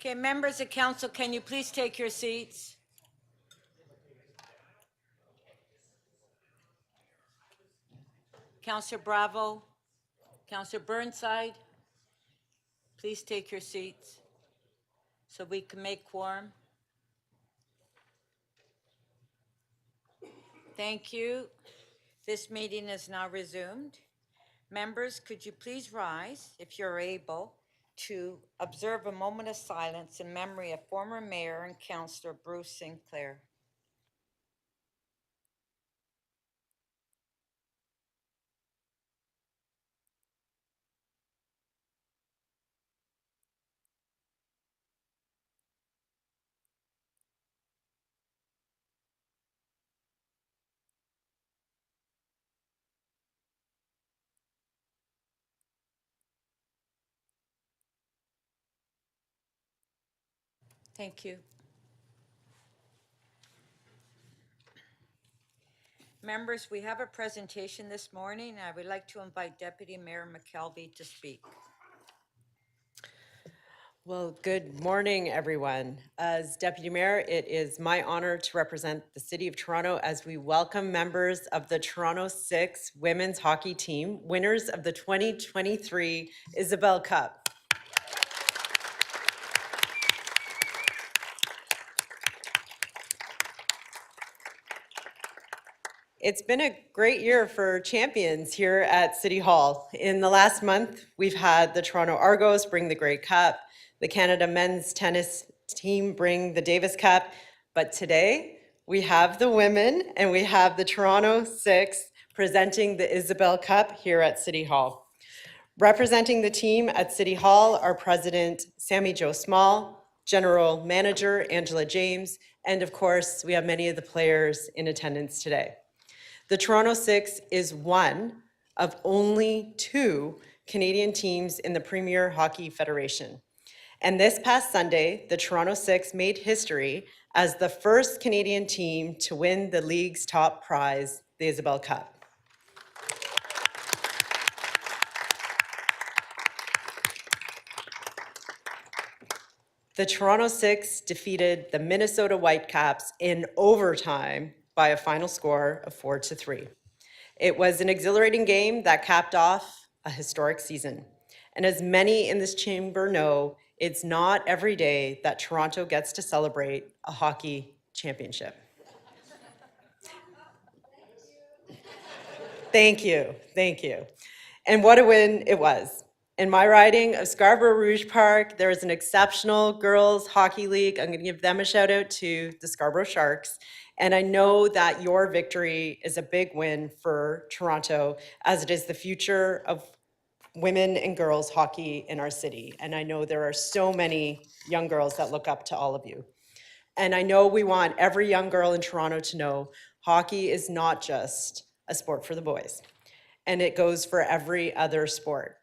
Okay, members of council, can you please take your seats? Councillor Bravo, Councillor Burnside, please take your seats so we can make quorum. Thank you. This meeting is now resumed. Members, could you please rise, if you're able, to observe a moment of silence in memory of former Mayor and Councillor Bruce Sinclair. Thank you. Members, we have a presentation this morning. I would like to invite Deputy Mayor McKelvie to speak. Well, good morning, everyone. As Deputy Mayor, it is my honor to represent the City of Toronto as we welcome members of the Toronto 6 women's hockey team, winners of the 2023 Isabelle Cup. It's been a great year for champions here at City Hall. In the last month, we've had the Toronto Argos bring the Grey Cup, the Canada men's tennis team bring the Davis Cup, but today we have the women and we have the Toronto 6 presenting the Isabelle Cup here at City Hall. Representing the team at City Hall are President Sammy Jo Small, General Manager Angela James, and of course, we have many of the players in attendance today. The Toronto 6 is one of only 2 Canadian teams in the Premier Hockey Federation. And this past Sunday, the Toronto 6 made history as the first Canadian team to win the league's top prize, the Isabelle Cup. The Toronto 6 defeated the Minnesota Whitecaps in overtime by a final score of 4-3. It was an exhilarating game that capped off a historic season. And as many in this chamber know, it's not every day that Toronto gets to celebrate a hockey championship. Thank you, thank you. And what a win it was. In my riding of Scarborough Rouge Park, there is an exceptional girls hockey league. I'm going to give them a shout out to the Scarborough Sharks. And I know that your victory is a big win for Toronto, as it is the future of women and girls hockey in our city. And I know there are so many young girls that look up to all of you. And I know we want every young girl in Toronto to know hockey is not just a sport for the boys, and it goes for every other sport.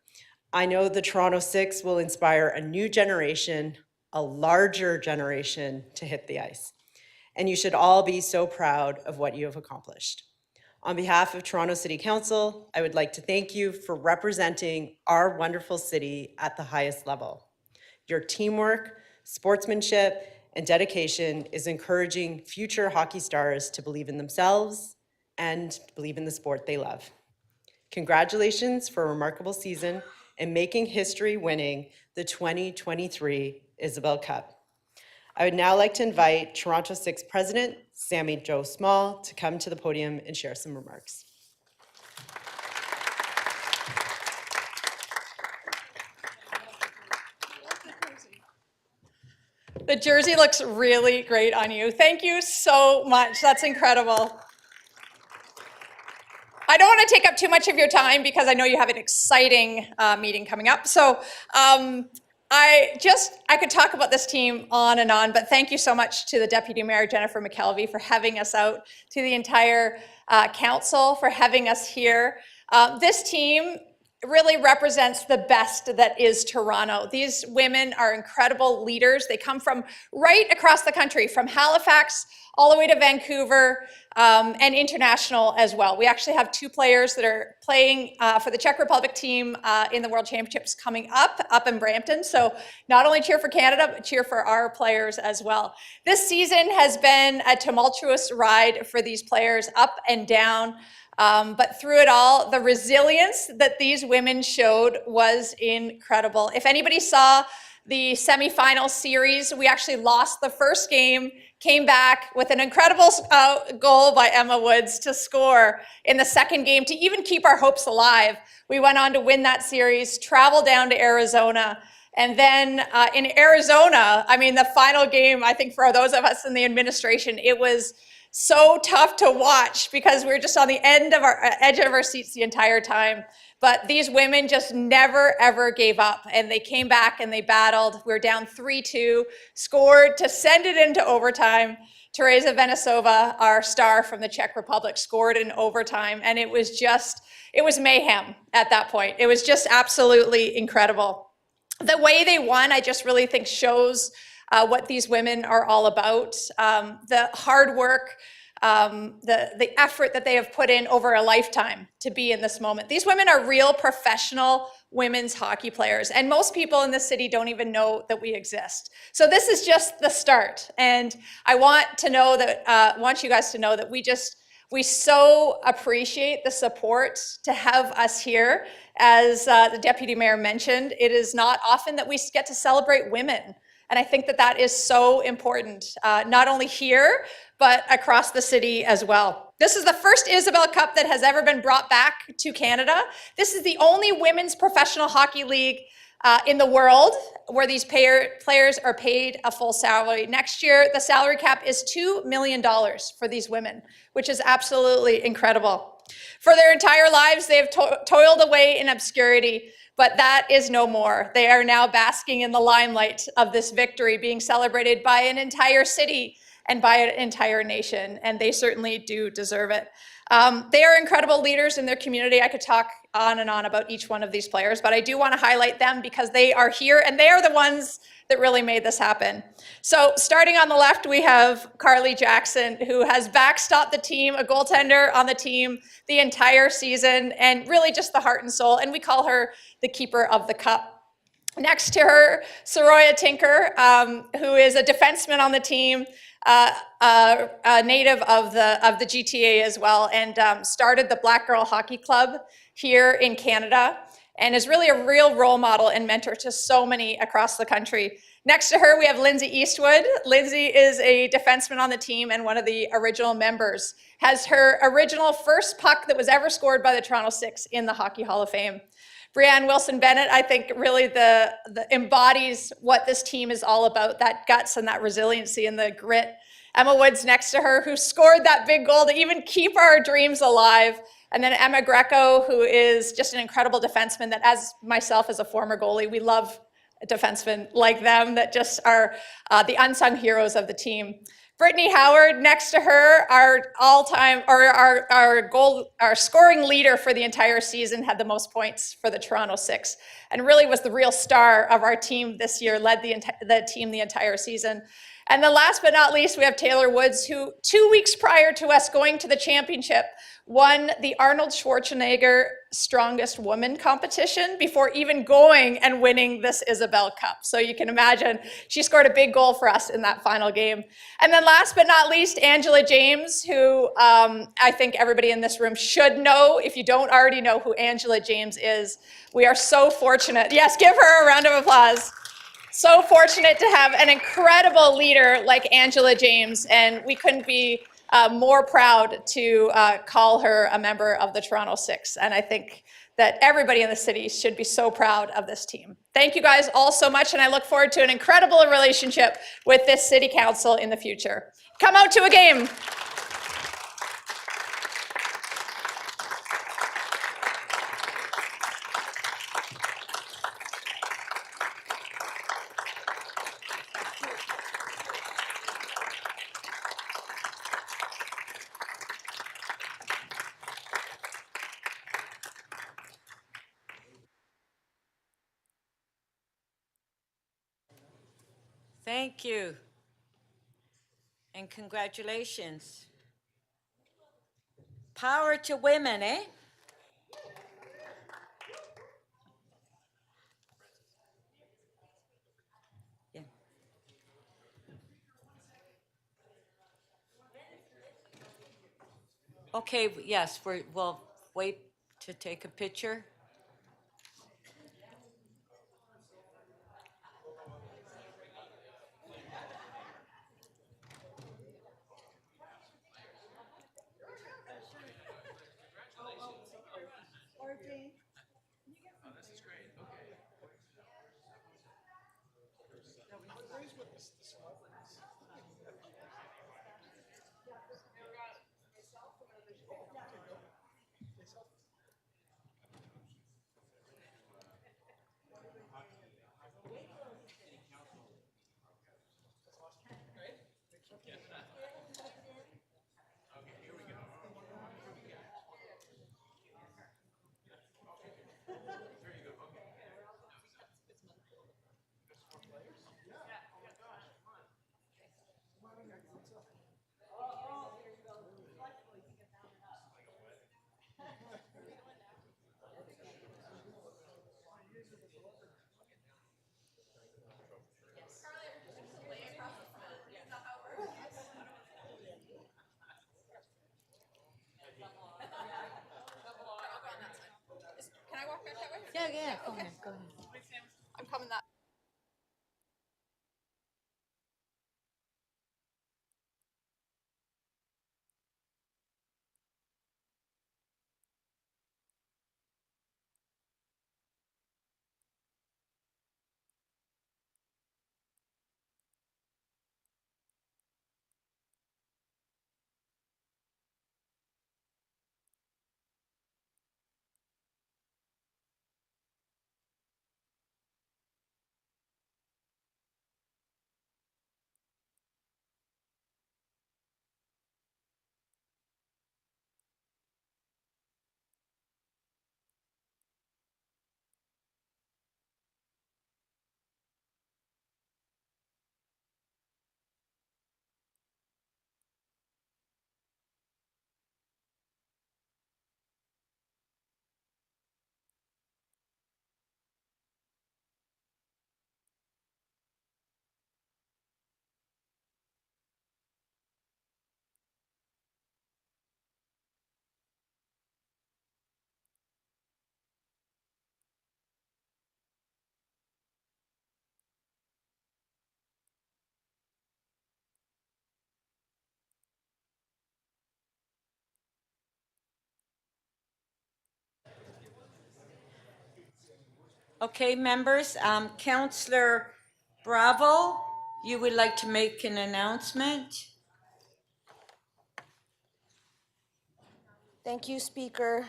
I know the Toronto 6 will inspire a new generation, a larger generation to hit the ice. And you should all be so proud of what you have accomplished. On behalf of Toronto City Council, I would like to thank you for representing our wonderful city at the highest level. Your teamwork, sportsmanship, and dedication is encouraging future hockey stars to believe in themselves and believe in the sport they love. Congratulations for a remarkable season and making history winning the 2023 Isabelle Cup. I would now like to invite Toronto 6 President Sammy Jo Small to come to the podium and share some remarks. The jersey looks really great on you. Thank you so much. That's incredible. I don't want to take up too much of your time because I know you have an exciting meeting coming up. So I could talk about this team on and on, but thank you so much to the Deputy Mayor, Jennifer McKelvie, for having us out, to the entire council for having us here. This team really represents the best that is Toronto. These women are incredible leaders. They come from right across the country, from Halifax all the way to Vancouver, and international as well. We actually have 2 players that are playing for the Czech Republic team in the World Championships coming up in Brampton. So not only cheer for Canada, but cheer for our players as well. This season has been a tumultuous ride for these players, up and down. But through it all, the resilience that these women showed was incredible. If anybody saw the semifinal series, we actually lost the first game, came back with an incredible goal by Emma Woods to score in the second game to even keep our hopes alive. We went on to win that series, travel down to Arizona, and then in Arizona, I mean, the final game, I think for those of us in the administration, it was so tough to watch because we were just on the edge of our seats the entire time. But these women just never, ever gave up. And they came back and they battled. We were down 3-2, scored to send it into overtime. Teresa Venesova, our star from the Czech Republic, scored in overtime. And it was mayhem at that point. It was just absolutely incredible. The way they won, I just really think shows what these women are all about. The hard work, the effort that they have put in over a lifetime to be in this moment. These women are real professional women's hockey players, and most people in the city don't even know that we exist. So this is just the start, and I want you guys to know that we so appreciate the support to have us here. As the Deputy Mayor mentioned, it is not often that we get to celebrate women. And I think that that is so important, not only here, but across the city as well. This is the first Isabel Cup that has ever been brought back to Canada. This is the only women's professional hockey league in the world where these players are paid a full salary. Next year, the salary cap is $2 million for these women, which is absolutely incredible. For their entire lives, they have toiled away in obscurity, but that is no more. They are now basking in the limelight of this victory, being celebrated by an entire city and by an entire nation, and they certainly do deserve it. They are incredible leaders in their community. I could talk on and on about each one of these players, but I do want to highlight them because they are here and they are the ones that really made this happen. So starting on the left, we have Carly Jackson, who has backstopped the team, a goaltender on the team the entire season, and really just the heart and soul, and we call her the keeper of the cup. Next to her, Soroya Tinker, who is a defenseman on the team, a native of the GTA as well, and started the Black Girl Hockey Club here in Canada, and is really a real role model and mentor to so many across the country. Next to her, we have Lindsay Eastwood. Lindsay is a defenseman on the team and one of the original members. Has her original first puck that was ever scored by the Toronto Six in the Hockey Hall of Fame. Brianne Wilson-Bennett, I think, really the embodies what this team is all about, that guts and that resiliency and the grit. Emma Woods next to her, who scored that big goal to even keep our dreams alive. And then Emma Greco, who is just an incredible defenseman that, as myself as a former goalie, we love defensemen like them that just are the unsung heroes of the team. Brittany Howard next to her, our all-time, or our scoring leader for the entire season, had the most points for the Toronto Six, and really was the real star of our team this year, led the team the entire season. And then last but not least, we have Taylor Woods, who 2 weeks prior to us going to the championship, won the Arnold Schwarzenegger Strongest Woman competition before even going and winning this Isabel Cup. So you can imagine she scored a big goal for us in that final game. And then last but not least, Angela James, who I think everybody in this room should know. If you don't already know who Angela James is, we are so fortunate. Yes, give her a round of applause. So fortunate to have an incredible leader like Angela James, and we couldn't be more proud to call her a member of the Toronto Six. And I think that everybody in the city should be so proud of this team. Thank you guys all so much, and I look forward to an incredible relationship with this city council in the future. Come out to a game. Thank you. And congratulations. Power to women, eh? Yeah. Okay, yes, we'll wait to take a picture. Can I walk back that way? Yeah, go ahead, go ahead. I'm coming that. Okay, members, Counselor Bravo, you would like to make an announcement? Thank you, Speaker.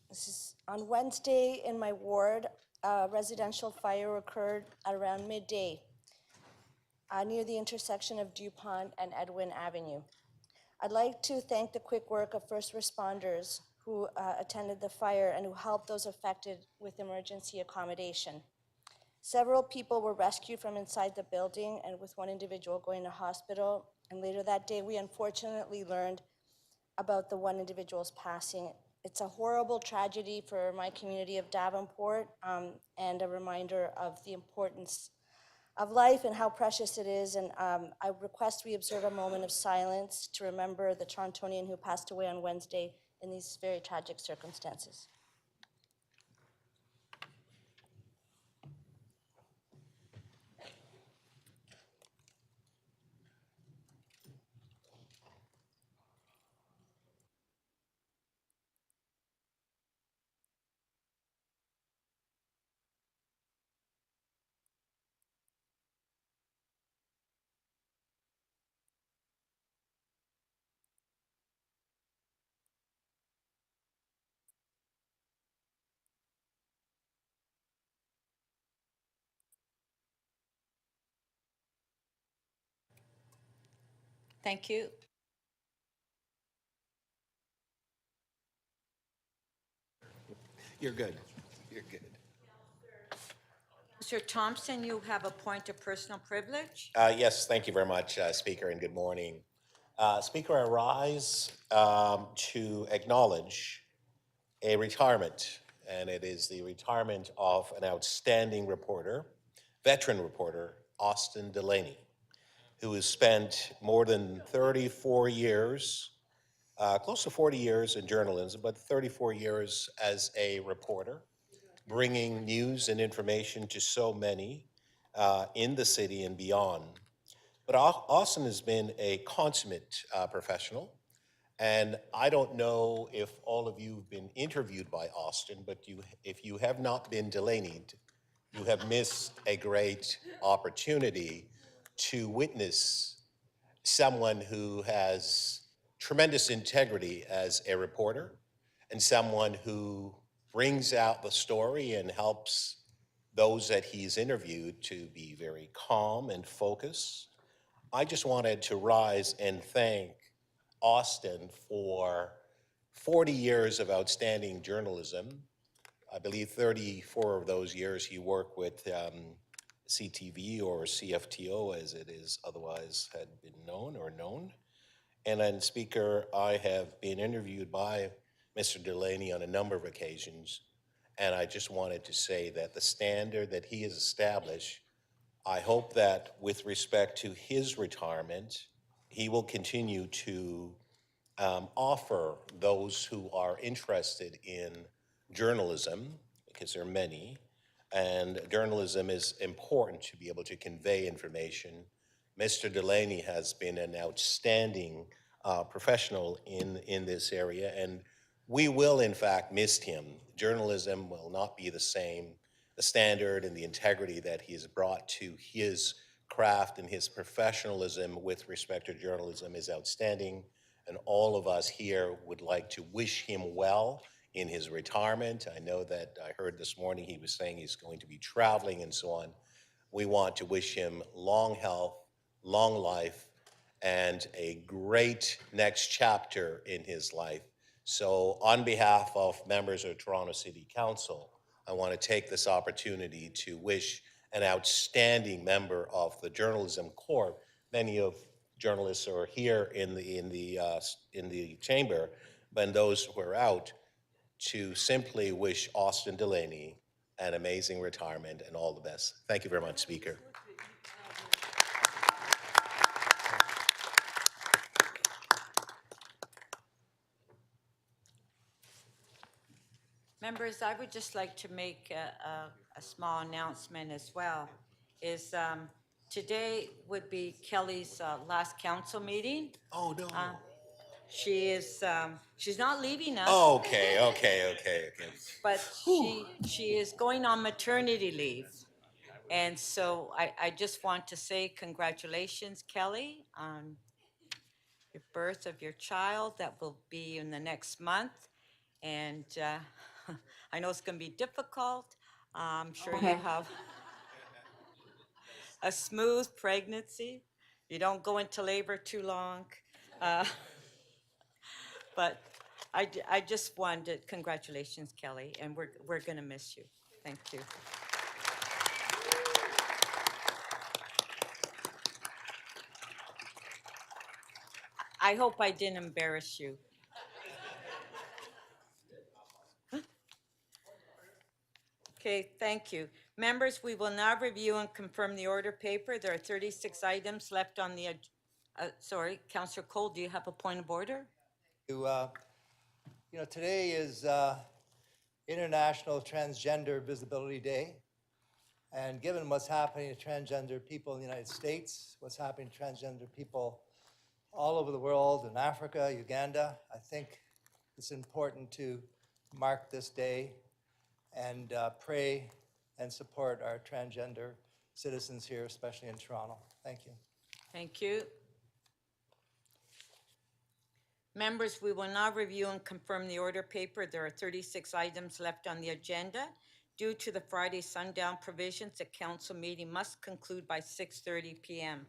This is on Wednesday in my ward, a residential fire occurred at around midday near the intersection of DuPont and Edwin Avenue. I'd like to thank the quick work of first responders who attended the fire and who helped those affected with emergency accommodation. Several people were rescued from inside the building, and with one individual going to hospital. And later that day, we unfortunately learned about the one individual's passing. It's a horrible tragedy for my community of Davenport, and a reminder of the importance of life and how precious it is. And I request we observe a moment of silence to remember the Torontonian who passed away on Wednesday in these very tragic circumstances. Thank you. You're good. You're good. Counselor Thompson, you have a point of personal privilege. Yes, thank you very much, Speaker, and good morning. Speaker, I rise to acknowledge a retirement, and it is the retirement of an outstanding reporter, veteran reporter, Austin Delaney, who has spent more than 34 years, close to 40 years in journalism, but 34 years as a reporter, bringing news and information to so many in the city and beyond. But Austin has been a consummate professional, and I don't know if all of you have been interviewed by Austin, but if you have not been Delaneyed, you have missed a great opportunity to witness someone who has tremendous integrity as a reporter and someone who brings out the story and helps those that he's interviewed to be very calm and focused. I just wanted to rise and thank Austin for 40 years of outstanding journalism. I believe 34 of those years he worked with CTV or CFTO as it is otherwise had been known. And then, Speaker, I have been interviewed by Mr. Delaney on a number of occasions, and I just wanted to say that the standard that he has established, I hope that with respect to his retirement, he will continue to offer those who are interested in journalism, because there are many, and journalism is important to be able to convey information. Mr. Delaney has been an outstanding professional in this area, and we will in fact miss him. Journalism will not be the same. The standard and the integrity that he has brought to his craft and his professionalism with respect to journalism is outstanding. And all of us here would like to wish him well in his retirement. I know that I heard this morning he was saying he's going to be traveling and so on. We want to wish him long health, long life, and a great next chapter in his life. So on behalf of members of Toronto City Council, I want to take this opportunity to wish an outstanding member of the Journalism Corps. Many of journalists are here in the chamber, but those who are out, to simply wish Austin Delaney an amazing retirement and all the best. Thank you very much, Speaker. Members, I would just like to make a small announcement as well, is today would be Kelly's last council meeting. Oh, no. She is, she's not leaving us. Oh, okay. But she is going on maternity leave. And so I just want to say congratulations, Kelly, on your birth of your child. That will be in the next month. And I know it's going to be difficult. I'm sure you have a smooth pregnancy. You don't go into labor too long. But I just wanted, congratulations, Kelly, and we're going to miss you. Thank you. I hope I didn't embarrass you. Okay, thank you. Members, we will now review and confirm the order paper. There are 36 items left on the, sorry, Councillor Cole, do you have a point of order? You know, today is International Transgender Visibility Day. And given what's happening to transgender people in the United States, what's happening to transgender people all over the world, in Africa, Uganda, I think it's important to mark this day and pray and support our transgender citizens here, especially in Toronto. Thank you. Thank you. Members, we will now review and confirm the order paper. There are 36 items left on the agenda. Due to the Friday sundown provisions, the council meeting must conclude by 6:30 p.m.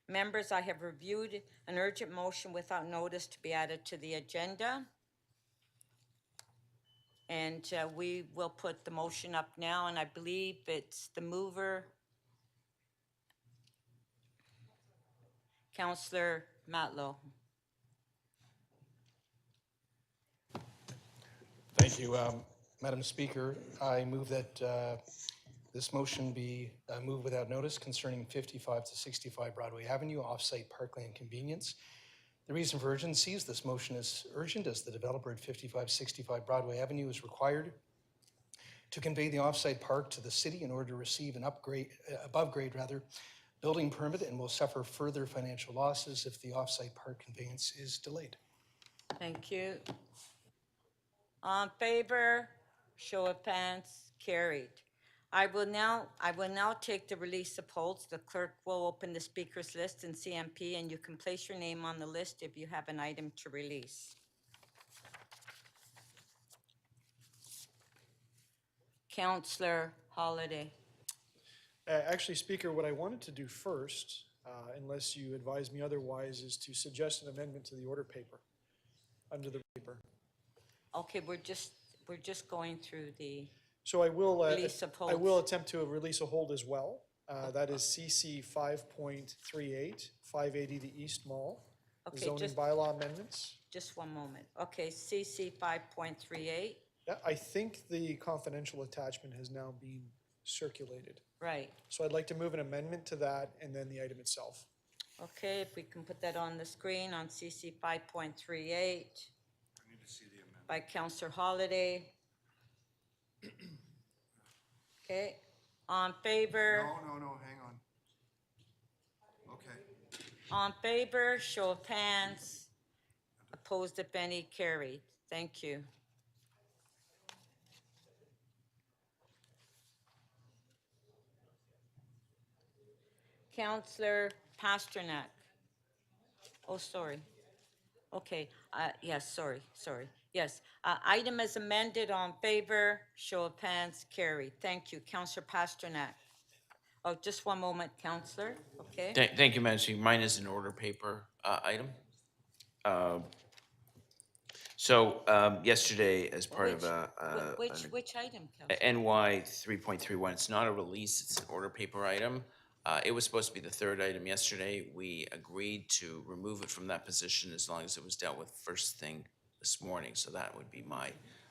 Members, I have reviewed an urgent motion without notice to be added to the agenda. And we will put the motion up now, and I believe it's the mover, Councillor Matlow. Thank you, Madam Speaker. I move that this motion be moved without notice concerning 55 to 65 Broadway Avenue, off-site parkland convenience. The reason for urgency is this motion is urgent as the developer at 5565 Broadway Avenue is required to convey the off-site park to the city in order to receive an above grade building permit, and will suffer further financial losses if the off-site park conveyance is delayed. Thank you. On favor, show of hands, carried. I will now take the release of holds. The clerk will open the speakers list in CMP, and you can place your name on the list if you have an item to release. Councillor Holiday. Actually, Speaker, what I wanted to do first, unless you advise me otherwise, is to suggest an amendment to the order paper, under the paper. Okay, we're just going through the, So I will, Release of I will holds. attempt to release a hold as well. That is CC 5.38, 580 the East Mall, Okay, zoning just- bylaw amendments. just one moment. Okay, CC 5.38, Yeah, I think the confidential attachment has now been circulated. right. So I'd like to move an amendment to that and then the item itself. Okay, if we can put that on the screen on CC 5.38. By Councillor Holiday. Okay, on favor, No, hang on. Okay. on favor, show of hands. Opposed, if any, carried. Thank you. Councillor Pasternak. Oh, sorry. Okay, yes, sorry. Yes, item as amended, on favor, show of hands, carried. Thank you. Councillor Pasternak. Oh, just one moment, Councillor, okay? Thank you, Madam Speaker. Mine is an order paper item. Yesterday, as part of Which item, Councillor? NY 3.31, it's not a release, it's an order paper item. It was supposed to be the third item yesterday. We agreed to remove it from that position as long as it was dealt with first thing this morning, so that would be my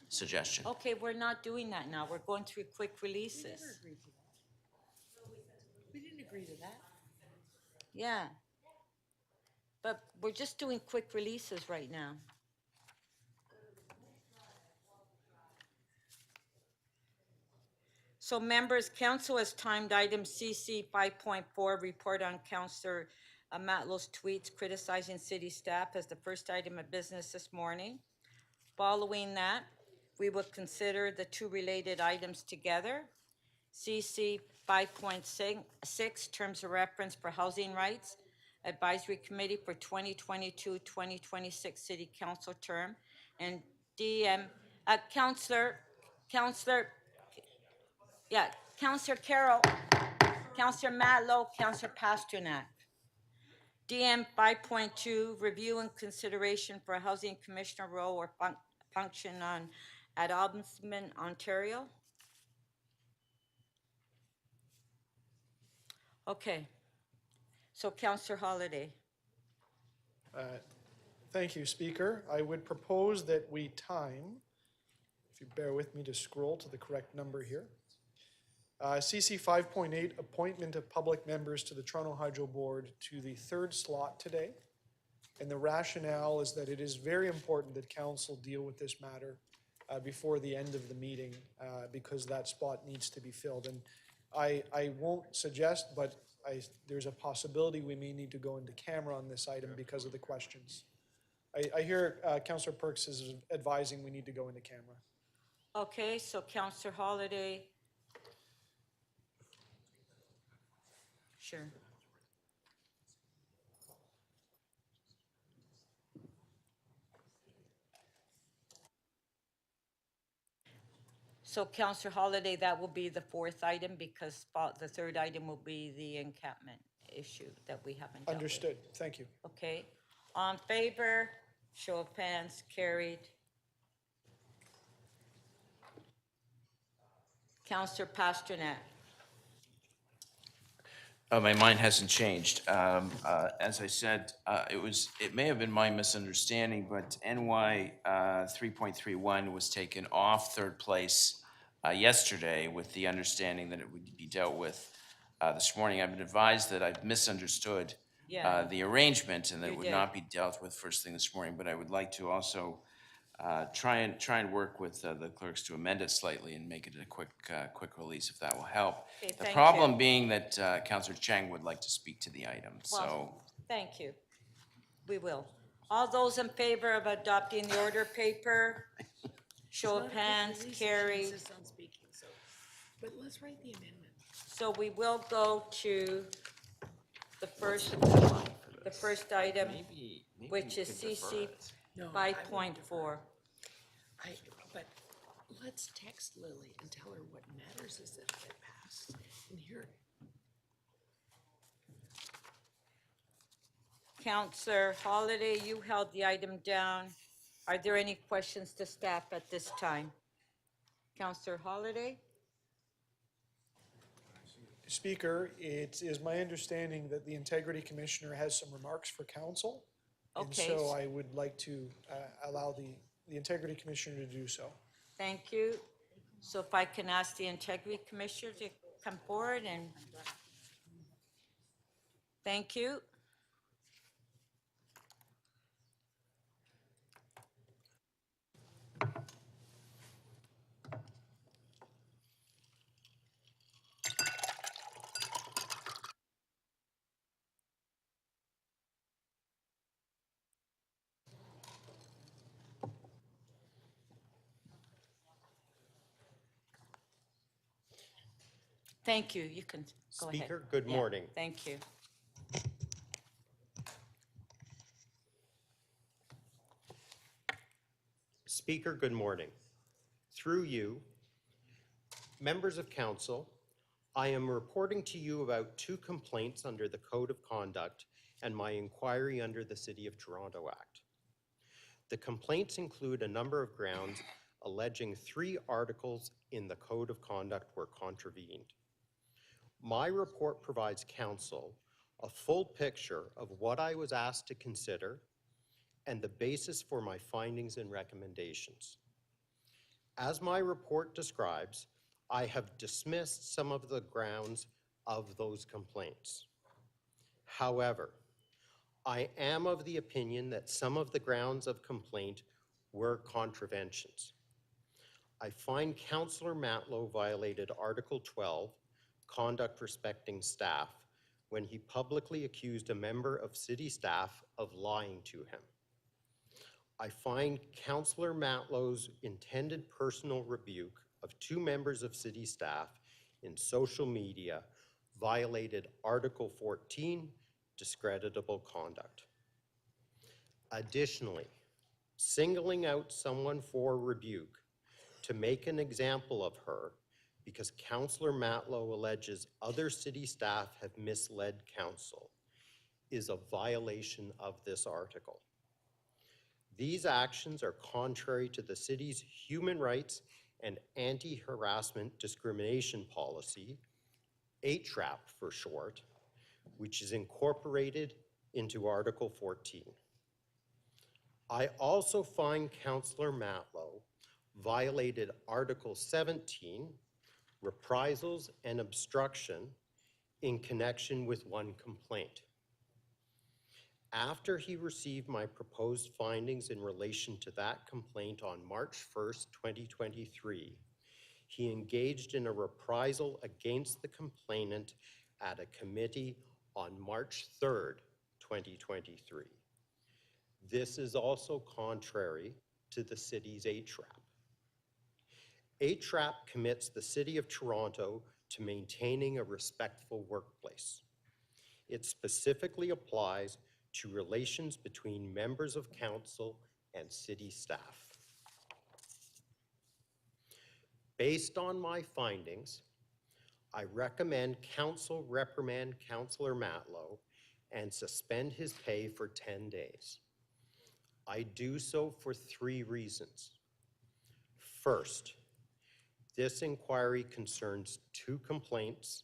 suggestion. Okay, we're not doing that now. We're going through quick releases. We didn't agree to that. Yeah. But we're just doing quick releases right now. So members, council has timed item CC 5.4, report on Councillor Matlow's tweets criticizing city staff as the first item of business this morning. Following that, we will consider the two related items together. CC 5.6, terms of reference for housing rights, advisory committee for 2022-2026 city council term, and Councillor Carroll, Councillor Matlow, Councillor Pasternak. DM 5.2, review and consideration for a housing commissioner role or function at Osmond, Ontario. Okay, so Councillor Holiday. Thank you, Speaker. I would propose that we time, if you bear with me to scroll to the correct number here. CC 5.8, appointment of public members to the Toronto Hydro Board to the third slot today. And the rationale is that it is very important that council deal with this matter before the end of the meeting because that spot needs to be filled. And I won't suggest, but there's a possibility we may need to go into camera on this item because of the questions. I hear Councillor Perks is advising we need to go into camera. Okay, so Councillor Holiday. Sure. So Councillor Holiday, that will be the fourth item because the third item will be the encampment issue that we haven't dealt with. Understood. Thank you. Okay, on favor, show of hands, carried. Counselor Pasternak. My mind hasn't changed. As I said, it may have been my misunderstanding, but NY 3.31 was taken off third place yesterday with the understanding that it would be dealt with this morning. I've been advised that I've misunderstood Yeah. the arrangement and that You it would did. not be dealt with first thing this morning, but I would like to also try and work with the clerks to amend it slightly and make it a quick release, if that will help. Okay, The thank problem you. being that Councillor Chang would like to speak to the item, so. Well, thank you. We will. All those in favor of adopting the order paper? Show of hands, carried. But let's write the amendment. So we will go to the first item, which is CC No, 5.4. But let's text Lily and tell her what matters is that it passed. And here, Counselor Holiday, you held the item down. Are there any questions to staff at this time? Counselor Holiday? Speaker, it is my understanding that the Integrity Commissioner has some remarks for council. And Okay. so I would like to allow the Integrity Commissioner to do so. Thank you. So if I can ask the Integrity Commissioner to come forward and, thank you. Thank you. You can go ahead. Speaker, good Yeah, morning. Thank you. Speaker, good morning. Through you, members of council, I am reporting to you about 2 complaints under the Code of Conduct and my inquiry under the City of Toronto Act. The complaints include a number of grounds alleging 3 articles in the Code of Conduct were contravened. My report provides council a full picture of what I was asked to consider and the basis for my findings and recommendations. As my report describes, I have dismissed some of the grounds of those complaints. However, I am of the opinion that some of the grounds of complaint were contraventions. I find Councillor Matlow violated Article 12, Conduct Respecting Staff, when he publicly accused a member of city staff of lying to him. I find Councillor Matlow's intended personal rebuke of 2 members of city staff in social media violated Article 14, discreditable conduct. Additionally, singling out someone for rebuke to make an example of her because Councillor Matlow alleges other city staff have misled council is a violation of this article. These actions are contrary to the city's human rights and anti-harassment discrimination policy, HRAP for short, which is incorporated into Article 14. I also find Councillor Matlow violated Article 17, reprisals and obstruction, in connection with one complaint. After he received my proposed findings in relation to that complaint on March 1st, 2023, he engaged in a reprisal against the complainant at a committee on March 3rd, 2023. This is also contrary to the city's HRAP. HRAP commits the City of Toronto to maintaining a respectful workplace. It specifically applies to relations between members of council and city staff. Based on my findings, I recommend council reprimand Councillor Matlow and suspend his pay for 10 days. I do so for 3 reasons. First, This inquiry concerns 2 complaints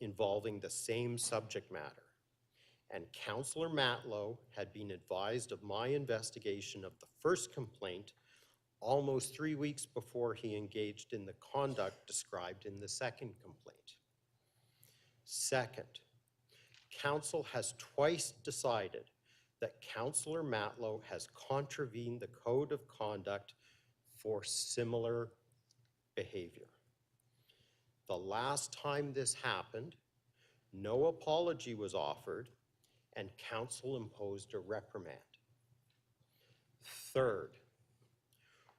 involving the same subject matter, and Councillor Matlow had been advised of my investigation of the first complaint almost 3 weeks before he engaged in the conduct described in the second complaint. Second, Council has twice decided that Councillor Matlow has contravened the Code of Conduct for similar behavior. The last time this happened, no apology was offered and Council imposed a reprimand. Third,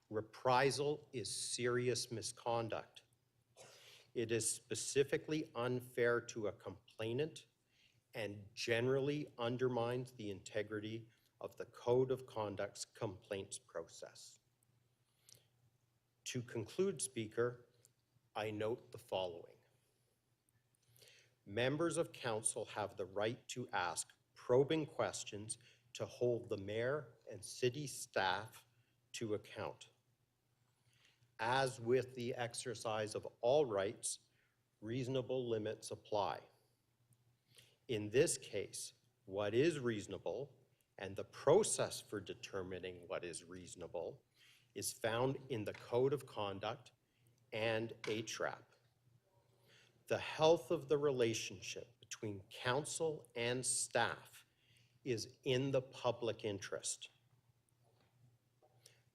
reprisal is serious misconduct. It is specifically unfair to a complainant and generally undermines the integrity of the Code of Conduct's complaints process. To conclude, Speaker, I note the following. Members of Council have the right to ask probing questions to hold the Mayor and City staff to account. As with the exercise of all rights, reasonable limits apply. In this case, what is reasonable and the process for determining what is reasonable is found in the Code of Conduct and HRAP. The health of the relationship between Council and staff is in the public interest.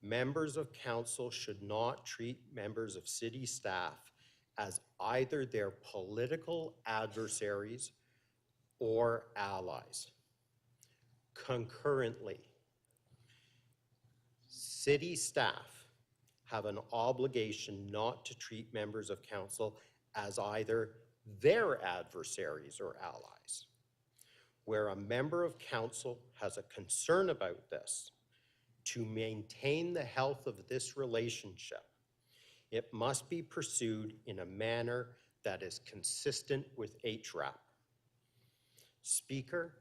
Members of Council should not treat members of City staff as either their political adversaries or allies. Concurrently, City staff have an obligation not to treat members of Council as either their adversaries or allies. Where a member of Council has a concern about this, to maintain the health of this relationship, it must be pursued in a manner that is consistent with HRAP. Speaker,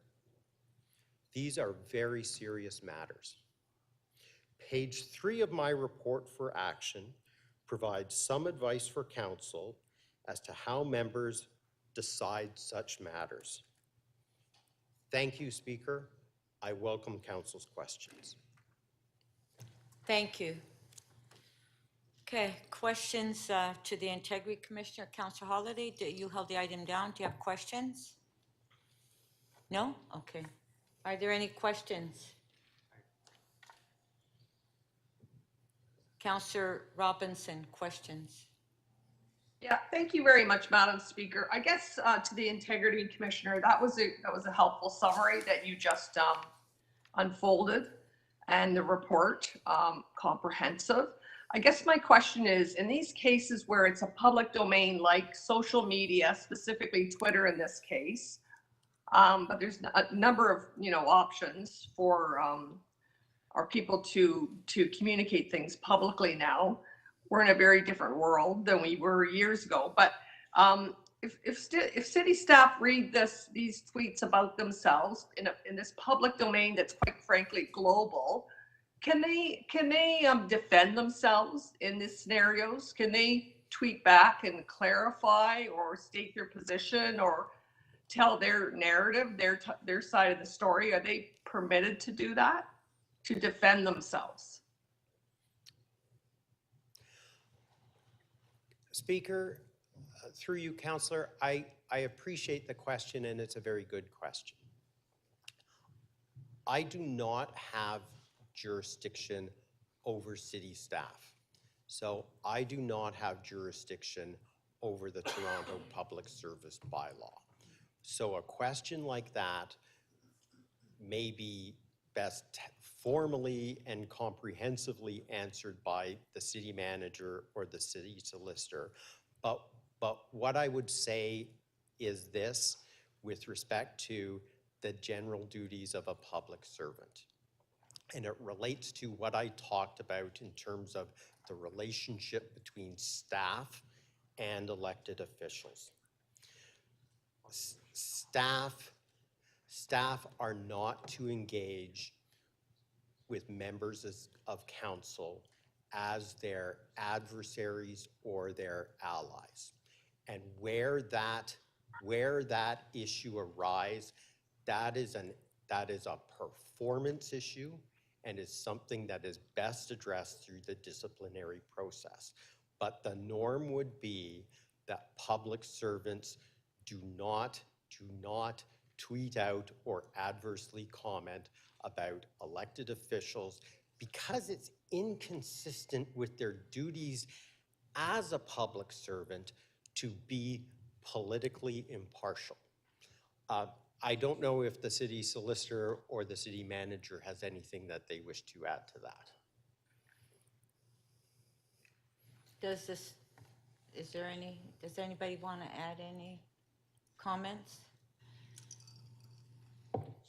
these are very serious matters. Page 3 of my report for action provides some advice for Council as to how members decide such matters. Thank you, Speaker. I welcome Council's questions. Thank you. Okay, questions to the Integrity Commissioner. Councillor Holyday, you held the item down. Do you have questions? No? Okay. Are there any questions? Councillor Robinson, questions? Yeah, thank you very much, Madam Speaker. I guess to the Integrity Commissioner, that was a helpful summary that you just unfolded, and the report comprehensive. I guess my question is, in these cases where it's a public domain like social media, specifically Twitter in this case, but there's a number of options for our people to communicate things publicly now. We're in a very different world than we were years ago. But if city staff read these tweets about themselves in this public domain that's quite frankly global, can they defend themselves in these scenarios? Can they tweet back and clarify or state their position or tell their narrative, their side of the story? Are they permitted to do that, to defend themselves? Speaker, through you, Councillor, I appreciate the question, and it's a very good question. I do not have jurisdiction over city staff, so I do not have jurisdiction over the Toronto Public Service Bylaw. So a question like that may be best formally and comprehensively answered by the city manager or the city solicitor. But what I would say is this with respect to the general duties of a public servant. And it relates to what I talked about in terms of the relationship between staff and elected officials. Staff are not to engage with members of council as their adversaries or their allies. And where that issue arises, that is a performance issue and is something that is best addressed through the disciplinary process. But the norm would be that public servants do not tweet out or adversely comment about elected officials because it's inconsistent with their duties as a public servant to be politically impartial. I don't know if the city solicitor or the city manager has anything that they wish to add to that. Does anybody want to add any comments?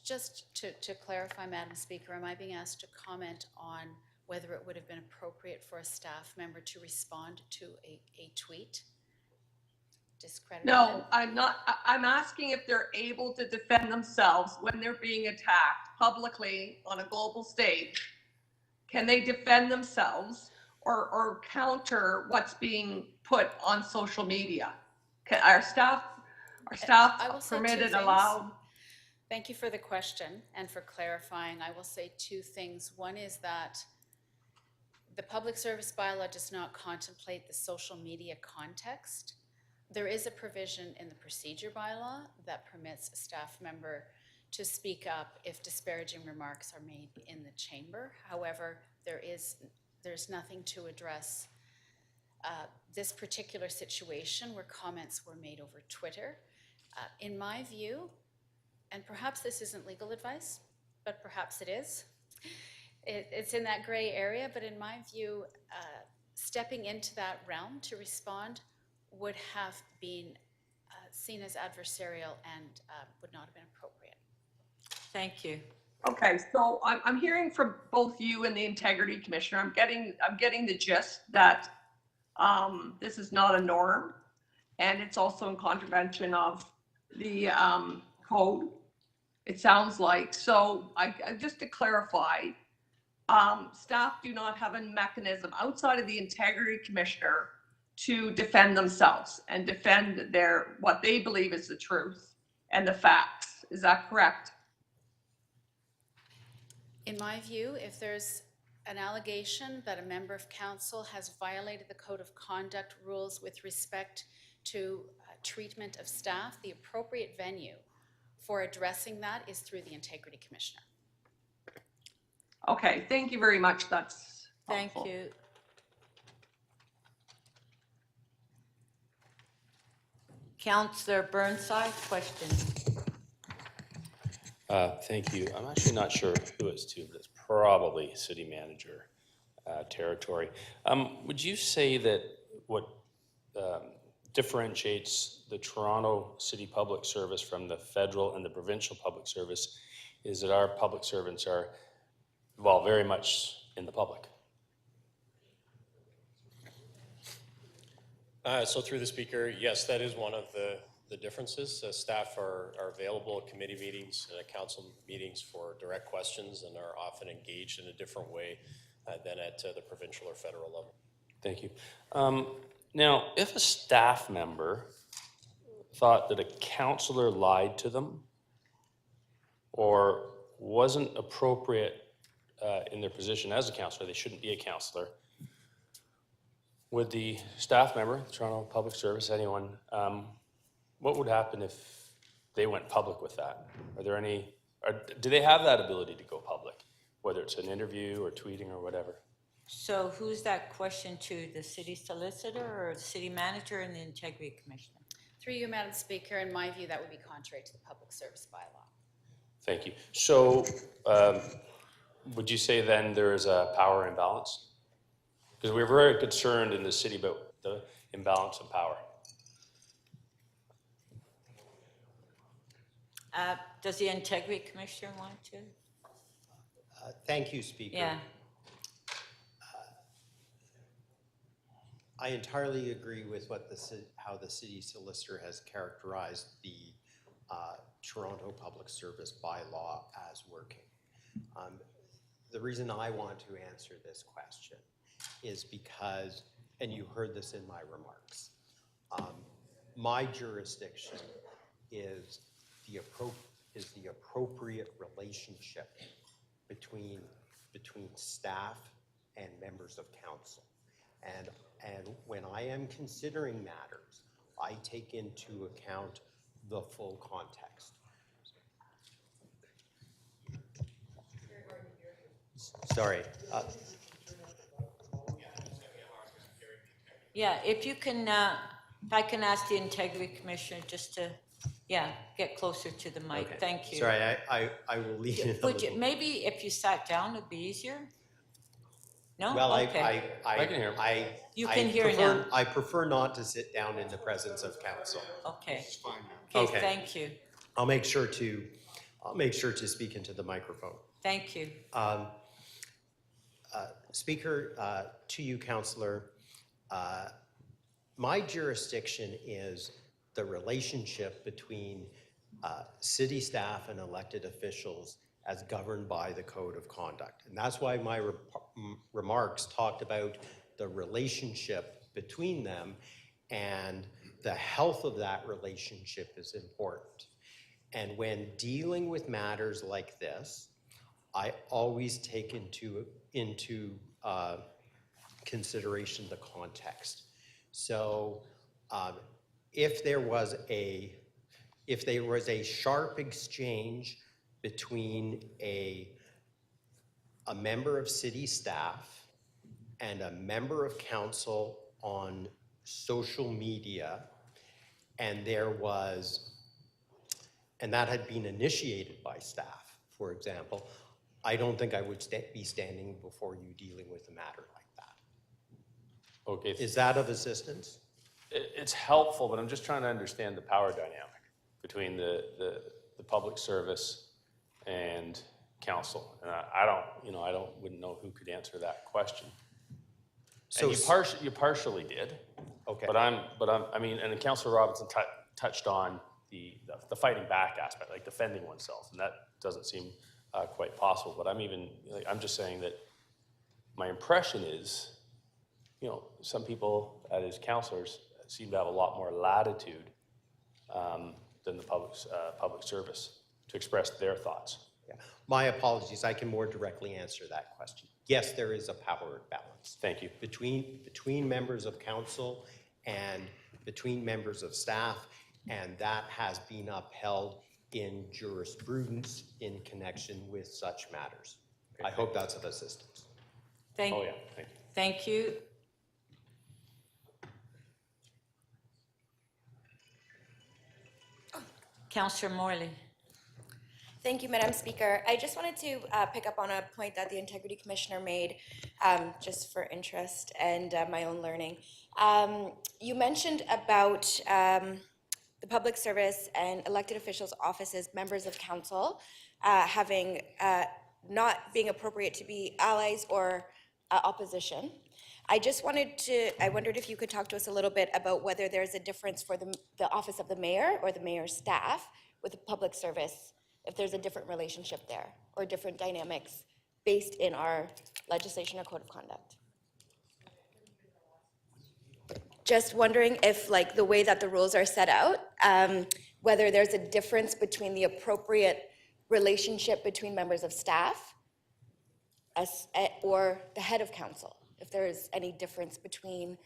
Just to clarify, Madam Speaker, am I being asked to comment on whether it would have been appropriate for a staff member to respond to a tweet? Discrediting No, them? I'm not. I'm asking if they're able to defend themselves when they're being attacked publicly on a global stage. Can they defend themselves or counter what's being put on social media? Are staff I will say two permitted, things. allowed? Thank you for the question and for clarifying. I will say two things. One is that the public service bylaw does not contemplate the social media context. There is a provision in the procedure bylaw that permits a staff member to speak up if disparaging remarks are made in the chamber. However, there's nothing to address this particular situation where comments were made over Twitter. In my view, and perhaps this isn't legal advice, but perhaps it is. It's in that gray area, but in my view, stepping into that realm to respond would have been seen as adversarial and would not have been appropriate. Thank you. Okay, so I'm hearing from both you and the Integrity Commissioner. I'm getting the gist that this is not a norm, and it's also in contravention of the code. It sounds like. So I just to clarify, staff do not have a mechanism outside of the Integrity Commissioner to defend themselves and defend what they believe is the truth and the facts. Is that correct? In my view, if there's an allegation that a member of council has violated the code of conduct rules with respect to treatment of staff, the appropriate venue for addressing that is through the Integrity Commissioner. Okay, thank you very much. That's Thank helpful. you. Councillor Burnside, question. Thank you. I'm actually not sure who it's to, but it's probably city manager territory. Would you say that what differentiates the Toronto City Public Service from the federal and the provincial public service is that our public servants are, well, very much in the public? So through the speaker, yes, that is one of the differences. Staff are available at committee meetings and at council meetings for direct questions and are often engaged in a different way than at the provincial or federal level. Thank you. Now, if a staff member thought that a councillor lied to them or wasn't appropriate in their position as a councillor, they shouldn't be a councillor, would the staff member, the Toronto Public Service, anyone, what would happen if they went public with that? Are there any, do they have that ability to go public, whether it's an interview or tweeting or whatever? So who's that question to, the city solicitor or the city manager and the Integrity Commissioner? Through you, Madam Speaker, in my view, that would be contrary to the public service bylaw. Thank you. So would you say then there is a power imbalance? Because we're very concerned in the city about the imbalance of power. Does the Integrity Commissioner want to? Thank you, Speaker. Yeah. I entirely agree with what how the city solicitor has characterized the Toronto Public Service bylaw as working. The reason I want to answer this question is because, and you heard this in my remarks, my jurisdiction is the appropriate relationship between staff and members of council. And when I am considering matters, I take into account the full context. Sorry. Yeah, if you can, if I can ask the integrity commissioner just to, yeah, get closer to the mic. Okay. Thank you. Sorry, I will lean in a Would you, little. maybe if you sat down, it'd be easier? No? Well, Okay. I can hear him. You I can hear prefer- now. I prefer not to sit down in the presence of council. Okay. It's fine now. Okay, Okay. thank you. I'll make sure to speak into the microphone. Thank you. Speaker, to you, Councillor, my jurisdiction is the relationship between city staff and elected officials as governed by the Code of Conduct. And that's why my remarks talked about the relationship between them, and the health of that relationship is important. And when dealing with matters like this, I always take into consideration the context. So if there was a sharp exchange between a member of city staff and a member of council on social media, and that had been initiated by staff, for example, I don't think I would be standing before you dealing with a matter like that. Okay. Is that of assistance? It's helpful, but I'm just trying to understand the power dynamic between the public service and council. And I wouldn't know who could answer that question. So And you partially did. Okay. But I mean, and then Councillor Robinson touched on the fighting back aspect, like defending oneself, and that doesn't seem quite possible. But I'm just saying that my impression is, some people as councillors seem to have a lot more latitude than the public service to express their thoughts. Yeah. My apologies, I can more directly answer that question. Yes, there is a power balance. Thank you. Between members of council and between members of staff, and that has been upheld in jurisprudence in connection with such matters. I hope that's of assistance. Thank, Oh, yeah, thank you. thank you. Councillor Morley. Thank you, Madam Speaker. I just wanted to pick up on a point that the Integrity Commissioner made, just for interest and my own learning. You mentioned about the public service and elected officials' offices, members of council, having not being appropriate to be allies or opposition. I wondered if you could talk to us a little bit about whether there's a difference for the office of the mayor or the mayor's staff with the public service, if there's a different relationship there or different dynamics based in our legislation or code of conduct. Just wondering if, like, the way that the rules are set out, whether there's a difference between the appropriate relationship between members of staff or the head of council, if there's any difference between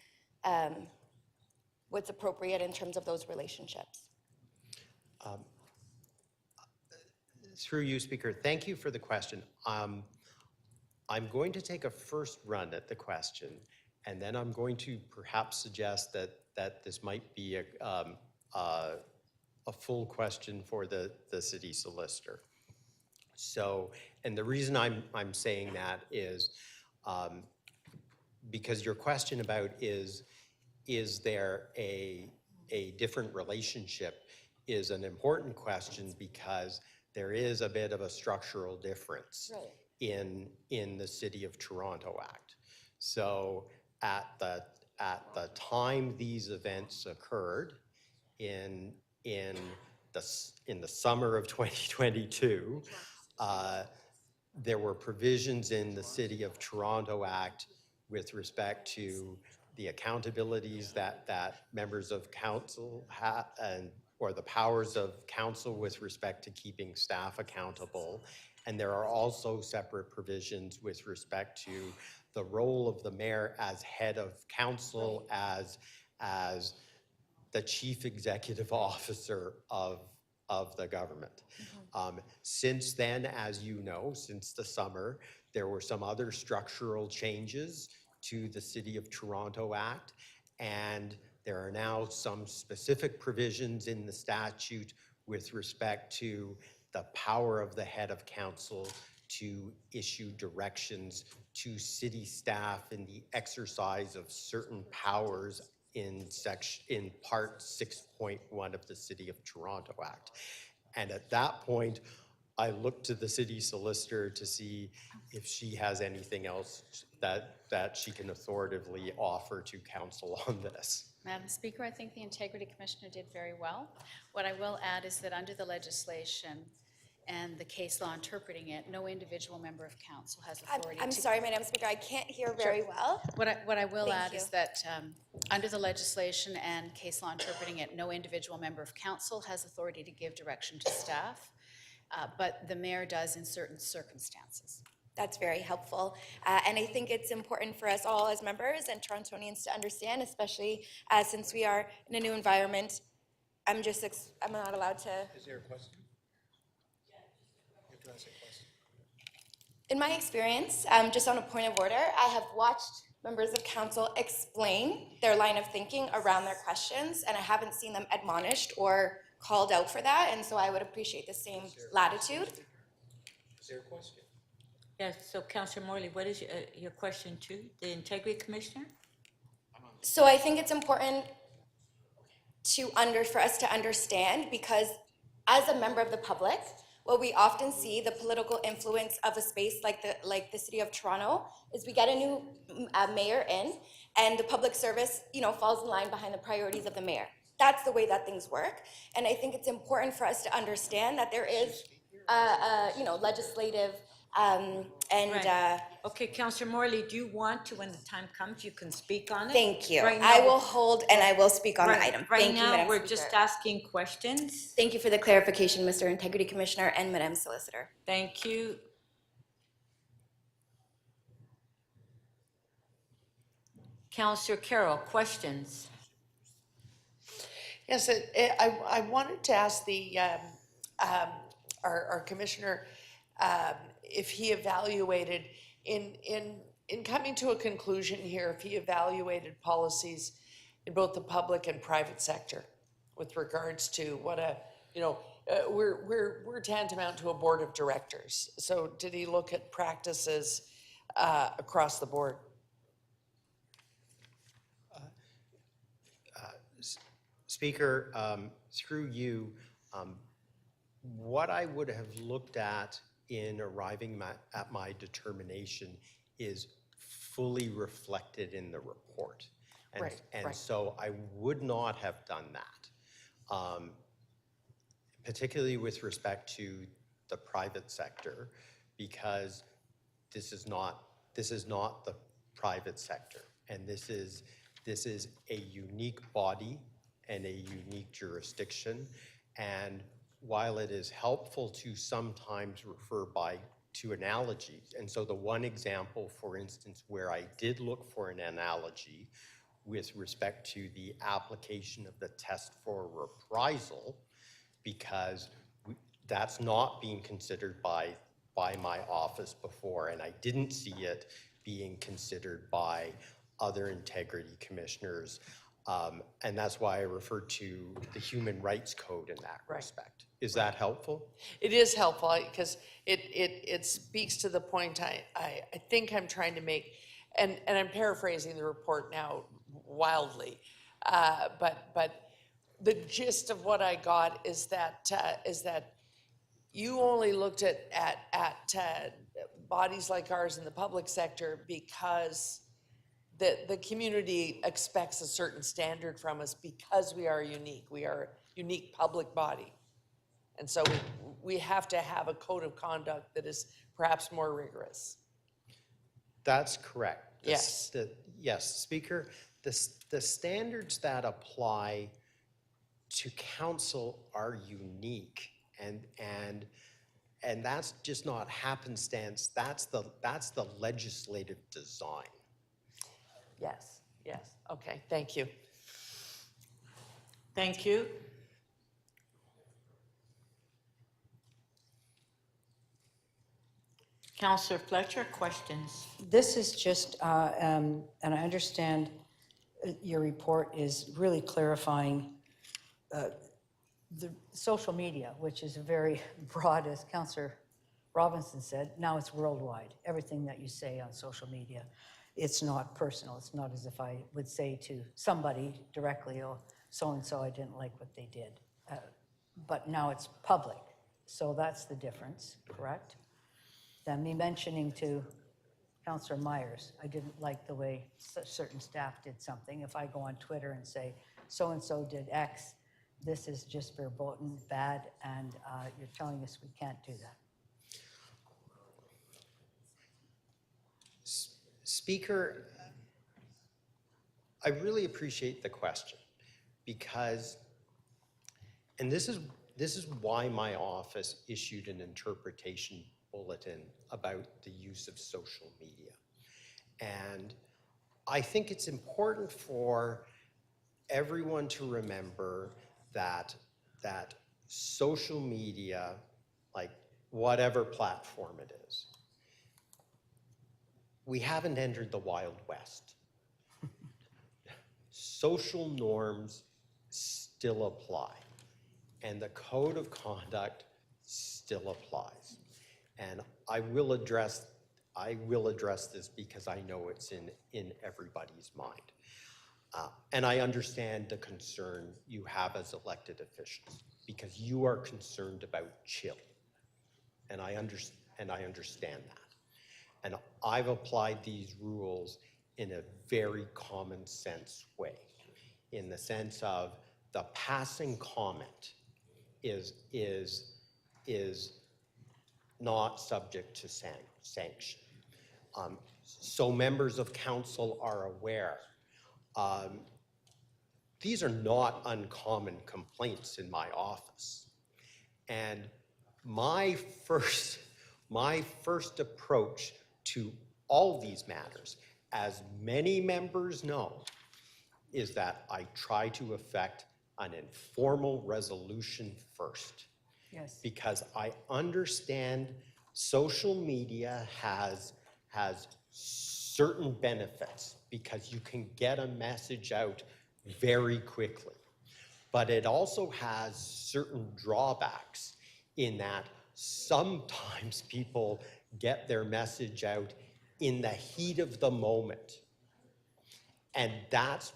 what's appropriate in terms of those relationships. Through you, Speaker, thank you for the question. I'm going to take a first run at the question, and then I'm going to perhaps suggest that this might be a full question for the city solicitor. So, and the reason I'm saying that is because your question about is there a different relationship is an important question, because there is a bit of a structural difference in the City of Toronto Act. So at the time these events occurred in the summer of 2022, there were provisions in the City of Toronto Act with respect to the accountabilities that members of council have, or the powers of council with respect to keeping staff accountable. And there are also separate provisions with respect to the role of the mayor as head of council, as the chief executive officer of the government. Since then, as you know, since the summer, there were some other structural changes to the City of Toronto Act, and there are now some specific provisions in the statute with respect to the power of the head of council to issue directions to city staff in the exercise of certain powers in part 6.1 of the City of Toronto Act. And at that point, I looked to the city solicitor to see if she has anything else that she can authoritatively offer to council on this. Madam Speaker, I think the Integrity Commissioner did very well. What I will add is that under the legislation and the case law interpreting it, no individual member of council has authority I'm to... sorry, Madam Speaker, I can't hear very well. What I will Thank add you. is that under the legislation and case law interpreting it, no individual member of council has authority to give direction to staff, but the mayor does in certain circumstances. That's very helpful. And I think it's important for us all as members and Torontonians to understand, especially since we are in a new environment. I'm not allowed to. Is there a question? You have to ask a question. In my experience, just on a point of order, I have watched members of council explain their line of thinking around their questions, and I haven't seen them admonished or called out for that, and so I would appreciate the same latitude. Is there a question? Yes, so Councillor Morley, what is your question to the Integrity Commissioner? So I think it's important for us to understand, because as a member of the public, what we often see, the political influence of a space like the City of Toronto, is we get a new mayor in, and the public service, falls in line behind the priorities of the mayor. That's the way that things work, and I think it's important for us to understand that there is, legislative Okay, Councillor Morley, do you want to, when the time comes, you can speak on it? Thank you. Right I now- will hold and I will speak on the item. Right Thank you, now, Madam we're Speaker. just asking questions. Thank you for the clarification, Mr. Integrity Commissioner and Madam Solicitor. Thank you. Councillor Carroll, questions? Yes, I wanted to ask our commissioner if he evaluated, in coming to a conclusion here, if he evaluated policies in both the public and private sector with regards to what we're tantamount to a board of directors. So did he look at practices across the board? Speaker, through you, what I would have looked at in arriving at my determination is fully reflected in the report. And so I would not have done that, particularly with respect to the private sector, because this is not the private sector, and this is a unique body and a unique jurisdiction. And while it is helpful to sometimes refer to analogies, and so the one example, for instance, where I did look for an analogy with respect to the application of the test for reprisal, because that's not being considered by my office before, and I didn't see it being considered by other integrity commissioners. And that's why I referred to the Human Rights Code in that respect. Is that helpful? It is helpful because it speaks to the point I think I'm trying to make, and I'm paraphrasing the report now wildly, but the gist of what I got is that you only looked at bodies like ours in the public sector because the community expects a certain standard from us because we are unique. We are a unique public body. And so we have to have a code of conduct that is perhaps more rigorous. That's correct. Yes. Yes, Speaker, the standards that apply to council are unique, and that's just not happenstance. That's the legislative design. Yes, yes. Okay, thank you. Thank you. Councillor Fletcher, questions? This is just, and I understand your report is really clarifying the social media, which is very broad, as Councillor Robinson said. Now it's worldwide. Everything that you say on social media, it's not personal. It's not as if I would say to somebody directly, oh, so-and-so, I didn't like what they did. But now it's public. So that's the difference, correct? Than me mentioning to Councillor Myers, I didn't like the way certain staff did something. If I go on Twitter and say, so-and-so did X, this is just verboten bad, and you're telling us we can't do that. Speaker, I really appreciate the question because, and this is why my office issued an interpretation bulletin about the use of social media. And I think it's important for everyone to remember that social media, like whatever platform it is, we haven't entered the Wild West. Social norms still apply, and the code of conduct still applies. And I will address this because I know it's in everybody's mind. And I understand the concern you have as elected officials because you are concerned about chill. And I understand that. And I've applied these rules in a very common sense way, in the sense of the passing comment is not subject to sanction. So members of council are aware. These are not uncommon complaints in my office. And my first approach to all these matters, as many members know, is that I try to effect an informal resolution first. Yes. Because I understand social media has certain benefits because you can get a message out very quickly. But it also has certain drawbacks in that sometimes people get their message out in the heat of the moment. And that's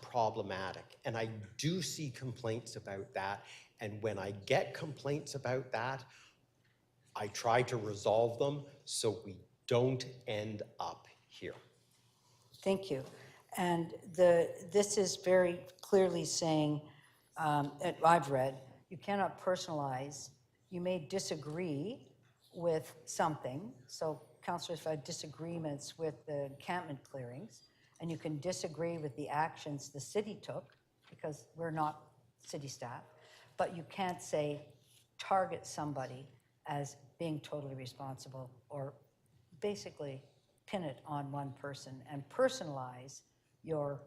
problematic. And I do see complaints about that. And when I get complaints about that, I try to resolve them so we don't end up here. Thank you. And this is very clearly saying, I've read, you cannot personalize. You may disagree with something. So councillors have had disagreements with the encampment clearings, and you can disagree with the actions the city took because we're not city staff, but you can't say target somebody as being totally responsible or basically pin it on one person and personalize your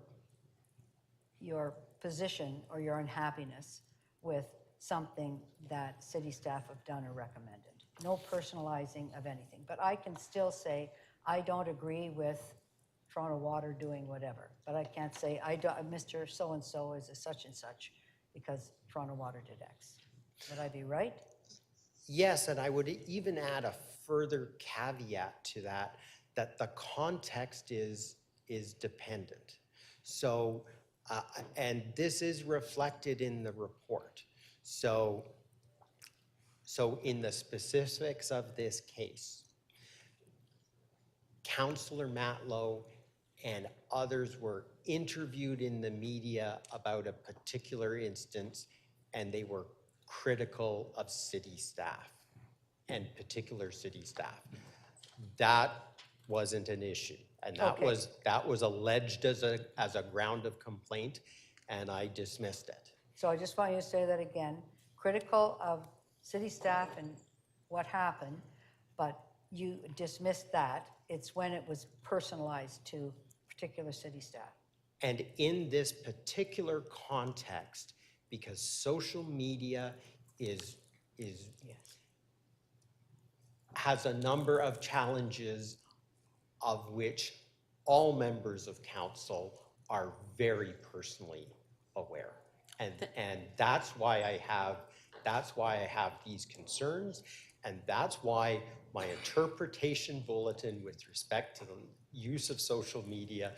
position or your unhappiness with something that city staff have done or recommended. No personalizing of anything. But I can still say, I don't agree with Toronto Water doing whatever. But I can't say, Mr. So-and-so is a such and such because Toronto Water did X. Would I be right? Yes, and I would even add a further caveat to that, that the context is dependent. So, and this is reflected in the report. So in the specifics of this case, Councillor Matlow and others were interviewed in the media about a particular instance, and they were critical of city staff and particular city staff. That wasn't an issue. And that Okay. was alleged as a ground of complaint, and I dismissed it. So I just want you to say that again, critical of city staff and what happened, but you dismissed that. It's when it was personalized to particular city staff. And in this particular context, because social media has a number of challenges of which all members of council are very personally aware. And that's why I have these concerns, and that's why my interpretation bulletin with respect to the use of social media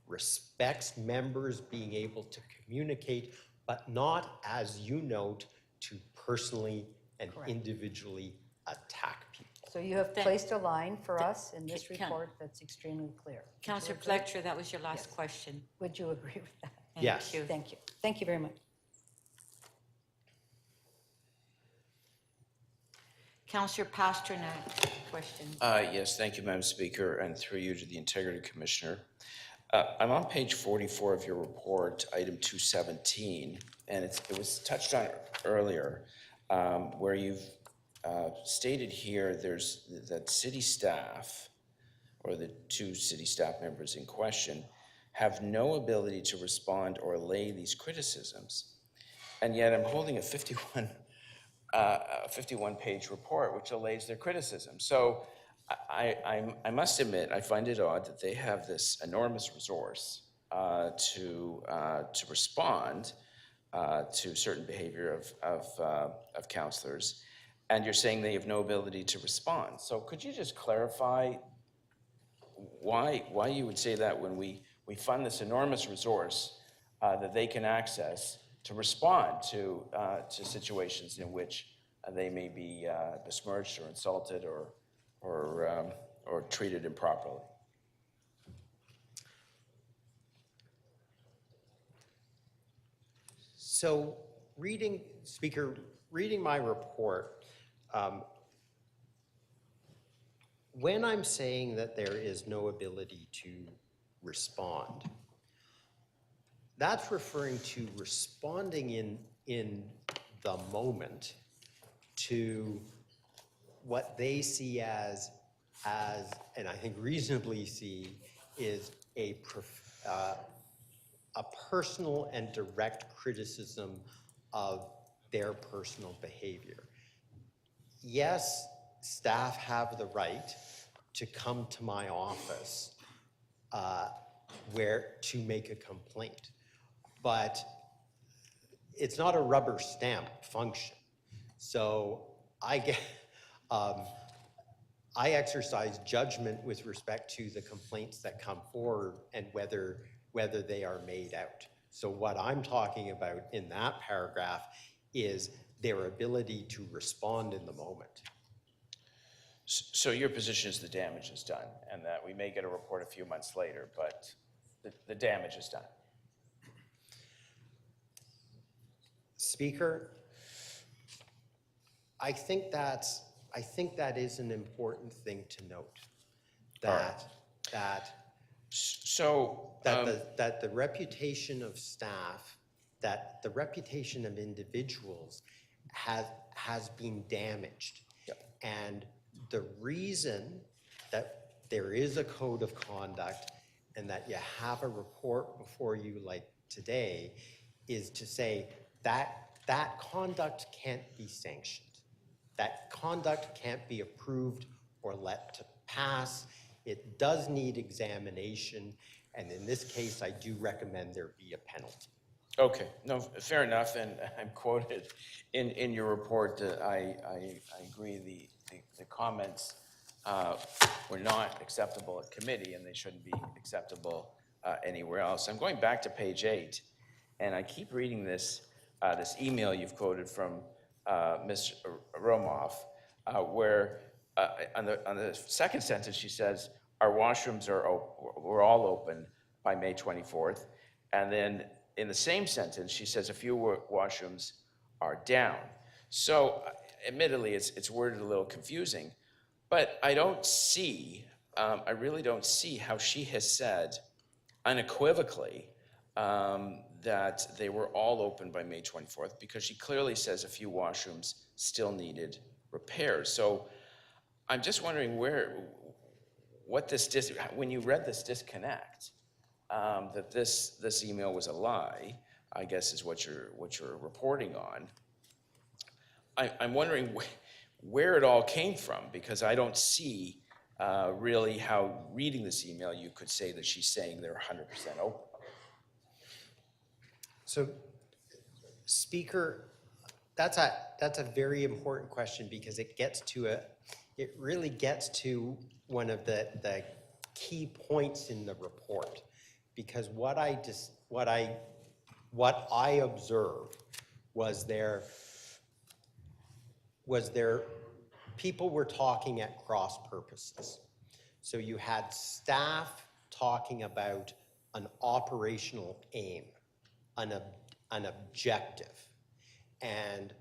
respects members being able to communicate, but not, as you note, to personally and individually attack people. So you have placed a line for us in this Can- report that's extremely clear. Would you Councillor agree? Fletcher, that was your last Yes. question. Would you agree with that? Thank Yes. you. Thank you. Thank you very much. Councillor Pasternak, question. Yes, thank you, Madam Speaker, and through you to the Integrity Commissioner. I'm on page 44 of your report, item 217, and it was touched on earlier, where you've stated here that city staff, or the two city staff members in question, have no ability to respond or allay these criticisms. And yet I'm holding a 51-page report which allays their criticism. So I must admit, I find it odd that they have this enormous resource to respond to certain behavior of councillors, and you're saying they have no ability to respond. So could you just clarify why you would say that when we fund this enormous resource that they can access to respond to situations in which they may be besmirched or insulted or treated improperly? So reading my report, when I'm saying that there is no ability to respond, that's referring to responding in the moment to what they see as, and I think reasonably see, is a personal and direct criticism of their personal behavior. Yes, staff have the right to come to my office to make a complaint, but it's not a rubber stamp function. So I exercise judgment with respect to the complaints that come forward and whether they are made out. So what I'm talking about in that paragraph is their ability to respond in the moment. So your position is the damage is done, and that we may get a report a few months later, but the damage is done. Speaker, I think that is an important thing to note. That the reputation of staff, that the reputation of individuals has been damaged. Yep. And the reason that there is a code of conduct and that you have a report before you like today is to say that conduct can't be sanctioned. That conduct can't be approved or let to pass. It does need examination, and in this case, I do recommend there be a penalty. Okay, no, fair enough, and I'm quoted in your report that I agree the comments were not acceptable at committee, and they shouldn't be acceptable anywhere else. I'm going back to page 8, and I keep reading this email you've quoted from Ms. Romoff, where on the second sentence she says, our washrooms were all open by May 24th, and then in the same sentence she says a few washrooms are down. So admittedly it's worded a little confusing, but I don't see I really don't see how she has said unequivocally that they were all open by May 24th, because she clearly says a few washrooms still needed repairs. So I'm just wondering what this, when you read this disconnect, that this email was a lie, I guess is what you're reporting on. I'm wondering where it all came from, because I don't see really how, reading this email, you could say that she's saying they're 100% open. So, Speaker, that's a very important question, because it really gets to one of the key points in the report. Because what I observed was people were talking at cross purposes. So you had staff talking about an operational aim, an objective. And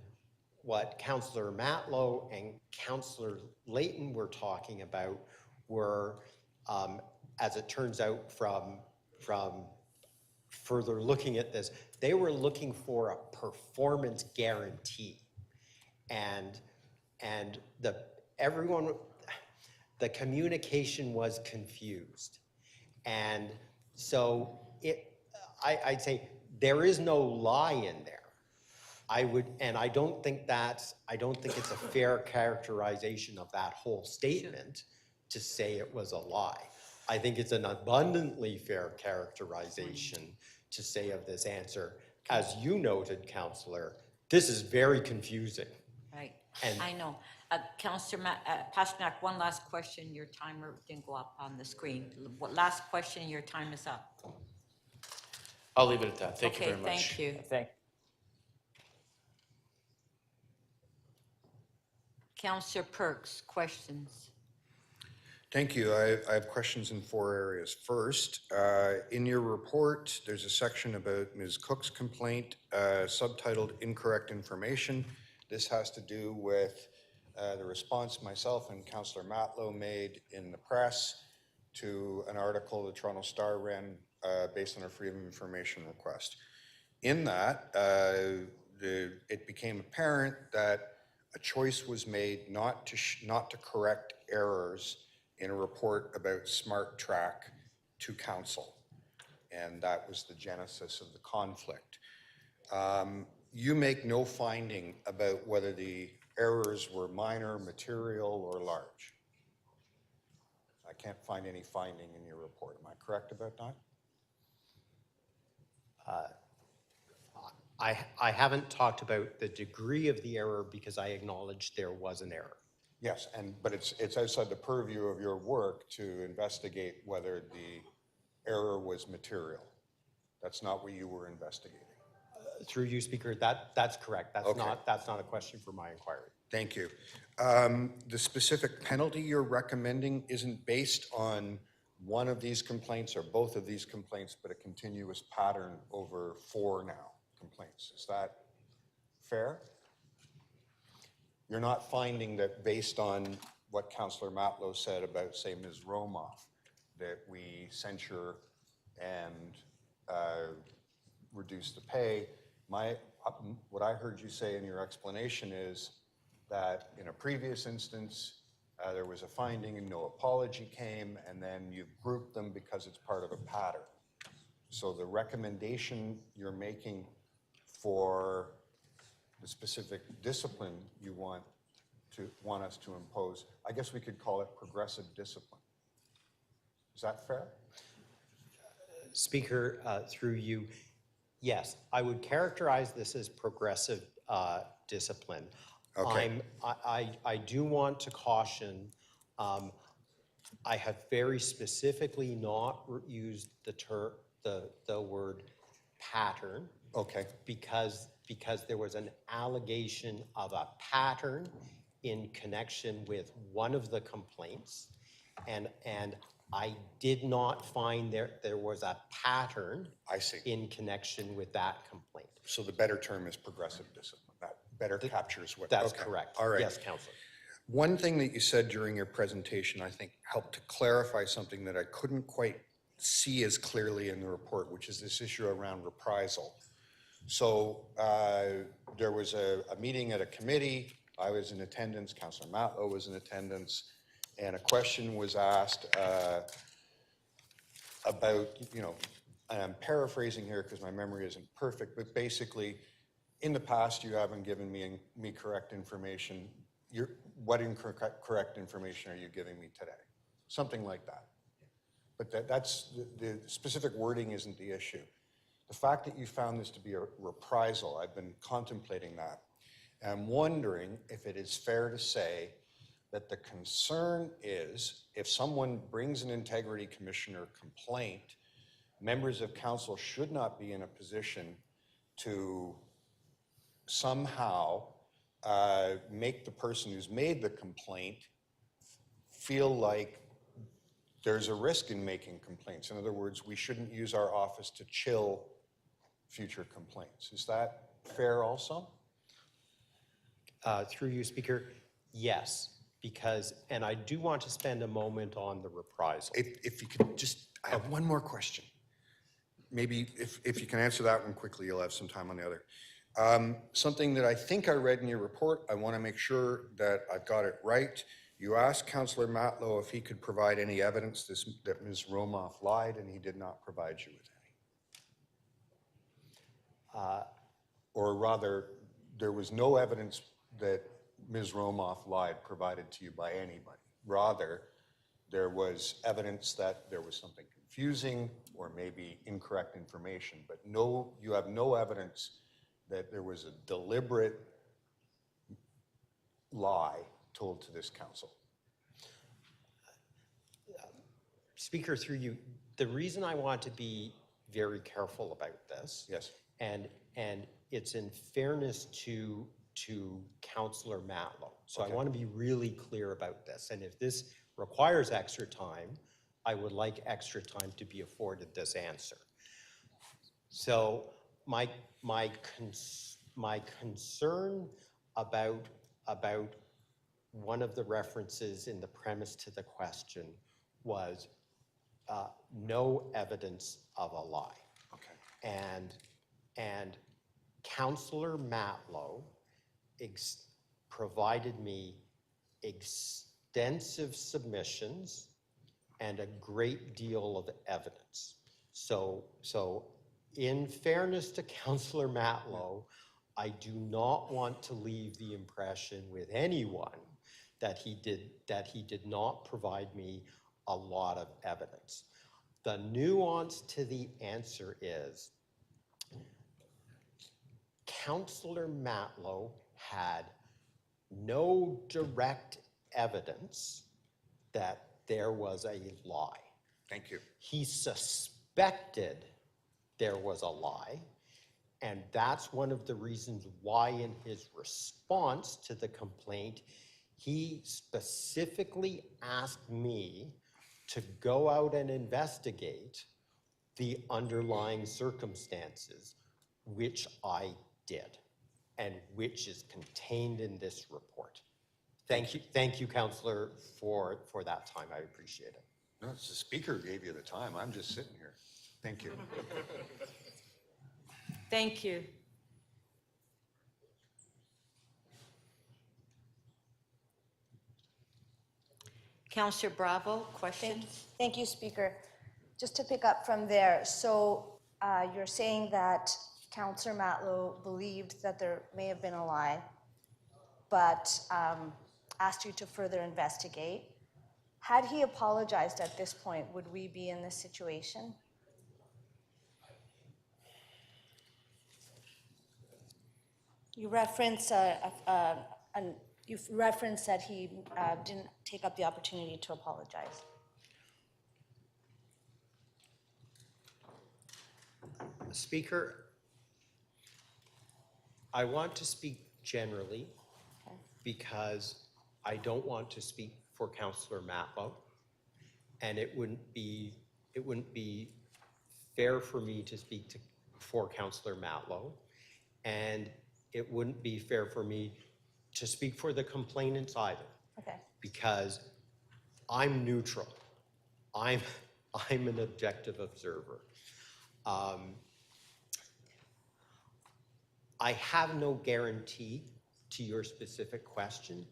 what Councillor Matlow and Councillor Layton were talking about were, as it turns out from further looking at this, they were looking for a performance guarantee. And the communication was confused. And so I'd say there is no lie in there. I don't think it's a fair characterization of that whole statement to say it was a lie. I think it's an abundantly fair characterization to say of this answer. As you noted, Councillor, this is very confusing. Right, And- I know. Councillor Pasternak, one last question. Your timer didn't go up on the screen. Last question, your time is up. I'll leave it at that. Thank you very much. Okay, thank you. Councillor Perks, questions? Thank you. I have questions in 4 areas. First, in your report, there's a section about Ms. Cook's complaint, subtitled Incorrect Information. This has to do with the response myself and Councillor Matlow made in the press to an article the Toronto Star ran based on a Freedom of Information request. In that, it became apparent that a choice was made not to correct errors in a report about Smart Track to council. And that was the genesis of the conflict. You make no finding about whether the errors were minor, material, or large. I can't find any finding in your report. Am I correct about that? I haven't talked about the degree of the error because I acknowledge there was an error. Yes, but it's outside the purview of your work to investigate whether the error was material. That's not what you were investigating. Through you, Speaker, that's correct. That's Okay. not a question for my inquiry. Thank you. The specific penalty you're recommending isn't based on one of these complaints or both of these complaints, but a continuous pattern over 4 now complaints. Is that fair? You're not finding that based on what Councillor Matlow said about, say, Ms. Romoff, that we censure and reduce the pay. What I heard you say in your explanation is that in a previous instance, there was a finding and no apology came, and then you grouped them because it's part of a pattern. So the recommendation you're making for the specific discipline you want us to impose, I guess we could call it progressive discipline. Is that fair? Speaker, through you, yes, I would characterize this as progressive discipline. Okay. I do want to caution, I have very specifically not used the word pattern. Okay. Because there was an allegation of a pattern in connection with one of the complaints, and I did not find there was a pattern. I see. In connection with that complaint. So the better term is progressive discipline. That better captures what. That's okay. correct. All right. Yes, Councillor. One thing that you said during your presentation, I think, helped to clarify something that I couldn't quite see as clearly in the report, which is this issue around reprisal. So there was a meeting at a committee. I was in attendance, Councillor Matlow was in attendance, and a question was asked about, and I'm paraphrasing here because my memory isn't perfect, but basically, in the past, you haven't given me correct information. What incorrect information are you giving me today? Something like that. But that's the specific wording isn't the issue. The fact that you found this to be a reprisal, I've been contemplating that. And I'm wondering if it is fair to say that the concern is if someone brings an integrity commissioner complaint, members of council should not be in a position to somehow make the person who's made the complaint feel like there's a risk in making complaints. In other words, we shouldn't use our office to chill future complaints. Is that fair also? Through you, Speaker, yes, because, and I do want to spend a moment on the reprisal. If you could just, I have one more question. Maybe if you can answer that one quickly, you'll have some time on the other. Something that I think I read in your report, I want to make sure that I've got it right. You asked Councillor Matlow if he could provide any evidence that Ms. Romoff lied, and he did not provide you with any. Or rather, there was no evidence that Ms. Romoff lied provided to you by anybody. Rather, there was evidence that there was something confusing or maybe incorrect information, but no, you have no evidence that there was a deliberate lie told to this council. Speaker, through you, the reason I want to be very careful about this, yes, and it's in fairness to Councillor Matlow. So Okay. I want to be really clear about this. And if this requires extra time, I would like extra time to be afforded this answer. So my concern about one of the references in the premise to the question was no evidence of a lie. Okay. And Councillor Matlow provided me extensive submissions and a great deal of evidence. So in fairness to Councillor Matlow, I do not want to leave the impression with anyone that he did not provide me a lot of evidence. The nuance to the answer is Councillor Matlow had no direct evidence that there was a lie. Thank you. He suspected there was a lie, and that's one of the reasons why in his response to the complaint, he specifically asked me to go out and investigate the underlying circumstances, which I did, and which is contained in this report. Thank you, Councillor, for that time. I appreciate it. No, it's the speaker gave you the time. I'm just sitting here. Thank you. Thank you. Councillor Bravo, questions? Thank you, Speaker. Just to pick up from there, so you're saying that Councillor Matlow believed that there may have been a lie, but asked you to further investigate. Had he apologized at this point, would we be in this situation? You reference you've referenced that he didn't take up the opportunity to apologize. Speaker, I want to speak generally because I don't want to speak for Councillor Matlow, and it wouldn't be fair for me to speak for Councillor Matlow, and it wouldn't be fair for me to speak for the complainants either. Okay. because I'm neutral. I'm an objective observer. I have no guarantee to your specific question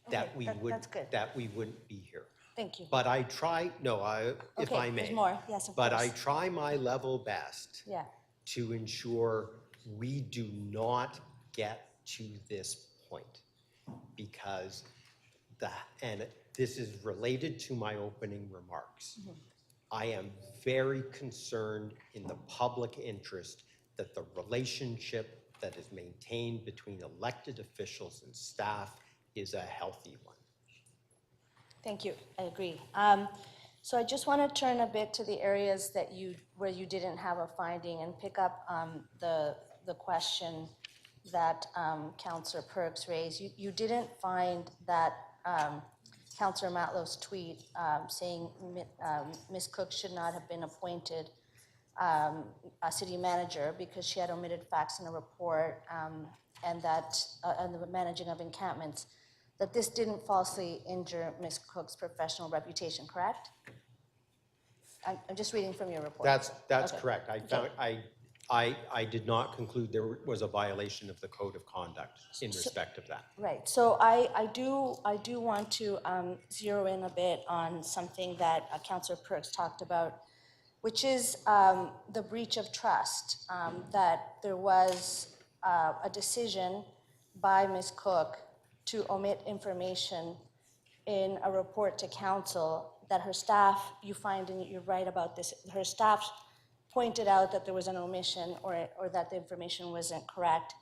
that Okay, we that's good. that we wouldn't be here. Thank you. But I try, no, if Okay, I may. there's more. Yes, of But I course. try my level best Yeah. to ensure we do not get to this point. Because and this is related to my opening remarks. I am very concerned in the public interest that the relationship that is maintained between elected officials and staff is a healthy one. Thank you, I agree. So I just want to turn a bit to the areas that where you didn't have a finding and pick up the question that Councillor Perks raised. You didn't find that Councillor Matlow's tweet saying Ms. Cook should not have been appointed a city manager because she had omitted facts in a report and that and the managing of encampments, that this didn't falsely injure Ms. Cook's professional reputation, correct? I'm just reading from your report. That's Okay. correct. I found, I did not conclude there was a violation of the code of conduct in respect of that. Right, so I do want to zero in a bit on something that Councillor Perks talked about, which is the breach of trust, that there was a decision by Ms. Cook to omit information in a report to council that her staff, you find, and you're right about this, her staff pointed out that there was an omission or that the information wasn't correct,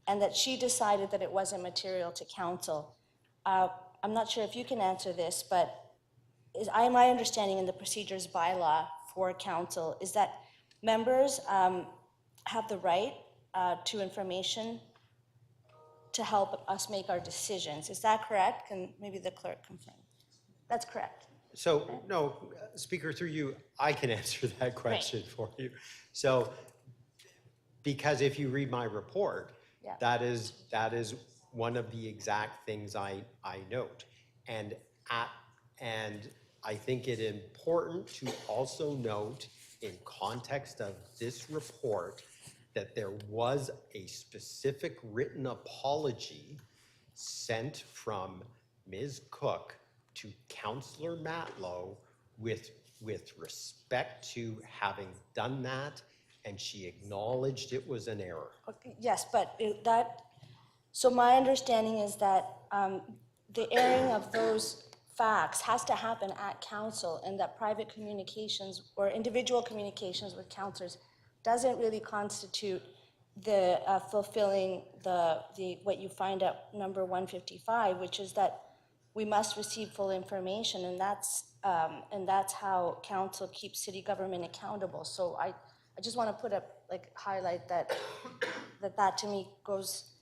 and that she decided that it wasn't material to council. I'm not sure if you can answer this, but my understanding in the procedures bylaw for council is that members have the right to information to help us make our decisions. Is that correct? Can maybe the clerk confirm? That's correct. So, no, Speaker, through you, I can answer that question for you. So, because if you read my report, Yeah. that is one of the exact things I note. And I think it important to also note in context of this report that there was a specific written apology sent from Ms. Cook to Councillor Matlow with respect to having done that, and she acknowledged it was an error. Okay, yes, but so my understanding is that the airing of those facts has to happen at council, and that private communications or individual communications with councillors doesn't really constitute the fulfilling the what you find at number 155, which is that we must receive full information, and that's how council keeps city government accountable. So I just want to put up, highlight that to me goes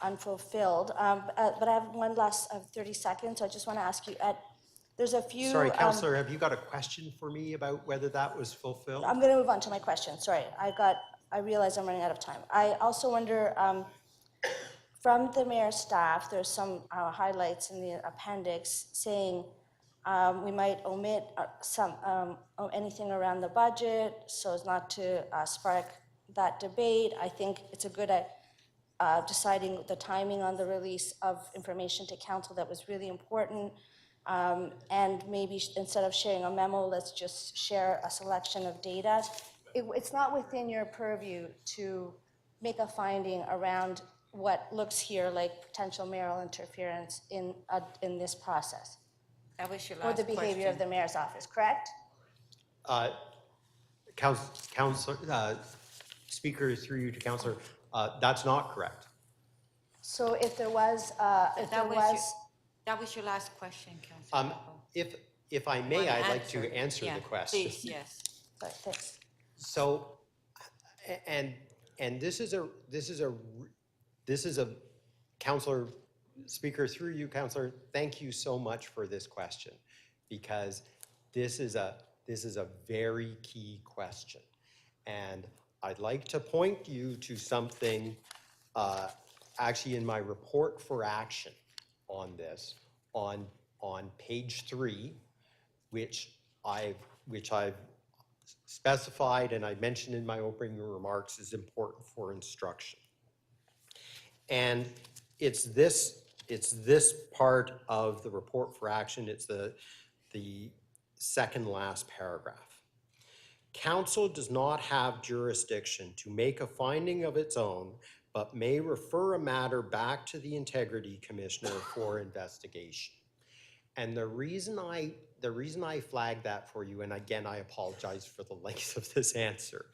unfulfilled. But I have one last 30 seconds, so I just want to ask you, there's a few. Sorry, Councillor, have you got a question for me about whether that was fulfilled? I'm going to move on to my question. Sorry, I realize I'm running out of time. I also wonder, from the mayor's staff, there's some highlights in the appendix saying we might omit anything around the budget so as not to spark that debate. I think it's a good deciding the timing on the release of information to council that was really important. And maybe instead of sharing a memo, let's just share a selection of data. It's not within your purview to make a finding around what looks here like potential mayoral interference in this process. That was your Or last the behavior of question. the mayor's office, correct? Councillor, Speaker, through you to Councillor, that's not correct. So if there was, That was your last question, Councillor. If I may, Wanna I'd like to answer? answer Yeah, the question. Please, yes. Thanks. So, and this is a Councillor, Speaker, through you, Councillor, thank you so much for this question, because this is a very key question. And I'd like to point you to something actually in my report for action on this on page 3, which I've specified and I mentioned in my opening remarks is important for instruction. And it's this part of the report for action. It's the second last paragraph. Council does not have jurisdiction to make a finding of its own, but may refer a matter back to the Integrity Commissioner for investigation. And the reason I flagged that for you, and again, I apologize for the length of this answer,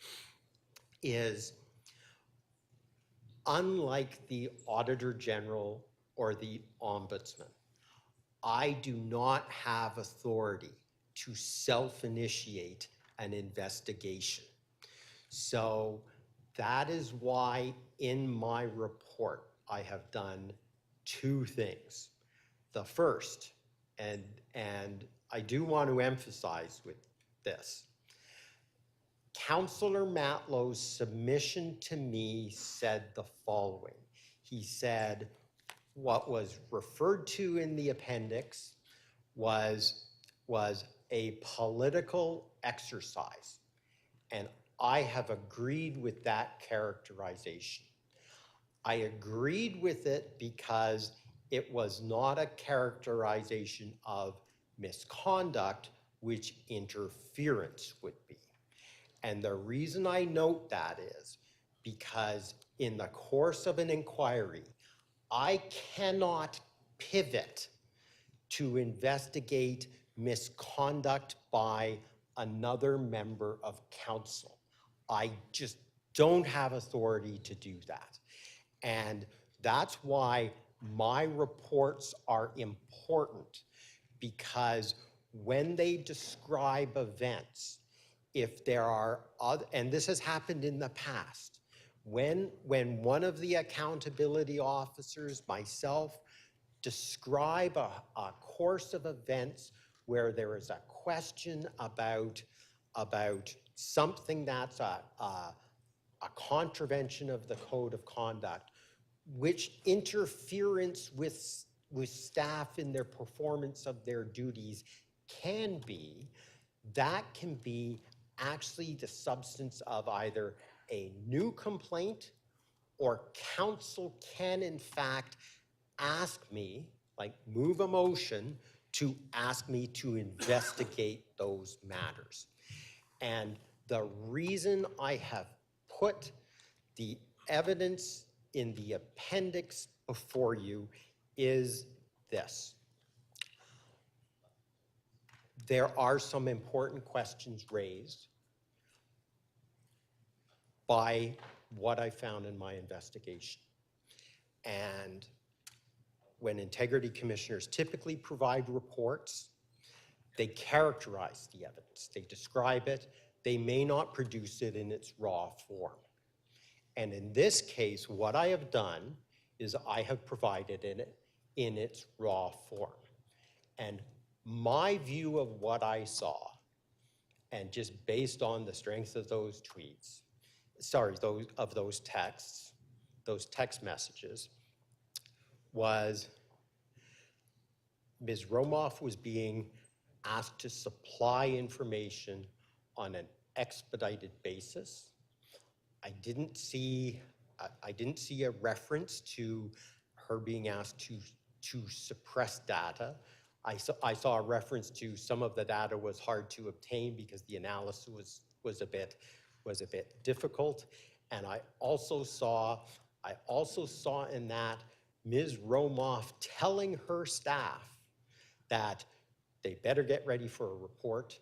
is unlike the Auditor General or the Ombudsman, I do not have authority to self-initiate an investigation. So that is why in my report, I have done 2 things. The first, and I do want to emphasize with this, Councillor Matlow's submission to me said the following. He said what was referred to in the appendix was a political exercise. And I have agreed with that characterization. I agreed with it because it was not a characterization of misconduct, which interference would be. And the reason I note that is because in the course of an inquiry, I cannot pivot to investigate misconduct by another member of council. I just don't have authority to do that. And that's why my reports are important, because when they describe events, if there are other, and this has happened in the past, when one of the accountability officers, myself, describe a course of events where there is a question about something that's a contravention of the code of conduct, which interference with staff in their performance of their duties can be, that can be actually the substance of either a new complaint, or council can in fact ask me, like move a motion to ask me to investigate those matters. And the reason I have put the evidence in the appendix before you is this. There are some important questions raised by what I found in my investigation. And when integrity commissioners typically provide reports, they characterize the evidence, they describe it, they may not produce it in its raw form. And in this case, what I have done is I have provided it in its raw form. And my view of what I saw, and just based on the strength of those tweets, those text messages, was Ms. Romoff was being asked to supply information on an expedited basis. I didn't see a reference to her being asked to suppress data. I saw a reference to some of the data was hard to obtain because the analysis was a bit difficult. And I also saw in that Ms. Romoff telling her staff that they better get ready for a report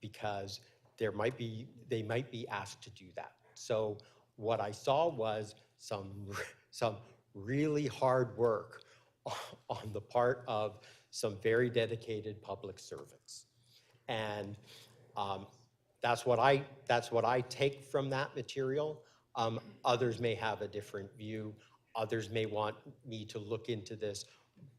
because they might be asked to do that. So what I saw was some really hard work on the part of some very dedicated public servants. And that's what I take from that material. Others may have a different view. Others may want me to look into this,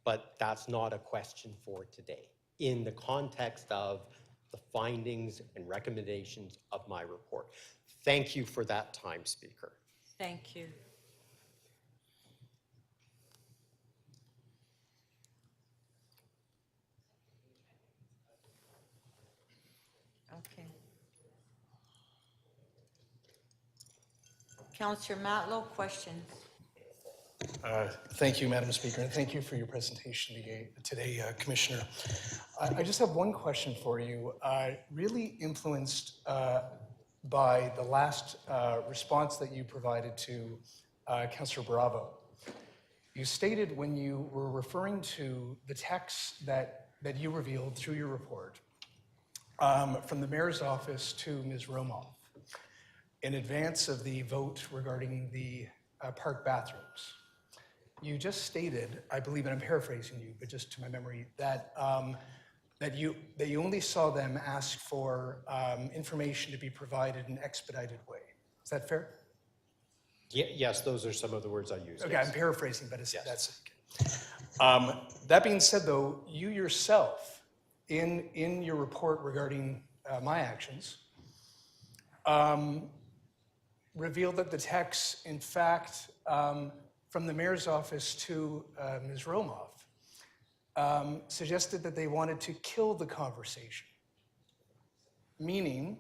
but that's not a question for today in the context of the findings and recommendations of my report. Thank you for that time, Speaker. Thank you. Okay. Counselor Matlow, questions? Thank you, Madam Speaker, and thank you for your presentation today, Commissioner. I just have one question for you. Really influenced by the last response that you provided to Councillor Bravo. You stated when you were referring to the text that you revealed through your report from the Mayor's office to Ms. Romoff in advance of the vote regarding the park bathrooms. You just stated, I believe, and I'm paraphrasing you, but just to my memory, that that you only saw them ask for information to be provided in an expedited way. Is that fair? Yes, those are some of the words I used. Okay, yes. I'm paraphrasing, but Yes. that's okay. That being said, though, you yourself, in your report regarding my actions, revealed that the text, in fact, from the Mayor's office to Ms. Romoff, suggested that they wanted to kill the conversation, meaning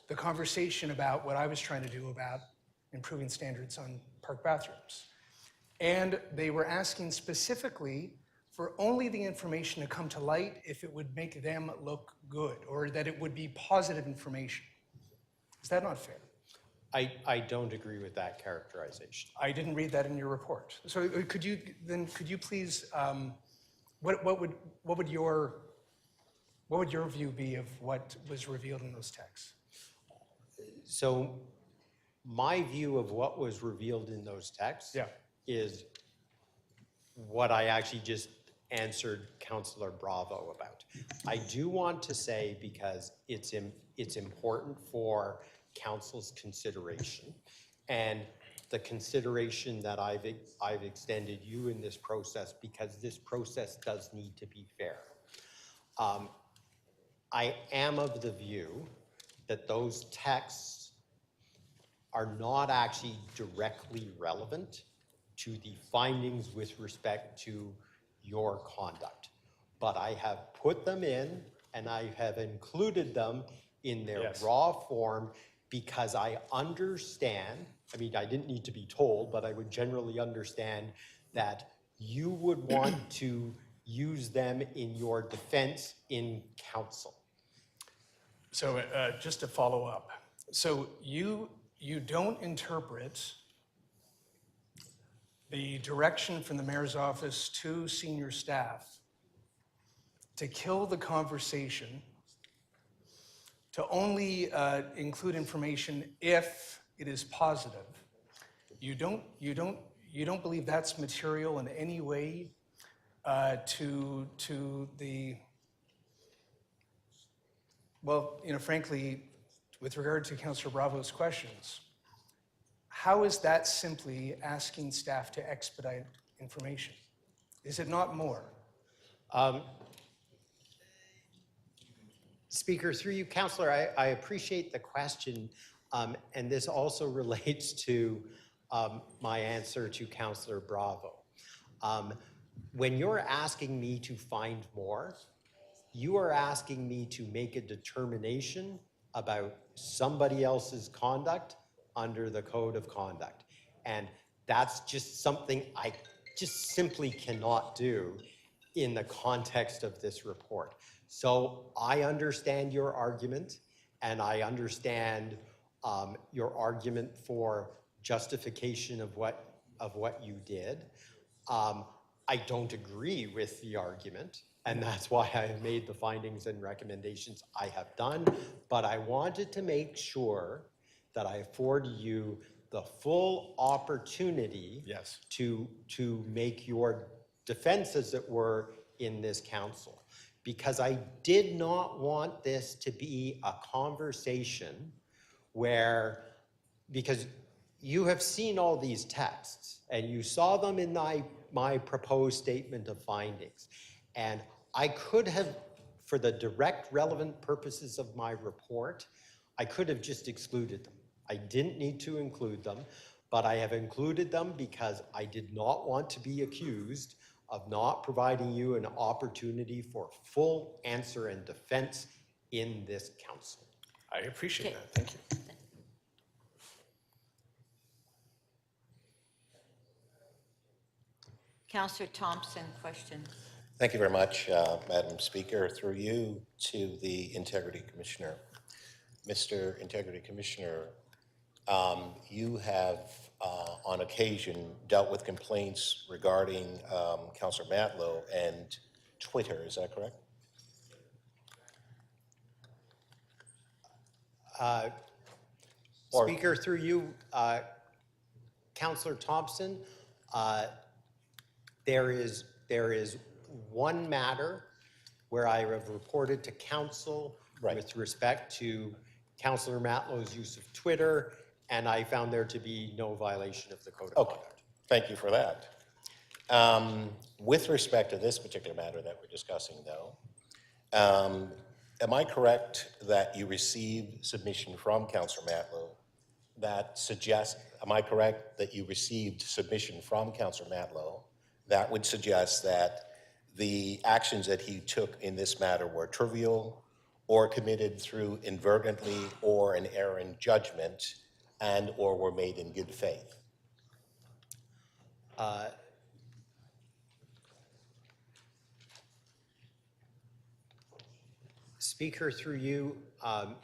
the conversation about what I was trying to do about improving standards on park bathrooms. And they were asking specifically for only the information to come to light if it would make them look good, or that it would be positive information. Is that not fair? I don't agree with that characterization. I didn't read that in your report. So could you please, what would your view be of what was revealed in those texts? So my view of what was revealed in those texts is what I actually just answered Councillor Bravo about. I do want to say, because it's important for Council's consideration and the consideration that I've extended you in this process, because this process does need to be fair. I am of the view that those texts are not actually directly relevant to the findings with respect to your conduct. But I have put them in and I have included them in their raw form because I understand, I mean, I didn't need to be told, but I would generally understand that you would want to use them in your defense in council. So just to follow up, so you don't interpret the direction from the Mayor's office to senior staff to kill the conversation, to only include information if it is positive. You don't believe that's material in any way to the, well, frankly, with regard to Councillor Bravo's questions, how is that simply asking staff to expedite information? Is it not more? Speaker, through you, Councillor, I appreciate the question, and this also relates to my answer to Councillor Bravo. When you're asking me to find more, you are asking me to make a determination about somebody else's conduct under the Code of Conduct. And that's just something I just simply cannot do in the context of this report. So I understand your argument, and I understand your argument for justification of what you did. I don't agree with the argument, and that's why I have made the findings and recommendations I have done. But I wanted to make sure that I afford you the full opportunity to make your defense, as it were, in this council. Because I did not want this to be a conversation where, because you have seen all these texts and you saw them in my proposed statement of findings. And I could have, for the direct relevant purposes of my report, I could have just excluded them. I didn't need to include them, but I have included them because I did not want to be accused of not providing you an opportunity for full answer and defense in this council. I appreciate that. Thank you. Councillor Thompson, question. Thank you very much, Madam Speaker. Through you to the Integrity Commissioner. Mr. Integrity Commissioner, you have on occasion dealt with complaints regarding Councillor Matlow and Twitter, is that correct? Speaker, through you, Councillor Thompson, there is one matter where I have reported to council with respect to Councillor Matlow's use of Twitter, and I found there to be no violation of the code of conduct. Thank you for that. With respect to this particular matter that we're discussing, though, am I correct that you received submission from Councillor Matlow that suggests, am I correct that you received submission from Councillor Matlow that would suggest that the actions that he took in this matter were trivial or committed through inadvertently or an error in judgment and or were made in good faith? Speaker, through you, I'm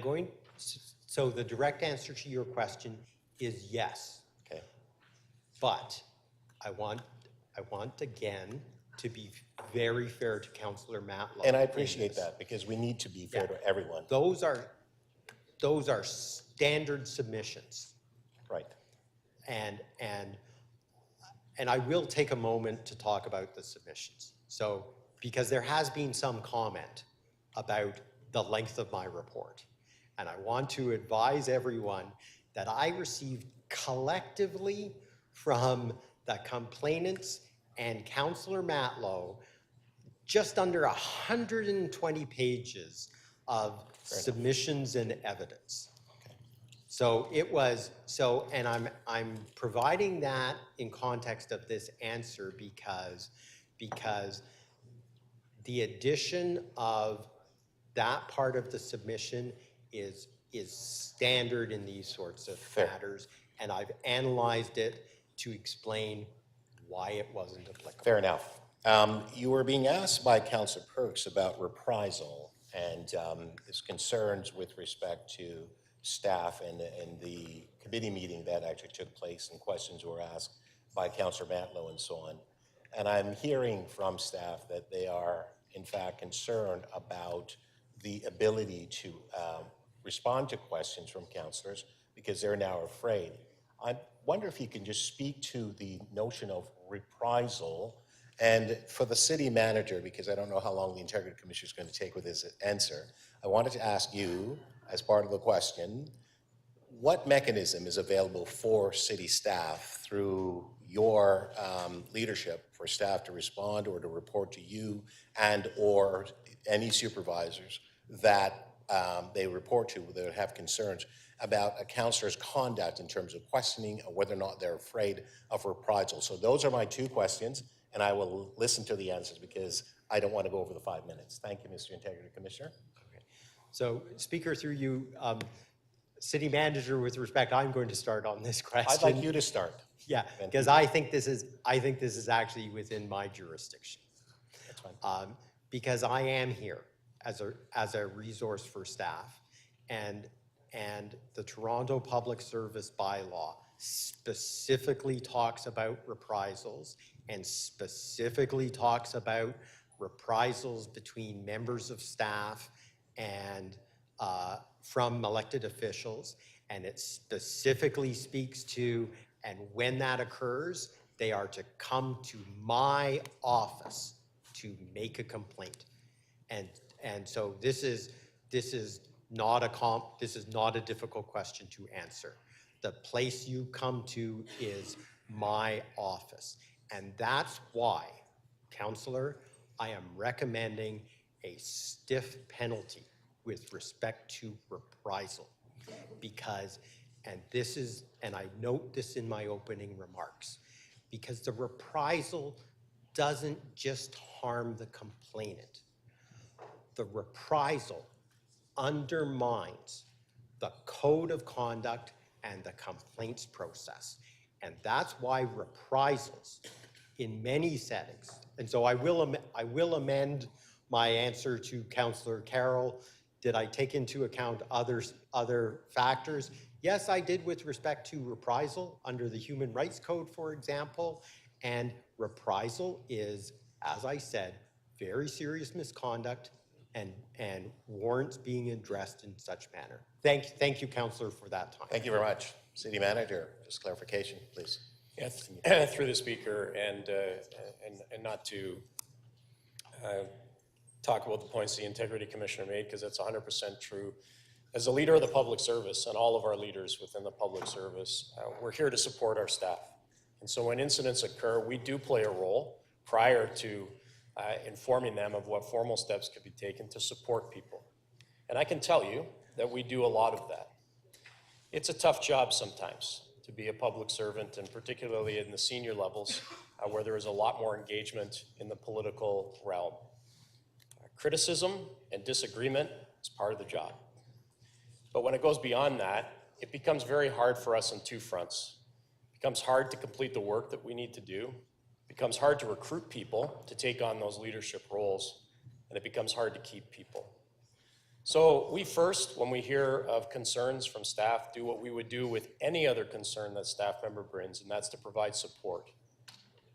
going, so the direct answer to your question is yes. Okay. But I want again to be very fair to Councillor Matlow. And I appreciate that because we need to be fair to everyone. Those are standard submissions. Right. And I will take a moment to talk about the submissions. So, because there has been some comment about the length of my report. And I want to advise everyone that I received collectively from the complainants and Councillor Matlow just under 120 pages of submissions and evidence. So it was, and I'm providing that in context of this answer because the addition of that part of the submission is standard in these sorts of matters, and I've analyzed it to explain why it wasn't applicable. Fair enough. You were being asked by Councillor Perks about reprisal and his concerns with respect to staff and the committee meeting that actually took place, and questions were asked by Councillor Matlow and so on. And I'm hearing from staff that they are in fact concerned about the ability to respond to questions from councillors because they're now afraid. I wonder if you can just speak to the notion of reprisal, and for the city manager, because I don't know how long the Integrity Commissioner is going to take with his answer, I wanted to ask you, as part of the question, what mechanism is available for city staff through your leadership for staff to respond or to report to you and or any supervisors that they report to that have concerns about a councillor's conduct in terms of questioning or whether or not they're afraid of reprisal? So those are my two questions, and I will listen to the answers because I don't want to go over the 5 minutes. Thank you, Mr. Integrity Commissioner. So, Speaker, through you, City Manager, with respect, I'm going to start on this question. I'd like you to start. Yeah, because I think this is actually within my jurisdiction. That's fine. Because I am here as a resource for staff, and the Toronto Public Service Bylaw specifically talks about reprisals and specifically talks about reprisals between members of staff and from elected officials, and it specifically speaks to, and when that occurs, they are to come to my office to make a complaint. And so this is not a difficult question to answer. The place you come to is my office. And that's why, Councillor, I am recommending a stiff penalty with respect to reprisal. Because, and I note this in my opening remarks, because the reprisal doesn't just harm the complainant. The reprisal undermines the code of conduct and the complaints process. And that's why reprisals in many settings, and so I will amend my answer to Councillor Carroll. Did I take into account other factors? Yes, I did with respect to reprisal under the Human Rights Code, for example. And reprisal is, as I said, very serious misconduct and warrants being addressed in such manner. Thank you, Councillor, for that time. Thank you very much. City Manager, just clarification, please. Yes, through the speaker, and not to talk about the points the Integrity Commissioner made, because that's 100% true. As a leader of the public service, and all of our leaders within the public service, we're here to support our staff. And so when incidents occur, we do play a role prior to informing them of what formal steps could be taken to support people. And I can tell you that we do a lot of that. It's a tough job sometimes to be a public servant, and particularly in the senior levels where there is a lot more engagement in the political realm. Criticism and disagreement is part of the job. But when it goes beyond that, it becomes very hard for us on two fronts. It becomes hard to complete the work that we need to do. It becomes hard to recruit people to take on those leadership roles, and it becomes hard to keep people. So we first, when we hear of concerns from staff, do what we would do with any other concern that staff member brings, and that's to provide support,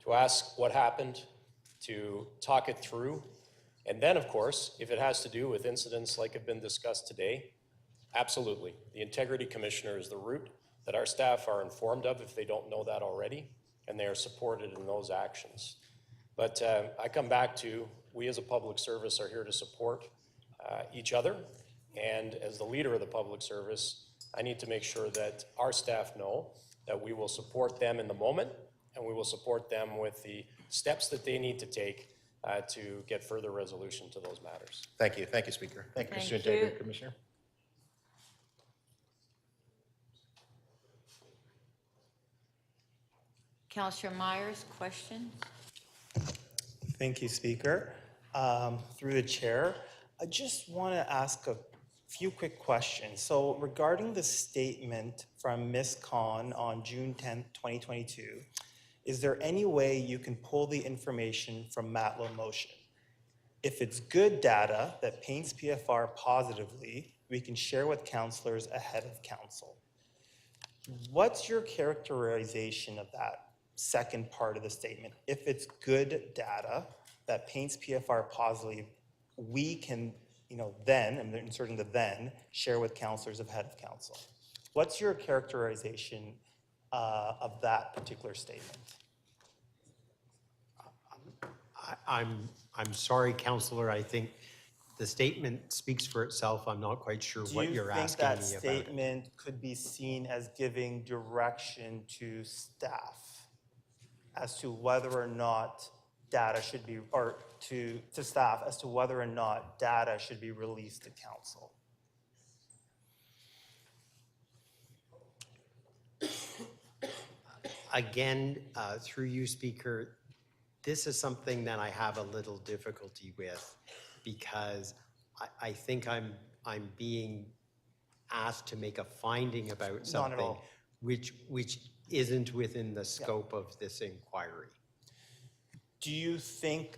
to ask what happened, to talk it through, and then, of course, if it has to do with incidents like have been discussed today, absolutely. The Integrity Commissioner is the route that our staff are informed of if they don't know that already, and they are supported in those actions. But I come back to, we as a public service are here to support each other, and as the leader of the public service, I need to make sure that our staff know that we will support them in the moment, and we will support them with the steps that they need to take to get further resolution to those matters. Thank you. Thank you, Speaker. Thank you, Mr. Thank Integrity you. Commissioner. Councillor Myers, question? Thank you, Speaker. Through the chair, I just want to ask a few quick questions. So regarding the statement from Ms. Khan on June 10th, 2022, is there any way you can pull the information from Matlow Motion? If it's good data that paints PFR positively, we can share with councillors ahead of council. What's your characterization of that second part of the statement? If it's good data that paints PFR positively, we can, then, I'm inserting the then, share with councillors ahead of council. What's your characterization of that particular statement? I'm sorry, Councillor. I think the statement speaks for itself. I'm not quite sure what you're asking me about. Do you think that statement could be seen as giving direction to staff as to whether or not data should be, or to staff as to whether or not data should be released to council? Again, through you, Speaker, this is something that I have a little difficulty with, because I think I'm being asked to make a finding about something which isn't within the scope of this inquiry. Do you think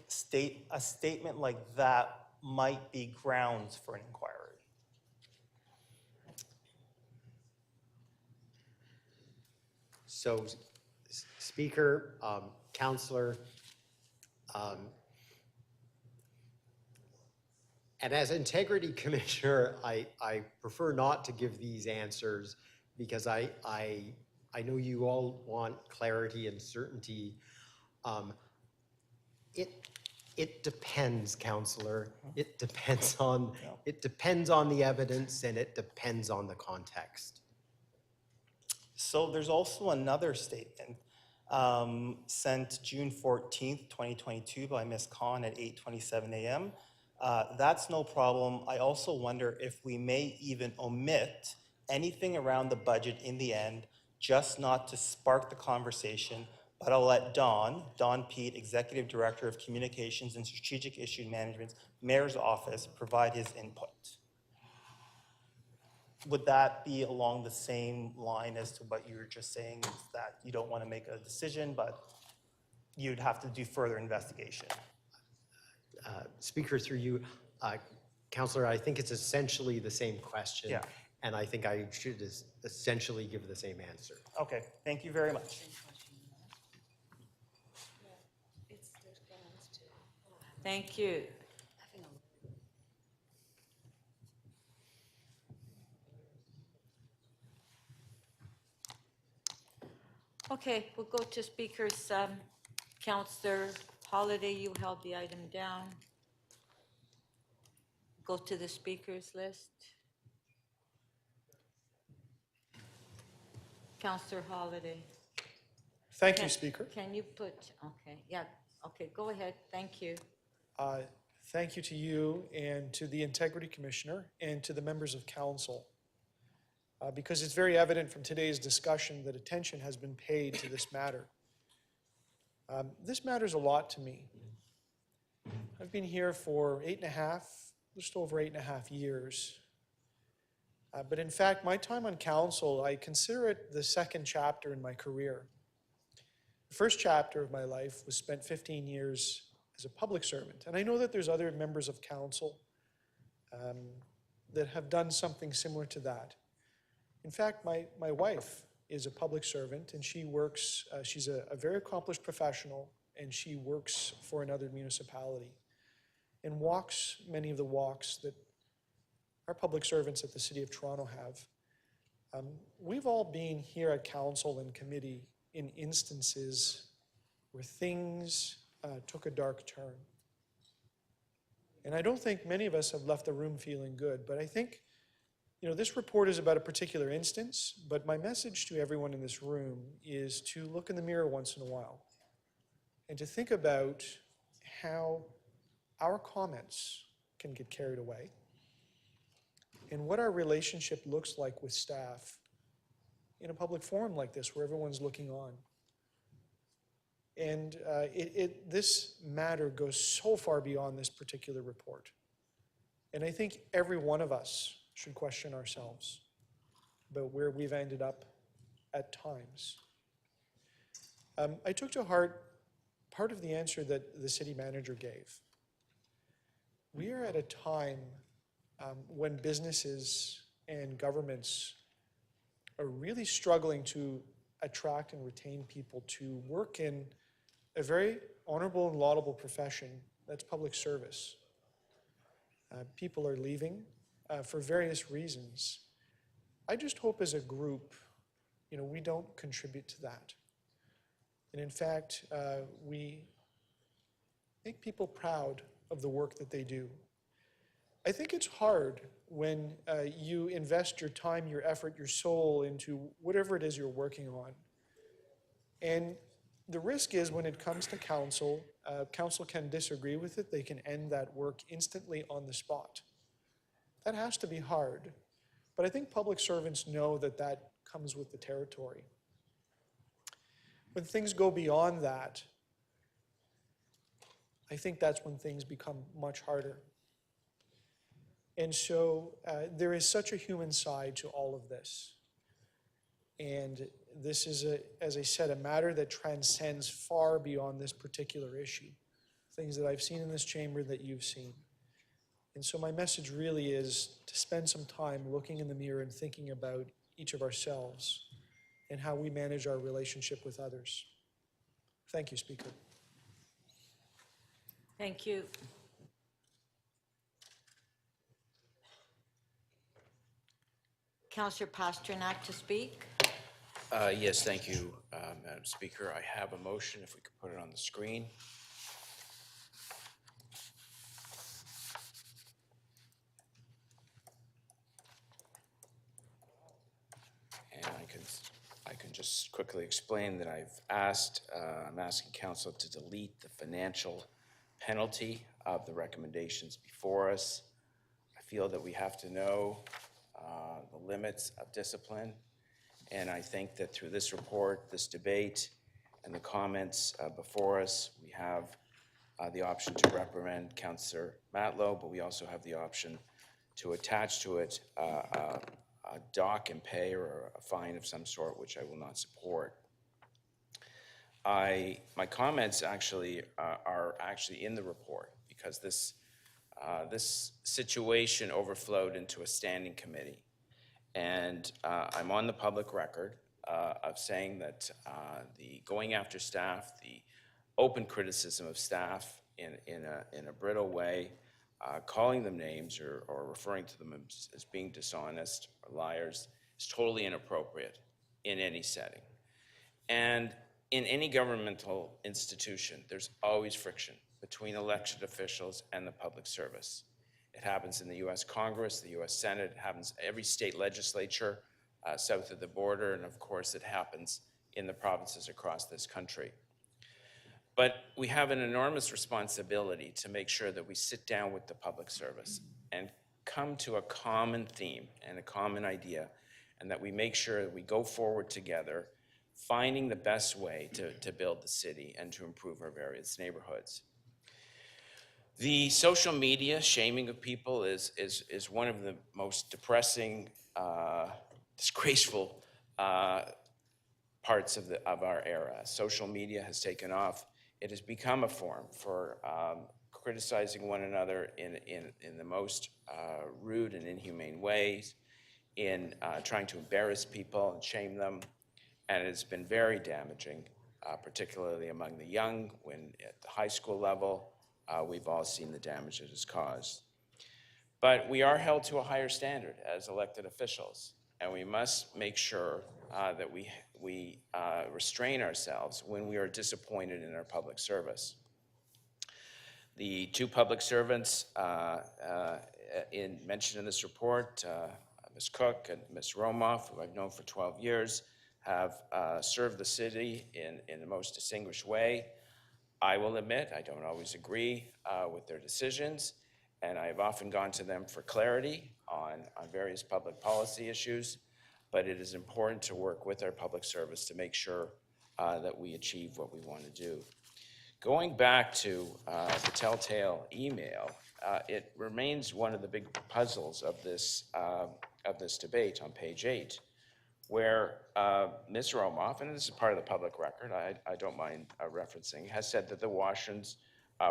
a statement like that might be grounds for an inquiry? So, Speaker, Councillor, and as Integrity Commissioner, I prefer not to give these answers, because I know you all want clarity and certainty. It depends, Councillor. It depends on the evidence, and it depends on the context. So there's also another statement sent June 14th, 2022 by Ms. Khan at 8:27 a.m. That's no problem. I also wonder if we may even omit anything around the budget in the end, just not to spark the conversation, but I'll let Don Pete, Executive Director of Communications and Strategic Issue Management, Mayor's Office, provide his input. Would that be along the same line as to what you were just saying, is that you don't want to make a decision, but you'd have to do further investigation? Speaker, through you, Councillor, I think it's essentially the same question. Yeah. And I think I should essentially give the same answer. Okay, thank you very much. Thank you. Okay, we'll go to speakers. Councillor Holiday, you held the item down. Go to the speakers list. Councillor Holiday. Thank you, Speaker. Can you put, okay, yeah, okay, go ahead, thank you. Thank you to you and to the Integrity Commissioner and to the members of council. Because it's very evident from today's discussion that attention has been paid to this matter. This matters a lot to me. I've been here for just over 8.5 years. But in fact, my time on council, I consider it the second chapter in my career. The first chapter of my life was spent 15 years as a public servant. And I know that there's other members of council that have done something similar to that. In fact, my wife is a public servant, and she works, she's a very accomplished professional, and she works for another municipality and walks many of the walks that our public servants at the City of Toronto have. We've all been here at council and committee in instances where things took a dark turn. And I don't think many of us have left the room feeling good, but I think, you know, this report is about a particular instance, but my message to everyone in this room is to look in the mirror once in a while and to think about how our comments can get carried away and what our relationship looks like with staff in a public forum like this where everyone's looking on. And this matter goes so far beyond this particular report. And I think every one of us should question ourselves about where we've ended up at times. I took to heart part of the answer that the city manager gave. We are at a time when businesses and governments are really struggling to attract and retain people to work in a very honorable and laudable profession that's public service. People are leaving for various reasons. I just hope as a group, you know, we don't contribute to that. And in fact, we make people proud of the work that they do. I think it's hard when you invest your time, your effort, your soul into whatever it is you're working on. And the risk is when it comes to council, council can disagree with it. They can end that work instantly on the spot. That has to be hard. But I think public servants know that that comes with the territory. When things go beyond that, I think that's when things become much harder. And so there is such a human side to all of this. And this is, as I said, a matter that transcends far beyond this particular issue. Things that I've seen in this chamber that you've seen. And so my message really is to spend some time looking in the mirror and thinking about each of ourselves and how we manage our relationship with others. Thank you, Speaker. Thank you. Councillor Pasternak to speak. Yes, thank you, Madam Speaker. I have a motion, if we could put it on the screen. And I can just quickly explain that I'm asking council to delete the financial penalty of the recommendations before us. I feel that we have to know the limits of discipline. And I think that through this report, this debate, and the comments before us. We have the option to reprimand Councillor Matlow, but we also have the option to attach to it a dock and pay or a fine of some sort, which I will not support. My comments actually are actually in the report because this situation overflowed into a standing committee. And I'm on the public record of saying that the going after staff, the open criticism of staff in a brittle way, calling them names or referring to them as being dishonest or liars is totally inappropriate in any setting. And in any governmental institution, there's always friction between elected officials and the public service. It happens in the US Congress, the US Senate, it happens in every state legislature south of the border, and of course it happens in the provinces across this country. But we have an enormous responsibility to make sure that we sit down with the public service and come to a common theme and a common idea, and that we make sure that we go forward together, finding the best way to build the city and to improve our various neighborhoods. The social media shaming of people is one of the most depressing, disgraceful parts of our era. Social media has taken off. It has become a form for criticizing one another in the most rude and inhumane ways, in trying to embarrass people and shame them. And it's been very damaging, particularly among the young, when at the high school level, we've all seen the damage it has caused. But we are held to a higher standard as elected officials, and we must make sure that we restrain ourselves when we are disappointed in our public service. The two public servants mentioned in this report, Ms. Cook and Ms. Romoff, who I've known for 12 years, have served the city in the most distinguished way. I will admit, I don't always agree with their decisions, and I've often gone to them for clarity on various public policy issues, but it is important to work with our public service to make sure that we achieve what we want to do. Going back to the telltale email, it remains one of the big puzzles of this debate on page 8, where Ms. Romoff, and this is part of the public record, I don't mind referencing, has said that the washrooms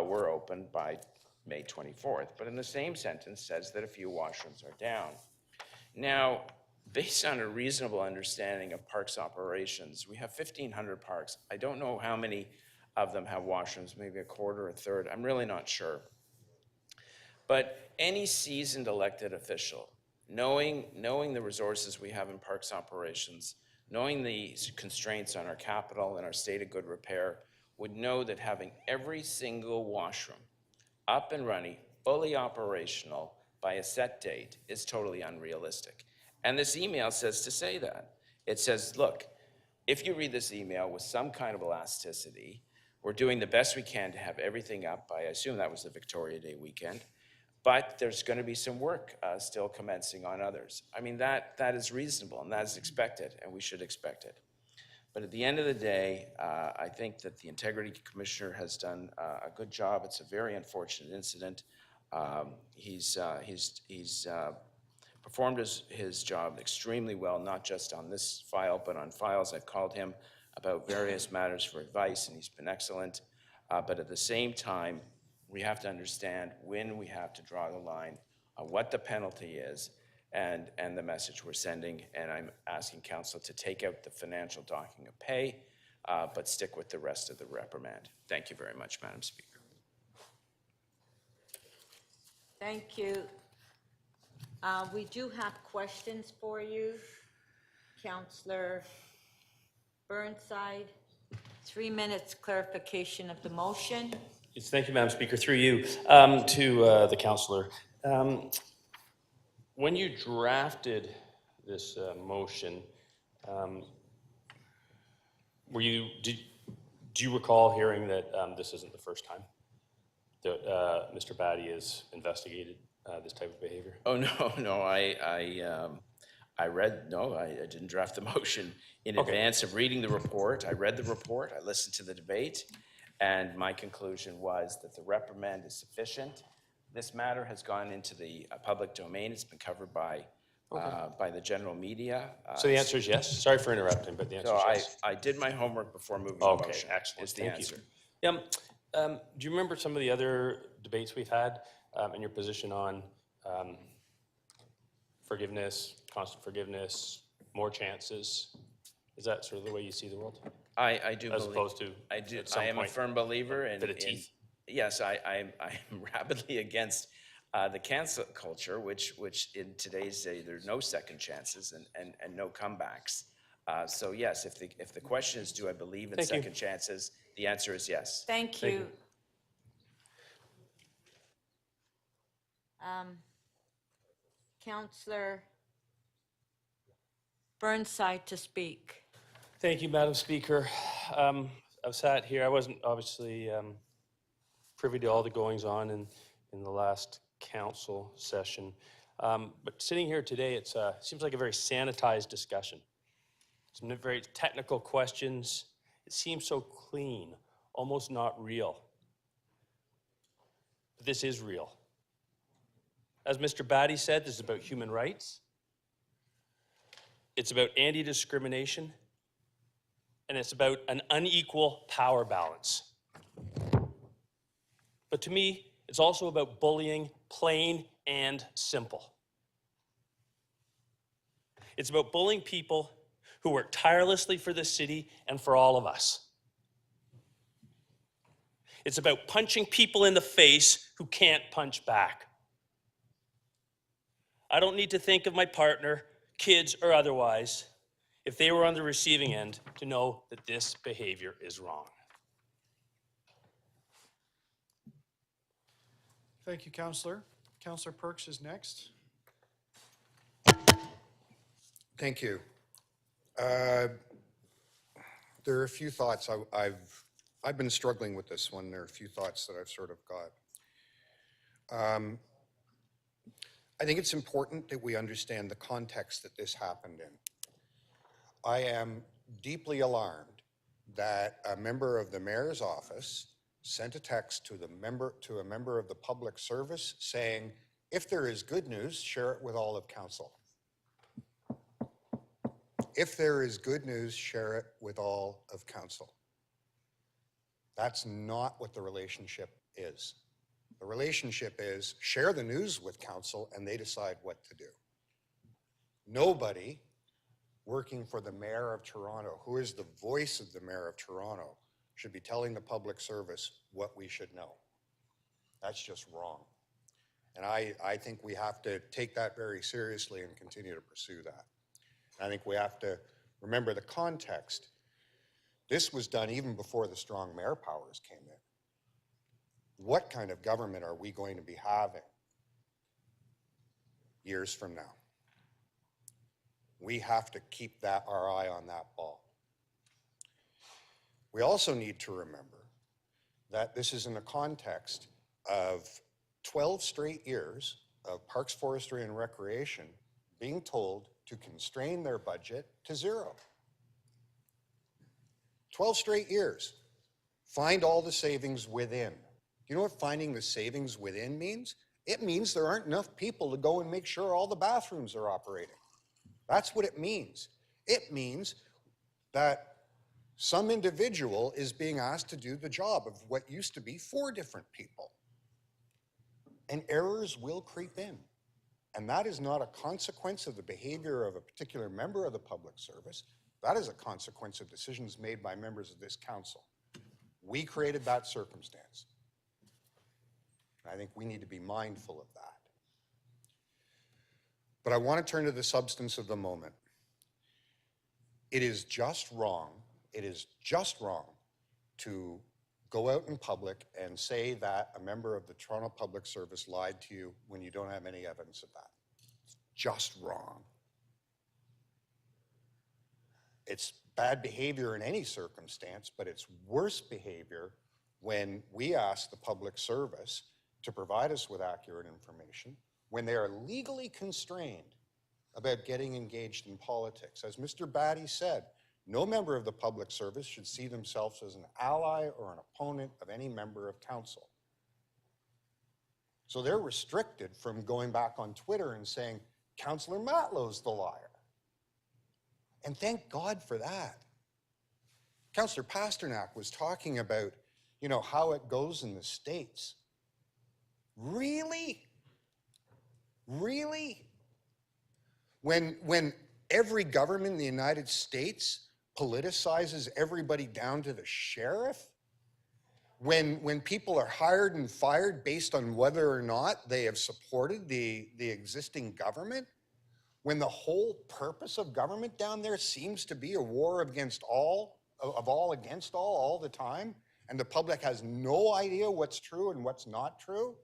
were open by May 24th, but in the same sentence says that a few washrooms are down. Now, based on a reasonable understanding of parks operations, we have 1,500 parks. I don't know how many of them have washrooms, maybe a quarter, a third, I'm really not sure. But any seasoned elected official, knowing the resources we have in parks operations, knowing the constraints on our capital and our state of good repair, would know that having every single washroom up and running, fully operational by a set date is totally unrealistic. And this email says to say that. It says, look, if you read this email with some kind of elasticity, we're doing the best we can to have everything up by, I assume that was the Victoria Day weekend, but there's going to be some work still commencing on others. I mean, that is reasonable and that is expected, and we should expect it. But at the end of the day, I think that the Integrity Commissioner has done a good job. It's a very unfortunate incident. He's performed his job extremely well, not just on this file, but on files. I've called him about various matters for advice, and he's been excellent. But at the same time, we have to understand when we have to draw the line on what the penalty is and the message we're sending. And I'm asking council to take out the financial docking of pay, but stick with the rest of the reprimand. Thank you very much, Madam Speaker. Thank you. We do have questions for you. Councillor Burnside, 3 minutes clarification of the motion. Yes, thank you, Madam Speaker. Through you to the councillor. When you drafted this motion, do you recall hearing that this isn't the first time that Mr. Batty has investigated this type of behavior? Oh, no, I I didn't draft the motion in advance of reading the report. I read the report, I listened to the debate, and my conclusion was that the reprimand is sufficient. This matter has gone into the public domain. It's been covered by the general media. So the answer is yes? Sorry for interrupting, but the answer is yes. I did my homework before moving the Okay, motion. excellent. Is the Thank answer. you. Yeah, do you remember some of the other debates we've had and your position on forgiveness, constant forgiveness, more chances? Is that sort of the way you see the world? I do As believe, opposed to at some I am a point, firm believer in. bit of teeth? Yes, I'm rapidly against the cancel culture, which in today's day, there's no second chances and no comebacks. So yes, if the question is, do I believe in Thank you. second chances? The answer is yes. Thank you. Councillor Burnside to speak. Thank you, Madam Speaker. I've sat here, I wasn't obviously privy to all the goings-on in the last council session. But sitting here today, it seems like a very sanitized discussion. Some very technical questions. It seems so clean, almost not real. But this is real. As Mr. Batty said, this is about human rights. It's about anti-discrimination. And it's about an unequal power balance. But to me, it's also about bullying, plain and simple. It's about bullying people who work tirelessly for the city and for all of us. It's about punching people in the face who can't punch back. I don't need to think of my partner, kids, or otherwise, if they were on the receiving end, to know that this behavior is wrong. Thank you, Councillor. Councillor Perks is next. Thank you. There are a few thoughts. I've been struggling with this one. There are a few thoughts that I've sort of got. I think it's important that we understand the context that this happened in. I am deeply alarmed that a member of the mayor's office sent a text to a member of the public service saying, if there is good news, share it with all of council. If there is good news, share it with all of council. That's not what the relationship is. The relationship is share the news with council and they decide what to do. Nobody working for the mayor of Toronto, who is the voice of the mayor of Toronto, should be telling the public service what we should know. That's just wrong. And I think we have to take that very seriously and continue to pursue that. I think we have to remember the context. This was done even before the strong mayor powers came in. What kind of government are we going to be having years from now? We have to keep our eye on that ball. We also need to remember that this is in the context of 12 straight years of Parks, Forestry, and Recreation being told to constrain their budget to zero. 12 straight years. Find all the savings within. You know what finding the savings within means? It means there aren't enough people to go and make sure all the bathrooms are operating. That's what it means. It means that some individual is being asked to do the job of what used to be 4 different people. And errors will creep in. And that is not a consequence of the behavior of a particular member of the public service. That is a consequence of decisions made by members of this council. We created that circumstance. I think we need to be mindful of that. But I want to turn to the substance of the moment. It is just wrong to go out in public and say that a member of the Toronto Public Service lied to you when you don't have any evidence of that. It's just wrong. It's bad behavior in any circumstance, but it's worse behavior when we ask the public service to provide us with accurate information, when they are legally constrained about getting engaged in politics. As Mr. Batty said, no member of the public service should see themselves as an ally or an opponent of any member of council. So they're restricted from going back on Twitter and saying, Councillor Matlow's the liar. And thank God for that. Councillor Pasternak was talking about, you know, how it goes in the States. Really? Really? When every government in the United States politicizes everybody down to the sheriff? When people are hired and fired based on whether or not they have supported the existing government? When the whole purpose of government down there seems to be a war against all, of all against all the time, and the public has no idea what's true and what's not true?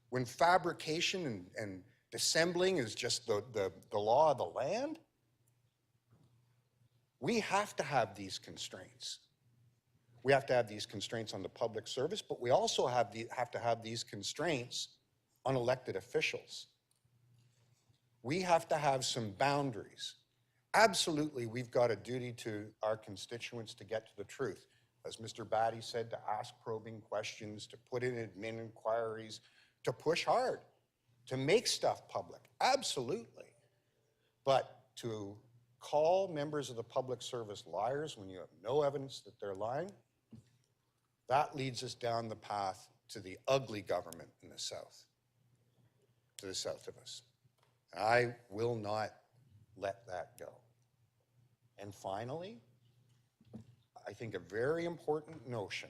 When fabrication and dissembling is just the law of the land? We have to have these constraints. We have to have these constraints on the public service, but we also have to have these constraints on elected officials. We have to have some boundaries. Absolutely, we've got a duty to our constituents to get to the truth. As Mr. Batty said, to ask probing questions, to put in admin inquiries, to push hard, to make stuff public. Absolutely. But to call members of the public service liars when you have no evidence that they're lying, that leads us down the path to the ugly government in the South, to the south of us. And I will not let that go. And finally, I think a very important notion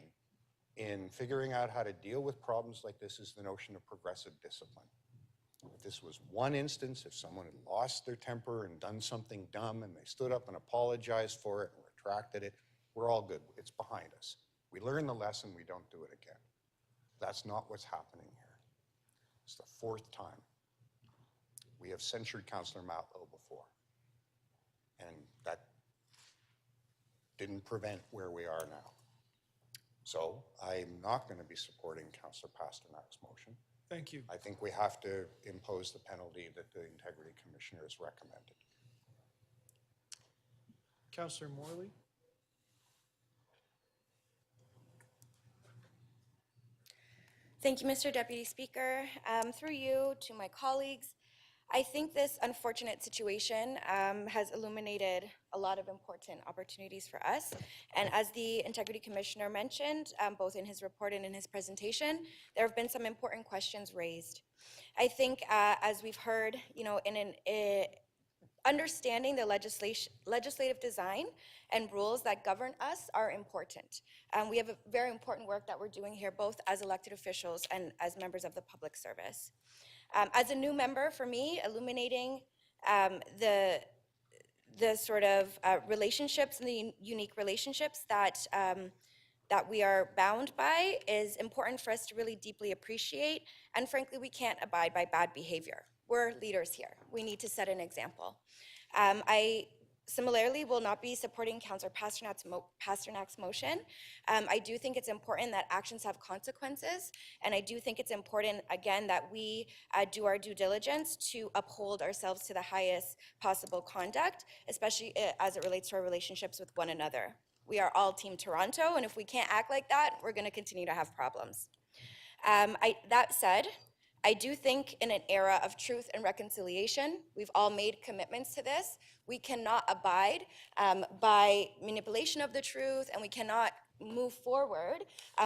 in figuring out how to deal with problems like this is the notion of progressive discipline. If this was one instance, if someone had lost their temper and done something dumb and they stood up and apologized for it and retracted it, we're all good. It's behind us. We learn the lesson, we don't do it again. That's not what's happening here. It's the fourth time. We have censured Councillor Matlow before, and that didn't prevent where we are now. So I'm not going to be supporting Councillor Pasternak's motion. Thank you. I think we have to impose the penalty that the Integrity Commissioner has recommended. Councillor Morley. Thank you, Mr. Deputy Speaker. Through you to my colleagues, I think this unfortunate situation has illuminated a lot of important opportunities for us. And as the Integrity Commissioner mentioned, both in his report and in his presentation, there have been some important questions raised. I think as we've heard, you know, understanding the legislative design and rules that govern us are important. We have a very important work that we're doing here, both as elected officials and as members of the public service. As a new member, for me, illuminating the sort of relationships and the unique relationships that that we are bound by is important for us to really deeply appreciate. And frankly, we can't abide by bad behavior. We're leaders here. We need to set an example. I similarly will not be supporting Councillor Pasternak's motion. I do think it's important that actions have consequences, and I do think it's important, again, that we do our due diligence to uphold ourselves to the highest possible conduct, especially as it relates to our relationships with one another. We are all Team Toronto, and if we can't act like that, we're going to continue to have problems. That said, I do think in an era of truth and reconciliation, we've all made commitments to this. We cannot abide by manipulation of the truth, and we cannot move forward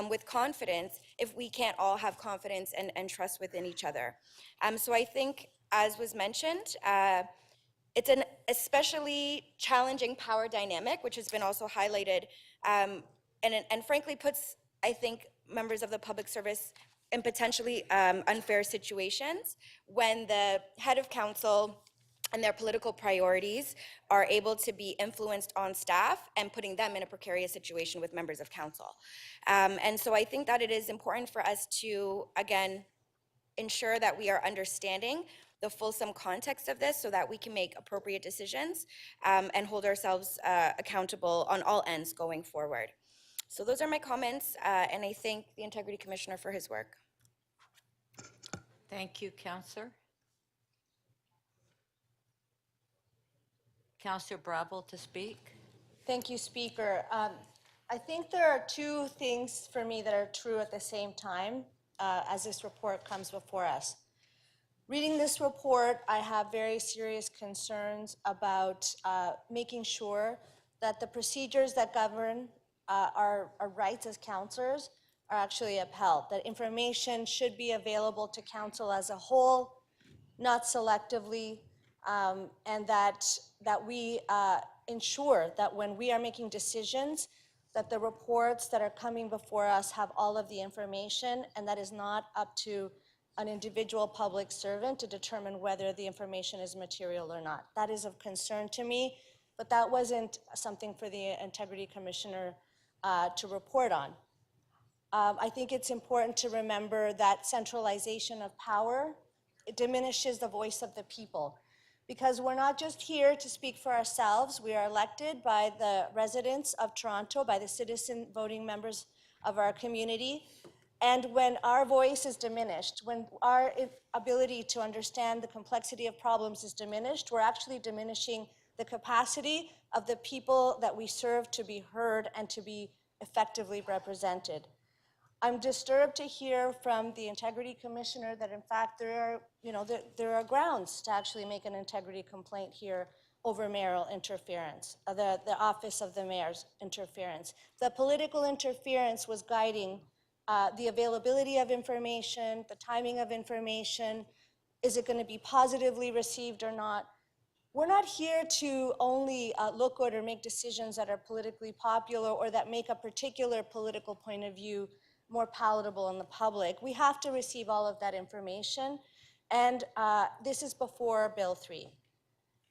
with confidence if we can't all have confidence and trust within each other. So I think, as was mentioned, it's an especially challenging power dynamic, which has been also highlighted, and frankly puts, I think, members of the public service in potentially unfair situations when the head of council and their political priorities are able to be influenced on staff and putting them in a precarious situation with members of council. And so I think that it is important for us to, again, ensure that we are understanding the fulsome context of this so that we can make appropriate decisions and hold ourselves accountable on all ends going forward. So those are my comments, and I thank the Integrity Commissioner for his work. Thank you, Councillor. Councillor Bravo to speak. Thank you, Speaker. I think there are two things for me that are true at the same time as this report comes before us. Reading this report, I have very serious concerns about making sure that the procedures that govern our rights as councillors are actually upheld, that information should be available to council as a whole, not selectively, and that we ensure that when we are making decisions, that the reports that are coming before us have all of the information, and that is not up to an individual public servant to determine whether the information is material or not. That is of concern to me, but that wasn't something for the Integrity Commissioner to report on. I think it's important to remember that centralization of power, it diminishes the voice of the people, because we're not just here to speak for ourselves. We are elected by the residents of Toronto, by the citizen voting members of our community. And when our voice is diminished, when our ability to understand the complexity of problems is diminished, we're actually diminishing the capacity of the people that we serve to be heard and to be effectively represented. I'm disturbed to hear from the Integrity Commissioner that in fact there are grounds to actually make an integrity complaint here over mayoral interference, the office of the mayor's interference. The political interference was guiding the availability of information, the timing of information. Is it going to be positively received or not? We're not here to only look at or make decisions that are politically popular or that make a particular political point of view more palatable in the public. We have to receive all of that information, and this is before Bill 3.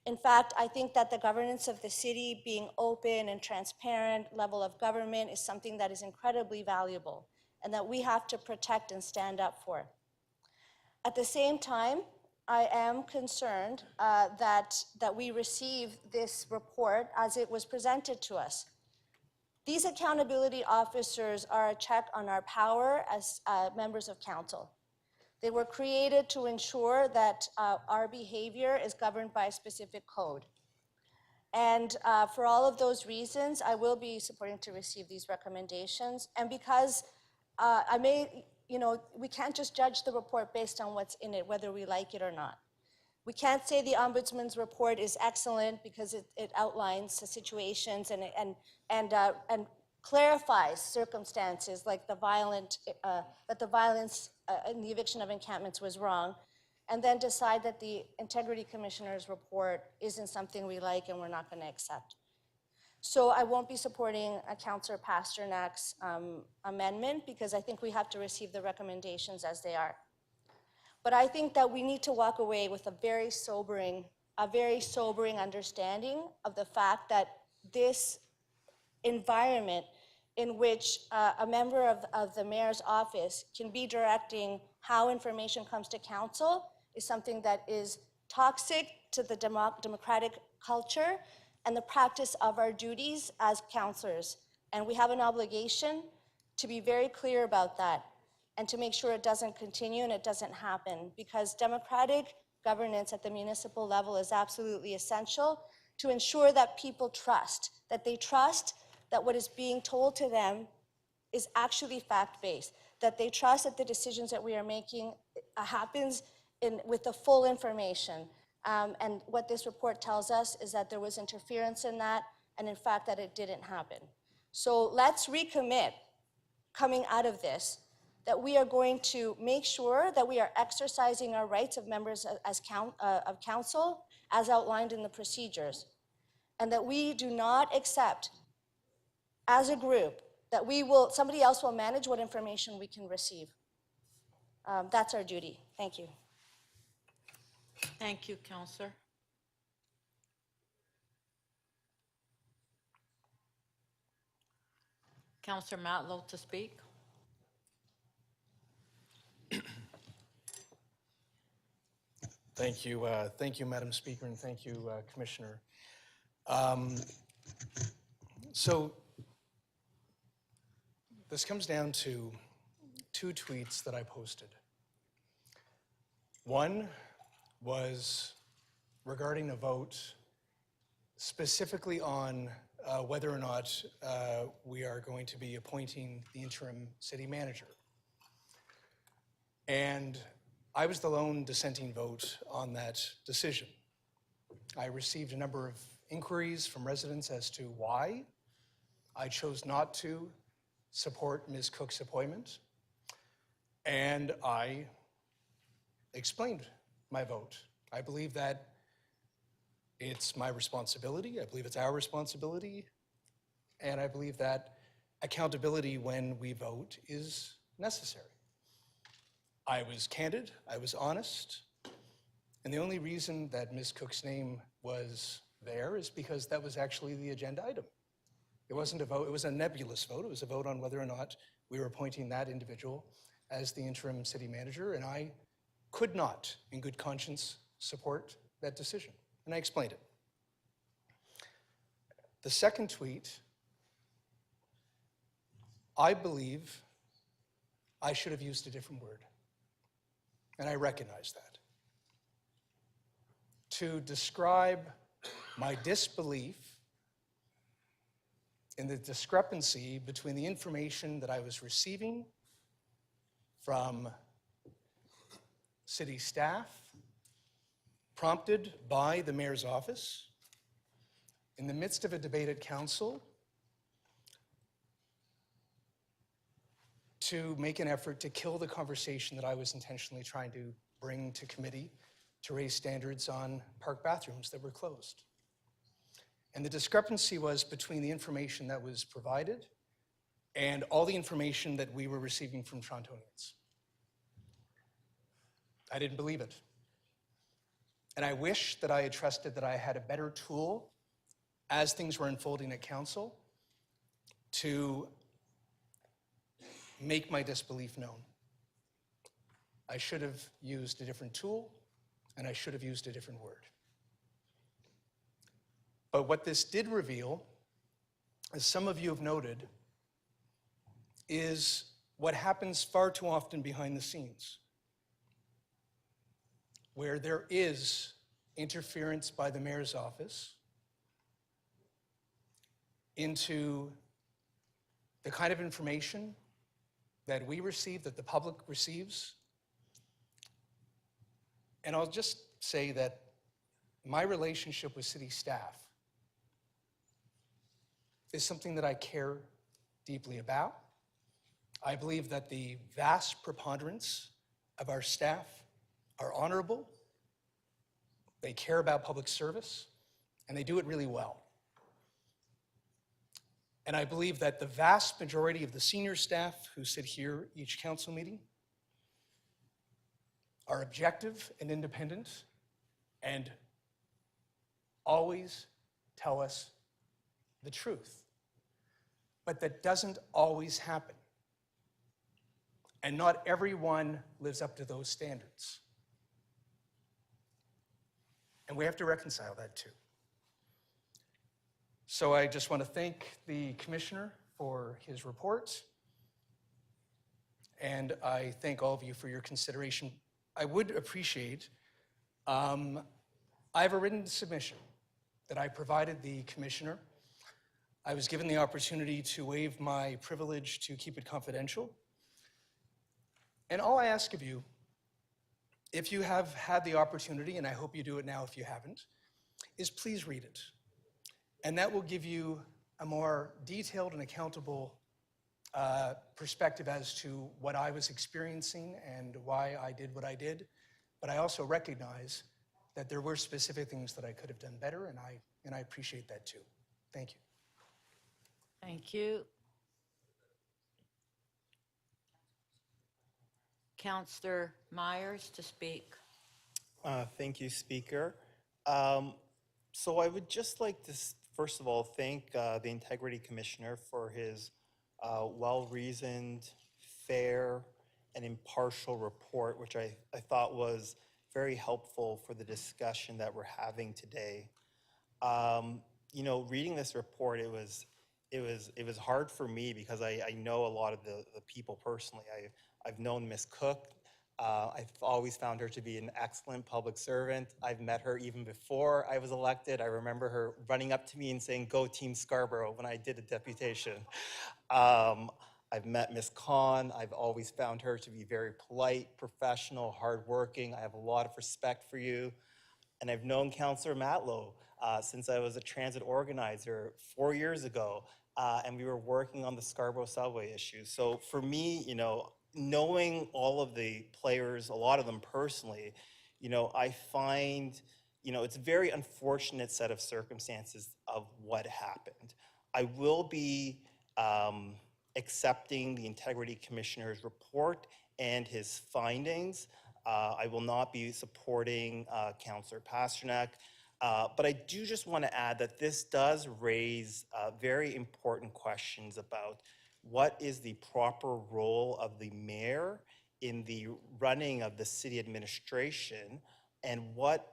In fact, I think that the governance of the city being open and transparent level of government is something that is incredibly valuable and that we have to protect and stand up for. At the same time, I am concerned that we receive this report as it was presented to us. These accountability officers are a check on our power as members of council. They were created to ensure that our behavior is governed by a specific code. And for all of those reasons, I will be supporting to receive these recommendations. And because we can't just judge the report based on what's in it, whether we like it or not. We can't say the Ombudsman's report is excellent because it outlines the situations and clarifies circumstances like that the violence in the eviction of encampments was wrong, and then decide that the Integrity Commissioner's report isn't something we like and we're not going to accept. So I won't be supporting Councillor Pasternak's amendment because I think we have to receive the recommendations as they are. But I think that we need to walk away with a very sobering understanding of the fact that this environment in which a member of the mayor's office can be directing how information comes to council is something that is toxic to the democratic culture and the practice of our duties as councillors. And we have an obligation to be very clear about that and to make sure it doesn't continue and it doesn't happen, because democratic governance at the municipal level is absolutely essential to ensure that people trust, that they trust that what is being told to them is actually fact-based, that they trust that the decisions that we are making happens with the full information. And what this report tells us is that there was interference in that, and in fact that it didn't happen. So let's recommit coming out of this, that we are going to make sure that we are exercising our rights of members of council as outlined in the procedures, and that we do not accept as a group that somebody else will manage what information we can receive. That's our duty. Thank you. Thank you, Councillor. Councillor Matlow to speak. Thank you, Madam Speaker, and thank you, Commissioner. So this comes down to two tweets that I posted. One was regarding a vote specifically on whether or not we are going to be appointing the interim city manager. And I was the lone dissenting vote on that decision. I received a number of inquiries from residents as to why I chose not to support Ms. Cook's appointment, and I explained my vote. I believe that it's my responsibility, I believe it's our responsibility, and I believe that accountability when we vote is necessary. I was candid, I was honest, and the only reason that Ms. Cook's name was there is because that was actually the agenda item. It wasn't a vote, it was a nebulous vote. It was a vote on whether or not we were appointing that individual as the interim city manager, and I could not, in good conscience, support that decision. And I explained it. The second tweet, I believe I should have used a different word. And I recognize that. To describe my disbelief in the discrepancy between the information that I was receiving from city staff, prompted by the mayor's office, in the midst of a debate at council, to make an effort to kill the conversation that I was intentionally trying to bring to committee to raise standards on park bathrooms that were closed. And the discrepancy was between the information that was provided and all the information that we were receiving from Torontonians. I didn't believe it. And I wish that I had trusted that I had a better tool as things were unfolding at council to make my disbelief known. I should have used a different tool, and I should have used a different word. But what this did reveal, as some of you have noted, is what happens far too often behind the scenes, where there is interference by the mayor's office into the kind of information that we receive, that the public receives. And I'll just say that my relationship with city staff is something that I care deeply about. I believe that the vast preponderance of our staff are honorable, they care about public service, and they do it really well. And I believe that the vast majority of the senior staff who sit here each council meeting are objective and independent and always tell us the truth. But that doesn't always happen. And not everyone lives up to those standards. And we have to reconcile that too. So I just want to thank the commissioner for his report. And I thank all of you for your consideration. I would appreciate, I have a written submission that I provided the commissioner. I was given the opportunity to waive my privilege to keep it confidential. And all I ask of you, if you have had the opportunity, and I hope you do it now if you haven't, is please read it. And that will give you a more detailed and accountable perspective as to what I was experiencing and why I did what I did. But I also recognize that there were specific things that I could have done better, and I appreciate that too. Thank you. Thank you. Councillor Myers to speak. Thank you, Speaker. So I would just like to, first of all, thank the Integrity Commissioner for his well-reasoned, fair, and impartial report, which I thought was very helpful for the discussion that we're having today. You know, reading this report, it was hard for me because I know a lot of the people personally. I've known Ms. Cook. I've always found her to be an excellent public servant. I've met her even before I was elected. I remember her running up to me and saying, "Go Team Scarborough," when I did a deputation. I've met Ms. Khan. I've always found her to be very polite, professional, hardworking. I have a lot of respect for you. And I've known Councillor Matlow since I was a transit organizer 4 years ago, and we were working on the Scarborough subway issue. So for me, knowing all of the players, a lot of them personally, I find, it's a very unfortunate set of circumstances of what happened. I will be accepting the Integrity Commissioner's report and his findings. I will not be supporting Councillor Pasternak, but I do just want to add that this does raise very important questions about what is the proper role of the mayor in the running of the city administration, and what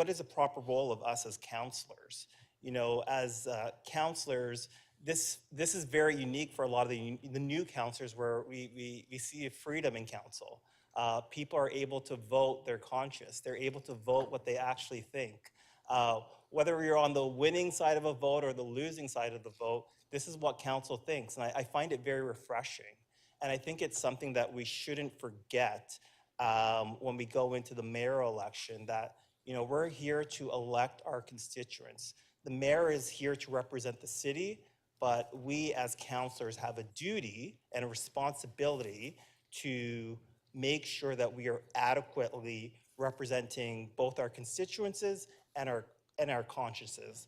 is the proper role of us as councillors? As councillors, this is very unique for a lot of the new councillors, where we see a freedom in council. People are able to vote their conscience. They're able to vote what they actually think. Whether you're on the winning side of a vote or the losing side of the vote, this is what council thinks. And I find it very refreshing. And I think it's something that we shouldn't forget when we go into the mayoral election, that we're here to elect our constituents. The mayor is here to represent the city, but we as councillors have a duty and a responsibility to make sure that we are adequately representing both our constituencies and our consciences.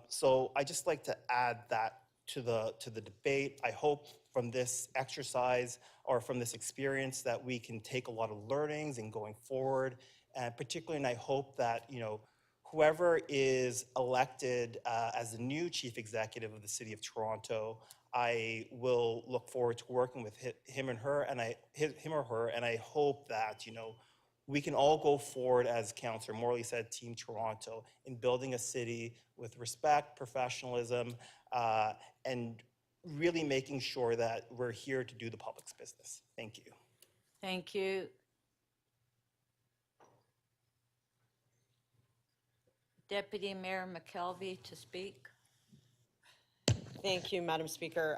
So I just like to add that to the debate. I hope from this exercise or from this experience that we can take a lot of learnings in going forward, and particularly, and I hope that whoever is elected as the new chief executive of the City of Toronto, I will look forward to working with him or her, and I hope that we can all go forward, as Councillor Morley said, Team Toronto, in building a city with respect, professionalism, and really making sure that we're here to do the public's business. Thank you. Thank you. Deputy Mayor McKelvey to speak. Thank you, Madam Speaker.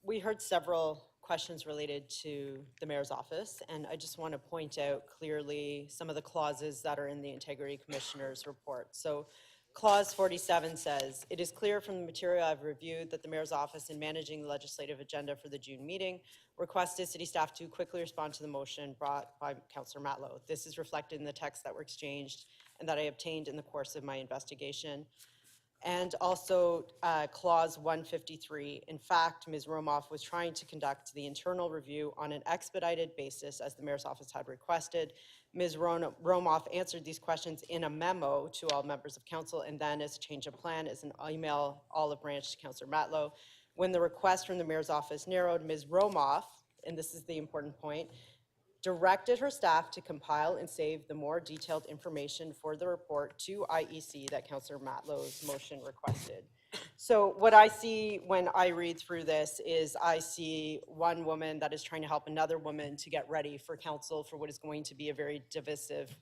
We heard several questions related to the mayor's office, and I just want to point out clearly some of the clauses that are in the Integrity Commissioner's report. So Clause 47 says, "It is clear from the material I've reviewed that the mayor's office, in managing the legislative agenda for the June meeting, requested city staff to quickly respond to the motion brought by Councillor Matlow. This is reflected in the texts that were exchanged and that I obtained in the course of my investigation." And also Clause 153, in fact, Ms. Romoff was trying to conduct the internal review on an expedited basis as the mayor's office had requested. Ms. Romoff answered these questions in a memo to all members of council, and then as a change of plan, as an email olive branch to Councillor Matlow. When the request from the mayor's office narrowed, Ms. Romoff, and this is the important point, directed her staff to compile and save the more detailed information for the report to IEC that Councillor Matlow's motion requested. So what I see when I read through this is I see one woman that is trying to help another woman to get ready for council for what is going to be a very divisive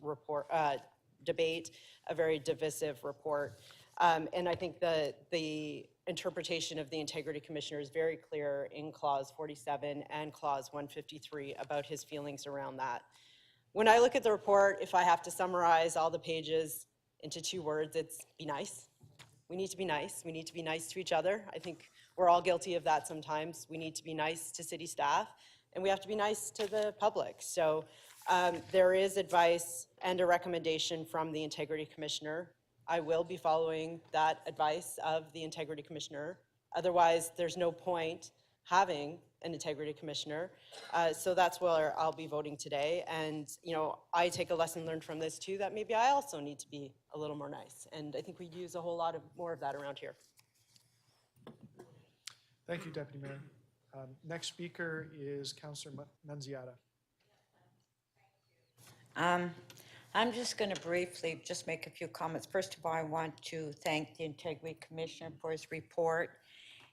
debate, a very divisive report. And I think the interpretation of the Integrity Commissioner is very clear in Clause 47 and Clause 153 about his feelings around that. When I look at the report, if I have to summarize all the pages into 2 words, it's be nice. We need to be nice. We need to be nice to each other. I think we're all guilty of that sometimes. We need to be nice to city staff, and we have to be nice to the public. So there is advice and a recommendation from the Integrity Commissioner. I will be following that advice of the Integrity Commissioner. Otherwise, there's no point having an Integrity Commissioner. So that's where I'll be voting today. And, I take a lesson learned from this too, that maybe I also need to be a little more nice. And I think we use a whole lot more of that around here. Thank you, Deputy Mayor. Next speaker is Councillor Nunziata. I'm just going to briefly just make a few comments. First of all, I want to thank the Integrity Commissioner for his report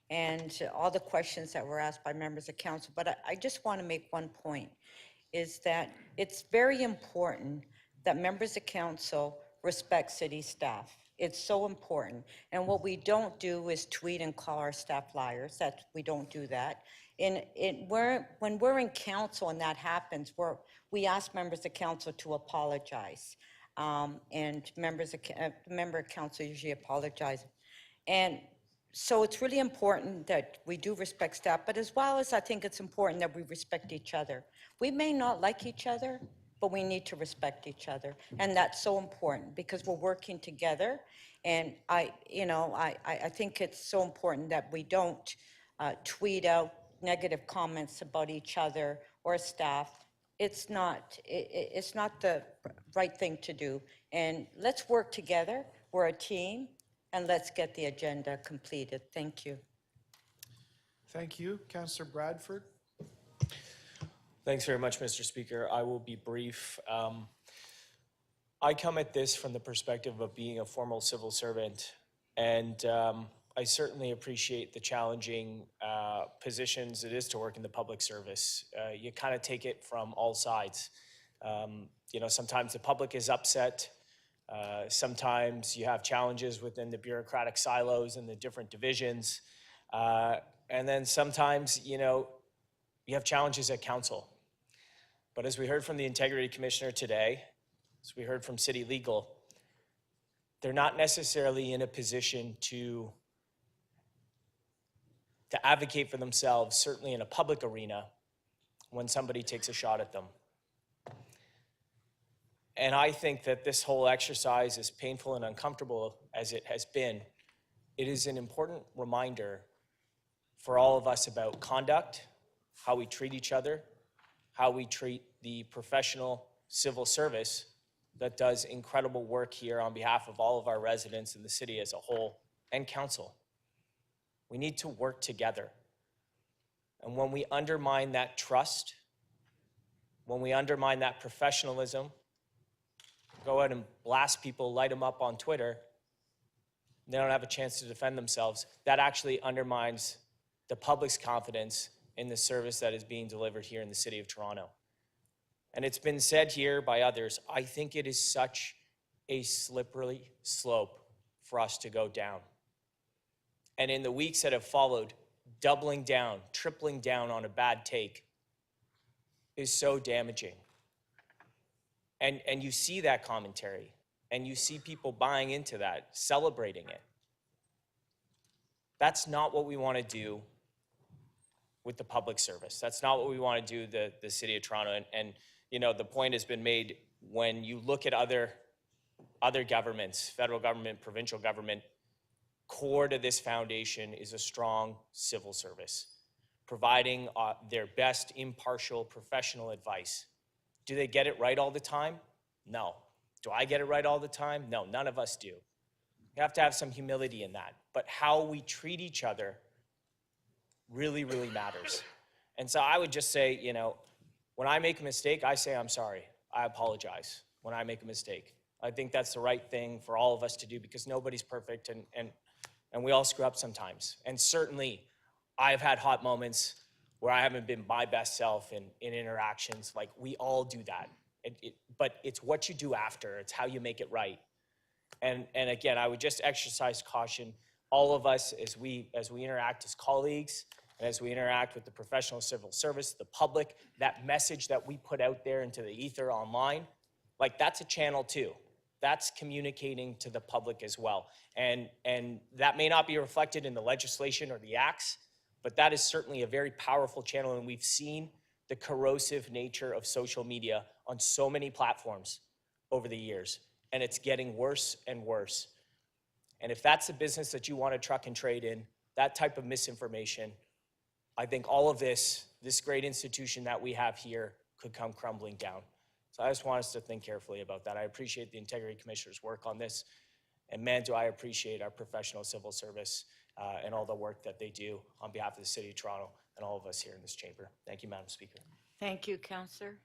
and all the questions that were asked by members of council. But I just want to make one point, is that it's very important that members of council respect city staff. It's so important. And what we don't do is tweet and call our staff liars. We don't do that. When we're in council and that happens, we ask members of council to apologize. And member of council usually apologize. And so it's really important that we do respect staff, but as well as I think it's important that we respect each other. We may not like each other, but we need to respect each other. And that's so important because we're working together. And I think it's so important that we don't tweet out negative comments about each other or staff. It's not the right thing to do. And let's work together. We're a team. And let's get the agenda completed. Thank you. Thank you. Councillor Bradford. Thanks very much, Mr. Speaker. I will be brief. I come at this from the perspective of being a former civil servant, and I certainly appreciate the challenging positions it is to work in the public service. You kind of take it from all sides. Sometimes the public is upset. Sometimes you have challenges within the bureaucratic silos and the different divisions. And then sometimes, you have challenges at council. But as we heard from the Integrity Commissioner today, as we heard from City Legal, they're not necessarily in a position to advocate for themselves, certainly in a public arena, when somebody takes a shot at them. And I think that this whole exercise, as painful and uncomfortable as it has been, it is an important reminder for all of us about conduct, how we treat each other, how we treat the professional civil service that does incredible work here on behalf of all of our residents in the city as a whole and council. We need to work together. And when we undermine that trust, when we undermine that professionalism, go out and blast people, light them up on Twitter, they don't have a chance to defend themselves, that actually undermines the public's confidence in the service that is being delivered here in the city of Toronto. And it's been said here by others, I think it is such a slippery slope for us to go down. And in the weeks that have followed, doubling down, tripling down on a bad take is so damaging. And you see that commentary, and you see people buying into that, celebrating it. That's not what we want to do with the public service. That's not what we want to do the city of Toronto. And the point has been made, when you look at other governments, federal government, provincial government, core to this foundation is a strong civil service, providing their best impartial professional advice. Do they get it right all the time? No. Do I get it right all the time? No, none of us do. You have to have some humility in that. But how we treat each other really, really matters. And so I would just say, when I make a mistake, I say I'm sorry. I apologize when I make a mistake. I think that's the right thing for all of us to do because nobody's perfect and we all screw up sometimes. And certainly I've had hot moments where I haven't been my best self in interactions. Like, we all do that. But it's what you do after. It's how you make it right. And again, I would just exercise caution. All of us, as we interact as colleagues, and as we interact with the professional civil service, the public, that message that we put out there into the ether online, like, that's a channel too. That's communicating to the public as well. And that may not be reflected in the legislation or the acts, but that is certainly a very powerful channel, and we've seen the corrosive nature of social media on so many platforms over the years, and it's getting worse and worse. And if that's the business that you want to truck and trade in, that type of misinformation, I think all of this great institution that we have here could come crumbling down. So I just want us to think carefully about that. I appreciate the Integrity Commissioner's work on this, and man, do I appreciate our professional civil service and all the work that they do on behalf of the City of Toronto and all of us here in this chamber. Thank you, Madam Speaker. Thank you, Councillor.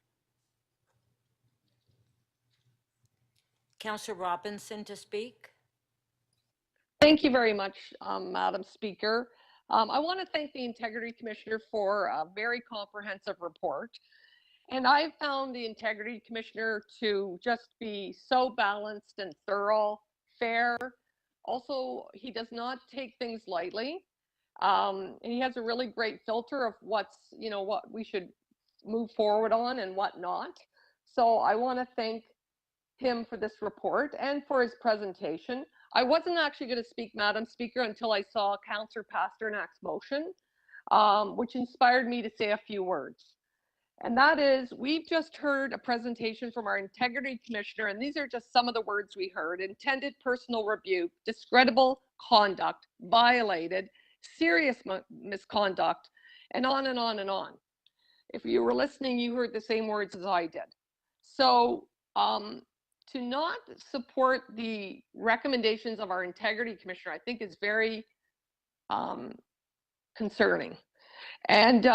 Councillor Robinson to speak. Thank you very much, Madam Speaker. I want to thank the Integrity Commissioner for a very comprehensive report. And I found the Integrity Commissioner to just be so balanced and thorough, fair. Also, he does not take things lightly. He has a really great filter of what's, what we should move forward on and what not. So I want to thank him for this report and for his presentation. I wasn't actually going to speak, Madam Speaker, until I saw Councillor Pasternak's motion, which inspired me to say a few words. And that is, we've just heard a presentation from our Integrity Commissioner, and these are just some of the words we heard: intended personal rebuke, discreditable conduct, violated, serious misconduct, and on and on and on. If you were listening, you heard the same words as I did. So to not support the recommendations of our Integrity Commissioner, I think is very concerning. And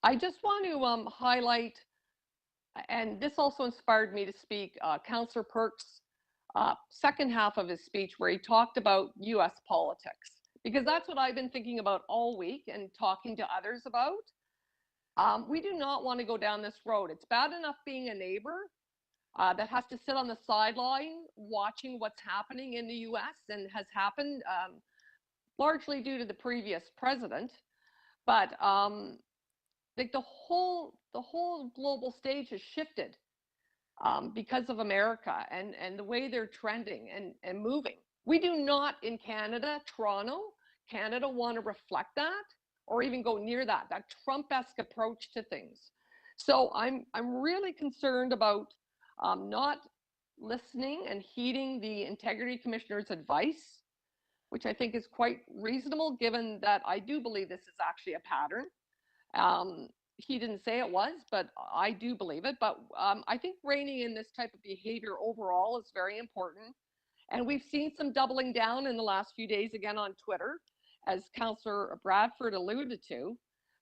I just want to highlight, and this also inspired me to speak, Councillor Perks' second half of his speech, where he talked about US politics, because that's what I've been thinking about all week and talking to others about. We do not want to go down this road. It's bad enough being a neighbor that has to sit on the sideline watching what's happening in the US and has happened largely due to the previous president. But like the whole global stage has shifted because of America and the way they're trending and moving. We do not in Canada, Toronto, Canada, want to reflect that or even go near that Trump-esque approach to things. So I'm really concerned about not listening and heeding the Integrity Commissioner's advice, which I think is quite reasonable, given that I do believe this is actually a pattern. He didn't say it was, but I do believe it. But I think reining in this type of behavior overall is very important. And we've seen some doubling down in the last few days, again on Twitter, as Councillor Bradford alluded to.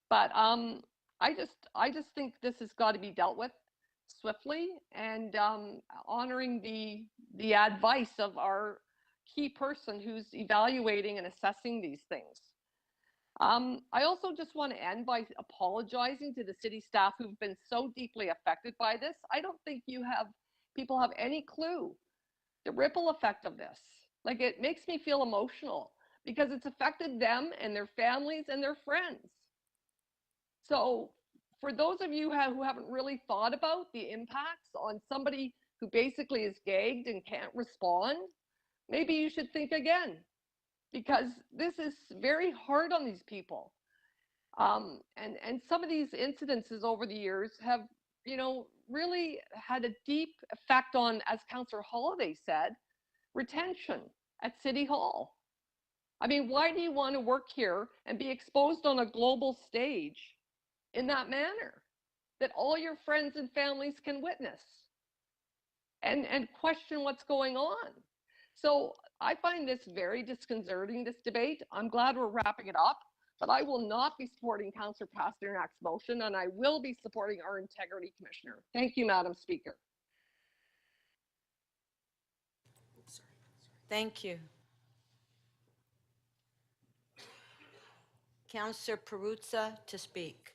But I just think this has got to be dealt with swiftly and honoring the advice of our key person who's evaluating and assessing these things. I also just want to end by apologizing to the city staff who've been so deeply affected by this. I don't think people have any clue the ripple effect of this. Like, it makes me feel emotional because it's affected them and their families and their friends. So for those of you who haven't really thought about the impacts on somebody who basically is gagged and can't respond, maybe you should think again, because this is very hard on these people. And some of these incidences over the years have, really had a deep effect on, as Councillor Holladay said, retention at City Hall. I mean, why do you want to work here and be exposed on a global stage in that manner that all your friends and families can witness and question what's going on? So I find this very disconcerting, this debate. I'm glad we're wrapping it up, but I will not be supporting Councillor Pasternak's motion, and I will be supporting our Integrity Commissioner. Thank you, Madam Speaker. Thank you. Councillor Perruzza to speak.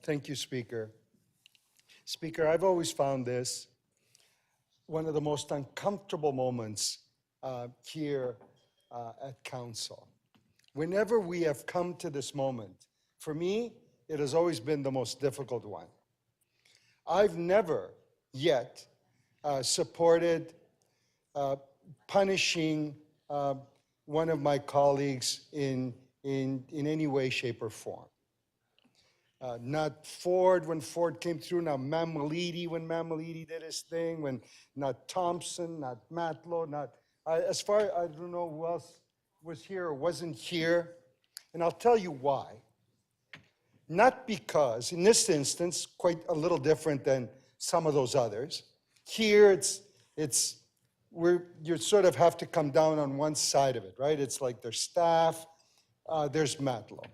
Thank you, Speaker. Speaker, I've always found this one of the most uncomfortable moments here at Council. Whenever we have come to this moment, for me, it has always been the most difficult one. I've never yet supported punishing one of my colleagues in any way, shape, or form. Not Ford when Ford came through, not Mammoliti when Mammoliti did his thing, not Thompson, not Matlow, I don't know who else was here or wasn't here. And I'll tell you why. Not because, in this instance, quite a little different than some of those others. Here, you sort of have to come down on one side of it, right? It's like there's staff, there's Matlow.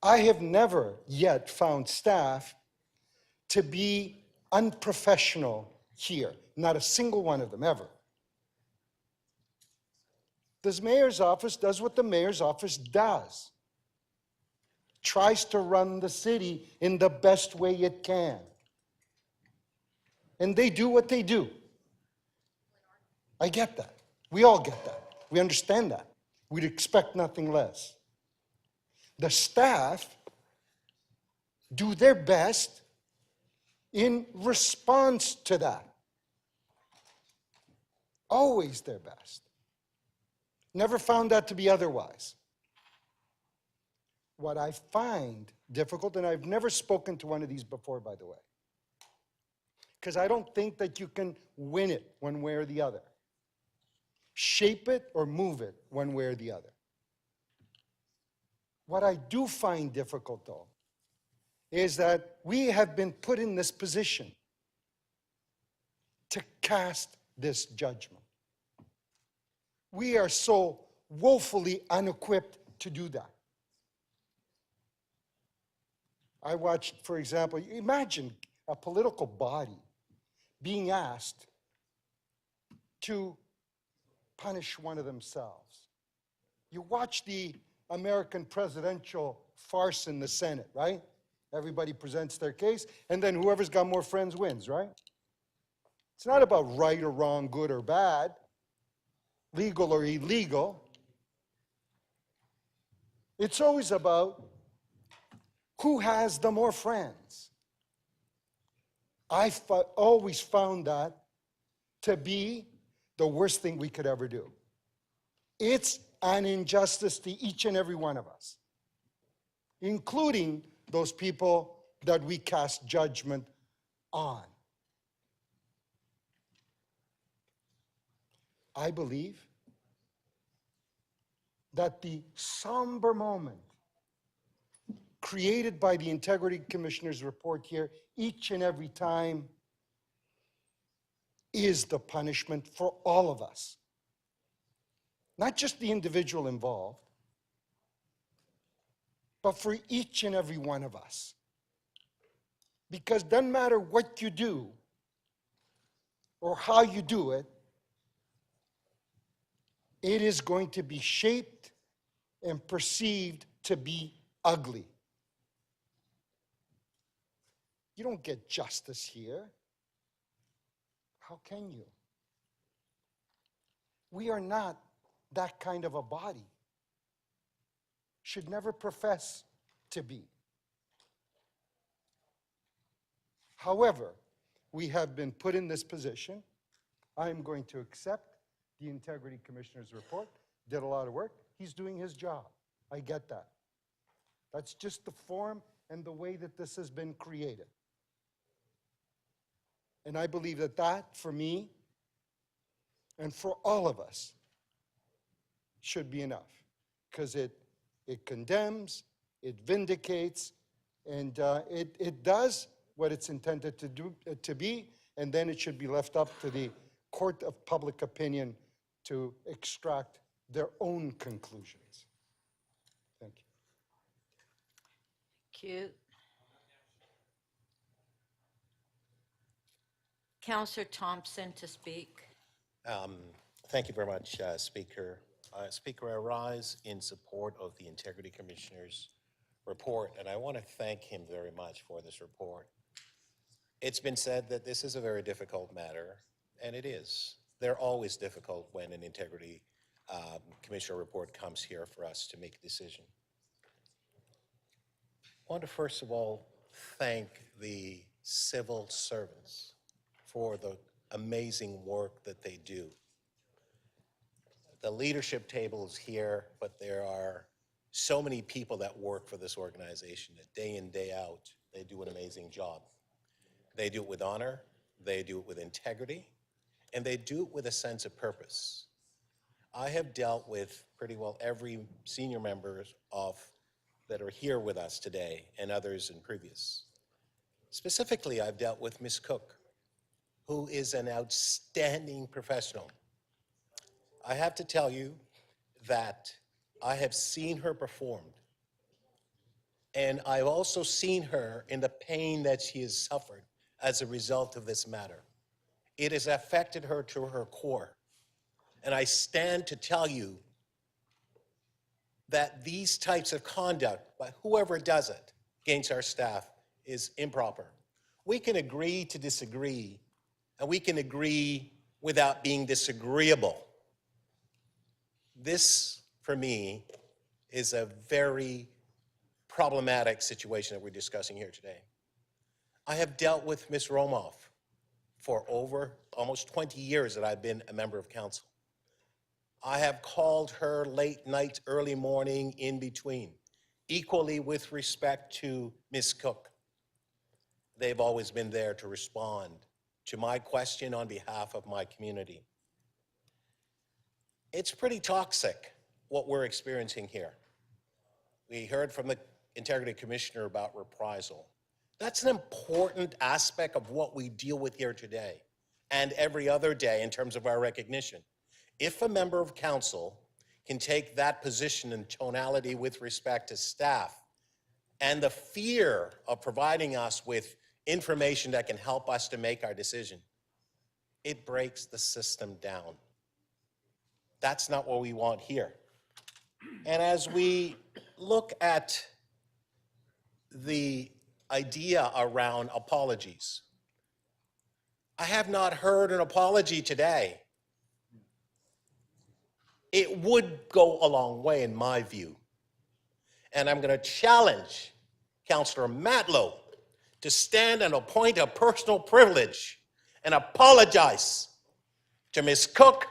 I have never yet found staff to be unprofessional here. Not a single one of them, ever. The mayor's office does what the mayor's office does. tries to run the city in the best way it can. And they do what they do. I get that. We all get that. We understand that. We'd expect nothing less. The staff do their best in response to that. Always their best. Never found that to be otherwise. What I find difficult, and I've never spoken to one of these before, by the way, because I don't think that you can win it one way or the other. Shape it or move it one way or the other. What I do find difficult, though, is that we have been put in this position to cast this judgment. We are so woefully unequipped to do that. I watched, for example, imagine a political body being asked to punish one of themselves. You watch the American presidential farce in the Senate, right? Everybody presents their case, and then whoever's got more friends wins, right? It's not about right or wrong, good or bad, legal or illegal. It's always about who has the more friends. I've always found that to be the worst thing we could ever do. It's an injustice to each and every one of us, including those people that we cast judgment on. I believe that the somber moment created by the Integrity Commissioner's report here each and every time is the punishment for all of us. Not just the individual involved, but for each and every one of us. Because it doesn't matter what you do or how you do it, it is going to be shaped and perceived to be ugly. You don't get justice here. How can you? We are not that kind of a body. Should never profess to be. However, we have been put in this position. I am going to accept the Integrity Commissioner's report. Did a lot of work. He's doing his job. I get that. That's just the form and the way that this has been created. And I believe that that, for me, and for all of us, should be enough. Because it condemns, it vindicates, and it does what it's intended to do, to be, and then it should be left up to the court of public opinion to extract their own conclusions. Thank you. Thank you. Councillor Thompson to speak. Thank you very much, Speaker. Speaker, I rise in support of the Integrity Commissioner's report, and I want to thank him very much for this report. It's been said that this is a very difficult matter, and it is. They're always difficult when an Integrity Commissioner report comes here for us to make a decision. I want to first of all thank the civil servants for the amazing work that they do. The leadership table is here, but there are so many people that work for this organization that day in, day out, they do an amazing job. They do it with honor, they do it with integrity, and they do it with a sense of purpose. I have dealt with pretty well every senior members that are here with us today and others in previous. Specifically, I've dealt with Ms. Cook, who is an outstanding professional. I have to tell you that I have seen her perform, and I've also seen her in the pain that she has suffered as a result of this matter. It has affected her to her core. And I stand to tell you that these types of conduct, by whoever does it, against our staff is improper. We can agree to disagree, and we can agree without being disagreeable. This, for me, is a very problematic situation that we're discussing here today. I have dealt with Ms. Romoff for over almost 20 years that I've been a member of council. I have called her late night, early morning, in between, equally with respect to Ms. Cook. They've always been there to respond to my question on behalf of my community. It's pretty toxic what we're experiencing here. We heard from the Integrity Commissioner about reprisal. That's an important aspect of what we deal with here today and every other day in terms of our recognition. If a member of council can take that position and tonality with respect to staff and the fear of providing us with information that can help us to make our decision, it breaks the system down. That's not what we want here. And as we look at the idea around apologies, I have not heard an apology today. It would go a long way in my view. And I'm going to challenge Councillor Matlow to stand and appoint a personal privilege and apologize to Ms. Cook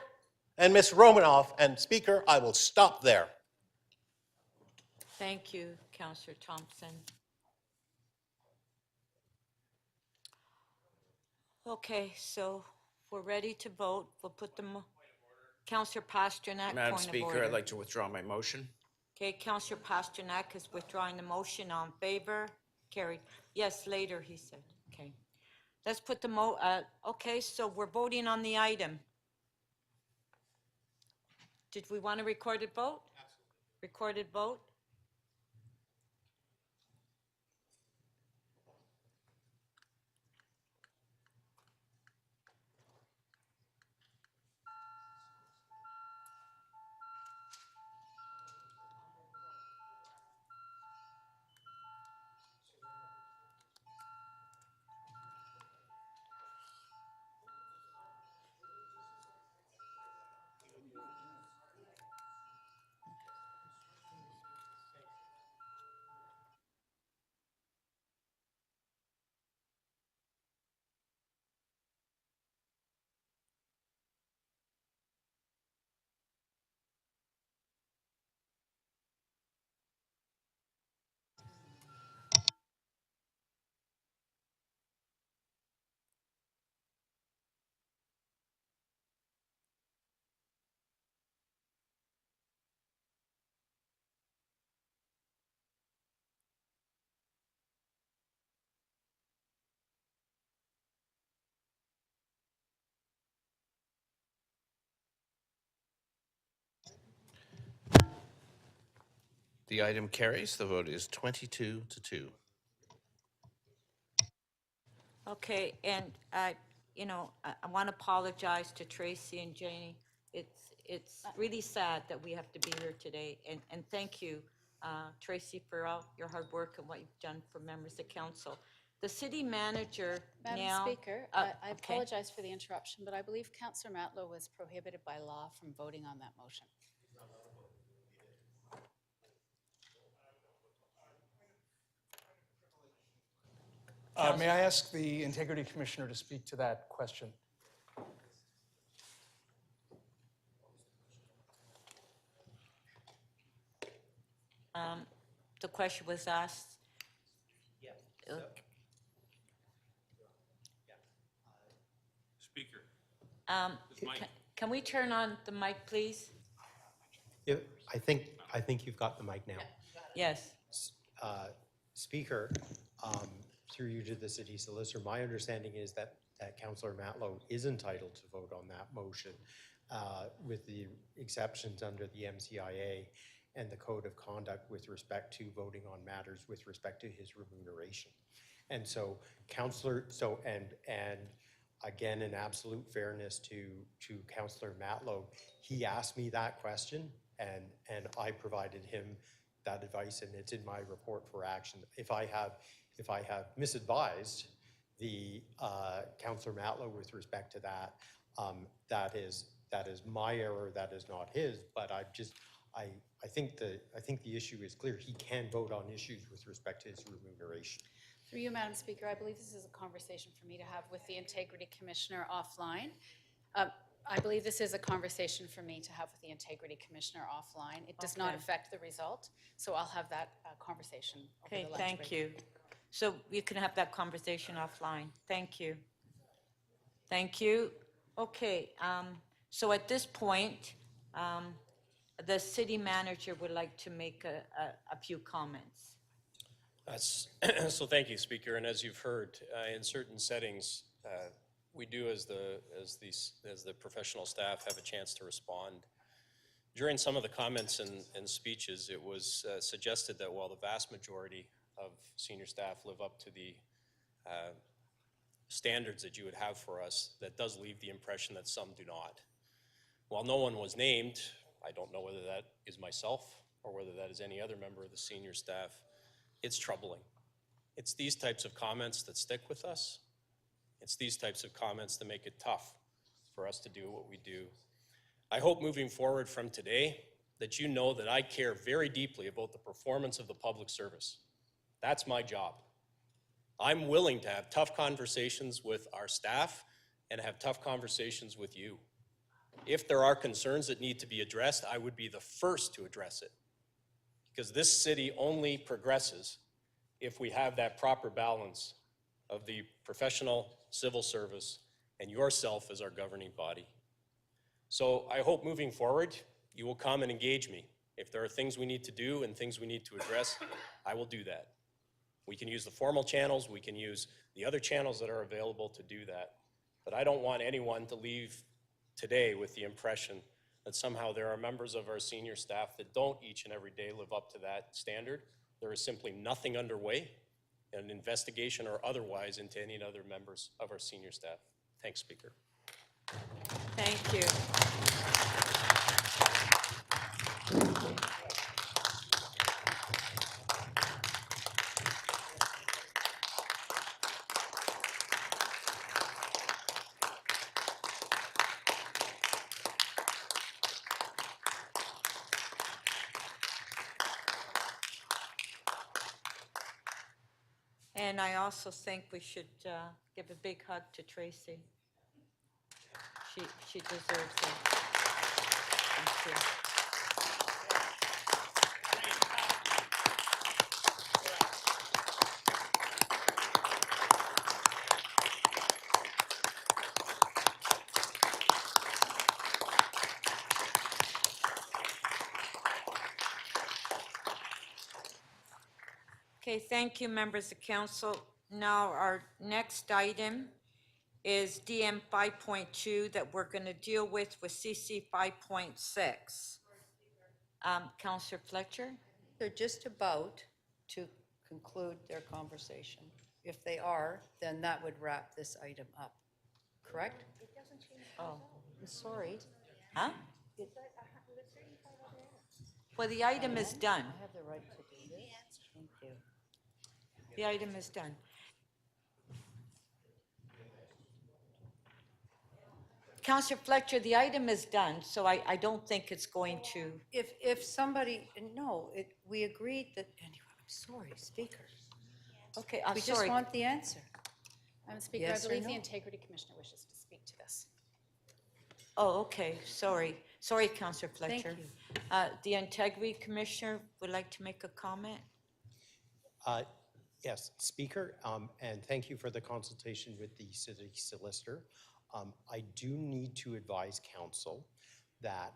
and Ms. Romanoff. And Speaker, I will stop there. Thank you, Councillor Thompson. Okay, so we're ready to vote. We'll put the, Councillor Pasternak, Madam point of Speaker, order. I'd like to withdraw my motion. Okay, Councillor Pasternak is withdrawing the motion. On favor? Carried. Yes, later, he said. Okay. Let's put the okay, so we're voting on the item. Did we want a recorded vote? Absolutely. Recorded vote? The item carries. The vote is 22-2. Okay, and you know, I want to apologize to Tracy and Janie. It's really sad that we have to be here today, and thank you, Tracy, for all your hard work and what you've done for members of council. The city manager now. Madam Speaker, I okay. apologize for the interruption, but I believe Councillor Matlow was prohibited by law from voting on that motion. May I ask the Integrity Commissioner to speak to that question? The question was asked. Yeah. Speaker. Can we turn on the mic, please? Yeah, I think you've got the mic now. Yes. Speaker, through you to the city solicitor, my understanding is that Councillor Matlow is entitled to vote on that motion with the exceptions under the MCIA and the Code of Conduct with respect to voting on matters with respect to his remuneration. And so and again, in absolute fairness to Councillor Matlow, he asked me that question and I provided him that advice, and it's in my report for action. If I have misadvised the Councillor Matlow with respect to that, that is my error. That is not his. But I think the issue is clear. He can vote on issues with respect to his remuneration. Through you, Madam Speaker, I believe this is a conversation for me to have with the Integrity Commissioner offline. I believe this is a conversation for me to have with the Integrity Commissioner offline. It does not Okay. affect the result, so I'll have that conversation over Okay, the lunch thank break. you. So you can have that conversation offline. Thank you. Thank you. Okay, so at this point, the city manager would like to make a few comments. So thank you, Speaker. And as you've heard, in certain settings, we do, as the professional staff, have a chance to respond. During some of the comments and speeches, it was suggested that while the vast majority of senior staff live up to the standards that you would have for us, that does leave the impression that some do not. While no one was named, I don't know whether that is myself or whether that is any other member of the senior staff, it's troubling. It's these types of comments that stick with us. It's these types of comments that make it tough for us to do what we do. I hope moving forward from today that you know that I care very deeply about the performance of the public service. That's my job. I'm willing to have tough conversations with our staff and have tough conversations with you. If there are concerns that need to be addressed, I would be the first to address it. Because this city only progresses if we have that proper balance of the professional civil service and yourself as our governing body. So I hope moving forward, you will come and engage me. If there are things we need to do and things we need to address, I will do that. We can use the formal channels, we can use the other channels that are available to do that. But I don't want anyone to leave today with the impression that somehow there are members of our senior staff that don't each and every day live up to that standard. There is simply nothing underway, an investigation or otherwise, into any other members of our senior staff. Thanks, Speaker. Thank you. And I also think we should give a big hug to Tracy. She deserves it. Thank you. Okay, thank you, members of council. Now, our next item is DM 5.2 that we're going to deal with CC 5.6. Councillor Fletcher? They're just about to conclude their conversation. If they are, then that would wrap this item up, correct? Oh, I'm sorry. Huh? Well, the item is done. I have the right to do this. Thank you. The item is done. Councillor Fletcher, the item is done, so I don't think it's going to. If somebody, no, we agreed that, anyway, I'm sorry, Speaker. Okay, I'm We just sorry. want the answer. Madam Speaker, Yes I or believe the no? Integrity Commissioner wishes to speak to this. Oh, okay, sorry. Sorry, Councillor Thank Fletcher. you. The Integrity Commissioner would like to make a comment. Yes, Speaker, and thank you for the consultation with the city solicitor. I do need to advise council that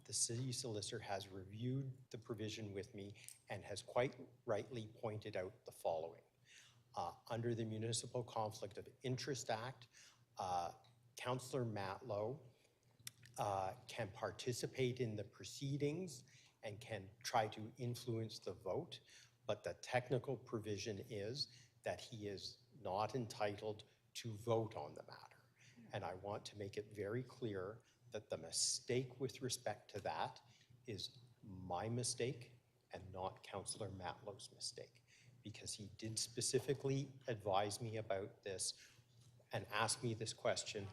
the city solicitor has reviewed the provision with me and has quite rightly pointed out the following. Under the Municipal Conflict of Interest Act, Councillor Matlow can participate in the proceedings and can try to influence the vote, but the technical provision is that he is not entitled to vote on the matter. And I want to make it very clear that the mistake with respect to that is my mistake and not Councillor Matlow's mistake, because he did specifically advise me about this and ask me this question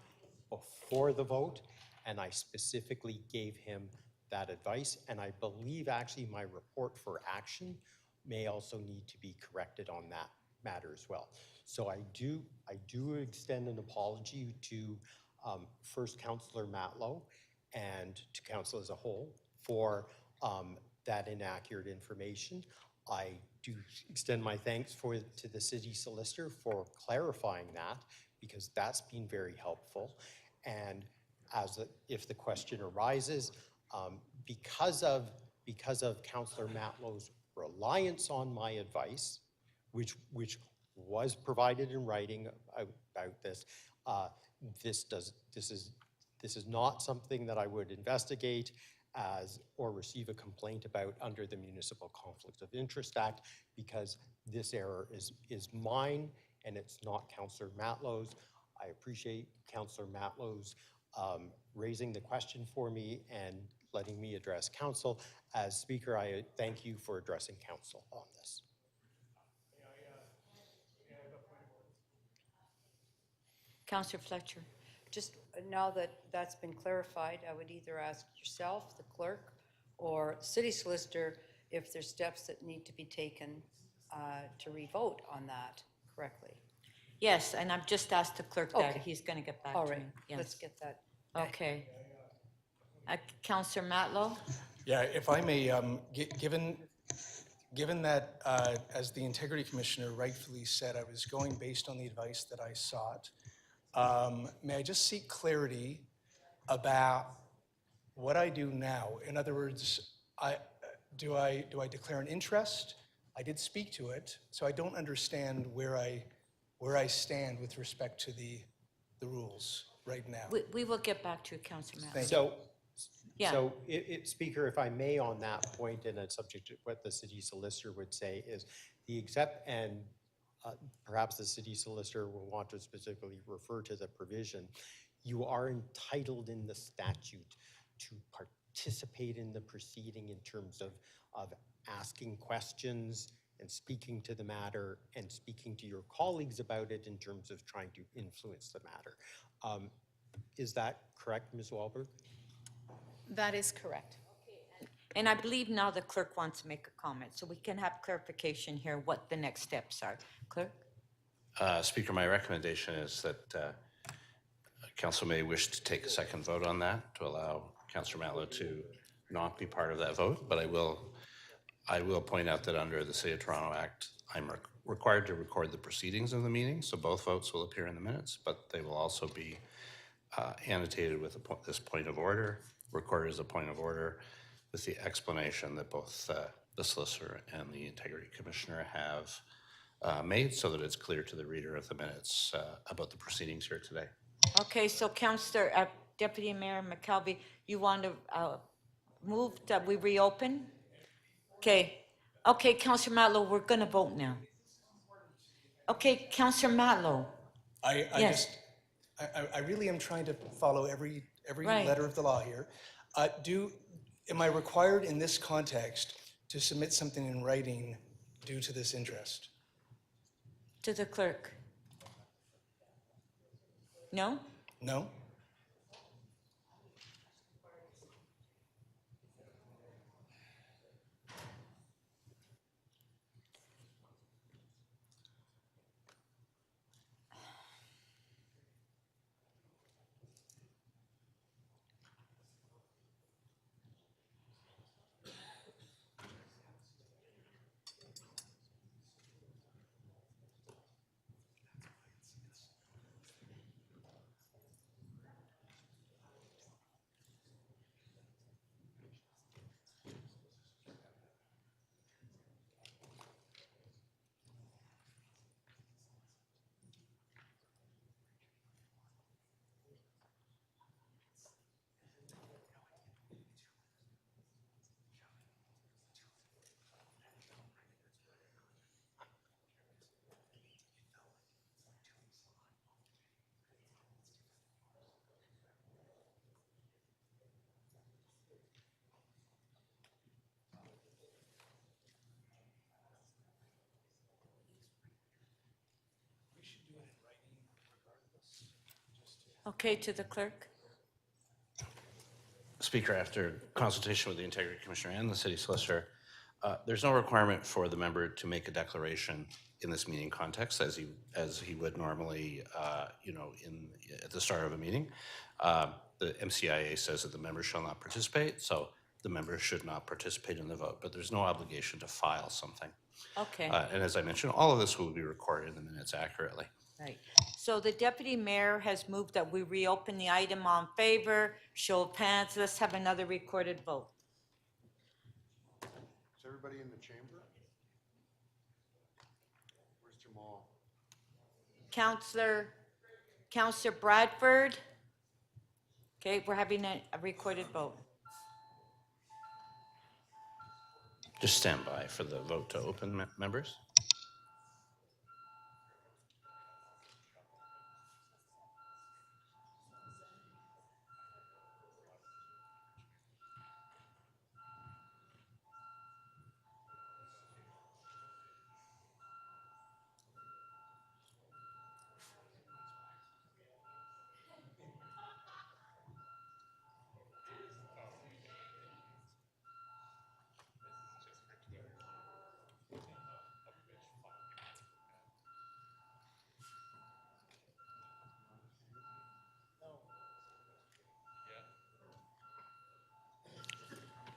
before the vote, and I specifically gave him that advice, and I believe actually my report for action may also need to be corrected on that matter as well. So I do extend an apology to first Councillor Matlow and to council as a whole for that inaccurate information. I do extend my thanks to the city solicitor for clarifying that, because that's been very helpful. And if the question arises, because of Councillor Matlow's reliance on my advice, which was provided in writing about this, this is not something that I would investigate or receive a complaint about under the Municipal Conflict of Interest Act, because this error is mine and it's not Councillor Matlow's. I appreciate Councillor Matlow's raising the question for me and letting me address council. As Speaker, I thank you for addressing council on this. Councillor Fletcher. Just now that that's been clarified, I would either ask yourself, the clerk, or city solicitor if there's steps that need to be taken to revote on that correctly. Yes, and I've just asked the clerk that. He's going to get back All to right, me. Yes. let's get that. Okay. Councillor Matlow? Yeah, if I may, given that, as the Integrity Commissioner rightfully said, I was going based on the advice that I sought, may I just seek clarity about what I do now? In other words, do I declare an interest? I did speak to it, so I don't understand where I stand with respect to the rules right now. We will get back to you, Councillor Matlow. So, Speaker, if I may on that point, and it's subject to what the city solicitor would say, is and perhaps the city solicitor will want to specifically refer to the provision, you are entitled in the statute to participate in the proceeding in terms of asking questions and speaking to the matter and speaking to your colleagues about it in terms of trying to influence the matter. Is that correct, Ms. Wahlberg? That is correct. And I believe now the clerk wants to make a comment, so we can have clarification here what the next steps are. Clerk? Speaker, my recommendation is that council may wish to take a second vote on that to allow Councillor Matlow to not be part of that vote, but I will point out that under the City of Toronto Act, I'm required to record the proceedings of the meeting, so both votes will appear in the minutes, but they will also be annotated with this point of order, recorded as a point of order, with the explanation that both the solicitor and the Integrity Commissioner have made, so that it's clear to the reader of the minutes about the proceedings here today. Okay, so Councillor, Deputy Mayor McKelvey, you want to move that we reopen? Okay. Okay, Councillor Matlow, we're going to vote now. Okay, Councillor Matlow. Yes. I really am trying to follow every Right. letter of the law here. Am I required in this context to submit something in writing due to this interest? To the clerk. No? No? Okay, to the clerk. Speaker, after consultation with the Integrity Commissioner and the City Solicitor, there's no requirement for the member to make a declaration in this meeting context as he would normally, at the start of a meeting. The MCIA says that the member shall not participate, so the member should not participate in the vote, but there's no obligation to file something. Okay. And as I mentioned, all of this will be recorded in the minutes accurately. Right. So the deputy mayor has moved that we reopen the item. On favor, show of hands. Let's have another recorded vote. Is everybody in the chamber? Where's Jamal? Counselor Bradford. Okay, we're having a recorded vote. Just stand by for the vote to open, members.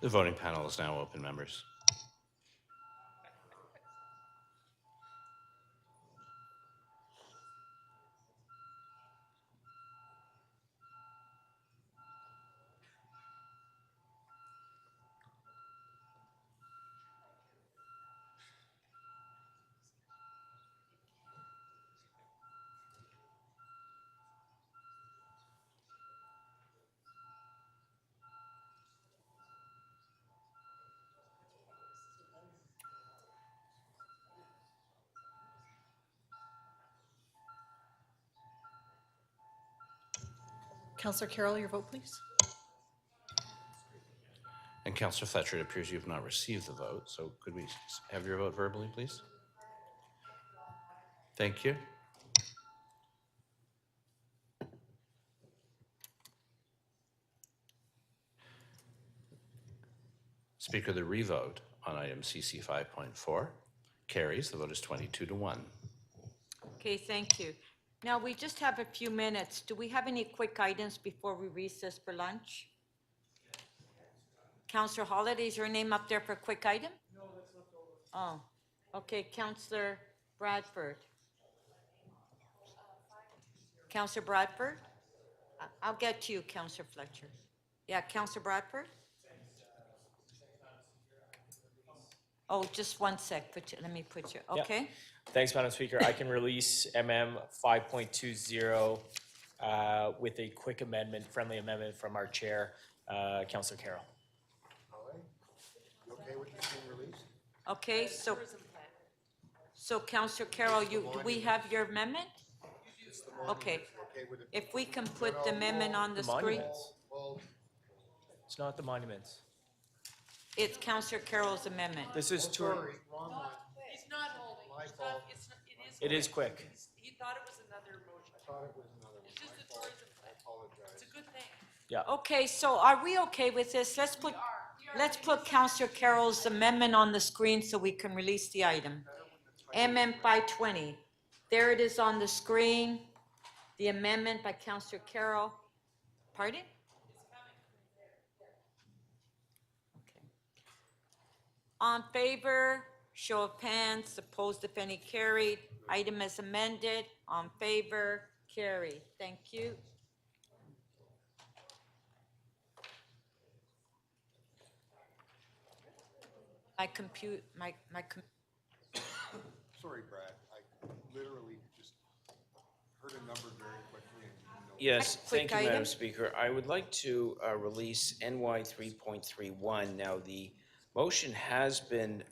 The voting panel is now open, members. Councillor Carroll, your vote, please. And Councillor Fletcher, it appears you have not received the vote, so could we have your vote verbally, please? Thank you. Speaker, the revote on item CC 5.4 carries. The vote is 22-1. Okay, thank you. Now, we just have a few minutes. Do we have any quick items before we recess for lunch? Councillor Holiday, is your name up there for a quick item? No, that's not over. Oh, okay, Councillor Bradford. Councillor Bradford? I'll get to you, Councillor Fletcher. Yeah, Councillor Bradford? Oh, just one sec. Let me put you, okay? Thanks, Madam Speaker. I can release MM 5.20 with a quick amendment, friendly amendment from our chair, Councillor Carroll. You okay with this being released? Okay, so Councillor Carroll, do we have your amendment? Okay. If we can put the amendment on the screen. Monuments. It's not the monuments. It's Councillor Carroll's amendment. This is to. He's not holding. It is quick. He thought it was another motion. It's just the tourism plan. It's a good thing. Yeah. Okay, so are we okay with this? Let's put Councillor Carroll's amendment on the screen so we can release the item. MM 520. There it is on the screen. The amendment by Councillor Carroll. Pardon? Okay. On favor, show of hands. Opposed, if any, carried. Item is amended. On favor, carried. Thank you. Sorry, Brad, I literally just heard a number very quickly and didn't know. Yes, Quick thank you, Madam item. Speaker. I would like to release NY 3.31. Now, the motion has been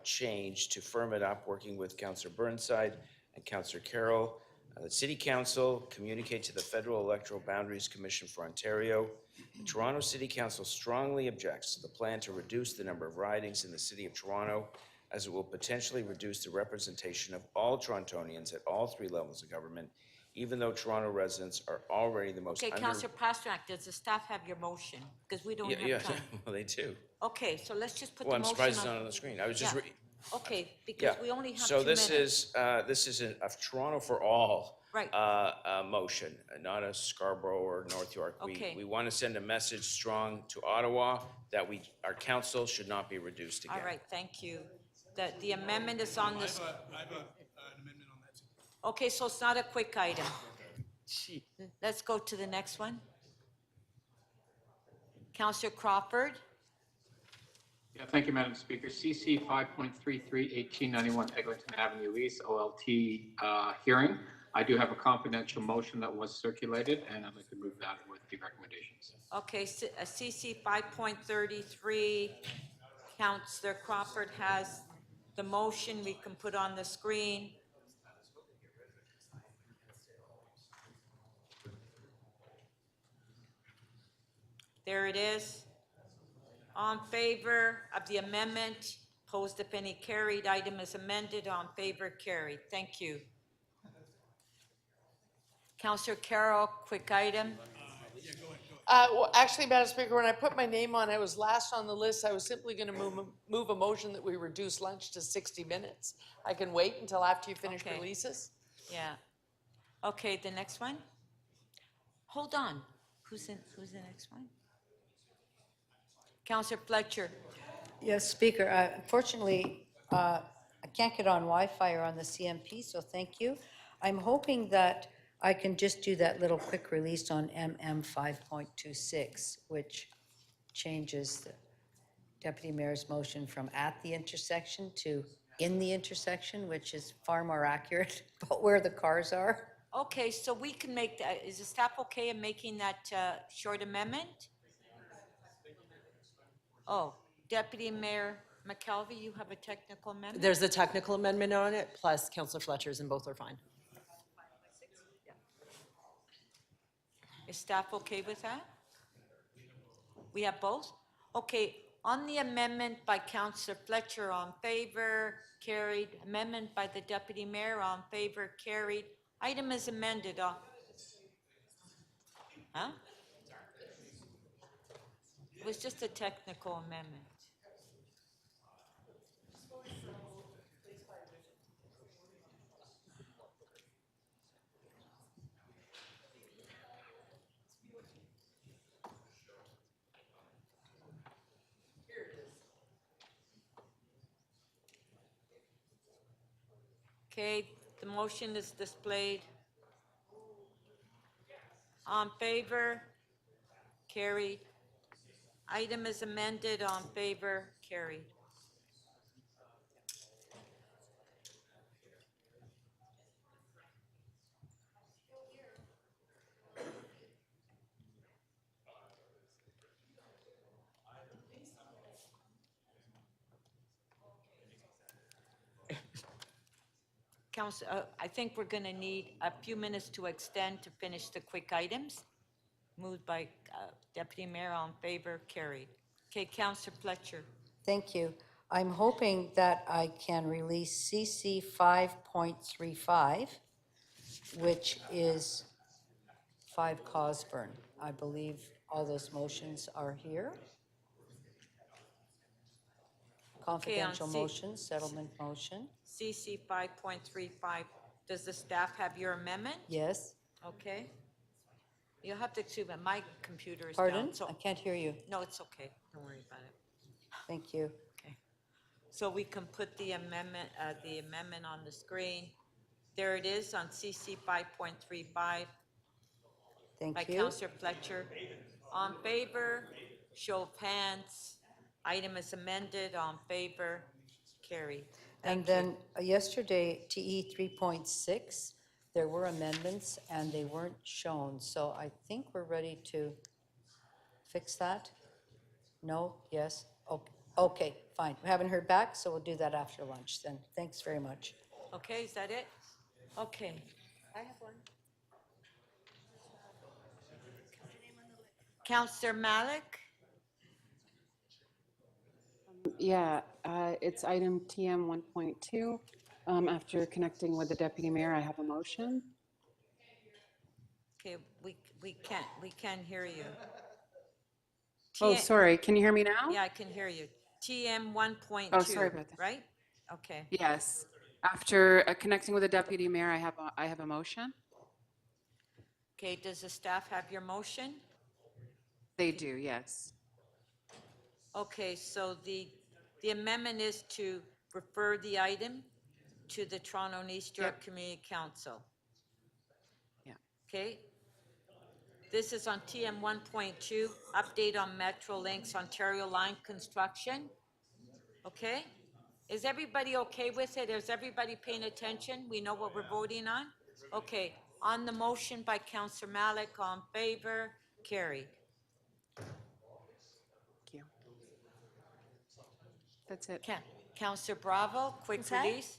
changed to firm it up, working with Councillor Burnside and Councillor Carroll. The City Council communicate to the Federal Electoral Boundaries Commission for Ontario. The Toronto City Council strongly objects to the plan to reduce the number of ridings in the City of Toronto, as it will potentially reduce the representation of all Torontonians at all three levels of government, even though Toronto residents are already the most Okay, under. Councillor Pasternak, does the staff have your motion? Because we don't Yeah, have time. well, they do. Okay, so let's just put Well, the I'm motion surprised it's on. not on the screen. I was just, Yeah. Okay, because we only have 2 minutes. So this is a Toronto for all. Right. Motion, not a Scarborough or North York. Okay. We want to send a message strong to Ottawa that our council should not be reduced again. All right, thank you. The amendment is on this. I have an amendment on that too. Okay, so it's not a quick item. Let's go to the next one. Councillor Crawford. Yeah, thank you, Madam Speaker. CC 5.33, 1891 Eglinton Avenue East, OLT hearing. I do have a confidential motion that was circulated, and I'd like to move that with the recommendations. Okay, CC 5.33, Councillor Crawford has the motion we can put on the screen. There it is. On favor of the amendment, opposed if any, carried. Item is amended. On favor, carried. Thank you. Councillor Carroll, quick item. Well, actually, Madam Speaker, when I put my name on, I was last on the list. I was simply going to move a motion that we reduce lunch to 60 minutes. I can wait until after you finish Okay. releases. Yeah. Okay, the next one. Hold on. Who's the next one? Councillor Fletcher. Yes, Speaker, unfortunately, I can't get on Wi-Fi or on the CMP, so thank you. I'm hoping that I can just do that little quick release on MM 5.26, which changes the Deputy Mayor's motion from at the intersection to in the intersection, which is far more accurate about where the cars are. Okay, so we can make that, is the staff okay in making that short amendment? Oh, Deputy Mayor McKelvey, you have a technical amendment? There's a technical amendment on it, plus Councillor Fletcher's, and both are fine. Is staff okay with that? We have both? Okay, on the amendment by Councillor Fletcher, on favor, carried. Amendment by the Deputy Mayor, on favor, carried. Item is amended. Huh? It was just a technical amendment. Okay, the motion is displayed. On favor, carried. Item is amended. On favor, carried. Council, I think we're going to need a few minutes to extend to finish the quick items. Moved by Deputy Mayor, on favor, carried. Okay, Councillor Fletcher. Thank you. I'm hoping that I can release CC 5.35, which is 5 Cosburn. I believe all those motions are here. Confidential C- motion, settlement motion. CC 5.35. Does the staff have your amendment? Yes. Okay. You'll have to excuse me, my computer is down. Pardon? So I can't hear you. no, it's okay. Don't worry about it. Thank you. Okay. So we can put the amendment on the screen. There it is on CC 5.35 Thank by you. Councillor Fletcher. On favor, show of hands. Item is amended. On favor, carried. And then yesterday, TE 3.6, there were amendments and they weren't shown. So I think we're ready to fix that. No? Yes? Okay, fine. We haven't heard back, so we'll do that after lunch then. Thanks very much. Okay, is that it? Okay. I have one. Councillor Malik? Yeah, it's item TM 1.2. After connecting with the deputy mayor, I have a motion. Okay, we can't hear you. Oh, T- sorry. Can you hear me now? Yeah, I can hear you. TM 1.2. Oh, sorry about that. Right? Okay. Yes. After connecting with the deputy mayor, I have a motion. Okay, does the staff have your motion? They do, yes. Okay, so the amendment is to refer the item to the Toronto and East York Community Council. Yeah. Okay? This is on TM 1.2, update on Metrolinx Ontario line construction. Okay? Is everybody okay with it? Is everybody paying attention? We know what we're voting on? Okay, on the motion by Councillor Malik, on favor, carried. Thank you. That's it. Councillor Bravo, quick Okay. release.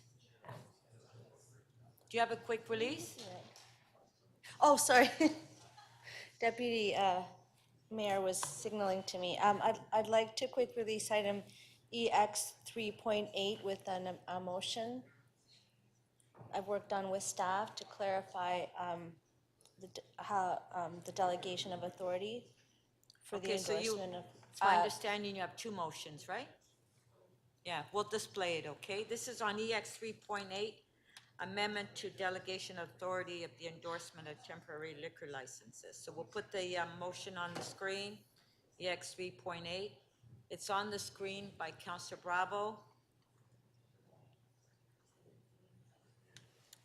Do you have a quick release? Oh, sorry. Deputy Mayor was signaling to me. I'd like to quick release item EX 3.8 with a motion. I've worked on with staff to clarify the delegation of authority for the Okay, so endorsement of. it's my understanding you have two motions, right? Yeah, we'll display it, okay? This is on EX 3.8, amendment to delegation authority of the endorsement of temporary liquor licenses. So we'll put the motion on the screen, EX 3.8. It's on the screen by Councillor Bravo.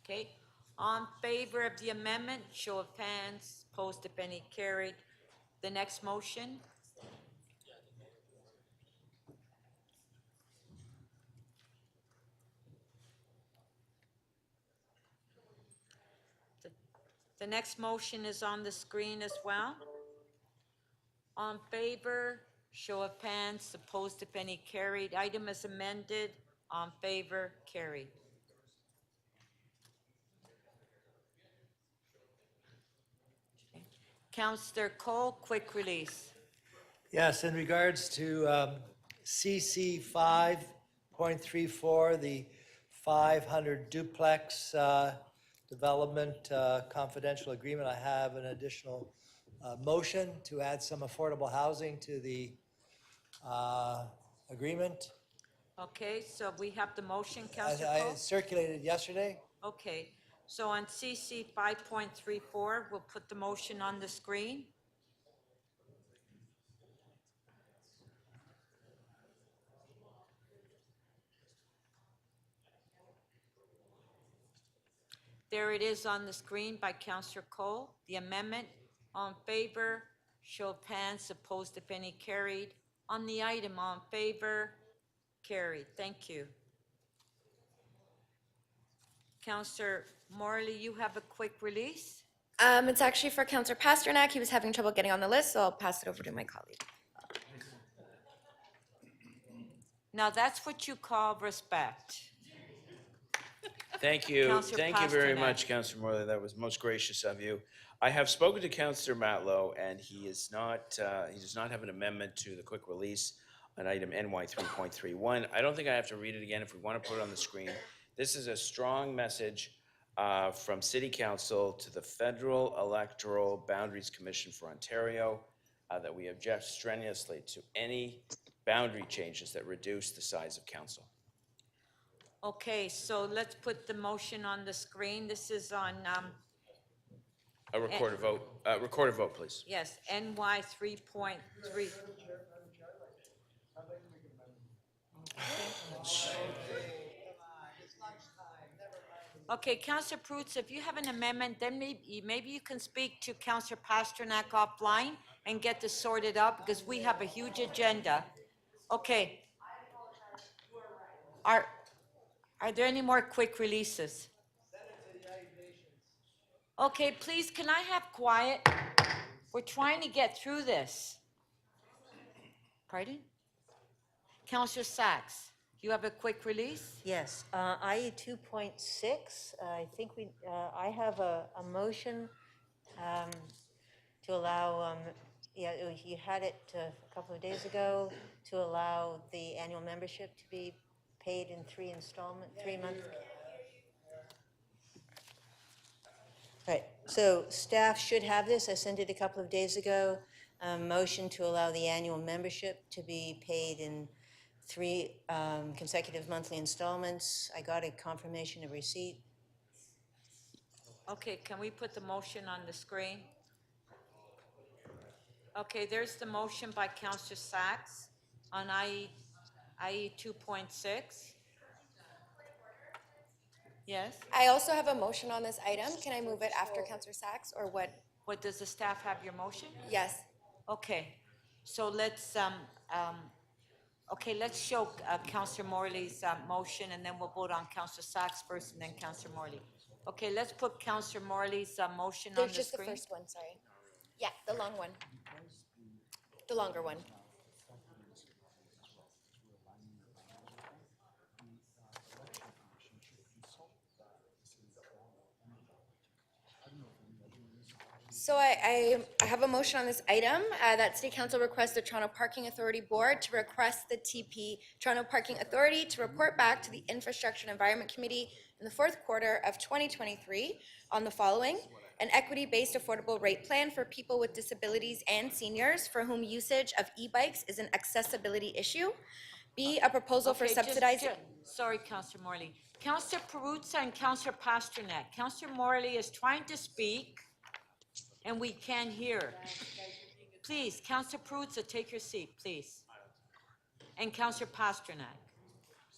Okay, on favor of the amendment, show of hands, opposed if any, carried. The next motion. The next motion is on the screen as well. On favor, show of hands, opposed if any, carried. Item is amended, on favor, carried. Councillor Cole, quick release. Yes, in regards to CC 5.34, the 500 duplex development confidential agreement, I have an additional motion to add some affordable housing to the agreement. Okay, so we have the motion, I Councillor Cole? circulated yesterday. Okay, so on CC 5.34, we'll put the motion on the screen. There it is on the screen by Councillor Cole. The amendment, on favor, show of hands, opposed if any, carried. On the item, on favor, carried. Thank you. Councillor Morley, you have a quick release? It's actually for Councillor Pasternak. He was having trouble getting on the list, so I'll pass it over to my colleague. Now, that's what you call respect. Thank you. Councillor Thank you very Pasternak. much, Councillor Morley. That was most gracious of you. I have spoken to Councillor Matlow, and he does not have an amendment to the quick release on item NY 3.31. I don't think I have to read it again if we want to put it on the screen. This is a strong message from City Council to the Federal Electoral Boundaries Commission for Ontario that we object strenuously to any boundary changes that reduce the size of council. Okay, so let's put the motion on the screen. This is on, A recorded vote. Recorded vote, please. yes, NY 3.3. Okay, Councillor Prutz, if you have an amendment, then maybe you can speak to Councillor Pasternak offline and get this sorted out, because we have a huge agenda. Okay. Are there any more quick releases? Okay, please, can I have quiet? We're trying to get through this. Pardon? Councillor Sachs, you have a quick release? Yes, IE 2.6, I think I have a motion to allow, you had it a couple of days ago, to allow the annual membership to be paid in 3 months. Right, So staff should have this. I sent it a couple of days ago. Motion to allow the annual membership to be paid in 3 consecutive monthly installments. I got a confirmation of receipt. Okay, can we put the motion on the screen? Okay, there's the motion by Counselor Sacks on IE 2.6. Yes? I also have a motion on this item. Can I move it after Counselor Sacks, or what? What, does the staff have your motion? Yes. Okay, so let's show Counselor Morley's motion, and then we'll vote on Counselor Sacks first, and then Counselor Morley. Okay, let's put Counselor Morley's motion on There's the just the screen. first one, sorry. Yeah, the long one. The longer one. So I have a motion on this item that City Council requests the Toronto Parking Authority Board to request the TP, Toronto Parking Authority, to report back to the Infrastructure and Environment Committee in the fourth quarter of 2023 on the following: an equity-based affordable rate plan for people with disabilities and seniors for whom usage of e-bikes is an accessibility issue. B, a proposal for Okay, just- subsidizing. Sorry, Counselor Morley. Counselor Perruzza and Counselor Pasternak. Counselor Morley is trying to speak, and we can't hear. Please, Counselor Perruzza, take your seat, please. And Counselor Pasternak.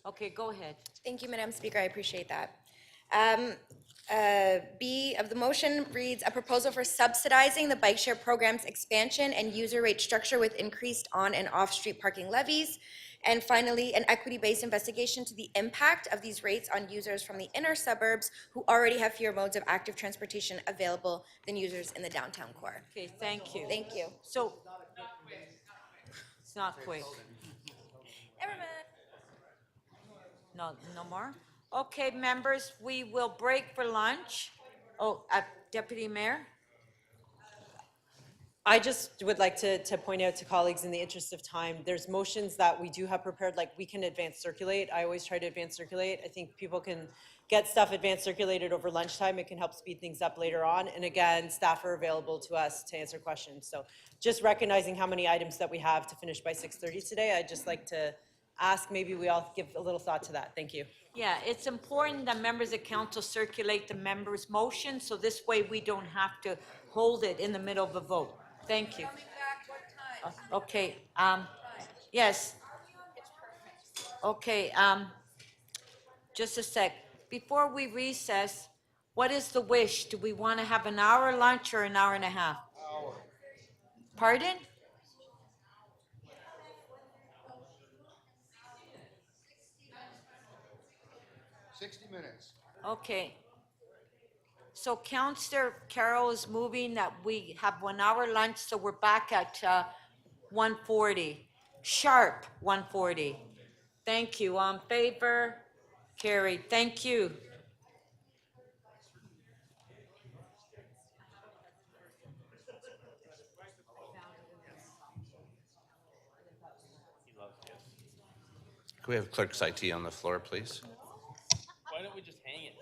Okay, go ahead. Thank you, Madam Speaker, I appreciate that. B of the motion reads, a proposal for subsidizing the bike share program's expansion and user rate structure with increased on and off-street parking levies. And finally, an equity-based investigation to the impact of these rates on users from the inner suburbs who already have fewer modes of active transportation available than users in the downtown core. Okay, thank you. Thank you. So, it's not quick. No more? Okay, members, we will break for lunch. Oh, Deputy Mayor? I just would like to point out to colleagues, in the interest of time, there's motions that we do have prepared, like we can advance circulate. I always try to advance circulate. I think people can get stuff advance circulated over lunchtime. It can help speed things up later on. And again, staff are available to us to answer questions. So just recognizing how many items that we have to finish by 6:30 today, I'd just like to ask maybe we all give a little thought to that. Thank you. Yeah, it's important that members of council circulate the members' motion, so this way we don't have to hold it in the middle of a vote. Thank you. Okay, yes. Okay, just a sec. Before we recess, what is the wish? Do we want to have an hour lunch or an hour and a half? Hour. Pardon? Minutes. Okay. So Councillor Carroll is moving that we have 1 hour lunch, so we're back at 1:40, sharp 1:40. Thank you. On favor? Carried. Thank you. Can we have Clerk's IT on the floor, please? Why don't we just hang it?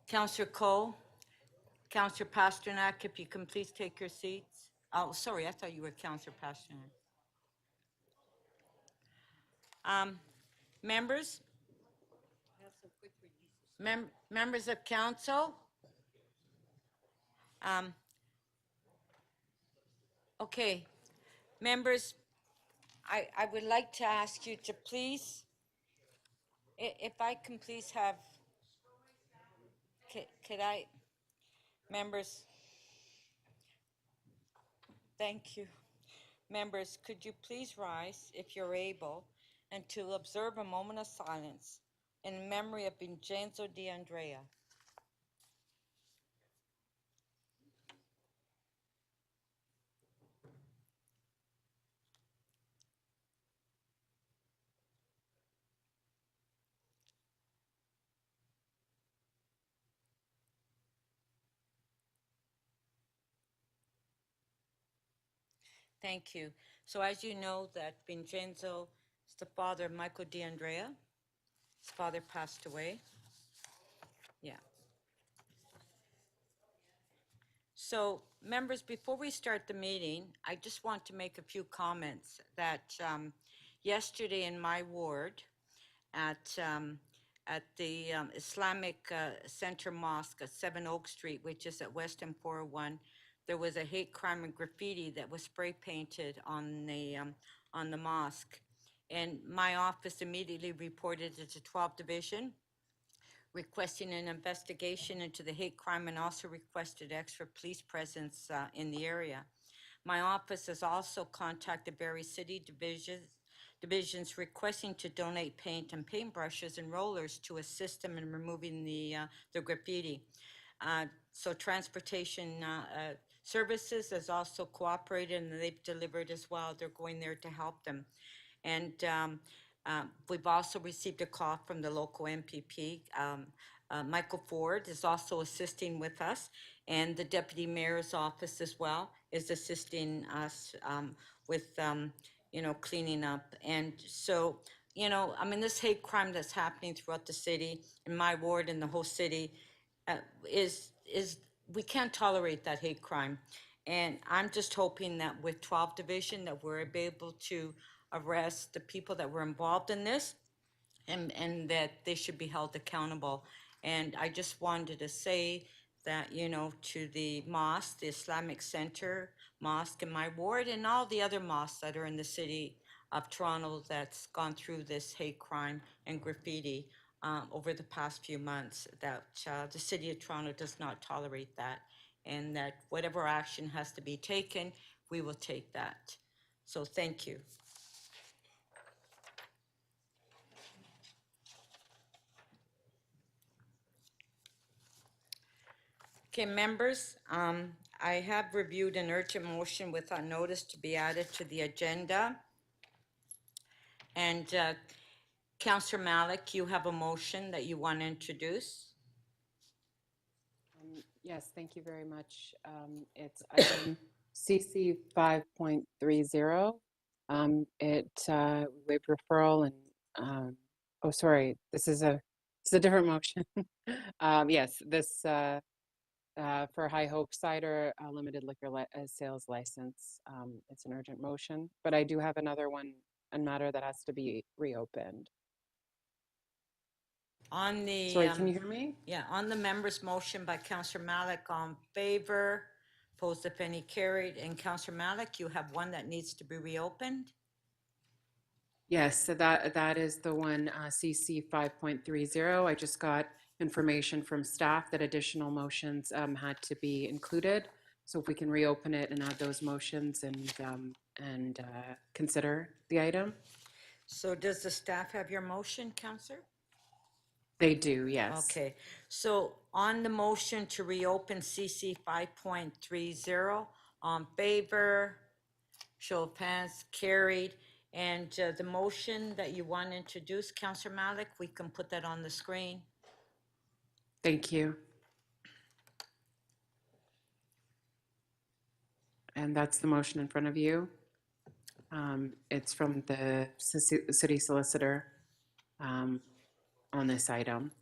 Councillor Coe, Councillor Pasternak, if you can please take your seats. Oh, sorry, I thought you were Councillor Pasternak. Members? Members of council? Okay, members, I would like to ask you to please, if I can please have, could I, members, thank you. Members, could you please rise, if you're able, and to observe a moment of silence in memory of Vincenzo D'Andrea. Thank you. So as you know that Vincenzo is the father of Michael D'Andrea. His father passed away. Yeah. So members, before we start the meeting, I just want to make a few comments that yesterday in my ward at the Islamic Center Mosque at 7 Oak Street, which is at West End 401, there was a hate crime and graffiti that was spray painted on the mosque. And my office immediately reported it to 12th Division, requesting an investigation into the hate crime and also requested extra police presence in the area. My office has also contacted various city divisions requesting to donate paint and paintbrushes and rollers to assist them in removing the graffiti. So transportation services has also cooperated and they've delivered as well. They're going there to help them. And we've also received a call from the local MPP. Michael Ford is also assisting with us, and the Deputy Mayor's office as well is assisting us with, cleaning up. And so, I mean, this hate crime that's happening throughout the city, in my ward and the whole city, is we can't tolerate that hate crime. And I'm just hoping that with 12th Division that we're able to arrest the people that were involved in this and that they should be held accountable. And I just wanted to say that, to the mosque, the Islamic Center Mosque in my ward and all the other mosques that are in the city of Toronto that's gone through this hate crime and graffiti over the past few months, that the City of Toronto does not tolerate that, and that whatever action has to be taken, we will take that. So thank you. Okay, members, I have reviewed an urgent motion without notice to be added to the agenda. And Councillor Malik, you have a motion that you want to introduce? Yes, thank you very much. It's item CC 5.30. It waived referral and, oh, sorry, this is a different motion. Yes, this for High Hope Cider limited liquor sales license. It's an urgent motion, but I do have another one, a matter that has to be reopened. On the Sorry, can you hear me? Yeah, on the members' motion by Councillor Malik, on favor, opposed if any, carried. And Councillor Malik, you have one that needs to be reopened. Yes, so that is the one, CC 5.30. I just got information from staff that additional motions had to be included. So if we can reopen it and add those motions and consider the item. So does the staff have your motion, Councillor? They do, yes. Okay, so on the motion to reopen CC 5.30, on favor, show of hands, carried. And the motion that you want to introduce, Councillor Malik, we can put that on the screen. Thank you. And that's the motion in front of you. It's from the city solicitor on this item.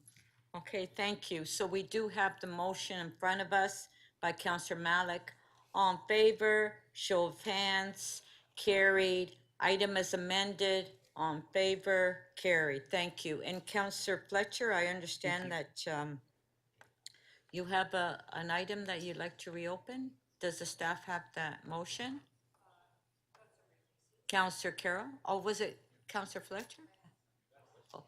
Okay, thank you. So we do have the motion in front of us by Counselor Malik. All in favor, show of hands, carried. Item is amended. All in favor, carried. Thank you. And Counselor Fletcher, I understand that you have an item that you'd like to reopen? Does the staff have that motion? Counselor Carroll? Oh, was it Counselor Fletcher? Oh.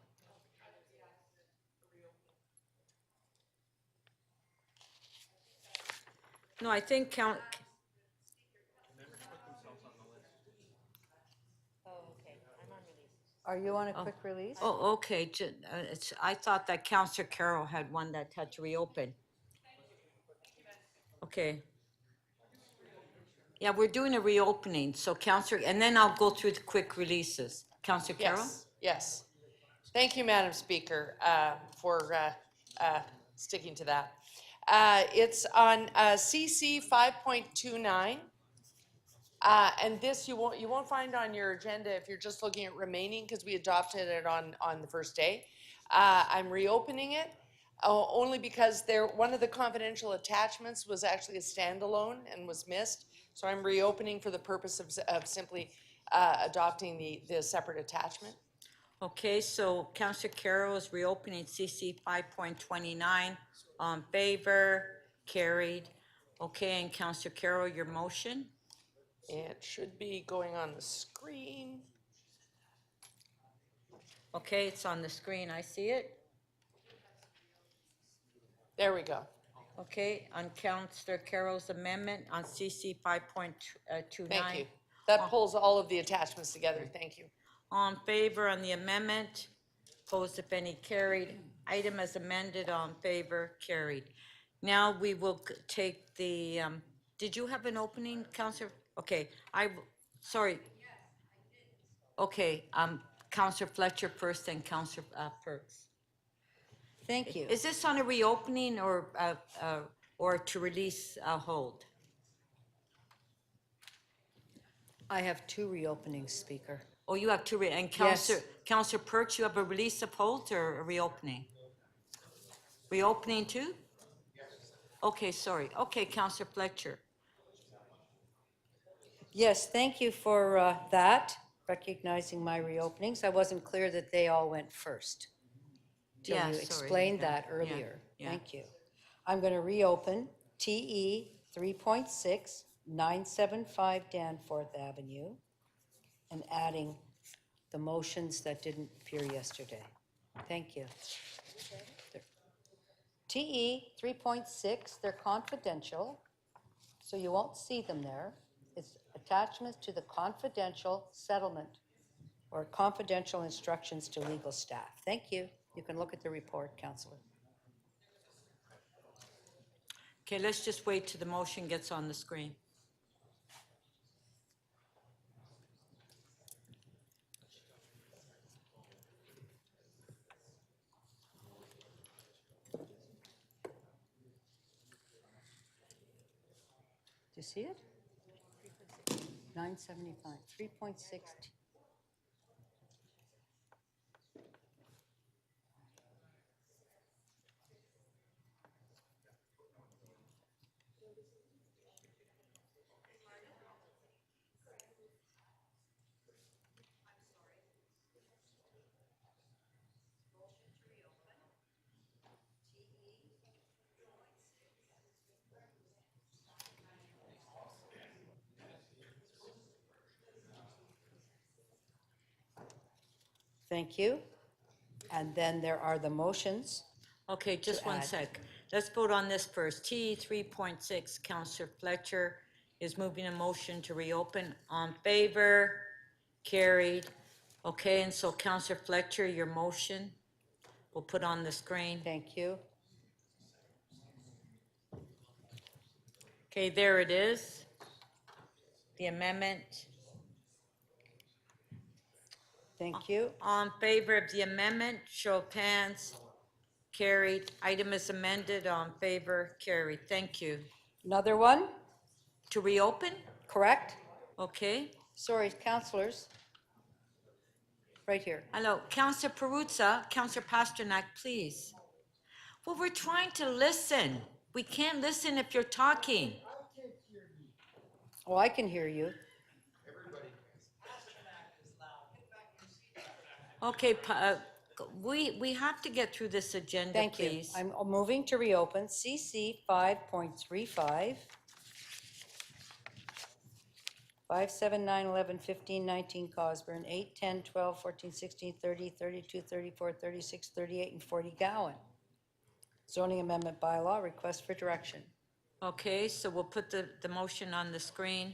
No, I think Are you on a quick release? Oh, okay, I thought that Counselor Carroll had one that had to reopen. Okay. Yeah, we're doing a reopening, so Counselor, and then I'll go through the quick releases. Counselor Carroll? Yes, yes. Thank you, Madam Speaker, for sticking to that. It's on CC 5.29. And this you won't find on your agenda if you're just looking at remaining, because we adopted it on the first day. I'm reopening it only because one of the confidential attachments was actually a standalone and was missed. So I'm reopening for the purpose of simply adopting the separate attachment. Okay, so Counselor Carroll is reopening CC 5.29. On favor, carried. Okay, and Counselor Carroll, your motion? It should be going on the screen. Okay, it's on the screen. I see it. There we go. Okay, on Counselor Carroll's amendment on CC 5.29. Thank you. That pulls all of the attachments together. Thank you. All in favor on the amendment? Opposed, if any, carried. Item as amended, all in favor, carried. Now we will take the, did you have an opening, Counselor? Okay, sorry. Okay, Counselor Fletcher first, then Counselor Perks. Thank you. Is this on a reopening or to release a hold? I have two reopenings, Speaker. Oh, you have two, and Yes. Counselor Perks, you have a release of hold or a reopening? Reopening too? Okay, sorry. Okay, Counselor Fletcher. Yes, thank you for that, recognizing my reopenings. I wasn't clear that they all went first. Till Yeah, you sorry. explained Yeah, that yeah, earlier. yeah. Thank you. I'm going to reopen TE 3.6, 975 Danforth Avenue, and adding the motions that didn't appear yesterday. Thank you. TE 3.6, they're confidential, so you won't see them there. It's attachments to the confidential settlement or confidential instructions to legal staff. Thank you. You can look at the report, Councillor. Okay, let's just wait till the motion gets on the screen. Do you see it? 975, 3.6. Thank you. And then there are the motions. Okay, just one add. sec. Let's vote on this first. TE 3.6, Counselor Fletcher is moving a motion to reopen. On favor, carried. Okay, and so Counselor Fletcher, your motion, we'll put on the screen. Thank you. Okay, there it is. The amendment. Thank you. On favor of the amendment, show of hands. Carried. Item is amended. On favor, carried. Thank you. Another one? To reopen? Correct? Okay. Sorry, councillors. Right here. Hello, Counselor Perruzza, Counselor Pasternak, please. Well, we're trying to listen. We can't listen if you're talking. Oh, I can hear you. Okay, we have to get through this agenda, Thank you. please. I'm moving to reopen CC 5.35. 5, 7, 9, 11, 15, 19 Cosburn, 8, 10, 12, 14, 16, 30, 32, 34, 36, 38, and 40 Gowan. Zoning amendment bylaw, request for direction. Okay, so we'll put the motion on the screen.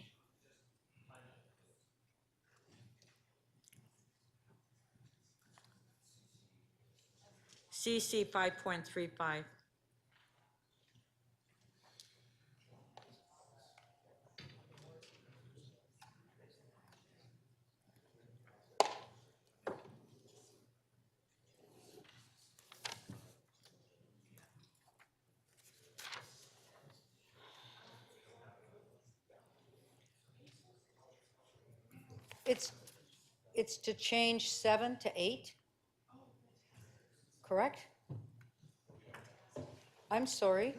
CC 5.35. It's to change 7 to 8? Correct? I'm sorry.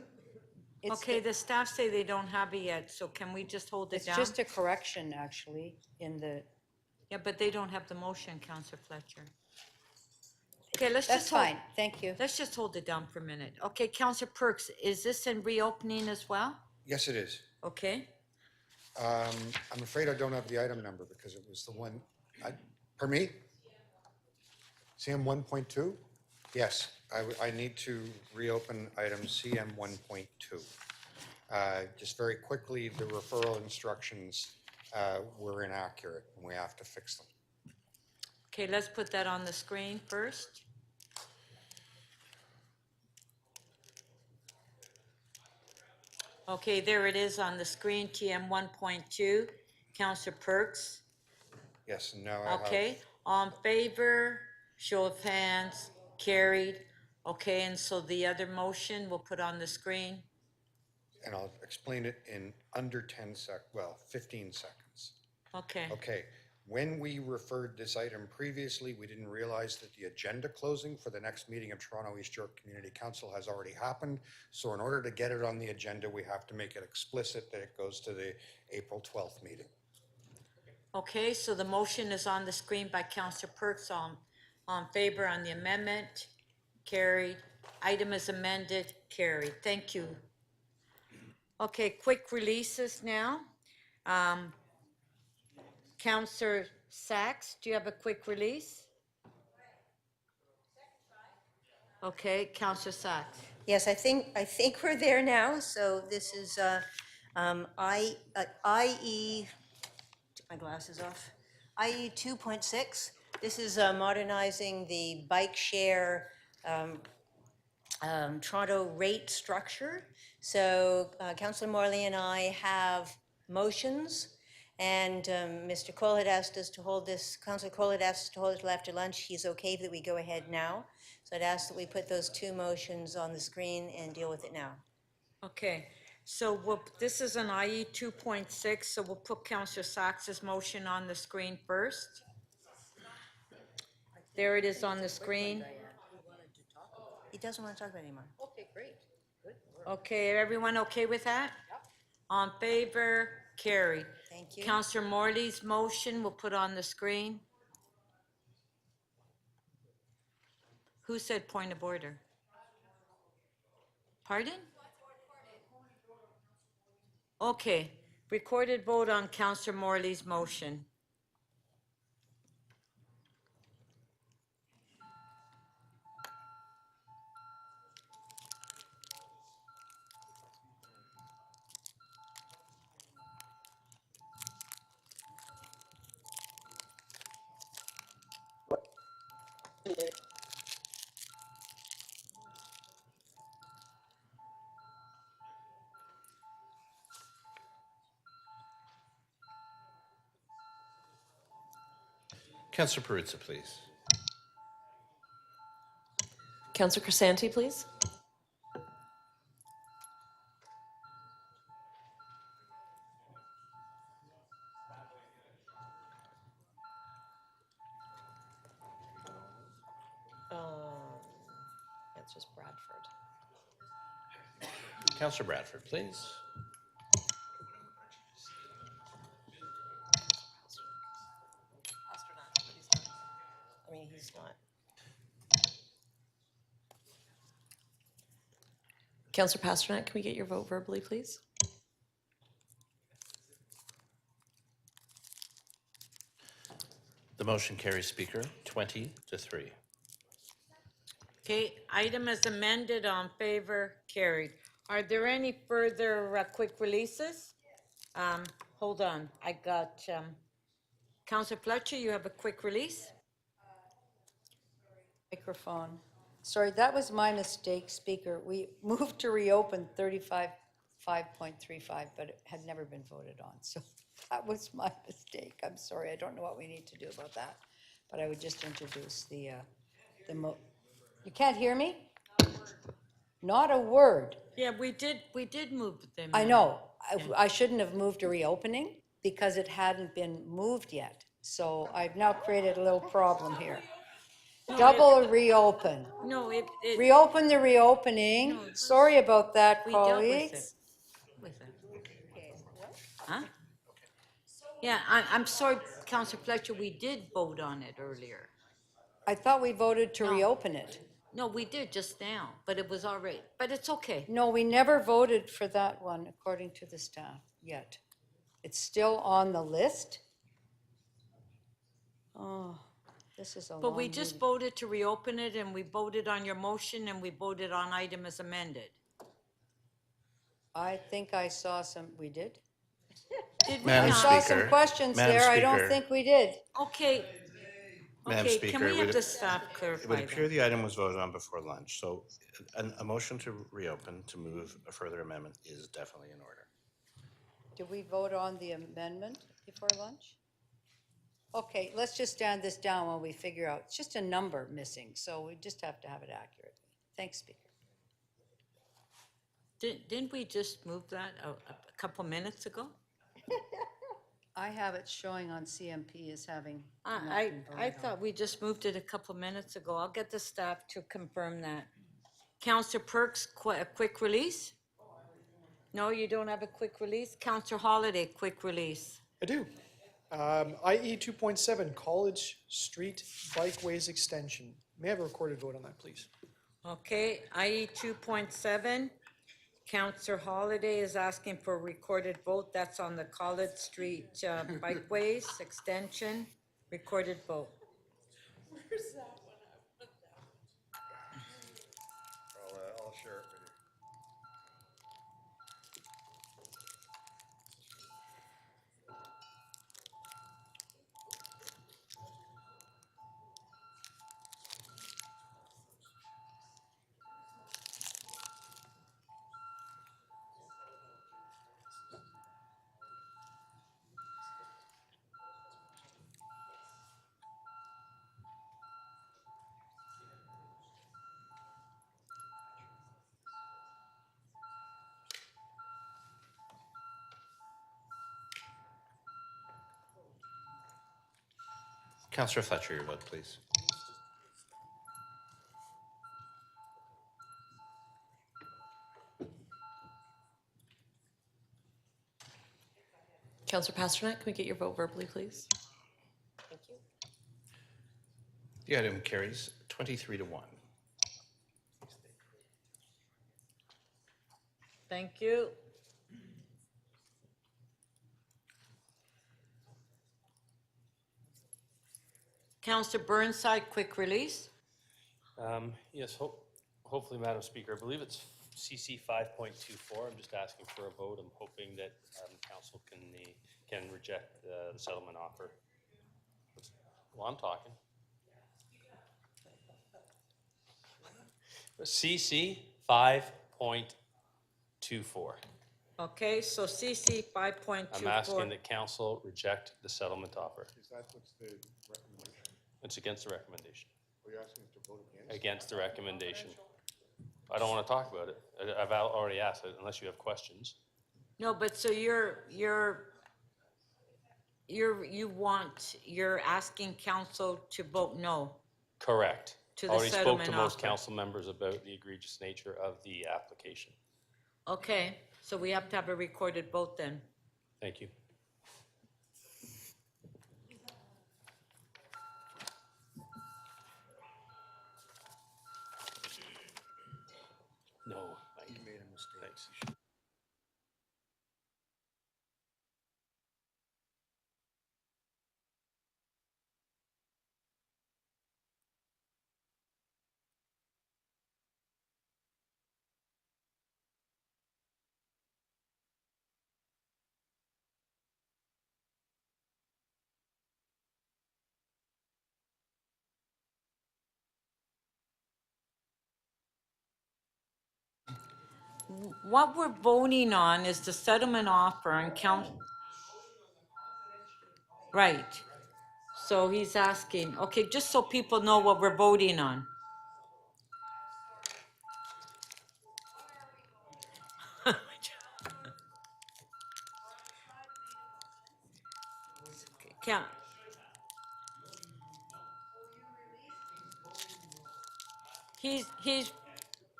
Okay, the staff say they don't have it yet, so can we just hold it It's down? just a correction, actually, in the, Yeah, but they don't have the motion, Counselor Fletcher. Okay, let's that's just hold. fine, thank you. Let's just hold it down for a minute. Okay, Counselor Perks, is this in reopening as well? Yes, it is. Okay, I'm afraid I don't have the item number because it was the one, for me? CM 1.2? Yes, I need to reopen item CM 1.2. Just very quickly, the referral instructions were inaccurate and we have to fix them. okay, let's put that on the screen first. Okay, there it is on the screen, TM 1.2. Counselor Perks. Yes, and now I have. Okay, all in favor, show of hands, carried. Okay, and so the other motion we'll put on the screen. And I'll explain it in under 15 seconds. Okay. Okay, when we referred this item previously, we didn't realize that the agenda closing for the next meeting of Toronto East York Community Council has already happened. So in order to get it on the agenda, we have to make it explicit that it goes to the April 12th meeting. Okay, so the motion is on the screen by Counselor Perks, on favor on the amendment, carried. Item is amended, carried. Thank you. Okay, quick releases now. Counselor Sachs, do you have a quick release? Okay, Counselor Sachs. Yes, I think we're there now. So this is IE, took my glasses off, IE 2.6. This is modernizing the bike share Toronto rate structure. So Councillor Morley and I have motions, and Mr. Cole had asked us to hold this, Councillor Cole had asked us to hold it till after lunch. He's okay that we go ahead now. So I'd ask that we put those two motions on the screen and deal with it now. Okay, so this is an IE 2.6, so we'll put Counselor Sachs's motion on the screen first. There it is on the screen. He doesn't want to talk about it anymore. Okay, great. Good work. Okay, everyone okay with that? Yep. On favor, carried. Thank you. Counselor Morley's motion we'll put on the screen. Who said point of order? Pardon? Okay, recorded vote on Counselor Morley's motion. Councillor Perruzza, please. Councillor Crisanti, please. It's just Bradford. Councillor Bradford, please. I mean, he's not. Councillor Pasternak, can we get your vote verbally, please? The motion carries, Speaker, 20-3. Okay, item as amended, on favor, carried. Are there any further quick releases? Hold on, I got, Councillor Fletcher, you have a quick release? Microphone. Sorry, that was my mistake, Speaker. We moved to reopen 35.5.35, but it had never been voted on. So that was my mistake. I'm sorry. I don't know what we need to do about that. But I would just introduce you can't hear me? Not a word. Yeah, we did move them. I know. I shouldn't have moved a reopening because it hadn't been moved yet. So I've now created a little problem here. Double reopen. No, Reopen the reopening. Sorry about that, we dealt colleagues. with it. Huh? Yeah, I'm sorry, Councillor Fletcher, we did vote on it earlier. I thought we voted to reopen it. No, we did just now, but it was already, but it's okay. No, we never voted for that one, according to the staff, yet. It's still on the list? Oh, this is a long But we just meeting. voted to reopen it, and we voted on your motion, and we voted on item as amended. I think I saw some, we did? Did we Madam I not? saw Speaker, some questions Madam there. I don't Speaker. think we did. Okay. Madam Okay, Speaker, can we it have would- the staff It clarify would that? appear the item was voted on before lunch, so a motion to reopen, to move a further amendment is definitely in order. Did we vote on the amendment before lunch? Okay, let's just stand this down while we figure out. It's just a number missing, so we just have to have it accurately. Thanks, Speaker. Didn't we just move that a couple minutes ago? I have it showing on CMP as having not I been voted on. thought we just moved it a couple minutes ago. I'll get the staff to confirm that. Counselor Perks, a quick release? No, you don't have a quick release? Counselor Holiday, quick release. I do. IE 2.7, College Street Bikeways Extension. May I have a recorded vote on that, please? Okay, IE 2.7, Counselor Holiday is asking for a recorded vote. That's on the College Street Bikeways Extension, recorded vote. I'll share it with you. Councillor Fletcher, your vote, please. Councillor Pasternak, can we get your vote verbally, please? Thank you. The item carries 23-1. Thank you. Counselor Burnside, quick release. Yes, hopefully, Madam Speaker, I believe it's CC 5.24. I'm just asking for a vote. I'm hoping that council can reject the settlement offer. Well, I'm talking. CC 5.24. Okay, so CC 5.24. I'm asking that council reject the settlement offer. Is that what's the recommendation? It's against the recommendation. Are you asking us to vote against? Against the recommendation. I don't want to talk about it. I've already asked it, unless you have questions. No, but so you're asking council to vote no. Correct. To the Already spoke settlement to most offer. council members about the egregious nature of the application. Okay, so we have to have a recorded vote then. Thank you. No, you made a mistake. Thanks. What we're voting on is the settlement offer and count. Right. So he's asking, okay, just so people know what we're voting on. Count.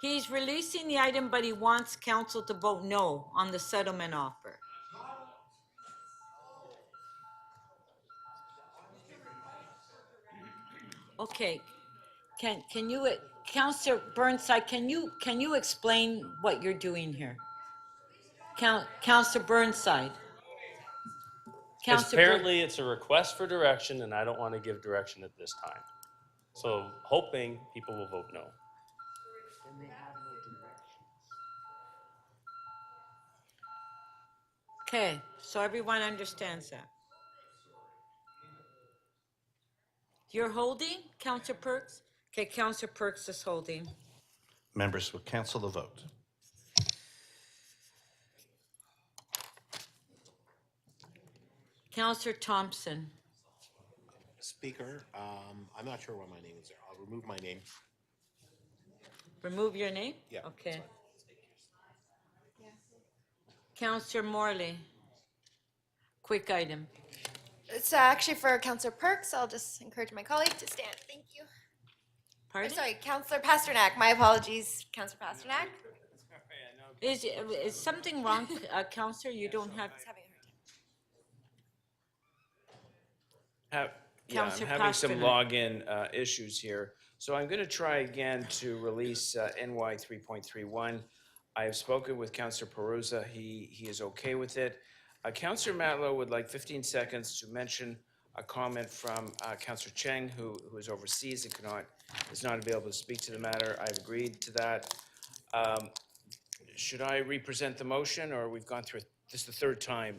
He's releasing the item, but he wants council to vote no on the settlement offer. Okay, can you, Councillor Burnside, can you explain what you're doing here? Councillor Burnside. Apparently, it's a request for direction, and I don't want to give direction at this time. So hoping people will vote no. Okay, so everyone understands that. You're holding, Councillor Perks? Okay, Councillor Perks is holding. Members will cancel the vote. Councillor Thompson. Speaker, I'm not sure why my name is there. I'll remove my name. Remove your name? Yeah. Okay. Councillor Morley. Quick item. It's actually for Councillor Perks. I'll just encourage my colleague to stand. Thank you. Pardon? Sorry, Councillor Pasternak. My apologies, Councillor Pasternak. Is something wrong, Councillor? You don't have. I'm Councillor having some Pasternak. login issues here. So I'm going to try again to release NY 3.31. I have spoken with Councillor Perusa. He is okay with it. Councillor Matlow would like 15 seconds to mention a comment from Councillor Cheng, who is overseas and is not available to speak to the matter. I've agreed to that. Should I represent the motion, or we've gone through this the third time?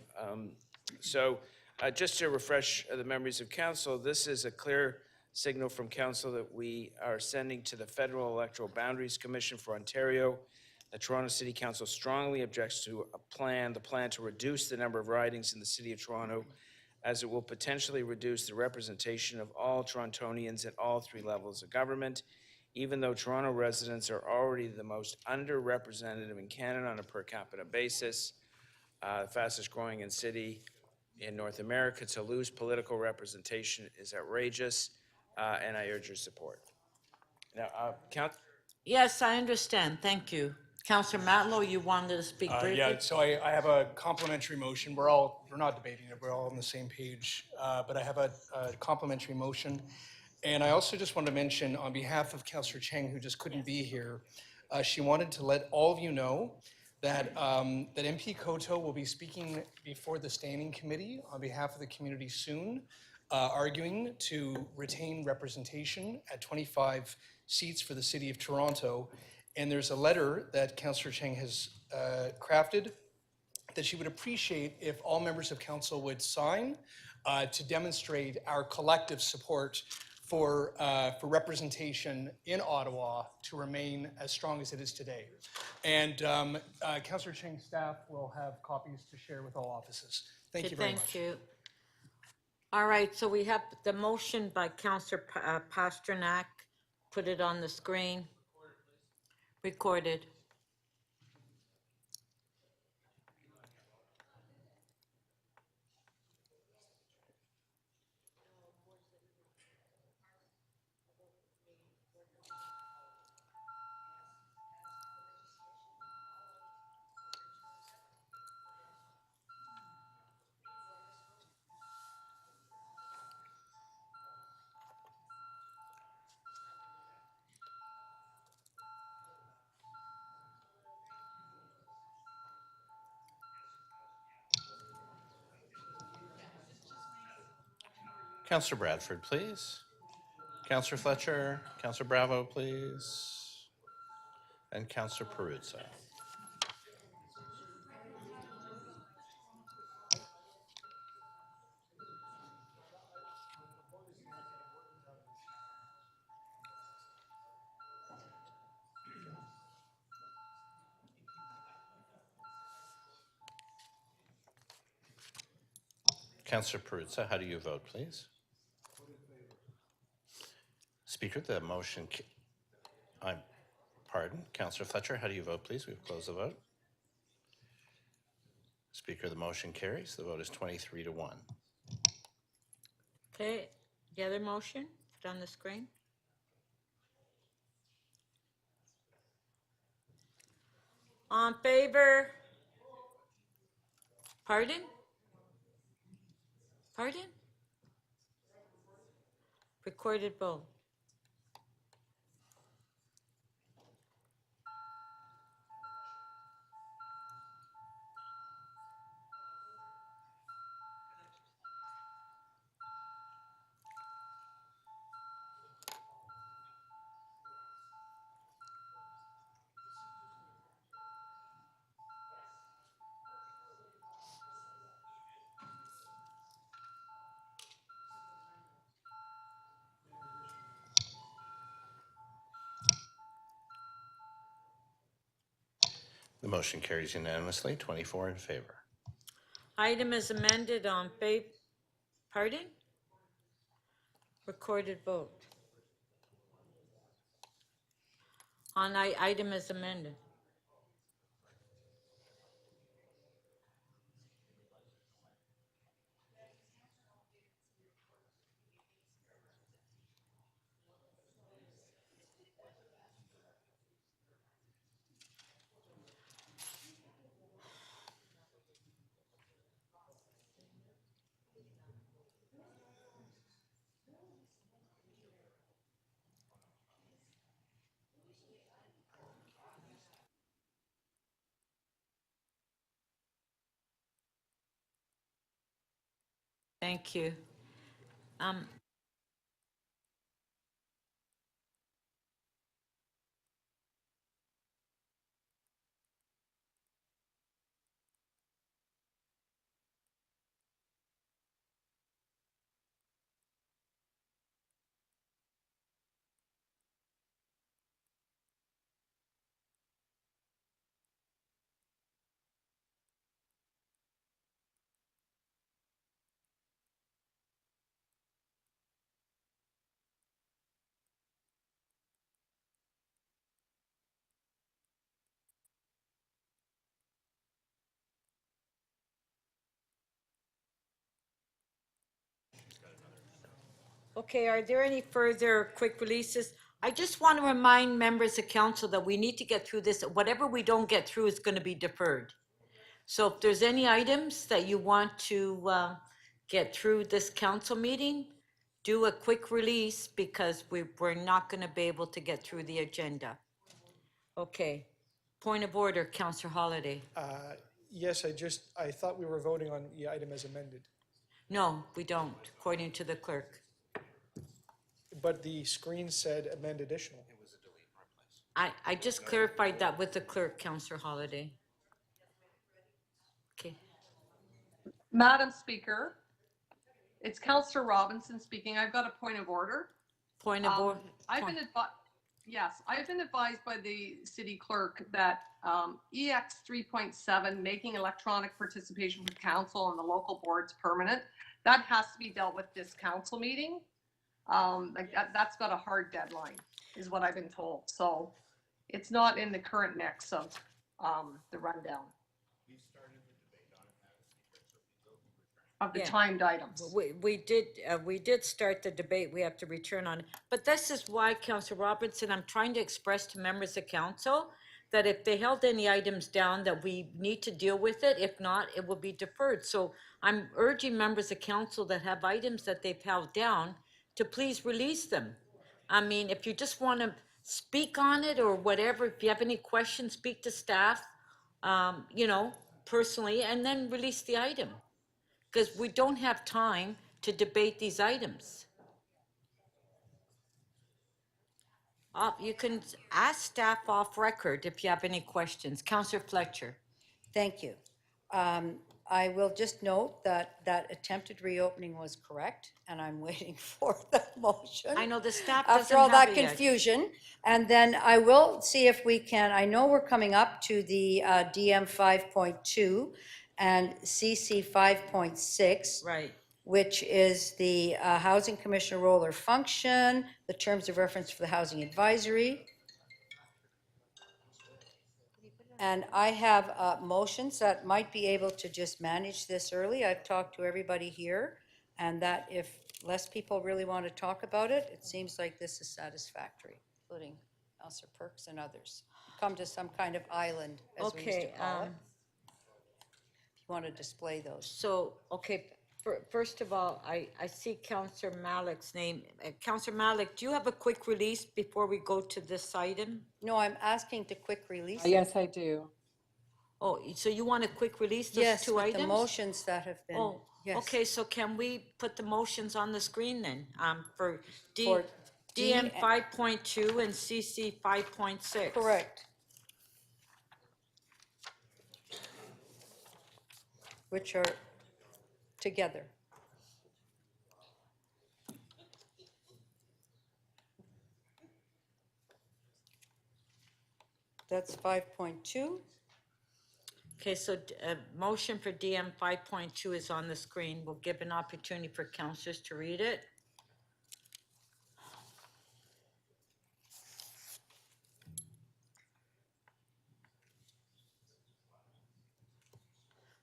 Just to refresh the memories of council, this is a clear signal from council that we are sending to the Federal Electoral Boundaries Commission for Ontario. The Toronto City Council strongly objects to the plan to reduce the number of ridings in the City of Toronto, as it will potentially reduce the representation of all Torontonians at all three levels of government. Even though Toronto residents are already the most underrepresented in Canada on a per capita basis, the fastest growing in city in North America, to lose political representation is outrageous, and I urge your support. Now, Yes, I understand. Thank you. Councillor Matlow, you wanted to speak briefly? Yeah, so I have a complementary motion. We're not debating it, we're all on the same page. But I have a complementary motion. And I also just want to mention, on behalf of Councillor Cheng, who just couldn't be here, she wanted to let all of you know that that MP Koto will be speaking before the standing committee on behalf of the community soon, arguing to retain representation at 25 seats for the City of Toronto. And there's a letter that Councillor Cheng has crafted that she would appreciate if all members of council would sign to demonstrate our collective support for representation in Ottawa to remain as strong as it is today. And Councillor Cheng's staff will have copies to share with all offices. Thank you very much. Thank you. All right, so we have the motion by Councillor Pasternak. Put it on the screen. Recorded. Counselor Bradford, please. Counselor Fletcher, Counselor Bravo, please. And Counselor Perruzza. Counselor Perruzza, how do you vote, please? Speaker, the motion, pardon, Counselor Fletcher, how do you vote, please? We've closed the vote. Speaker, the motion carries. The vote is 23-1. Okay, the other motion, put on the screen. On favor? Pardon? Pardon? Recorded vote. The motion carries unanimously, 24 in favor. Item is amended on favor, pardon? Recorded vote. On item is amended. Thank you. Okay, are there any further quick releases? I just want to remind members of council that we need to get through this. Whatever we don't get through is going to be deferred. So if there's any items that you want to get through this council meeting, do a quick release because we're not going to be able to get through the agenda. Okay. Point of order, Councillor Holiday. Yes, I thought we were voting on the item as amended, No, we don't, according to the clerk. but the screen said amend additional. I just clarified that with the clerk, Councillor Holiday. Okay. Madam Speaker, it's Councillor Robinson speaking. I've got a point of order. Point of order. I've been advised by the city clerk that EX 3.7, making electronic participation for council and the local boards permanent, that has to be dealt with this council meeting. That's got a hard deadline, is what I've been told. So it's not in the current mix of the rundown of the timed items. We did start the debate. We have to return on it. But this is why, Councillor Robertson, I'm trying to express to members of council that if they held any items down, that we need to deal with it. If not, it will be deferred. So I'm urging members of council that have items that they've held down to please release them. I mean, if you just want to speak on it or whatever, if you have any questions, speak to staff, personally, and then release the item. Because we don't have time to debate these items. You can ask staff off record if you have any questions. Councillor Fletcher. Thank you. I will just note that that attempted reopening was correct, and I'm waiting for the motion. I know the staff doesn't After all have that it yet. confusion, and then I will see if we can, I know we're coming up to the DM 5.2 and CC 5.6. Right. Which is the Housing Commissioner role or function, the terms of reference for the Housing Advisory. And I have motions that might be able to just manage this early. I've talked to everybody here, and that if less people really want to talk about it, it seems like this is satisfactory, including Councillor Perks and others. Come to some kind of island, as we used to call it. If you want to display those. So, okay, first of all, I see Councillor Malik's name. Councillor Malik, do you have a quick release before we go to this item? No, I'm asking to quick release. Yes, I do. Oh, so you want a quick release, those Yes, two with items? the motions that have been, Oh, yes. okay, so can we put the motions on the screen then, for For DM D- 5.2 and CC 5.6? Correct. Which are together. That's 5.2. Okay, so a motion for DM 5.2 is on the screen. We'll give an opportunity for councillors to read it.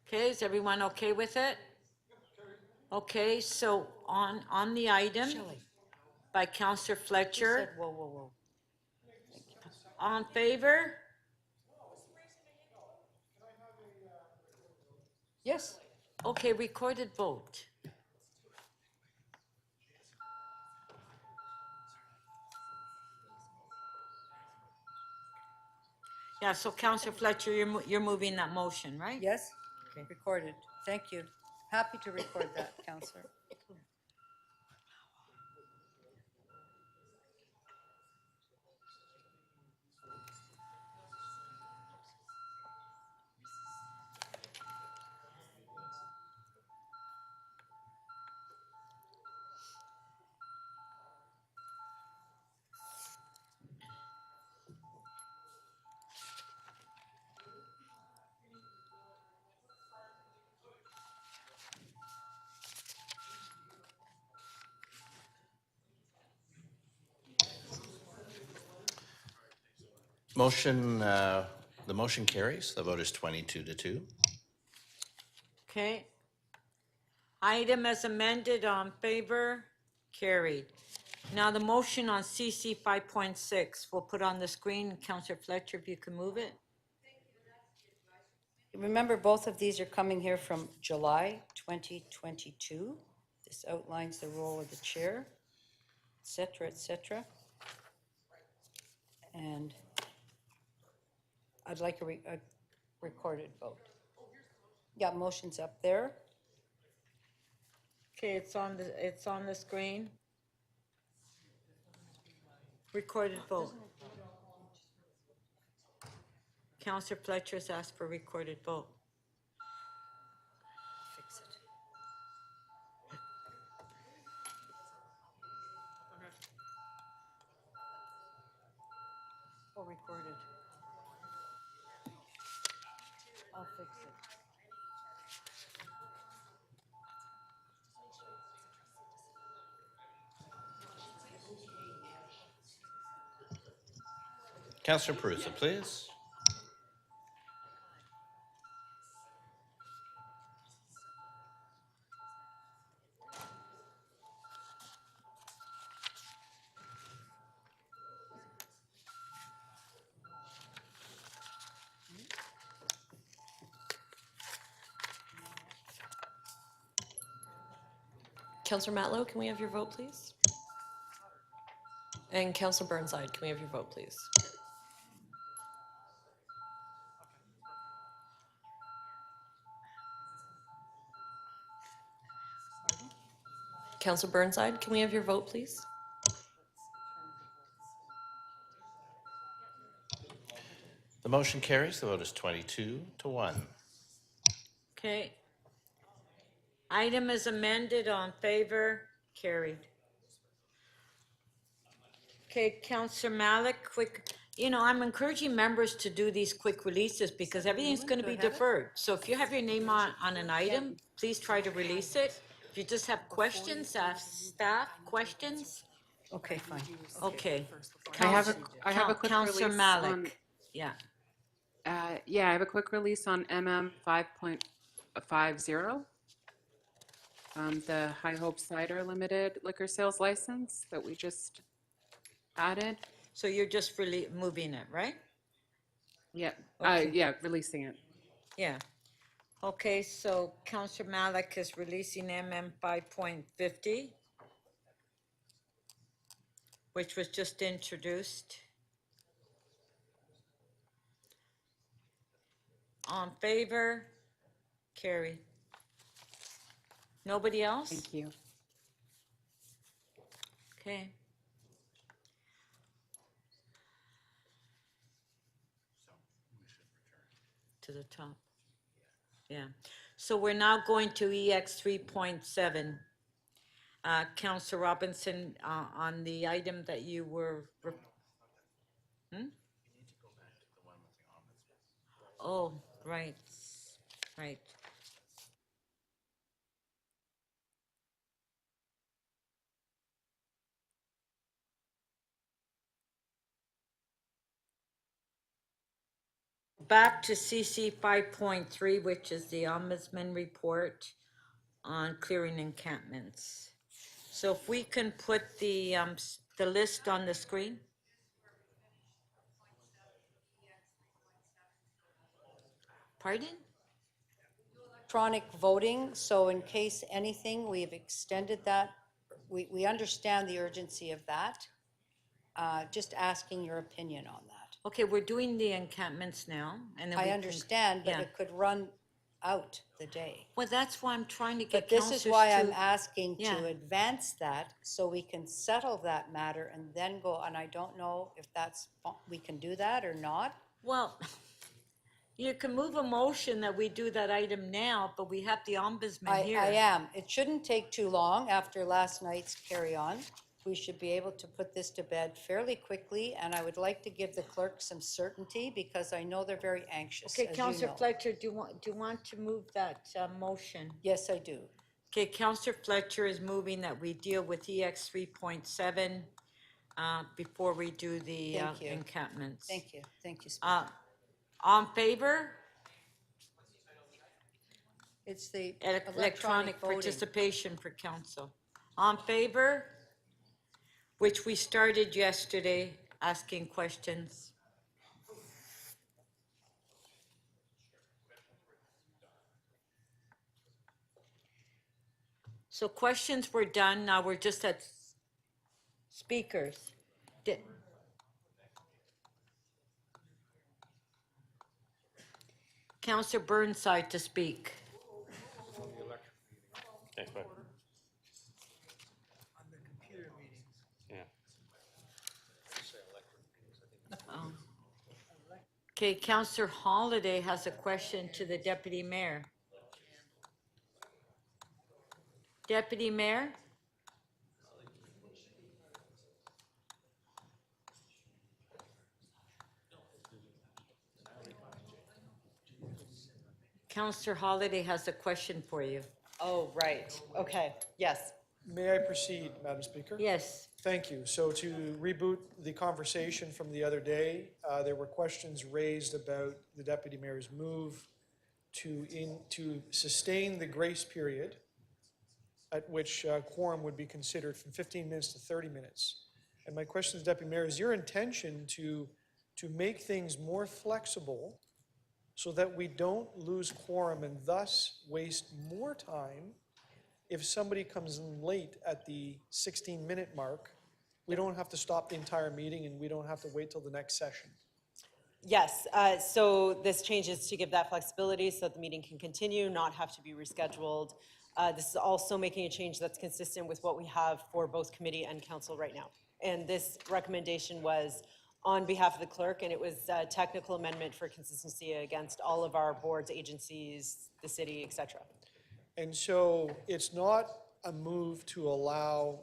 Okay, is everyone okay with it? Okay, so on the item by Councillor Fletcher, Whoa, whoa, whoa. all in favor? Yes. Okay, recorded vote. Yeah, so Councillor Fletcher, you're moving that motion, right? Yes? Okay. Recorded. Thank you. Happy to record that, Counselor. Motion, the motion carries. The vote is 22-2. Okay. Item as amended, on favor, carried. Now the motion on CC 5.6, we'll put on the screen. Councillor Fletcher, if you can move it. Remember, both of these are coming here from July 2022. This outlines the role of the chair, et cetera, et cetera. And I'd like a recorded vote. Yeah, motion's up there. Okay, it's on the screen. Recorded vote. Councillor Fletcher's asked for recorded vote. Fix it. Oh, recorded. I'll fix it. Councillor Perruzza, please. Councillor Matlow, can we have your vote, please? And Councillor Burnside, can we have your vote, please? Councillor Burnside, can we have your vote, please? The motion carries. The vote is 22-1. Okay. Item is amended, on favor, carried. Okay, Councillor Malik, quick, I'm encouraging members to do these quick releases because everything's going to be deferred. So if you have your name on an item, please try to release it. If you just have questions, ask staff questions. Okay, fine. Okay. I have a quick Councillor release Malik, on- yeah. Yeah, I have a quick release on MM 5.50. The High Hope Cider Limited liquor sales license that we just added. So you're just really moving it, right? Yeah, Okay. yeah, releasing it. Yeah. Okay, so Councillor Malik is releasing MM 5.50, which was just introduced. On favor, carried. Nobody else? Thank you. Okay. To the top. Yeah. So we're now going to EX 3.7. Councillor Robinson, on the item that you were. Oh, right, right. Back to CC 5.3, which is the Ombudsman report on clearing encampments. So if we can put the list on the screen. Pardon? Electronic voting, so in case anything, we've extended that. We understand the urgency of that. Just asking your opinion on that. Okay, we're doing the encampments now, and then we I can- understand, but yeah. it could run out the day. Well, that's why I'm trying to get But this is why I'm councillors to- asking Yeah. to advance that, so we can settle that matter and then go, and I don't know if we can do that or not. Well, you can move a motion that we do that item now, but we have the ombudsman here. I am. It shouldn't take too long after last night's carry-on. We should be able to put this to bed fairly quickly, and I would like to give the clerk some certainty because I know they're very anxious, Okay, as you Councillor know. Fletcher, do you want to move that motion? Yes, I do. Okay, Councillor Fletcher is moving that we deal with EX 3.7 before we do the Thank you. encampments. Thank you. Thank you, Speaker. On favor? It's the Electronic voting. participation for council. On favor? Which we started yesterday, asking questions. So questions were done, now we're just at speakers. Councillor Burnside to speak. Okay, go ahead. Yeah. Oh. Okay, Councillor Holiday has a question to the Deputy Mayor. Deputy Mayor? Councillor Holiday has a question for you. Oh, right. Okay, yes. May I proceed, Madam Speaker? Yes. Thank you. So to reboot the conversation from the other day, there were questions raised about the Deputy Mayor's move to sustain the grace period at which quorum would be considered from 15 minutes to 30 minutes. And my question to the Deputy Mayor, is your intention to make things more flexible so that we don't lose quorum and thus waste more time if somebody comes in late at the 16-minute mark? We don't have to stop the entire meeting and we don't have to wait till the next session. Yes, so this change is to give that flexibility so that the meeting can continue, not have to be rescheduled. This is also making a change that's consistent with what we have for both committee and council right now. And this recommendation was on behalf of the clerk, and it was a technical amendment for consistency against all of our boards, agencies, the city, et cetera. And so it's not a move to allow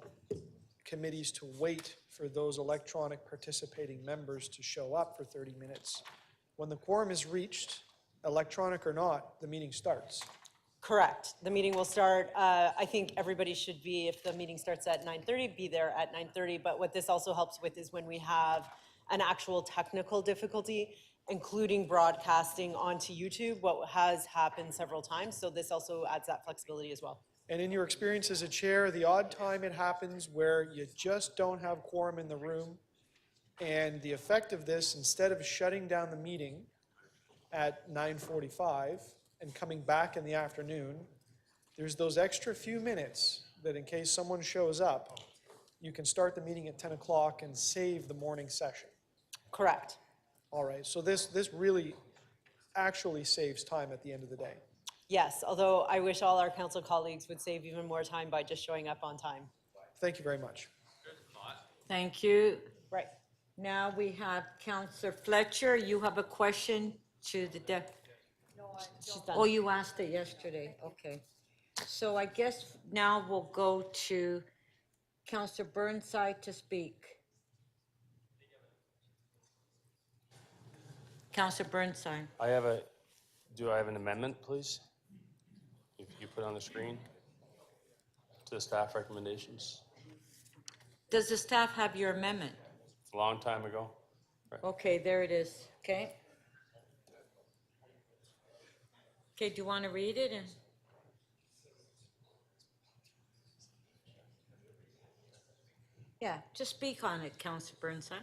committees to wait for those electronic participating members to show up for 30 minutes. When the quorum is reached, electronic or not, the meeting starts. Correct. The meeting will start, I think everybody should be, if the meeting starts at 9:30, be there at 9:30. But what this also helps with is when we have an actual technical difficulty, including broadcasting onto YouTube, what has happened several times. So this also adds that flexibility as well. And in your experience as a chair, the odd time it happens where you just don't have quorum in the room, and the effect of this, instead of shutting down the meeting at 9:45 and coming back in the afternoon, there's those extra few minutes that in case someone shows up, you can start the meeting at 10 o'clock and save the morning session. Correct. All right, so this really actually saves time at the end of the day. Yes, although I wish all our council colleagues would save even more time by just showing up on time. Thank you very much. Thank you. Right. Now we have Councillor Fletcher. You have a question to the She's done. Oh, you asked it yesterday, okay. So I guess now we'll go to Councillor Burnside to speak. Councillor Burnside. Do I have an amendment, please? If you put it on the screen to the staff recommendations. Does the staff have your amendment? A long time ago. Okay, there it is, okay? Okay, do you want to read it? Yeah, just speak on it, Councillor Burnside.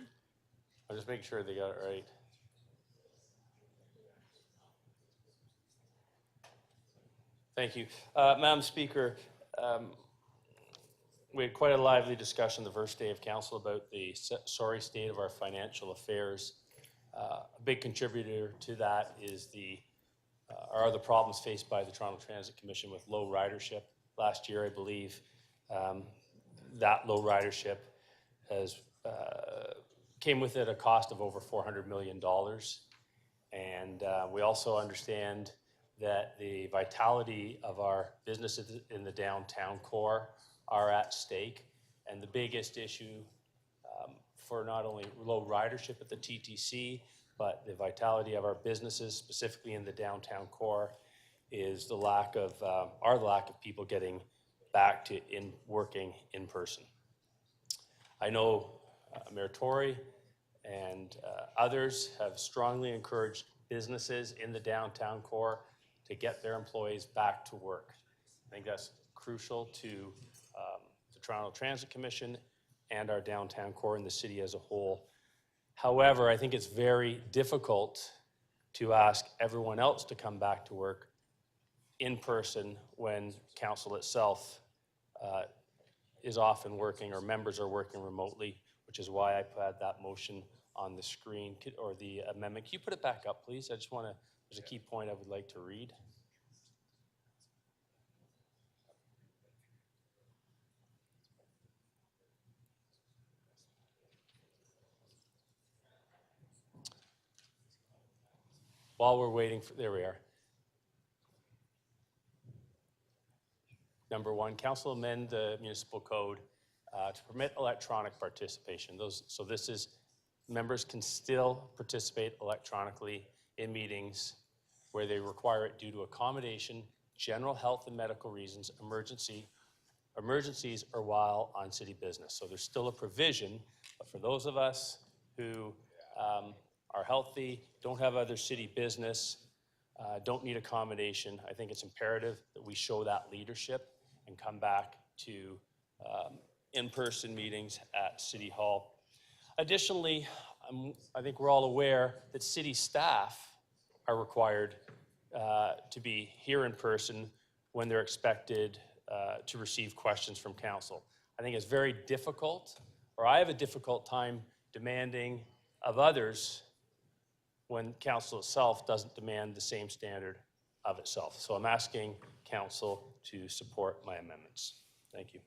I'll just make sure they got it right. Thank you. Madam Speaker, we had quite a lively discussion the first day of council about the sorry state of our financial affairs. A big contributor to that is are the problems faced by the Toronto Transit Commission with low ridership. Last year, I believe, that low ridership came with it a cost of over $400 million. And we also understand that the vitality of our businesses in the downtown core are at stake. And the biggest issue for not only low ridership at the TTC, but the vitality of our businesses, specifically in the downtown core, is the lack of people getting back to working in person. I know Mayor Tory and others have strongly encouraged businesses in the downtown core to get their employees back to work. I think that's crucial to the Toronto Transit Commission and our downtown core and the city as a whole. However, I think it's very difficult to ask everyone else to come back to work in person when council itself is often working or members are working remotely, which is why I put that motion on the screen, or the amendment. Can you put it back up, please? I just want to, there's a key point I would like to read. While we're waiting for, there we are. Number one, council amend the municipal code to permit electronic participation. So this is, members can still participate electronically in meetings where they require it due to accommodation, general health and medical reasons, emergencies, or while on city business. So there's still a provision, but for those of us who are healthy, don't have other city business, don't need accommodation, I think it's imperative that we show that leadership and come back to in-person meetings at City Hall. Additionally, I think we're all aware that city staff are required to be here in person when they're expected to receive questions from council. I think it's very difficult, or I have a difficult time demanding of others when council itself doesn't demand the same standard of itself. So I'm asking council to support my amendments. Thank you.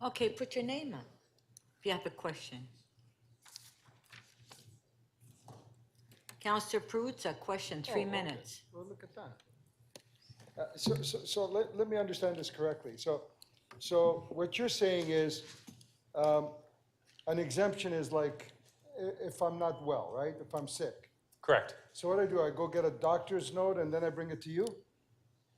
Okay, put your name up if you have a question. Councillor Pruitt, a question, 3 minutes. Well, look at that. So let me understand this correctly. So what you're saying is, an exemption is like if I'm not well, right? If I'm sick. Correct. So what do? I go get a doctor's note and then I bring it to you?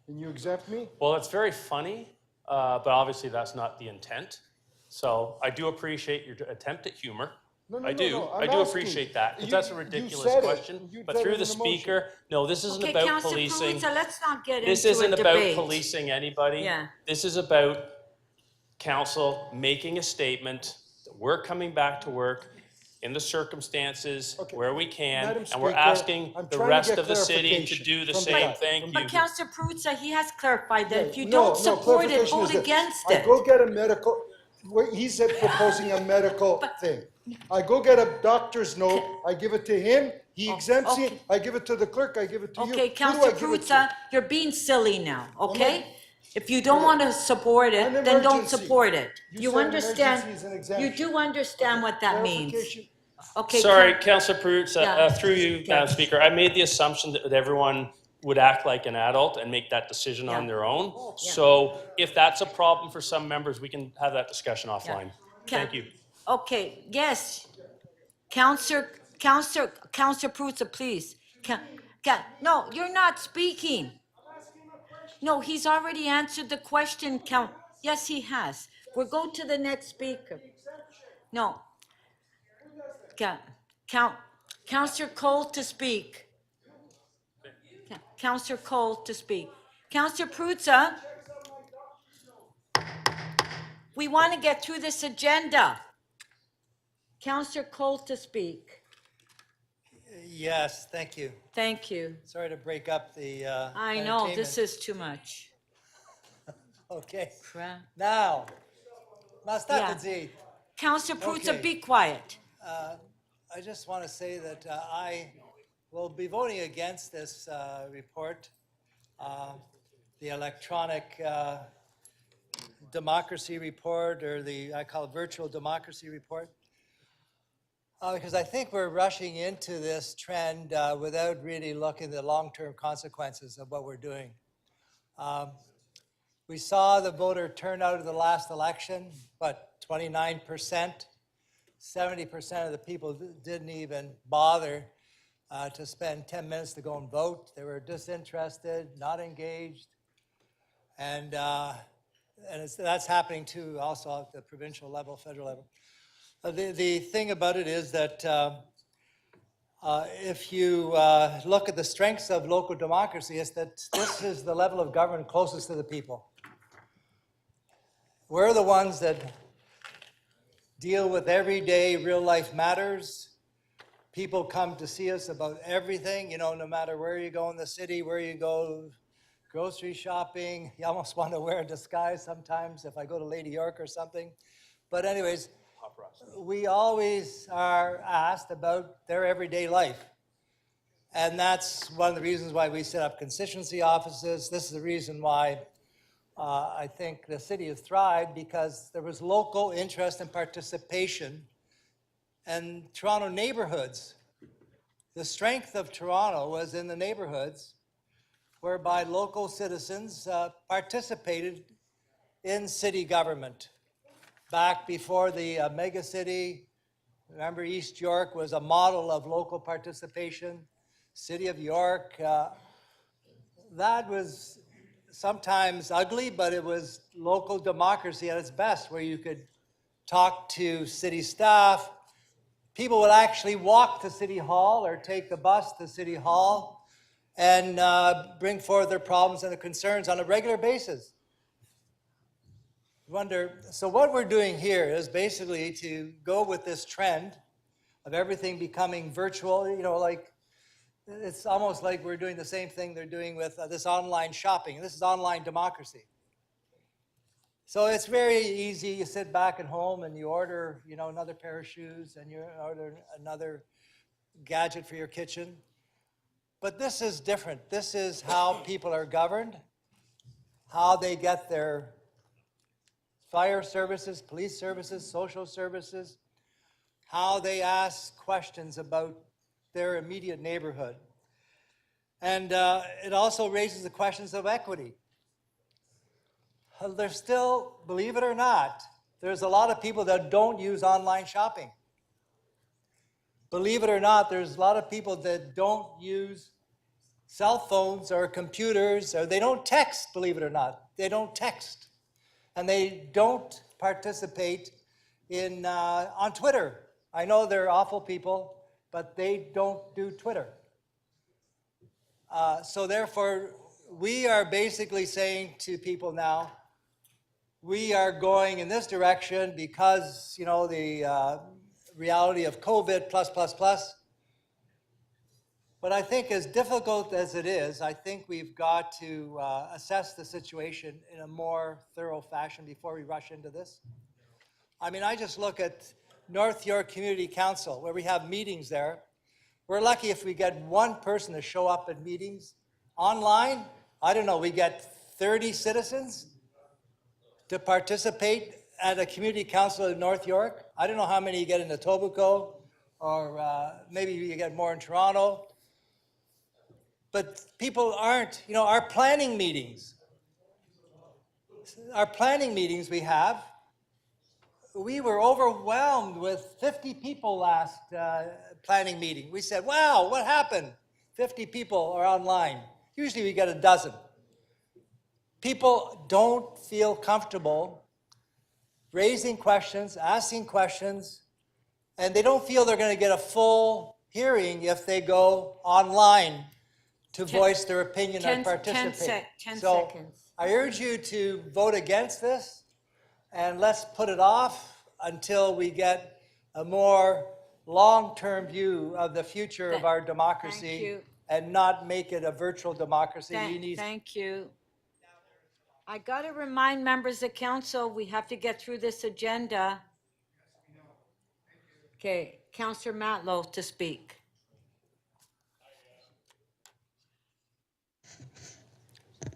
And you exempt me? Well, it's very funny, but obviously that's not the intent. So I do appreciate your attempt at humor. No, I do. I'm I do asking. appreciate that, because You- that's a you ridiculous said it. question. You But said through it the in the motion. speaker, no, this isn't Okay, about Councillor policing. Pruitt, let's not get into a debate. This isn't about policing anybody. Yeah. This is about council making a statement that we're coming back to work in the circumstances where we can, Madam and we're Speaker, asking I'm the trying to rest get of the city to clarification do the from the same. guy. Thank you. But Councillor Pruitt, he has clarified that if you No, don't no, support it, clarification vote is this. against I it. go get a medical, he's proposing a medical thing. I go get a doctor's note, I give it to him, he exempts it, I give it to the clerk, I give it to you. Okay, Who do I Councillor give it Pruitt, to? you're being silly now, okay? If you don't want to support it, An then don't emergency. support it. You You said an understand, emergency is an you exemption. do understand what that means. Clarification. Okay. Sorry, Councillor Pruitt, Yeah. through you, Okay. Madam Speaker, I made the assumption that everyone would act like an adult and make that decision on Yeah. their own. Yeah. So if that's a problem for some members, we can have that discussion offline. Thank you. Okay, yes. Councillor Pruitt, please. No, you're not speaking. No, he's already answered the question, yes, he has. We'll go to the next speaker. No. Councillor Cole to speak. Councillor Cole to speak. Councillor Pruitt, we want to get through this agenda. Councillor Cole to speak. Yes, thank you. Thank you. Sorry to break up the I know, this entertainment. is too much. Okay, Crap. now, Yeah. Mastatadzi. Councillor Pruitt, Okay. be quiet. I just want to say that I will be voting against this report, the electronic democracy report, or I call it virtual democracy report, because I think we're rushing into this trend without really looking at the long-term consequences of what we're doing. We saw the voter turnout of the last election, but 29%. 70% of the people didn't even bother to spend 10 minutes to go and vote. They were disinterested, not engaged. And that's happening too also at the provincial level, federal level. The thing about it is that if you look at the strengths of local democracy, it's that this is the level of government closest to the people. We're the ones that deal with everyday real life matters. People come to see us about everything, no matter where you go in the city, where you go grocery shopping. You almost want to wear a disguise sometimes if I go to Lady York or something. But anyways, we always are asked about their everyday life. And that's one of the reasons why we set up constituency offices. This is the reason why I think the city has thrived, because there was local interest and participation in Toronto neighborhoods. The strength of Toronto was in the neighborhoods, whereby local citizens participated in city government. Back before the mega city, remember East York was a model of local participation. City of York, that was sometimes ugly, but it was local democracy at its best, where you could talk to city staff. People would actually walk to City Hall or take the bus to City Hall and bring forward their problems and their concerns on a regular basis. So what we're doing here is basically to go with this trend of everything becoming virtual, like it's almost like we're doing the same thing they're doing with this online shopping. This is online democracy. So it's very easy. You sit back at home and you order, another pair of shoes, and you order another gadget for your kitchen. But this is different. This is how people are governed, how they get their fire services, police services, social services, how they ask questions about their immediate neighborhood. And it also raises the questions of equity. There's still, believe it or not, there's a lot of people that don't use online shopping. Believe it or not, there's a lot of people that don't use cell phones or computers, or they don't text, believe it or not. They don't text. And they don't participate in on Twitter. I know they're awful people, but they don't do Twitter. So therefore, we are basically saying to people now, we are going in this direction because, you know, the reality of COVID plus, plus, plus. But I think as difficult as it is, I think we've got to assess the situation in a more thorough fashion before we rush into this. I mean, I just look at North York Community Council, where we have meetings there. We're lucky if we get one person to show up at meetings. Online, I don't know, we get 30 citizens to participate at a community council in North York. I don't know how many you get in Etobicoke, or maybe you get more in Toronto. But people aren't, you know, our planning meetings we have, we were overwhelmed with 50 people last planning meeting. We said, wow, what happened? 50 people are online. Usually we get a dozen. People don't feel comfortable raising questions, asking questions, and they don't feel they're going to get a full hearing if they go online to voice their opinion and participate. 10 So seconds. I urge you to vote against this, and let's put it off until we get a more long-term view of the future of our democracy you. and not make it a virtual democracy. We need Thank you. I got to remind members of council, we have to get through this agenda. Okay, Councillor Matlow to speak.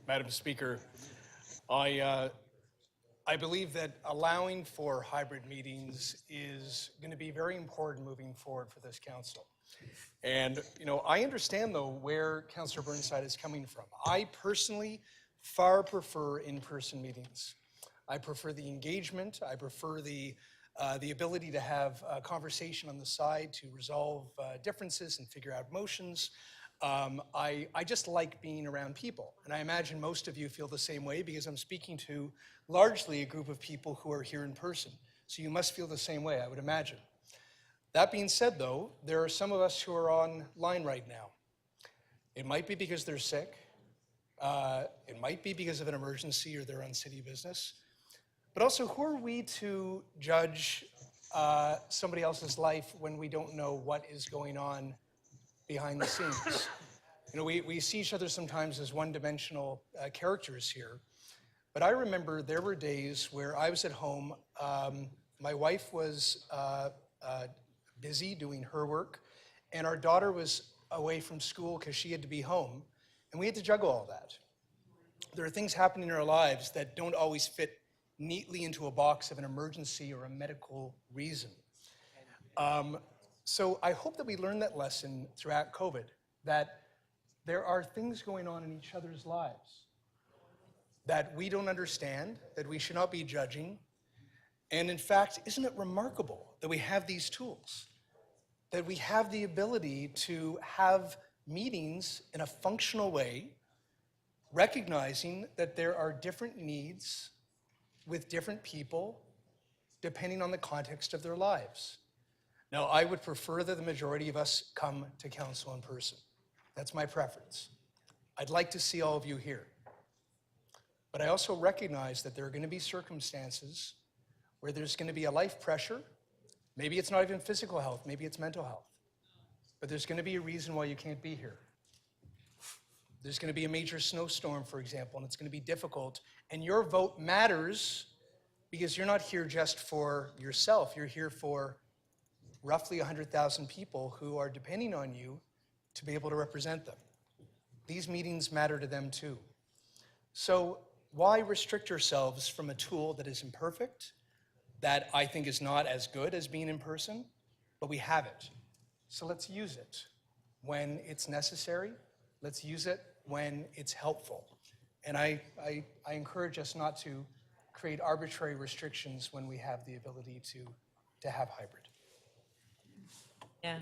Madam Speaker, I believe that allowing for hybrid meetings is going to be very important moving forward for this council. And, you know, I understand, though, where Councillor Burnside is coming from. I personally far prefer in-person meetings. I prefer the engagement. I prefer the ability to have a conversation on the side to resolve differences and figure out motions. I just like being around people. And I imagine most of you feel the same way because I'm speaking to largely a group of people who are here in person. So you must feel the same way, I would imagine. That being said, though, there are some of us who are online right now. It might be because they're sick. It might be because of an emergency or they're on city business. But also, who are we to judge somebody else's life when we don't know what is going on behind the scenes? You know, we see each other sometimes as one-dimensional characters here. But I remember there were days where I was at home. My wife was busy doing her work, and our daughter was away from school because she had to be home, and we had to juggle all that. There are things happening in our lives that don't always fit neatly into a box of an emergency or a medical reason. So I hope that we learn that lesson throughout COVID, that there are things going on in each other's lives that we don't understand, that we should not be judging. And in fact, isn't it remarkable that we have these tools, that we have the ability to have meetings in a functional way, recognizing that there are different needs with different people depending on the context of their lives. Now, I would prefer that the majority of us come to council in person. That's my preference. I'd like to see all of you here. But I also recognize that there are going to be circumstances where there's going to be a life pressure. Maybe it's not even physical health, maybe it's mental health. But there's going to be a reason why you can't be here. There's going to be a major snowstorm, for example, and it's going to be difficult. And your vote matters because you're not here just for yourself. You're here for roughly 100,000 people who are depending on you to be able to represent them. These meetings matter to them too. So why restrict yourselves from a tool that is imperfect, that I think is not as good as being in person, but we have it. So let's use it when it's necessary. Let's use it when it's helpful. And I encourage us not to create arbitrary restrictions when we have the ability to have hybrid. Yeah.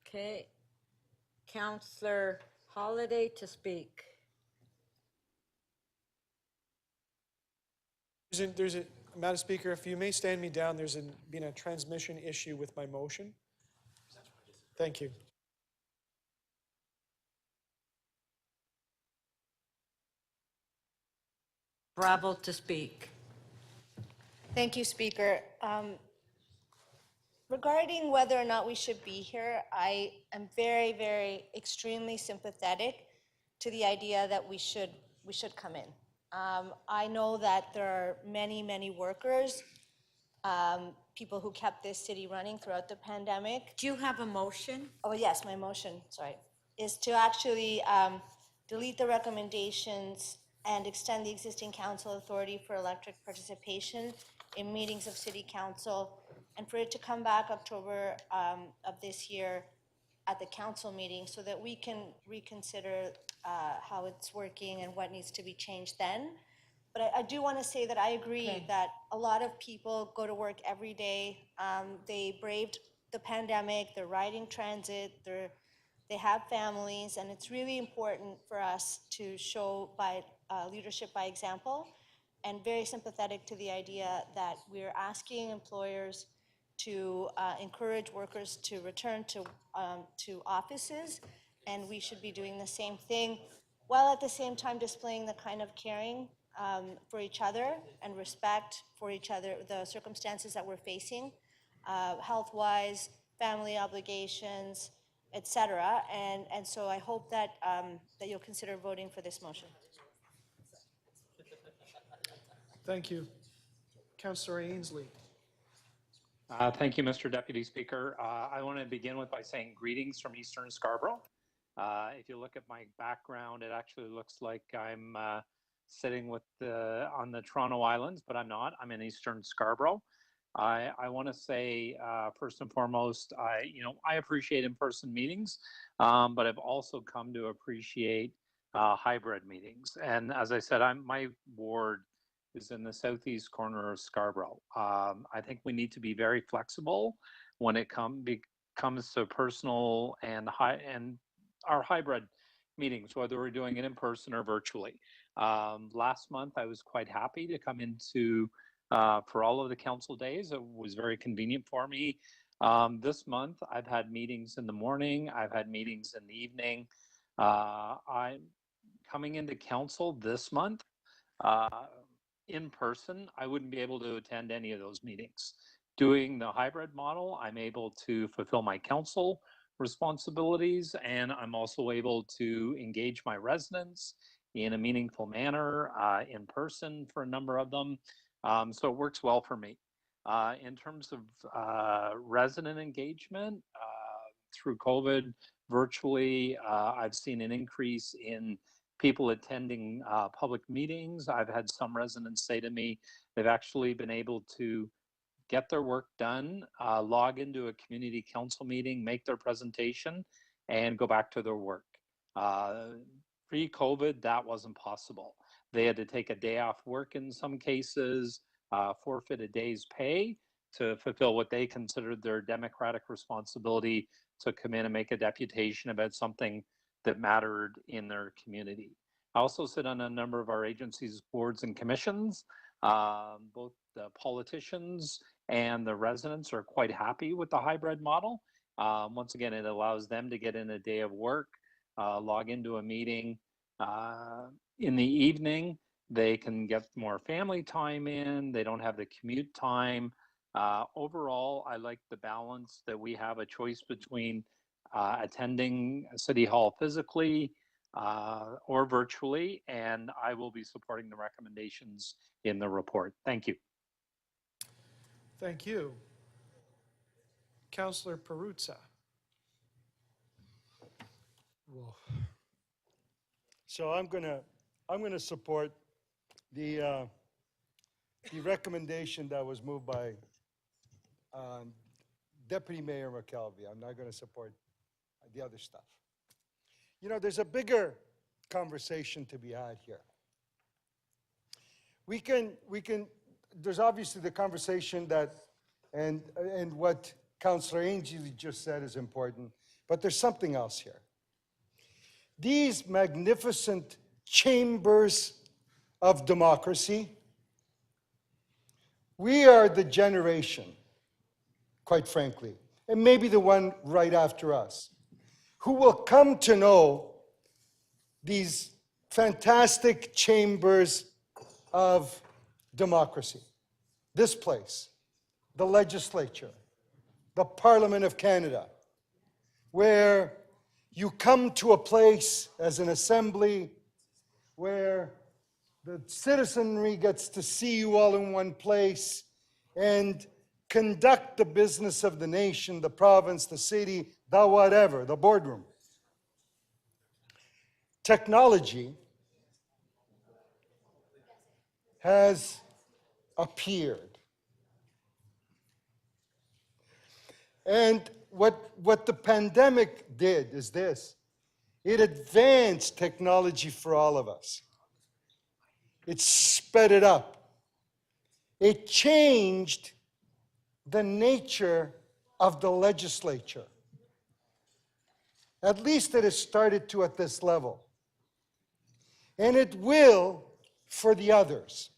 Okay. Councillor Holiday to speak. Madam Speaker, if you may stand me down, there's been a transmission issue with my motion. Thank you. Bravo to speak. Thank you, Speaker. Regarding whether or not we should be here, I am very, very extremely sympathetic to the idea that we should come in. I know that there are many, many workers, people who kept this city running throughout the pandemic. Do you have a motion? Oh, yes, my motion, sorry, is to actually delete the recommendations and extend the existing council authority for electric participation in meetings of city council, and for it to come back October of this year at the council meeting so that we can reconsider how it's working and what needs to be changed then. But I do want to say that I agree that a lot of people go to work every day. They braved the pandemic, they're riding transit, they have families, and it's really important for us to show by leadership by example, and very sympathetic to the idea that we're asking employers to encourage workers to return to offices, and we should be doing the same thing, while at the same time displaying the kind of caring for each other and respect for each other, the circumstances that we're facing, health-wise, family obligations, etc. And so I hope that that you'll consider voting for this motion. Thank you. Councillor Ainsley. Thank you, Mr. Deputy Speaker. I want to begin by saying greetings from Eastern Scarborough. If you look at my background, it actually looks like I'm sitting on the Toronto Islands, but I'm not. I'm in Eastern Scarborough. I want to say first and foremost, I appreciate in-person meetings, but I've also come to appreciate hybrid meetings. And as I said, my ward is in the southeast corner of Scarborough. I think we need to be very flexible when it comes to personal and our hybrid meetings, whether we're doing it in person or virtually. Last month, I was quite happy to come into for all of the council days. It was very convenient for me. This month, I've had meetings in the morning. I've had meetings in the evening. I'm coming into council this month. In person, I wouldn't be able to attend any of those meetings. Doing the hybrid model, I'm able to fulfill my council responsibilities, and I'm also able to engage my residents in a meaningful manner in person for a number of them. So it works well for me. In terms of resident engagement, through COVID, virtually, I've seen an increase in people attending public meetings. I've had some residents say to me they've actually been able to get their work done, log into a community council meeting, make their presentation, and go back to their work. Pre-COVID, that wasn't possible. They had to take a day off work in some cases, forfeit a day's pay to fulfill what they considered their democratic responsibility to come in and make a deputation about something that mattered in their community. I also sit on a number of our agencies, boards, and commissions. Both the politicians and the residents are quite happy with the hybrid model. Once again, it allows them to get in a day of work, log into a meeting. In the evening, they can get more family time in. They don't have the commute time. Overall, I like the balance that we have a choice between attending City Hall physically or virtually, and I will be supporting the recommendations in the report. Thank you. Thank you. Councillor Perruzza. So I'm gonna support the recommendation that was moved by Deputy Mayor McKelvey. I'm not gonna support the other stuff. You know, there's a bigger conversation to be had here. There's obviously the conversation that, and what Councillor Ainsley just said is important, but there's something else here. These magnificent chambers of democracy, we are the generation, quite frankly, and maybe the one right after us, who will come to know these fantastic chambers of democracy. This place, the legislature, the Parliament of Canada, where you come to a place as an assembly where the citizenry gets to see you all in one place and conduct the business of the nation, the province, the city, the whatever, the boardroom. Technology has appeared. And what the pandemic did is this: it advanced technology for all of us. It sped it up. It changed the nature of the legislature. At least it has started to at this level. And it will for the others.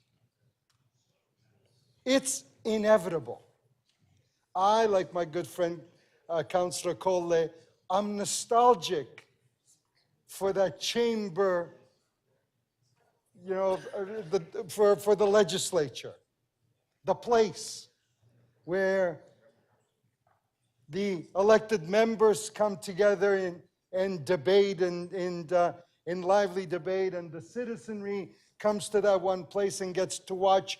It's inevitable. I, like my good friend Councillor Cole, I'm nostalgic for that chamber, you know, for the legislature, the place where the elected members come together and debate and in lively debate, and the citizenry comes to that one place and gets to watch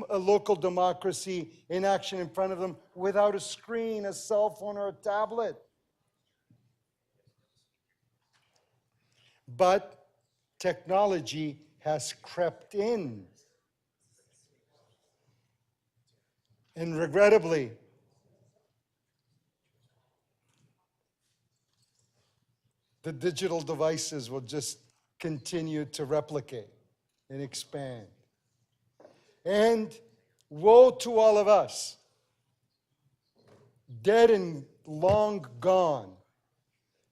a local democracy in action in front of them without a screen, a cell phone, or a tablet. But technology has crept in. And regrettably, the digital devices will just continue to replicate and expand. And woe to all of us, dead and long gone,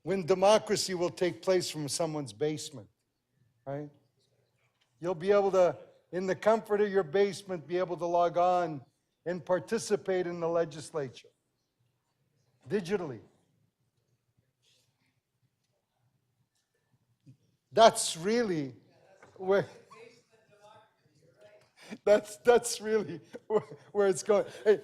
when democracy will take place from someone's basement, right? You'll be able to, in the comfort of your basement, be able to log on and participate in the legislature digitally. That's really where that's really where it's going. Hey,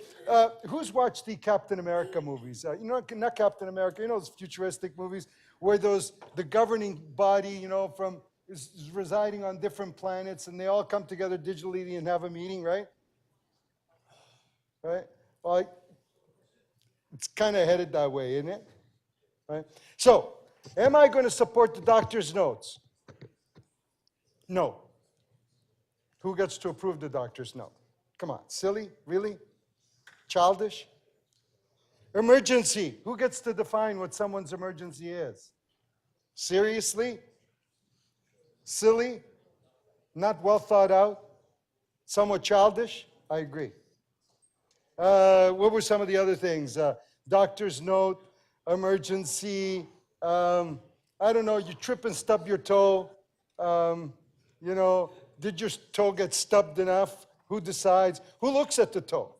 who's watched the Captain America movies? You know, not Captain America. You know those futuristic movies where the governing body, you know, is residing on different planets, and they all come together digitally and have a meeting, right? Right. Well, it's kind of headed that way, isn't it? Right. So, am I going to support the doctor's notes? No. Who gets to approve the doctor's note? Come on, silly? Really? Childish? Emergency. Who gets to define what someone's emergency is? Seriously? Silly? Not well thought out? Somewhat childish? I agree. What were some of the other things? Doctor's note, emergency, I don't know, you trip and stub your toe. You know, did your toe get stubbed enough? Who decides? Who looks at the toe?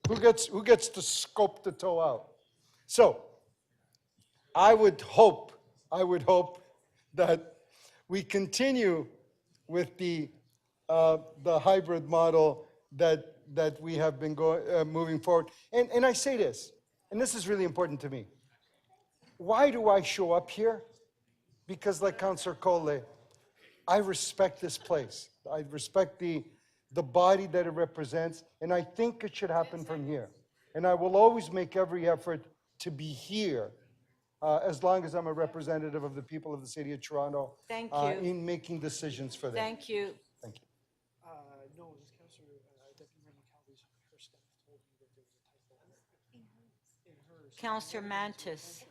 Who gets to scope the toe out? So, I would hope that we continue with the hybrid model that we have been moving forward. And I say this, and this is really important to me. Why do I show up here? Because like Councillor Cole, I respect this place. I respect the body that it represents, and I think it should happen from here. And I will always make every effort to be here as long as I'm a representative of the people of the city of Toronto. Thank you. In making decisions for them. Thank you. Thank you. No, this Councillor, Deputy Mayor McKelvey's, her staff told me that there was a typo in hers. Councillor Mantis.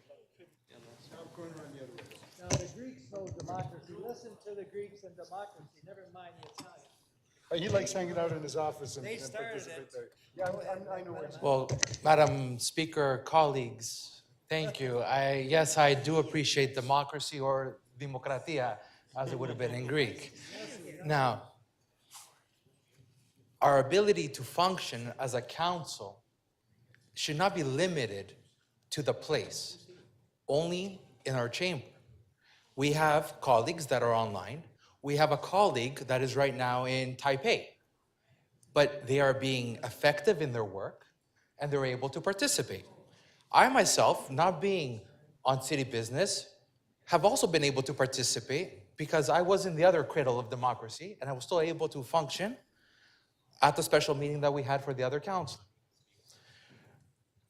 Now, the Greeks know democracy. Listen to the Greeks and democracy, never mind the Italians. He likes hanging out in his office and They and started participate it. there. Yeah, I know where it's. Well, Madam Speaker, colleagues, thank you. Yes, I do appreciate democracy, or demokratia, as it would have been in Greek. Now, our ability to function as a council should not be limited to the place, only in our chamber. We have colleagues that are online. We have a colleague that is right now in Taipei, but they are being effective in their work and they're able to participate. I myself, not being on city business, have also been able to participate because I was in the other cradle of democracy and I was still able to function at the special meeting that we had for the other council.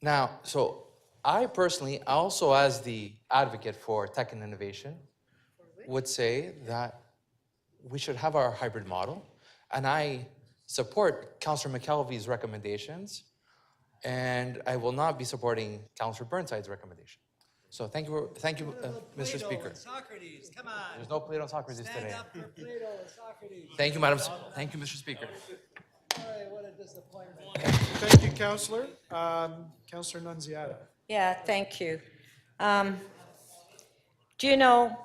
Now, so I personally, also as the advocate for tech and innovation, would say that we should have our hybrid model, and I support Councillor McKelvey's recommendations, and I will not be supporting Councillor Burnside's recommendation. So thank you, Mr. Speaker. Socrates, come on. There's no Plato and Socrates today. Stand up for Plato and Socrates. Thank you, Thank you, Mr. Speaker. All right, what a disappointment. Thank you, Councillor. Councillor Nunziata. Yeah, thank you. Do you know,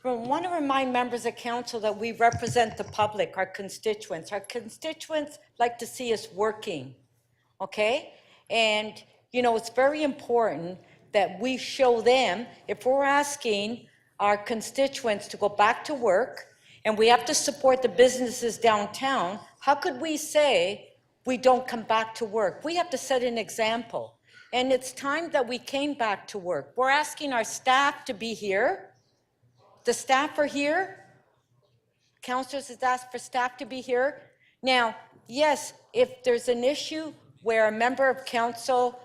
I want to remind members of council that we represent the public, our constituents. Our constituents like to see us working, okay? And, you know, it's very important that we show them, if we're asking our constituents to go back to work and we have to support the businesses downtown, how could we say we don't come back to work? We have to set an example. And it's time that we came back to work. We're asking our staff to be here. The staff are here. Councilors has asked for staff to be here. Now, yes, if there's an issue where a member of council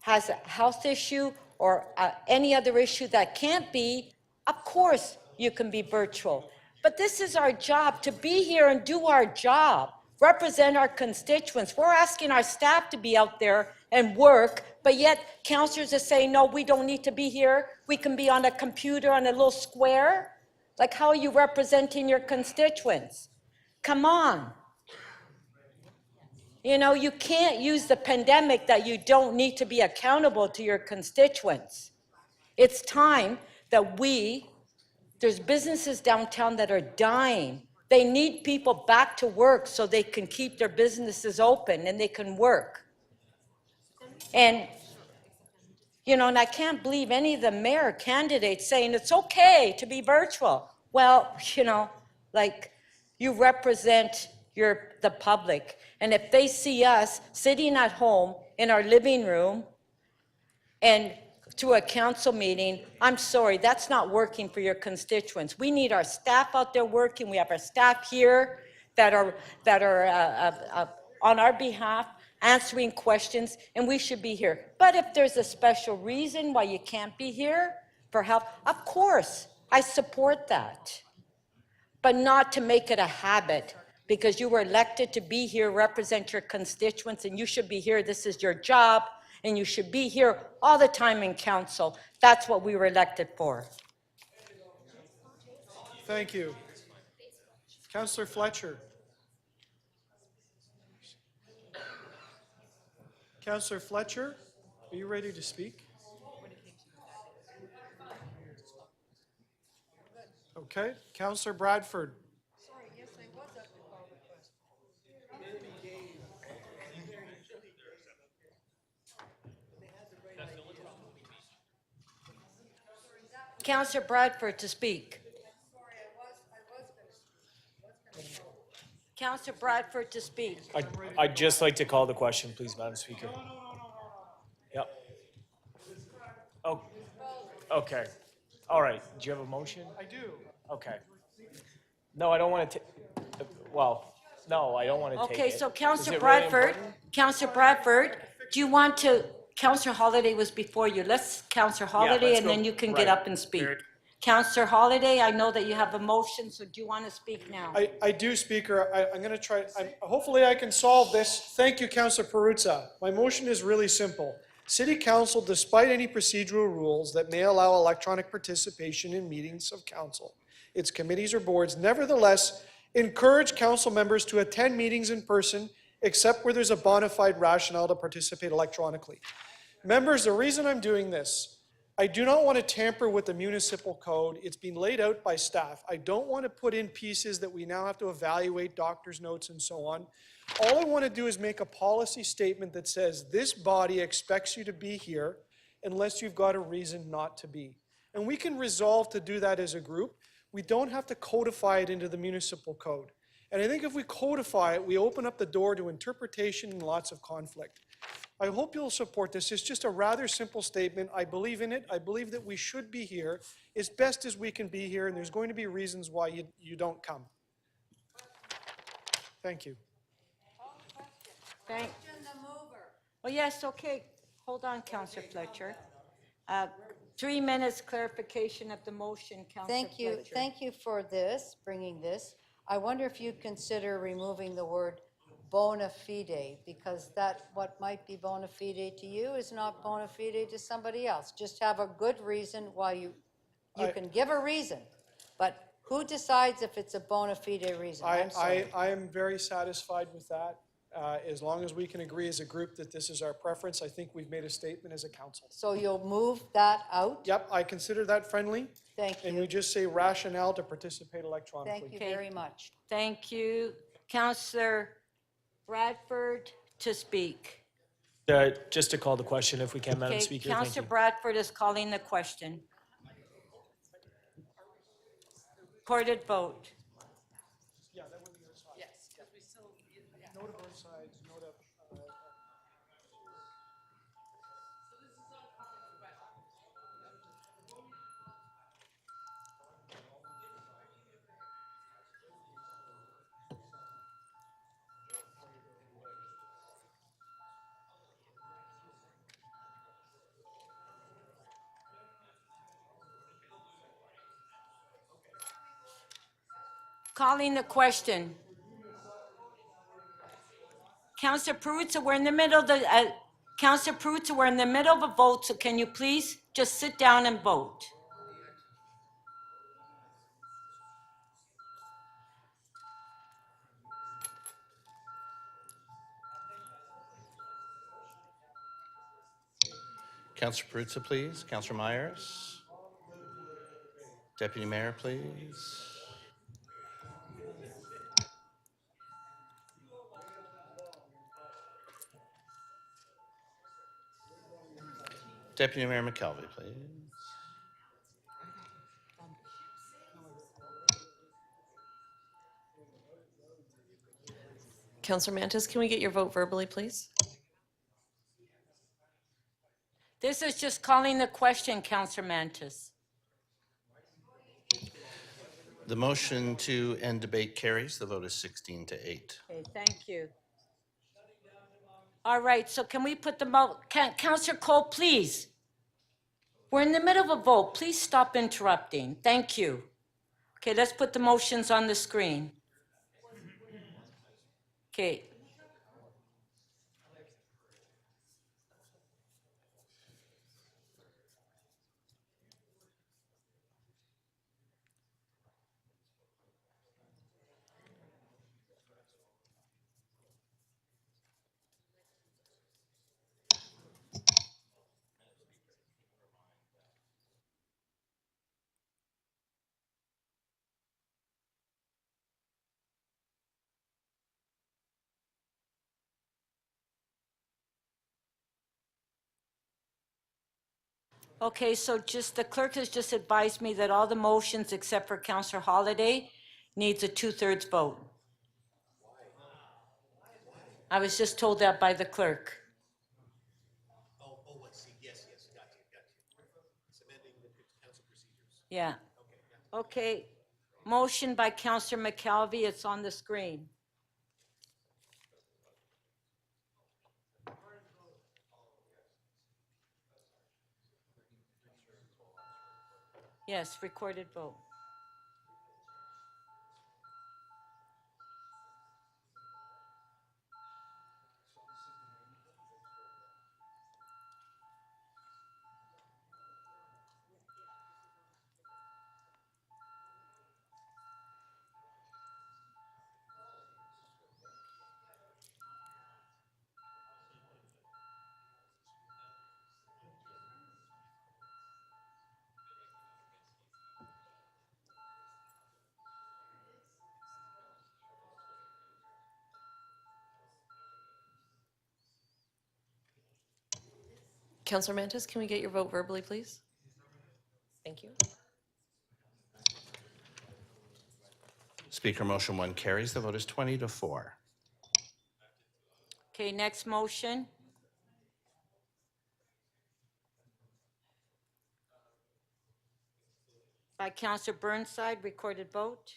has a health issue or any other issue that can't be, of course you can be virtual. But this is our job, to be here and do our job, represent our constituents. We're asking our staff to be out there and work, but yet councillors are saying, no, we don't need to be here. We can be on a computer on a little square. Like, how are you representing your constituents? Come on. You know, you can't use the pandemic that you don't need to be accountable to your constituents. It's time that there's businesses downtown that are dying. They need people back to work so they can keep their businesses open and they can work. And, you know, and I can't believe any of the mayor candidates saying it's okay to be virtual. Well, you know, like, you represent the public. And if they see us sitting at home in our living room and to a council meeting, I'm sorry, that's not working for your constituents. We need our staff out there working. We have our staff here that are on our behalf answering questions, and we should be here. But if there's a special reason why you can't be here for help, of course, I support that. But not to make it a habit, because you were elected to be here, represent your constituents, and you should be here. This is your job, and you should be here all the time in council. That's what we were elected for. Thank you. Councillor Fletcher. Councillor Fletcher, are you ready to speak? Okay. Councillor Bradford. Councillor Bradford to speak. Councillor Bradford to speak. I'd just like to call the question, please, Madam Speaker. Yep. Oh, okay. All right. Do you have a motion? I do. Okay. No, I don't want to well, no, I don't want to take it. Okay, so Is Councillor it really Bradford, important? Councillor Bradford, do you want to Counselor Holiday was before you. Let's, Counselor Holiday, let's and go- then you can right. get up and speak. Very- Counselor Holiday, I know that you have a motion, so do you want to speak now? I do, Speaker. I'm going to try, hopefully I can solve this. Thank you, Councillor Perruzza. My motion is really simple. City Council, despite any procedural rules that may allow electronic participation in meetings of council, its committees or boards, nevertheless encourage council members to attend meetings in person except where there's a bona fide rationale to participate electronically. Members, the reason I'm doing this, I do not want to tamper with the municipal code. It's been laid out by staff. I don't want to put in pieces that we now have to evaluate, doctor's notes and so on. All I want to do is make a policy statement that says this body expects you to be here unless you've got a reason not to be. And we can resolve to do that as a group. We don't have to codify it into the municipal code. And I think if we codify it, we open up the door to interpretation and lots of conflict. I hope you'll support this. It's just a rather simple statement. I believe in it. I believe that we should be here as best as we can be here, and there's going to be reasons why you don't come. Thank you. Thank. Oh, yes, okay. Hold on, Counselor Fletcher. 3 minutes clarification of the motion, Counselor Fletcher. Thank you for this, bringing this. I wonder if you'd consider removing the word bona fide, because that, what might be bona fide to you is not bona fide to somebody else. Just have a good reason why you can give a reason, but who decides if it's a bona fide reason? I'm sorry. I am very satisfied with that. As long as we can agree as a group that this is our preference, I think we've made a statement as a council. So you'll move that out? Yep, I consider that friendly. Thank you. And we just say rationale to participate electronically. Thank you very much. Thank you. Counselor Bradford to speak. Just to call the question if we can, Madam Okay, Speaker. Thank Counselor you. Bradford is calling the question. Recorded vote. Yeah, that would be your side. Yes, because we still. Note of both sides, note of. Calling the question. Counselor Perruzza, we're in the middle of the, Counselor Perruzza, we're in the middle of a vote, so can you please just sit down and vote? Councilor Perruzza, please. Councilor Myers. Deputy Mayor, please. Deputy Mayor McKelvey, please. Counselor Mantis, can we get your vote verbally, please? This is just calling the question, Counselor Mantis. The motion to end debate carries. The vote is 16-8. Okay, thank you. All right, so can we put them out? Counselor Cole, please. We're in the middle of a vote. Please stop interrupting. Thank you. Okay, let's put the motions on the screen. Okay. Okay, so just, the clerk has just advised me that all the motions except for Counselor Holiday needs a 2/3 vote. I was just told that by the clerk. Yes, got you. It's amending the council procedures. Yeah. Okay, motion by Counselor McKelvey, it's on the screen. Yes, recorded vote. Counselor Mantis, can we get your vote verbally, please? Thank you. Speaker, motion 1 carries. The vote is 20-4. Okay, next motion. By Counselor Burnside, recorded vote.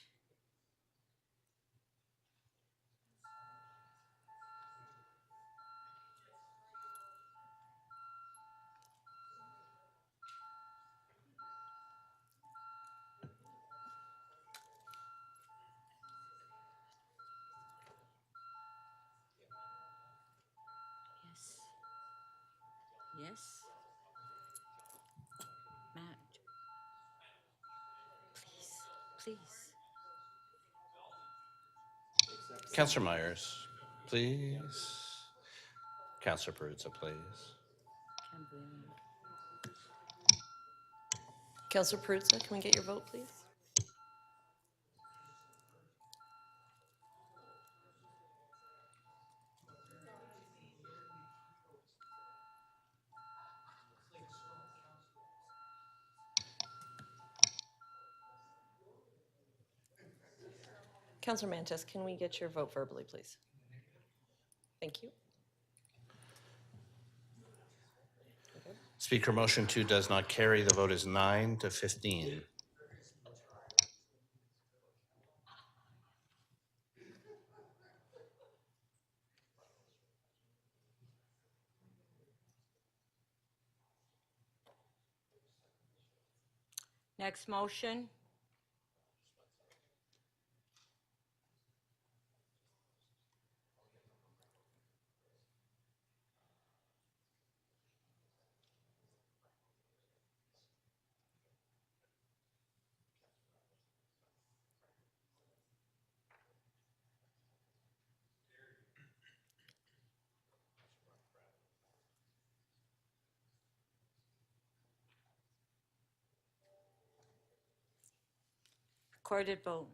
Yes. Yes. Matt. Please, please. Counselor Myers, please. Counselor Perruzza, please. Counselor Perruzza, can we get your vote, please? Counselor Mantis, can we get your vote verbally, please? Thank you. Speaker, motion 2 does not carry. The vote is 9-15. Next motion. Recorded vote.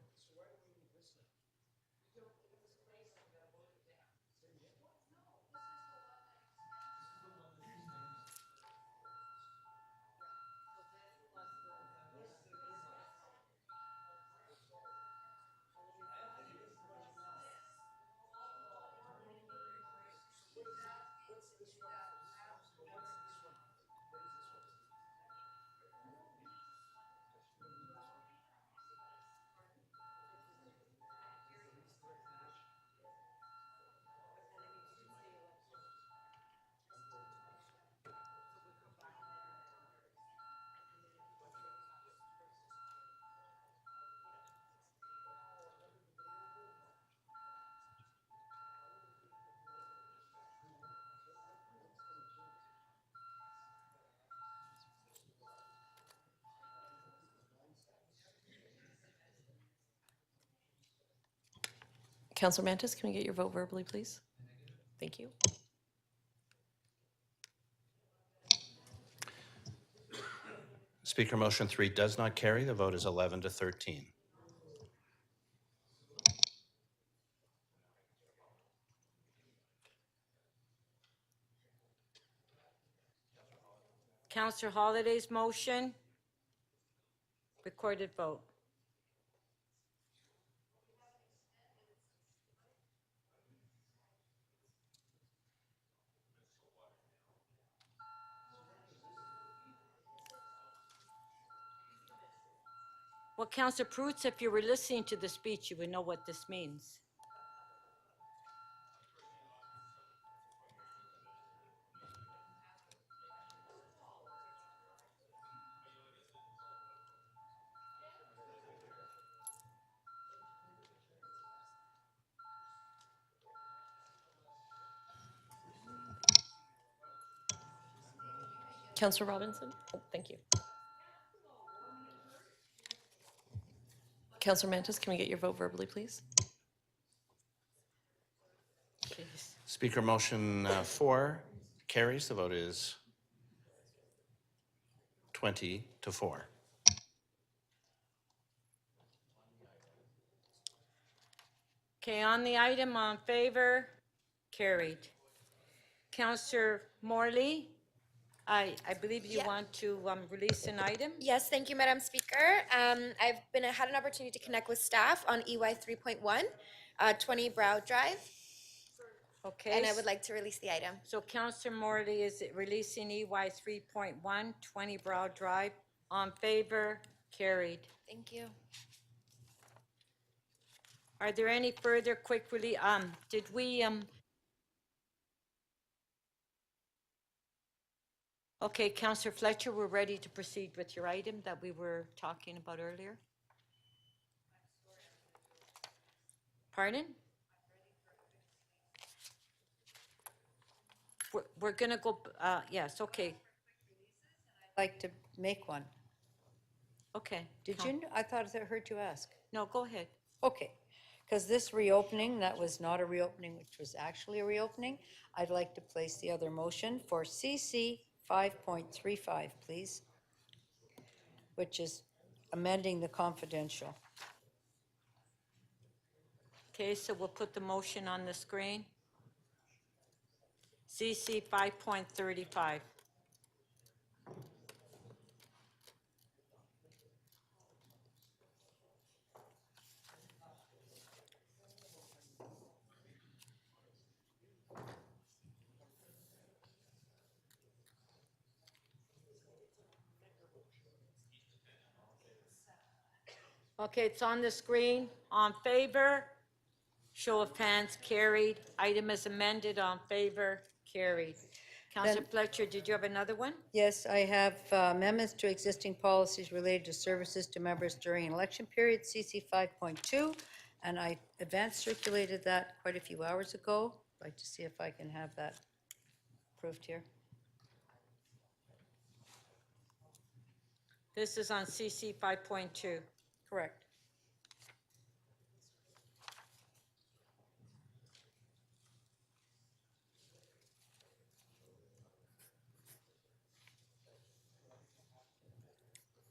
Counselor Mantis, can we get your vote verbally, please? Thank you. Speaker, motion 3 does not carry. The vote is 11-13. Counselor Holiday's motion. Recorded vote. Well, Counselor Perruzza, if you were listening to the speech, you would know what this means. Counselor Robinson? Oh, thank you. Counselor Mantis, can we get your vote verbally, please? Speaker motion 4 carries. The vote is 20-4. Okay, on the item, on favor, carried. Counselor Morley, I believe you Yeah. want to release an item? Yes, thank you, Madam Speaker. I've had an opportunity to connect with staff on EY 3.1, 20 Brow Drive, Okay. and I would like to release the item. So Counselor Morley is releasing EY 3.1, 20 Broad Drive. On favor, carried. Thank you. Are there any further quick did we, okay, Counselor Fletcher, we're ready to proceed with your item that we were talking about earlier. Pardon? We're gonna go, yes, okay, Like to make one. okay. Did you? I thought I heard you ask. No, go ahead. Okay, because this reopening, that was not a reopening, which was actually a reopening. I'd like to place the other motion for CC 5.35, please, which is amending the confidential. Okay, so we'll put the motion on the screen. CC 5.35. Okay, it's on the screen. On favor? Show of hands, carried. Item is amended. On favor, carried. Councillor Fletcher, did you have another one? Yes, I have amendments to existing policies related to services to members during election period, CC 5.2, and I advanced circulated that quite a few hours ago. I'd like to see if I can have that approved here. This is on CC 5.2. Correct.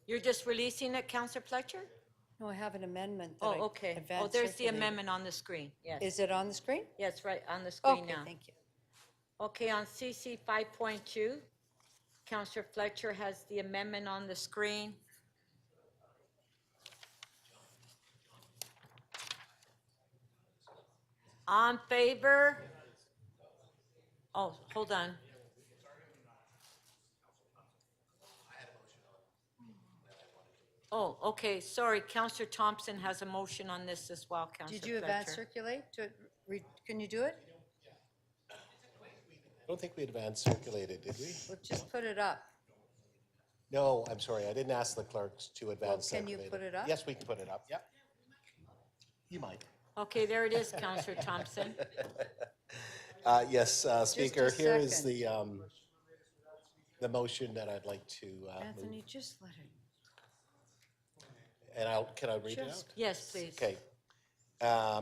You're just releasing it, Councillor Fletcher? No, I have an amendment that Oh, I okay. Oh, advanced there's the circulated. amendment on the screen, yes. Is it on the screen? Yes, right, on the screen Okay, now. thank you. Okay, on CC 5.2, Councillor Fletcher has the amendment on the screen. On favor? Oh, hold on. Oh, okay, sorry, Councillor Thompson has a motion on this as well, Councillor Did you advance Fletcher. circulate? Can you do it? I don't think we advanced circulated, did we? Well, just put it up. No, I'm sorry, I didn't ask the clerks to advance can you circulated. put it up? Yes, we can put it up, yep. You might. Okay, there it is, Councillor Thompson. Yes, Speaker, here is second. the motion that I'd like to move. Anthony, just let it. And can I read it out? Just- Yes, please. Okay.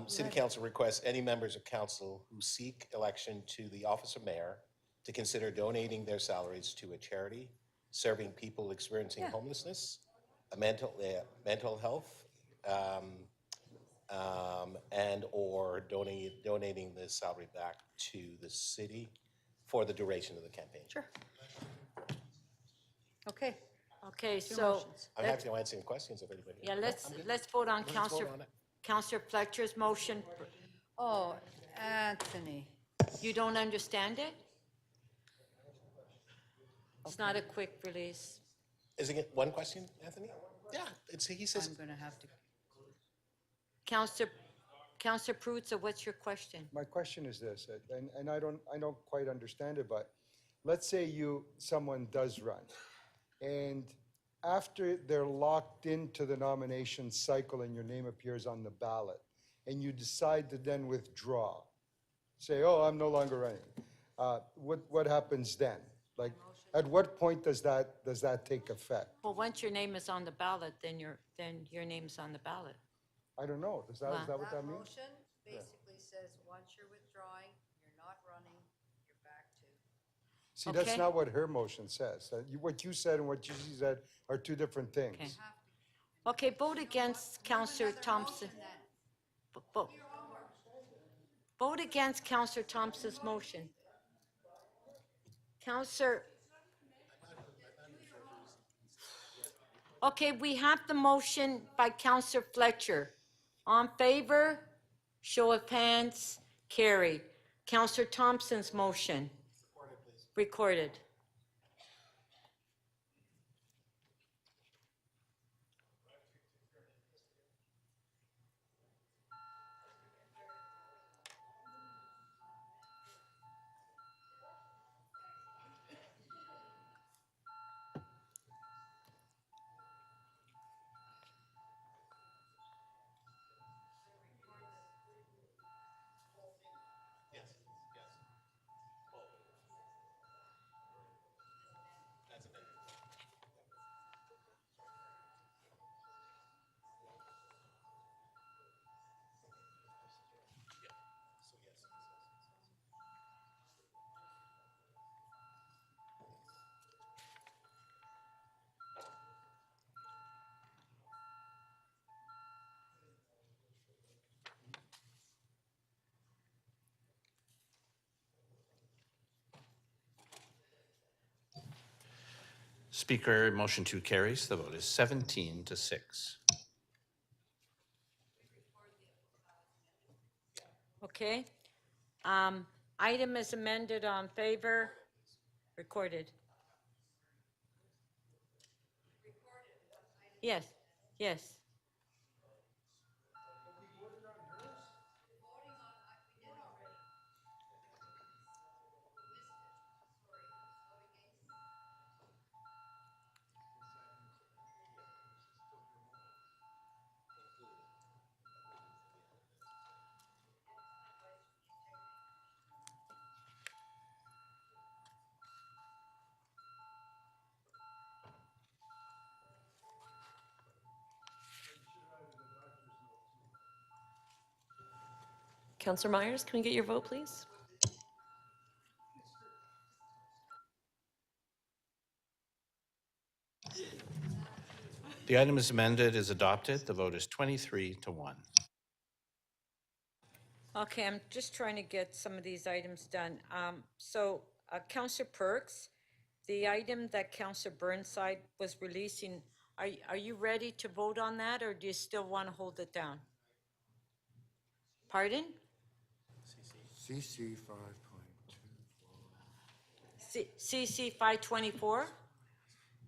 City Council requests any members of council who seek election to the office of mayor to consider donating their salaries to a charity serving people experiencing homelessness, mental health, and/or donating the salary back to the city for the duration of the campaign. Sure. Okay. Okay, Two so, motions. I'm happy to answer any questions if anybody. yeah, I'm let's good. vote on Let's vote on it. Councillor Fletcher's motion. Oh, Anthony. You don't understand it? It's not a quick release. Is it one question, Anthony? Yeah, he says. I'm going to have to. Councillor Perruzza, what's your question? My question is this, and I don't quite understand it, but let's say someone does run, and after they're locked into the nomination cycle and your name appears on the ballot, and you decide to then withdraw, say, oh, I'm no longer running, what happens then? Like, at what point does that take effect? Well, once your name is on the ballot, then your name's on the ballot. I don't know. Is that what that means? motion basically says, once you're withdrawing, you're not running, you're back to. See, that's Okay. not what her motion says. What you said and what you said are two different things. Okay, vote against Counselor Thompson. Vote against Counselor Thompson's motion. Counselor. Okay, we have the motion by Counselor Fletcher. On favor, show of hands, carried. Counselor Thompson's motion. Recorded. Speaker, motion 2 carries. The vote is 17-6. Okay. Item is amended on favor. Recorded. Yes, yes. Counselor Myers, can we get your vote, please? The item is amended, is adopted. The vote is 23-1. Okay, I'm just trying to get some of these items done. Counselor Perks, the item that Counselor Burnside was releasing, are you ready to vote on that, or do you still want to hold it down? Pardon? CC 5.2. CC 524?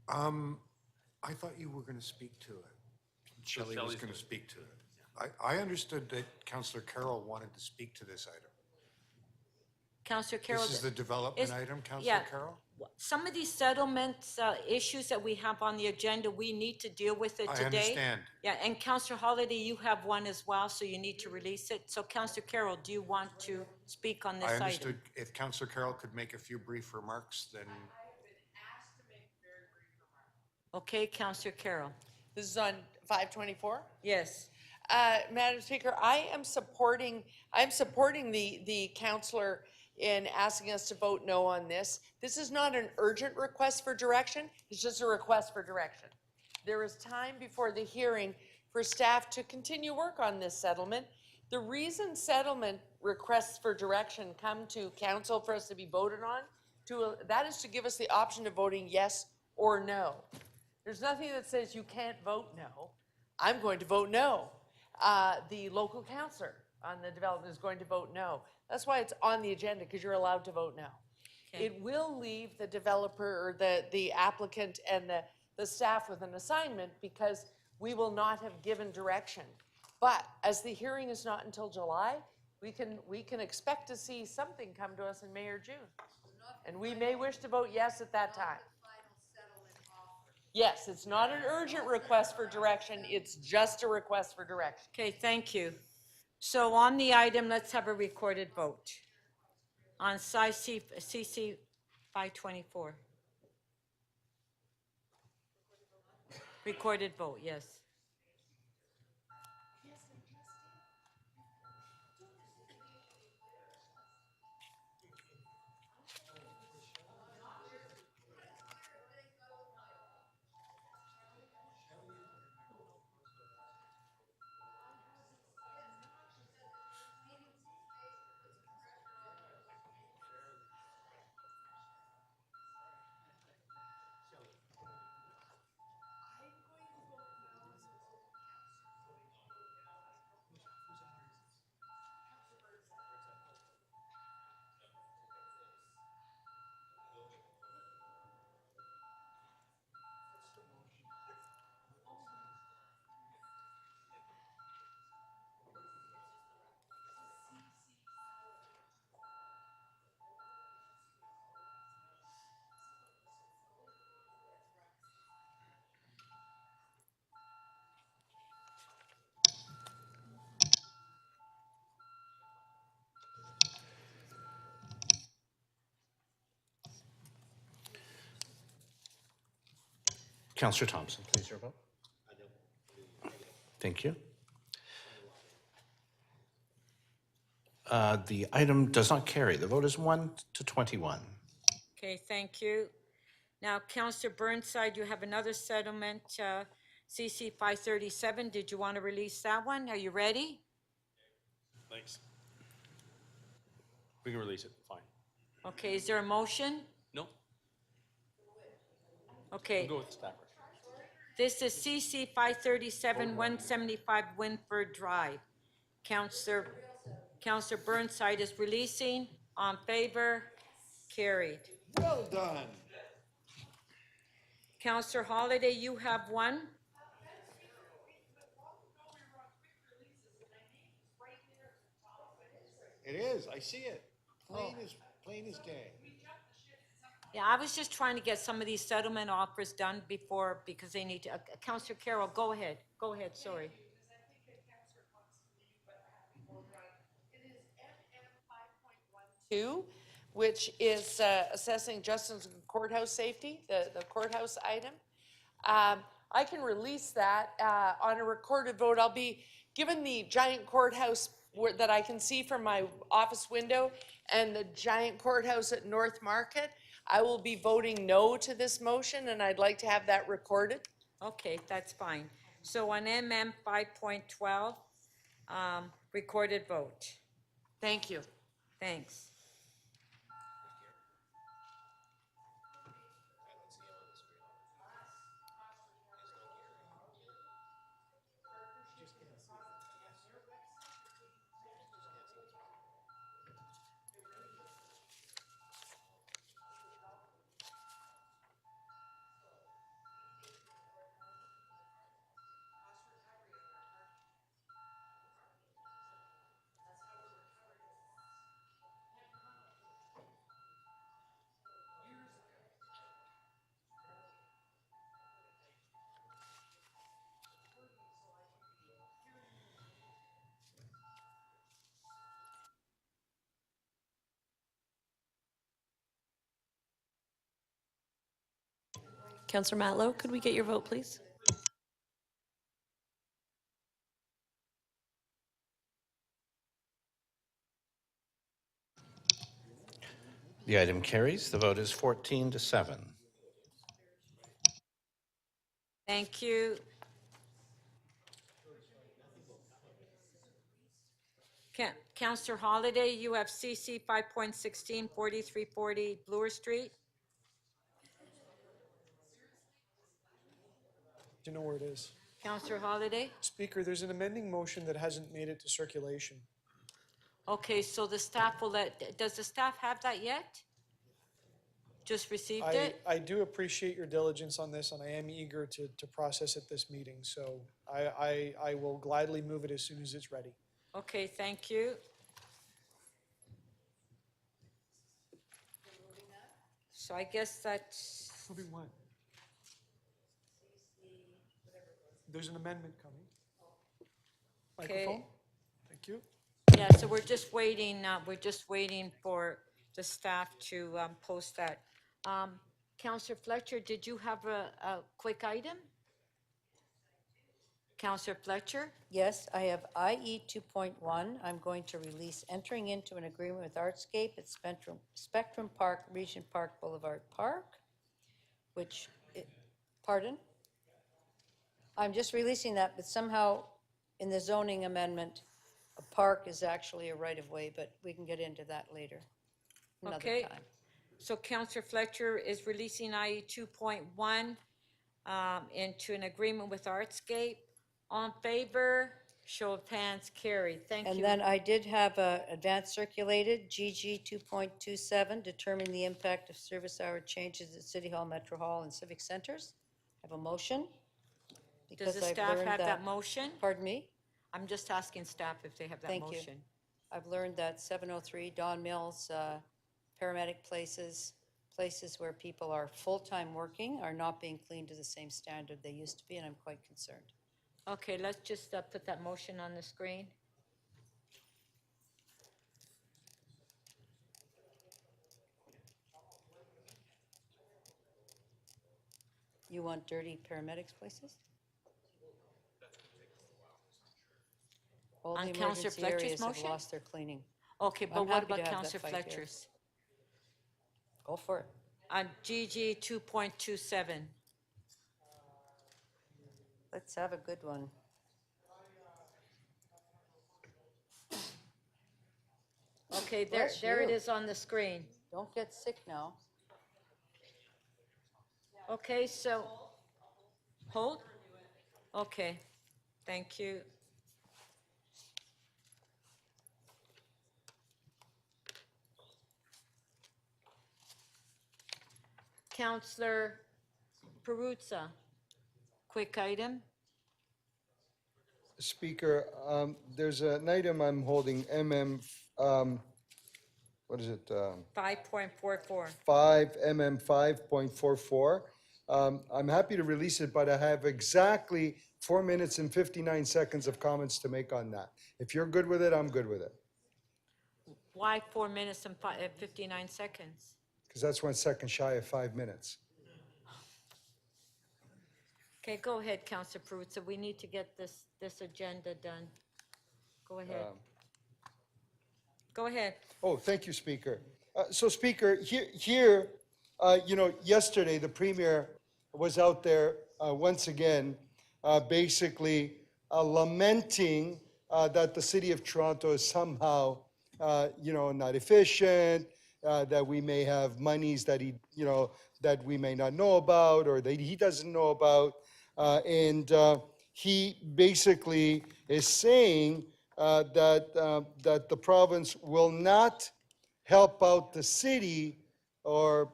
I thought you were going to speak to it. Shelley was going to speak to it. I understood that Councillor Carroll wanted to speak to this item. Counselor Carroll. This is the development item, Councillor yeah, Carroll? Some of these settlements, issues that we have on the agenda, we need to deal with it I today. understand. Yeah, and Counselor Holiday, you have one as well, so you need to release it. So Counselor Carroll, do you want to speak on this I item? understood if Councillor Carroll could make a few brief remarks, then Okay, Counselor Carroll. This is on 524? Yes. Madam Speaker, I'm supporting the counselor in asking us to vote no on this. This is not an urgent request for direction, it's just a request for direction. There is time before the hearing for staff to continue work on this settlement. The reason settlement requests for direction come to council for us to be voted on, that is to give us the option of voting yes or no. There's nothing that says you can't vote no. I'm going to vote no. The local councillor on the development is going to vote no. That's why it's on the agenda, because you're allowed to vote no. Okay. It will leave the developer or the applicant and the staff with an assignment, because we will not have given direction. But as the hearing is not until July, we can expect to see something come to us in May or June. And we may wish to vote yes at that time. Yes, it's not an urgent request for direction, it's just a request for direction. Okay, thank you. So on the item, let's have a recorded vote. On CC 524. Recorded vote, yes. Councillor Thompson, please, your vote. Thank you. The item does not carry. The vote is 1 to 21. Okay, thank you. Now, Councillor Burnside, you have another settlement, CC 537. Did you want to release that one? Are you ready? Thanks. We can release it, fine. Okay, is there a motion? No, Okay. we'll go with the staff. This is CC 537, 175 Winford Drive. Councillor Burnside is releasing. On favor? Carried. Well done. Councillor Holliday, you have one. It is, I see it. Plain as day. Yeah, I was just trying to get some of these settlement offers done before, because they need to, Councillor Carroll, go ahead. Go ahead, sorry. Two, which is assessing justice and courthouse safety, the courthouse item. I can release that on a recorded vote. I'll be given the giant courthouse that I can see from my office window and the giant courthouse at North Market. I will be voting no to this motion, and I'd like to have that recorded. Okay, that's fine. So on MM 5.12, recorded vote. Thank you. Thanks. Councillor Matlow, could we get your vote, please? The item carries. The vote is 14 to 7. Thank you. Councillor Holliday, you have CC 5.16, 4340 Bloor Street. Do you know where it is? Councillor Holliday? Speaker, there's an amending motion that hasn't made it to circulation. Okay, so the staff will does the staff have that yet? Just received it? I do appreciate your diligence on this, and I am eager to process it this meeting. So I will gladly move it as soon as it's ready. Okay, thank you. So I guess that's, Moving what? There's an amendment coming. okay. Microphone? Thank you. Yeah, so we're just waiting for the staff to post that Counselor Fletcher, did you have a quick item? Counselor Fletcher? Yes, I have IE 2.1. I'm going to release entering into an agreement with Artscape at Spectrum Park, Regent Park Boulevard Park, which, pardon? I'm just releasing that, but somehow in the zoning amendment, a park is actually a right-of-way, but we can get into that later, another Okay. time. So Counselor Fletcher is releasing IE 2.1 into an agreement with Artscape. All in favor? Show of hands, carried. Thank you. And then I did have advanced circulated, GG 2.27, determine the impact of service hour changes at City Hall, Metro Hall, and civic centers. Have a motion? Does the because I've staff learned have that motion? Pardon me? I'm just asking staff if they have that Thank you. motion. I've learned that 703 Don Mills, paramedic places where people are full-time working are not being cleaned to the same standard they used to be, and I'm quite concerned. Okay, let's just put that motion on the screen. You want dirty paramedics places? All On the Councillor emergency Fletcher's areas have motion? lost their cleaning. Okay, but I'm what happy to about have that Councillor fight here. Fletcher's? Go for it. On GG 2.27. Let's have a good one. Okay, Bless there it you. is on the screen. Don't get sick now. Okay, so, hold? Okay, thank you. Counselor Perruzza, quick item. Speaker, there's an item I'm holding, what is it? 5.44. 5 MM 5.44. I'm happy to release it, but I have exactly 4 minutes and 59 seconds of comments to make on that. If you're good with it, I'm good with it, Why 4 minutes and 59 seconds? because that's 1 second shy of 5 minutes. Okay, go ahead, Counselor Perruzza. We need to get this agenda done. Go ahead. Go ahead. Oh, thank you, Speaker. So, Speaker, yesterday the Premier was out there once again, basically lamenting that the City of Toronto is somehow, not efficient, that we may have monies that that we may not know about or that he doesn't know about. And he basically is saying that the province will not help out the city or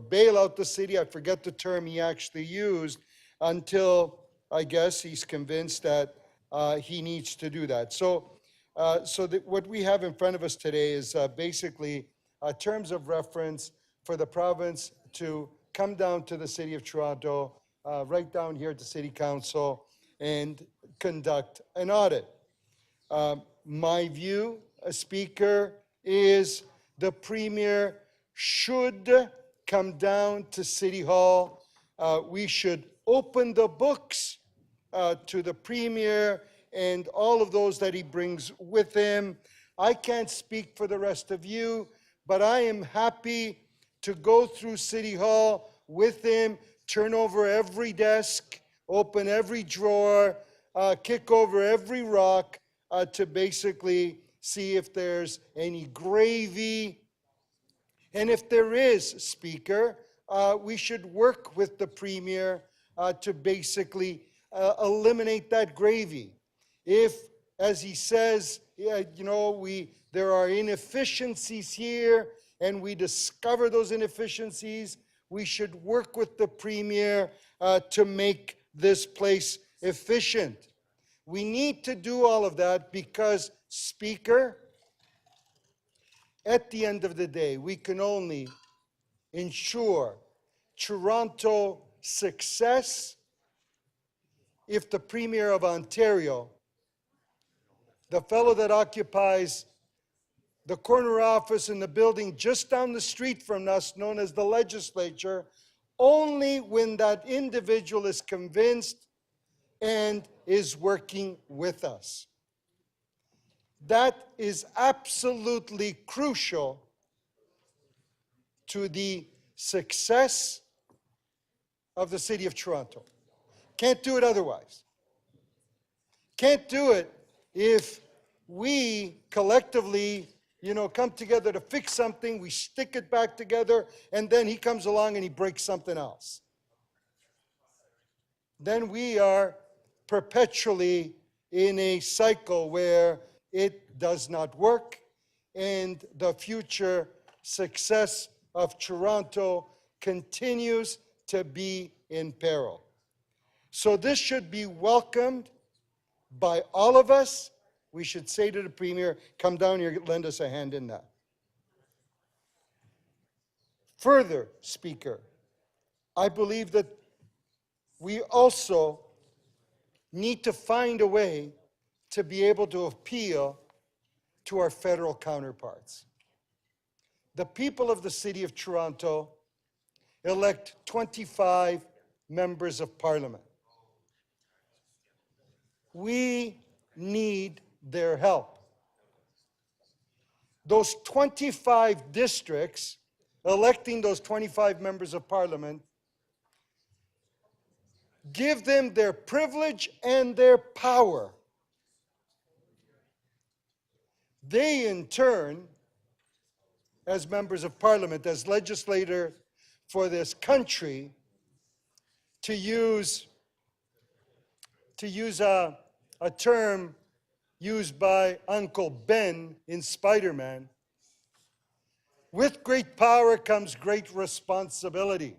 bail out the city, I forget the term he actually used, until I guess he's convinced that he needs to do that. So what we have in front of us today is basically terms of reference for the province to come down to the City of Toronto, right down here at the City Council, and conduct an audit. My view, Speaker, is the Premier should come down to City Hall. We should open the books to the Premier and all of those that he brings with him. I can't speak for the rest of you, but I am happy to go through City Hall with him, turn over every desk, open every drawer, kick over every rock, to basically see if there's any gravy. And if there is, Speaker, we should work with the Premier to basically eliminate that gravy. If, as he says, there are inefficiencies here, and we discover those inefficiencies, we should work with the Premier to make this place efficient. We need to do all of that because, Speaker, at the end of the day, we can only ensure Toronto success if the Premier of Ontario, the fellow that occupies the corner office in the building just down the street from us, known as the legislature, only when that individual is convinced and is working with us. That is absolutely crucial to the success of the City of Toronto. Can't do it otherwise. Can't do it if we collectively, come together to fix something, we stick it back together, and then he comes along and he breaks something else. Then we are perpetually in a cycle where it does not work, and the future success of Toronto continues to be in peril. So this should be welcomed by all of us. We should say to the Premier, come down here, lend us a hand in that. Further, Speaker, I believe that we also need to find a way to be able to appeal to our federal counterparts. The people of the City of Toronto elect 25 members of Parliament. We need their help. Those 25 districts, electing those 25 members of Parliament, give them their privilege and their power. They, in turn, as members of Parliament, as legislator for this country, to use a term used by Uncle Ben in Spider-Man, with great power comes great responsibility.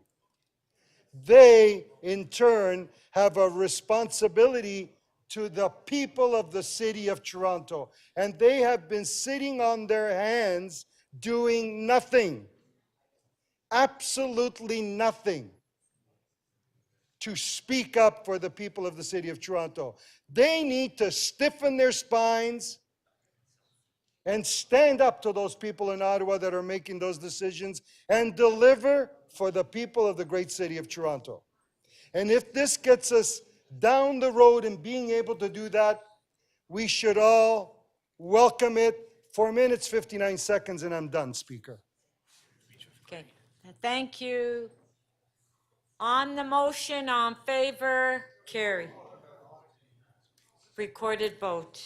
They, in turn, have a responsibility to the people of the City of Toronto, and they have been sitting on their hands doing nothing, absolutely nothing, to speak up for the people of the City of Toronto. They need to stiffen their spines and stand up to those people in Ottawa that are making those decisions and deliver for the people of the great City of Toronto. And if this gets us down the road in being able to do that, we should all welcome it. 4 minutes, 59 seconds, and I'm done, Speaker. Okay, thank you. On the motion, on favor, carry. Recorded vote.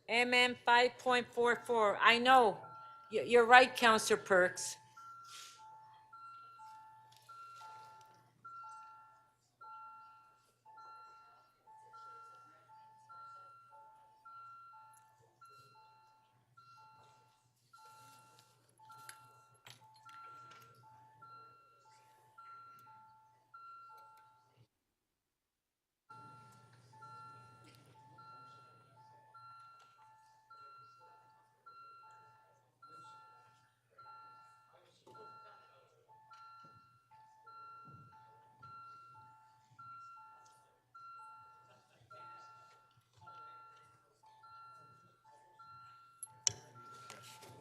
MN 5.44, I know, you're right, Councillor Perks.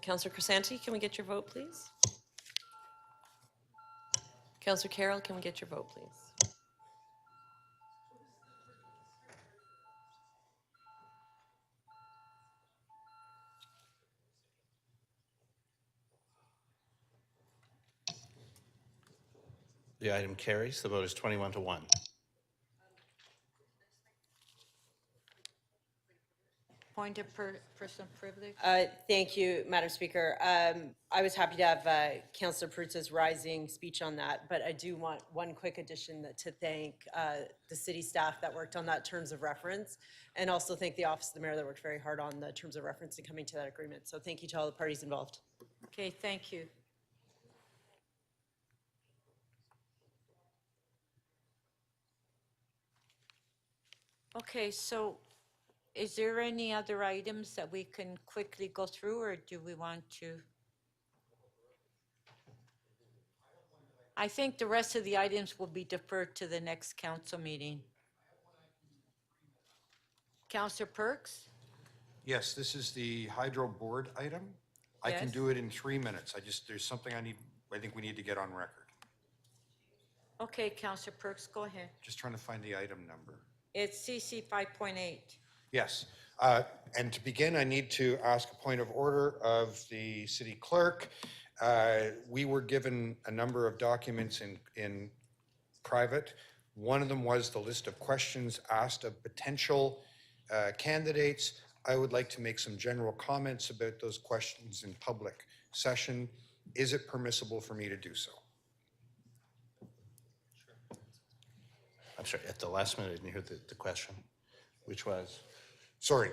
Councillor Crisanti, can we get your vote, please? Councillor Carroll, can we get your vote, please? The item carries. The vote is 21-1. Point of personal privilege. Thank you, Madam Speaker. I was happy to have Councillor Pertz's rising speech on that, but I do want one quick addition to thank the city staff that worked on that terms of reference, and also thank the Office of the Mayor that worked very hard on the terms of reference and coming to that agreement. So thank you to all the parties involved. Okay, thank you. Okay, so is there any other items that we can quickly go through, or do we want to? I think the rest of the items will be deferred to the next council meeting. Counselor Perks? Yes, this is the hydro board item. I can Yes. do it in 3 minutes. There's something I think we need to get on record. Okay, Counselor Perks, go ahead. Just trying to find the item number. It's CC 5.8. Yes, and to begin, I need to ask a point of order of the city clerk. We were given a number of documents in private. One of them was the list of questions asked of potential candidates. I would like to make some general comments about those questions in public session. Is it permissible for me to do so? I'm sorry, at the last minute, I didn't hear the question, which was? Sorry,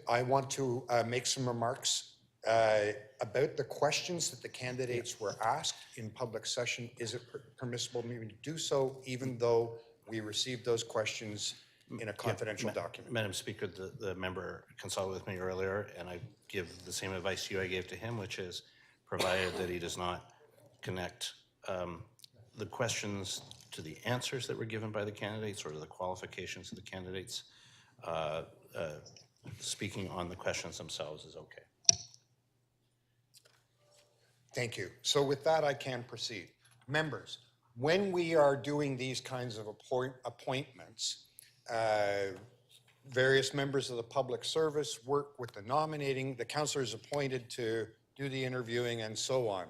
I want to make some remarks about the questions that the candidates were asked in public session. Is it permissible for me to do so, even though we received those questions in a confidential document? Madam Speaker, the member consulted with me earlier, and I give the same advice you I gave to him, which is provided that he does not connect the questions to the answers that were given by the candidates or to the qualifications of the candidates. Speaking on the questions themselves is okay. Thank you. So with that, I can proceed. Members, when we are doing these kinds of appointments, various members of the public service work with the nominating, the councillor is appointed to do the interviewing and so on,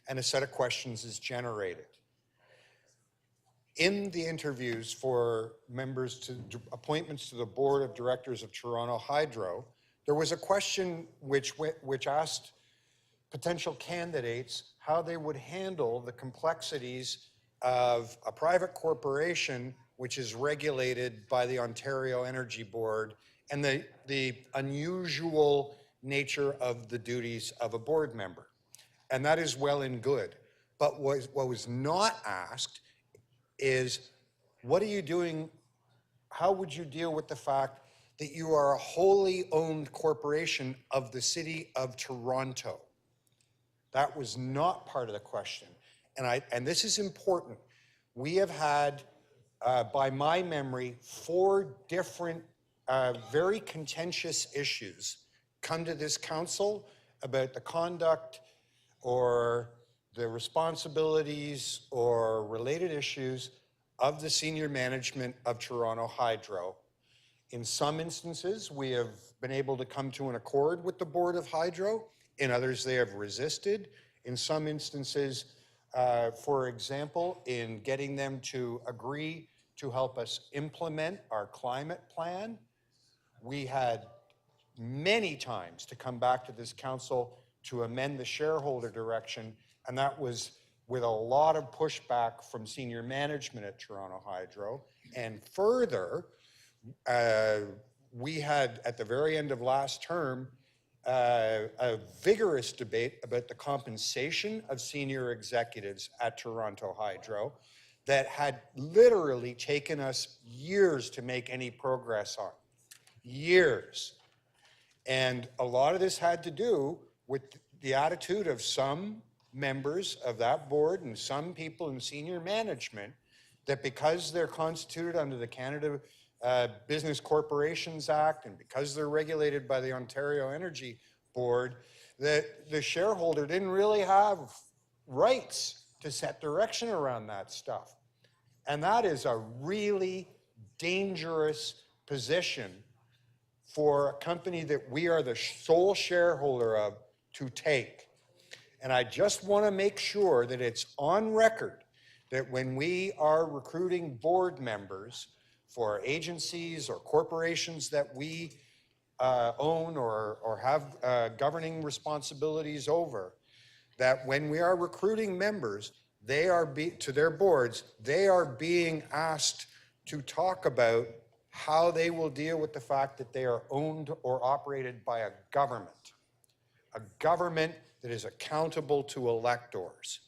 and a set of questions is generated. In the interviews for members to appointments to the board of directors of Toronto Hydro, there was a question which asked potential candidates how they would handle the complexities of a private corporation which is regulated by the Ontario Energy Board and the unusual nature of the duties of a board member. And that is well and good. But what was not asked is, what are you doing? How would you deal with the fact that you are a wholly owned corporation of the city of Toronto? That was not part of the question. And this is important. We have had, by my memory, 4 different very contentious issues come to this council about the conduct or the responsibilities or related issues of the senior management of Toronto Hydro. In some instances, we have been able to come to an accord with the Board of Hydro. In others, they have resisted. In some instances, for example, in getting them to agree to help us implement our climate plan, we had many times to come back to this council to amend the shareholder direction, and that was with a lot of pushback from senior management at Toronto Hydro. And further, we had, at the very end of last term, a vigorous debate about the compensation of senior executives at Toronto Hydro that had literally taken us years to make any progress on. Years. And a lot of this had to do with the attitude of some members of that board and some people in senior management that because they're constituted under the Canada Business Corporations Act and because they're regulated by the Ontario Energy Board, that the shareholder didn't really have rights to set direction around that stuff. And that is a really dangerous position for a company that we are the sole shareholder of to take. And I just want to make sure that it's on record that when we are recruiting board members for agencies or corporations that we own or have governing responsibilities over, that when we are recruiting members, they are to their boards, they are being asked to talk about how they will deal with the fact that they are owned or operated by a government that is accountable to electors.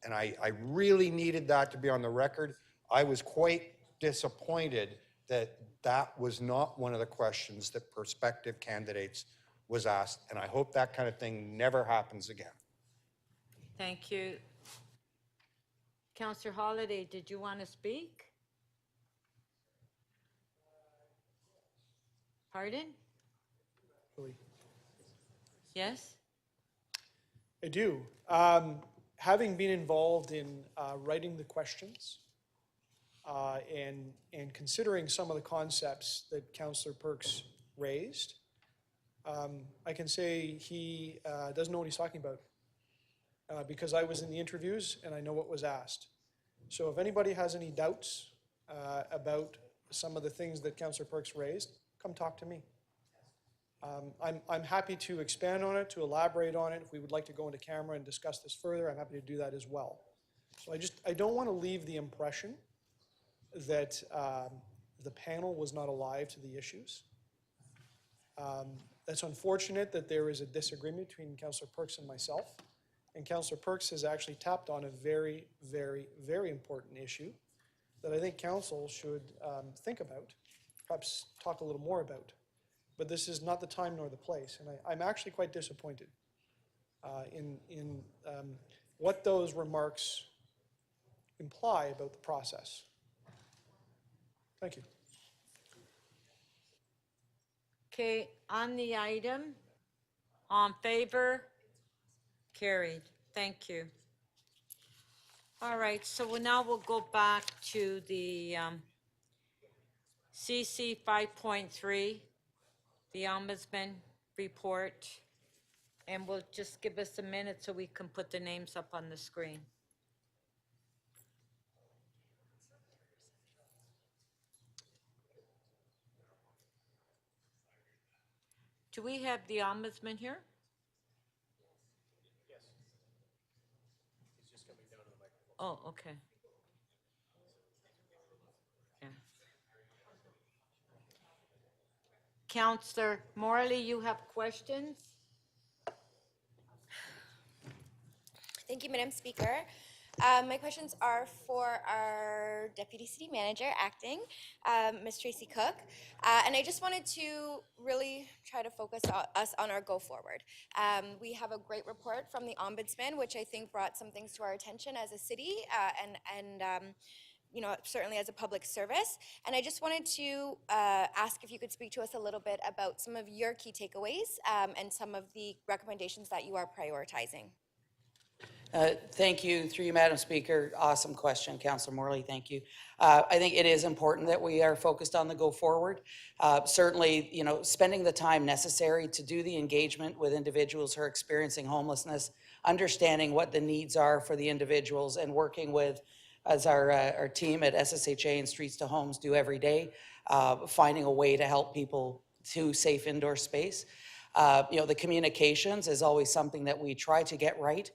And I really needed that to be on the record. I was quite disappointed that that was not one of the questions that prospective candidates was asked. And I hope that kind of thing never happens again. Thank you. Councillor Holliday, did you want to speak? Pardon? Yes? I do. Having been involved in writing the questions and considering some of the concepts that Councillor Perks raised, I can say he doesn't know what he's talking about because I was in the interviews and I know what was asked. So if anybody has any doubts about some of the things that Councillor Perks raised, come talk to me. I'm happy to expand on it, to elaborate on it. If we would like to go into camera and discuss this further, I'm happy to do that as well. So I don't want to leave the impression that the panel was not alive to the issues. That's unfortunate that there is a disagreement between Councillor Perks and myself. And Councillor Perks has actually tapped on a very, very, very important issue that I think Council should think about, perhaps talk a little more about. But this is not the time nor the place. And I'm actually quite disappointed in what those remarks imply about the process. Thank you. Okay, on the item, on favor? Carried. Thank you. All right, so now we'll go back to the CC 5.3, the Ombudsman report, and we'll just give us a minute so we can put the names up on the screen. Do we have the Ombudsman here? Yes. He's just coming down to the microphone. Oh, okay. Yeah. Councillor Morley, you have questions? Thank you, Madam Speaker. My questions are for our Deputy City Manager, acting, Ms. Tracy Cook. And I just wanted to really try to focus us on our go forward. We have a great report from the Ombudsman, which I think brought some things to our attention as a city and you know, certainly as a public service. And I just wanted to ask if you could speak to us a little bit about some of your key takeaways and some of the recommendations that you are prioritizing. Thank you, through you, Madam Speaker. Awesome question, Councillor Morley, thank you. I think it is important that we are focused on the go forward. Certainly, you know, spending the time necessary to do the engagement with individuals who are experiencing homelessness, understanding what the needs are for the individuals and working with, as our team at SSHA and Streets to Homes do every day, finding a way to help people to safe indoor space. You know, the communications is always something that we try to get right.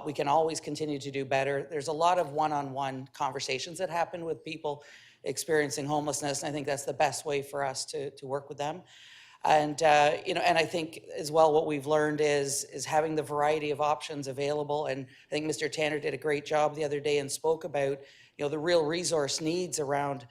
We can always continue to do better. There's a lot of one-on-one conversations that happen with people experiencing homelessness, and I think that's the best way for us to work with them. And, you know, and I think as well what we've learned is having the variety of options available. And I think Mr. Tanner did a great job the other day and spoke about, you know, the real resource needs around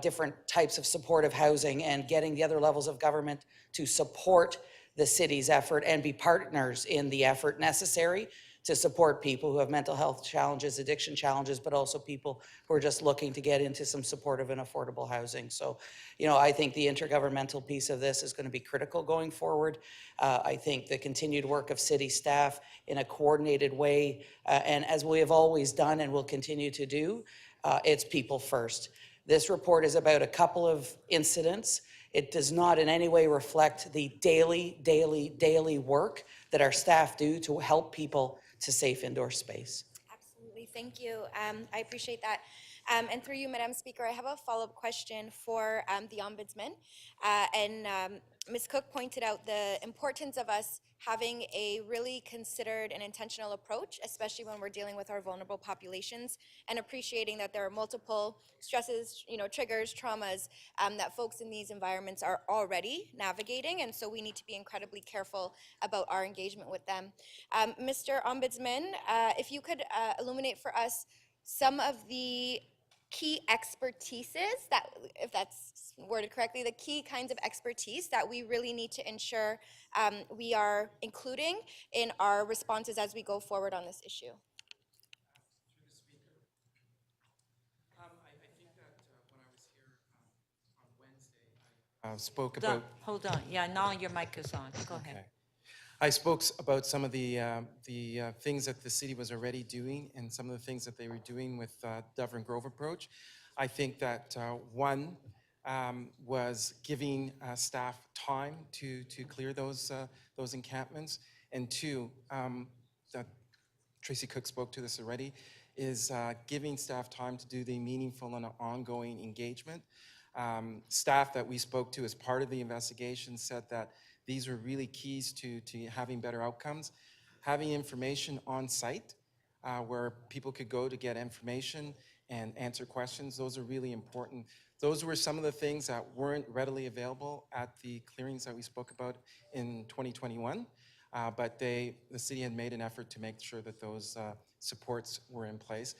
different types of supportive housing and getting the other levels of government to support the city's effort and be partners in the effort necessary to support people who have mental health challenges, addiction challenges, but also people who are just looking to get into some supportive and affordable housing. So, you know, I think the intergovernmental piece of this is going to be critical going forward. I think the continued work of city staff in a coordinated way, and as we have always done and will continue to do, it's people first. This report is about a couple of incidents. It does not in any way reflect the daily work that our staff do to help people to safe indoor space. Absolutely, thank you. I appreciate that. And through you, Madam Speaker, I have a follow-up question for the Ombudsman. Ms. Cook pointed out the importance of us having a really considered and intentional approach, especially when we're dealing with our vulnerable populations, and appreciating that there are multiple stresses, you know, triggers, traumas that folks in these environments are already navigating, and so we need to be incredibly careful about our engagement with them. Mr. Ombudsman, if you could illuminate for us some of the key expertises, that, if that's worded correctly, the key kinds of expertise that we really need to ensure we are including in our responses as we go forward on this issue. I think that when I was here on Wednesday, I spoke about. Hold on, yeah, now your mic is on, go ahead. I spoke about some of the things that the city was already doing and some of the things that they were doing with Dufferin Grove approach. I think that one was giving staff time to clear those encampments, and two, that Tracy Cook spoke to this already, is giving staff time to do the meaningful and ongoing engagement. Staff that we spoke to as part of the investigation said that these were really keys to having better outcomes. Having information on site where people could go to get information and answer questions, those are really important. Those were some of the things that weren't readily available at the clearings that we spoke about in 2021, but the city had made an effort to make sure that those supports were in place,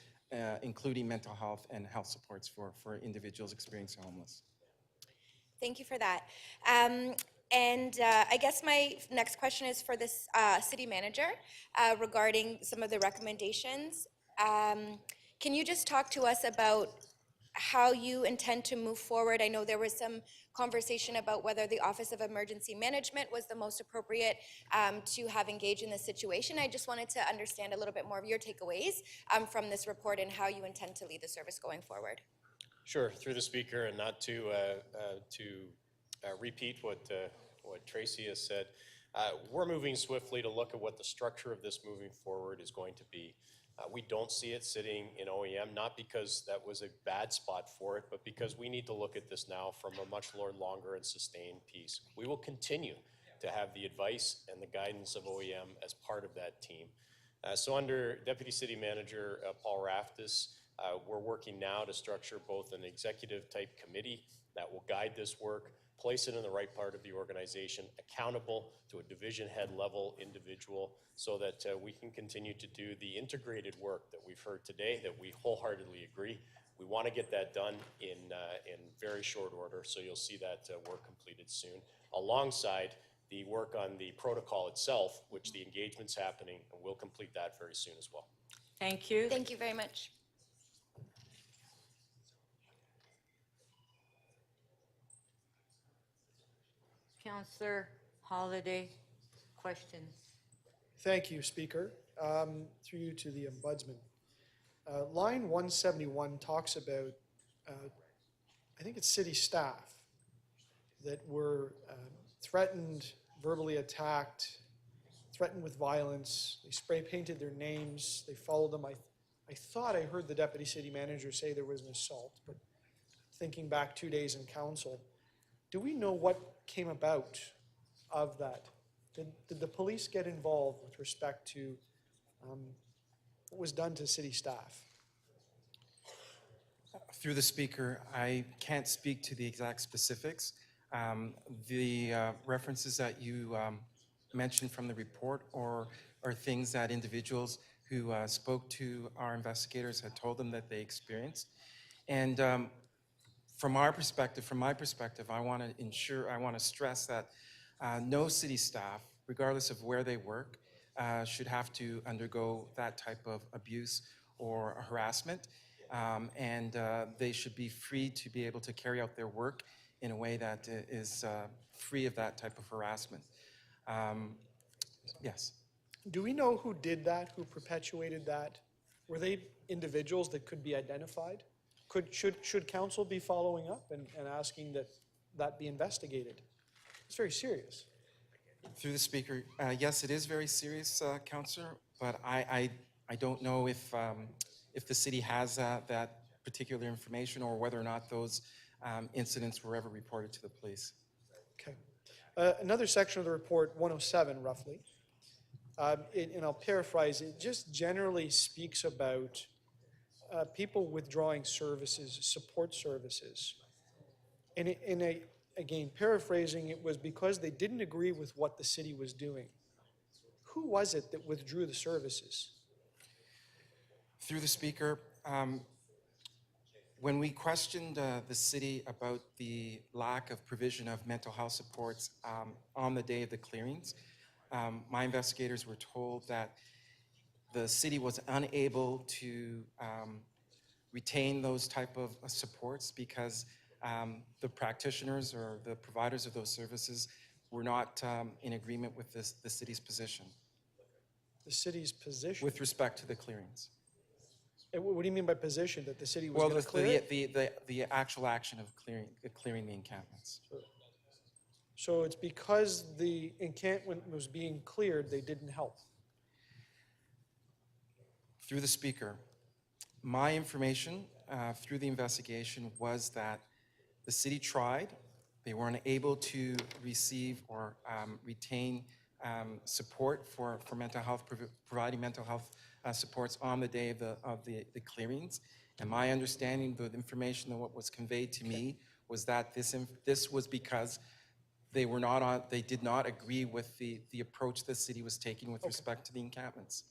including mental health and health supports for individuals experiencing homeless. Thank you for that. I guess my next question is for this city manager regarding some of the recommendations. Can you just talk to us about how you intend to move forward? I know there was some conversation about whether the Office of Emergency Management was the most appropriate to have engaged in this situation. I just wanted to understand a little bit more of your takeaways from this report and how you intend to lead the service going forward. Sure, through the speaker, and not to repeat what Tracy has said, we're moving swiftly to look at what the structure of this moving forward is going to be. We don't see it sitting in OEM, not because that was a bad spot for it, but because we need to look at this now from a much longer and sustained piece. We will continue to have the advice and the guidance of OEM as part of that team. So under Deputy City Manager Paul Raftis, we're working now to structure both an executive type committee that will guide this work, place it in the right part of the organization, accountable to a division head level individual, so that we can continue to do the integrated work that we've heard today, that we wholeheartedly agree. We want to get that done in very short order, so you'll see that work completed soon, alongside the work on the protocol itself, which the engagement's happening, and we'll complete that very soon as well. Thank you. Thank you very much. Councillor Holiday, questions? Thank you, Speaker. Through you to the Ombudsman. Line 171 talks about, I think it's city staff that were threatened, verbally attacked, threatened with violence. They spray painted their names. They followed them. I thought I heard the Deputy City Manager say there was an assault, but thinking back 2 days in council, do we know what came about of that? Did the police get involved with respect to what was done to city staff? Through the speaker, I can't speak to the exact specifics. The references that you mentioned from the report are things that individuals who spoke to our investigators had told them that they experienced. And from my perspective, I want to stress that no city staff, regardless of where they work, should have to undergo that type of abuse or harassment. And they should be free to be able to carry out their work in a way that is free of that type of harassment. Yes. Do we know who did that, who perpetuated that? Were they individuals that could be identified? Should council be following up and asking that that be investigated? It's very serious. Through the speaker, yes, it is very serious, Councillor, but I don't know if the city has that particular information or whether or not those incidents were ever reported to the police. Okay. Another section of the report, 107 roughly, and I'll paraphrase, it just generally speaks about people withdrawing services, support services. And again, paraphrasing, it was because they didn't agree with what the city was doing. Who was it that withdrew the services? Through the speaker, when we questioned the city about the lack of provision of mental health supports on the day of the clearings, my investigators were told that the city was unable to retain those type of supports because the practitioners or the providers of those services were not in agreement with the city's position The city's position? with respect to the clearings. What do you mean by position? That the city was Well, going to clear it? the actual action of clearing the encampments. So it's because the encampment was being cleared, they didn't help? Through the speaker, my information through the investigation was that the city tried. They weren't able to receive or retain support for mental health, providing mental health supports on the day of the clearings. And my understanding, the information that what was conveyed to me was that this was because they did not agree with the approach the city was taking with respect to the encampments.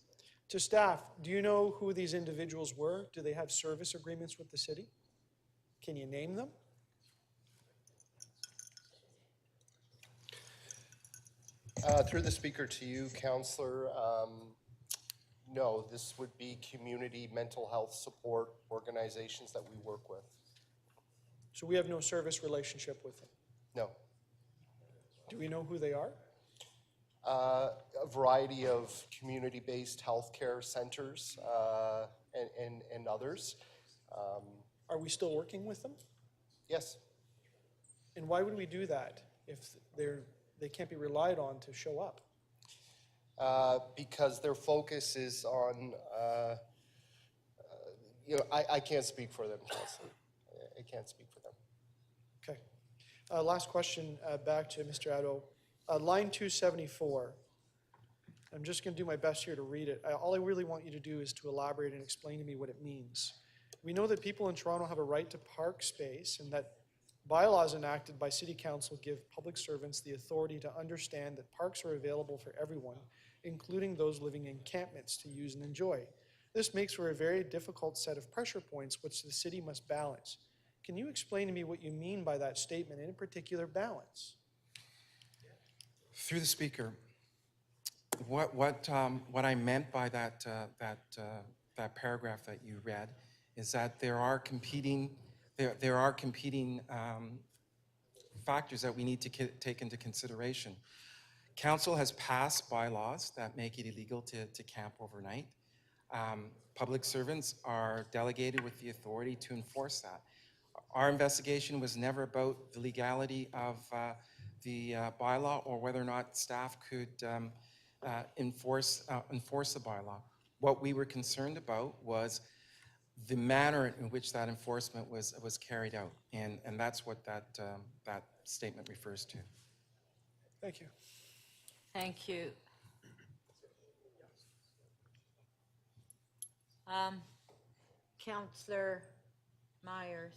To staff, do you know who these individuals were? Do they have service agreements with the city? Can you name them? Through the speaker to you, Councillor, no, this would be community mental health support organizations that we work with. So we have no service relationship with them? No. Do we know who they are? A variety of community-based healthcare centers and others. Are we still working with them? Yes. And why would we do that if they can't be relied on to show up? Because their focus is on, I can't speak for them, Councillor. I can't speak for them. Okay. Last question back to Mr. Addo. Line 274. I'm just going to do my best here to read it. All I really want you to do is to elaborate and explain to me what it means. We know that people in Toronto have a right to park space and that bylaws enacted by City Council give public servants the authority to understand that parks are available for everyone, including those living in encampments, to use and enjoy. This makes for a very difficult set of pressure points which the city must balance. Can you explain to me what you mean by that statement, and in particular, balance? Through the speaker, what I meant by that paragraph that you read is that there are competing factors that we need to take into consideration. Council has passed bylaws that make it illegal to camp overnight. Public servants are delegated with the authority to enforce that. Our investigation was never about the legality of the bylaw or whether or not staff could enforce the bylaw. What we were concerned about was the manner in which that enforcement was carried out, and that's what that statement refers to. Thank you. Thank you. Councillor Myers.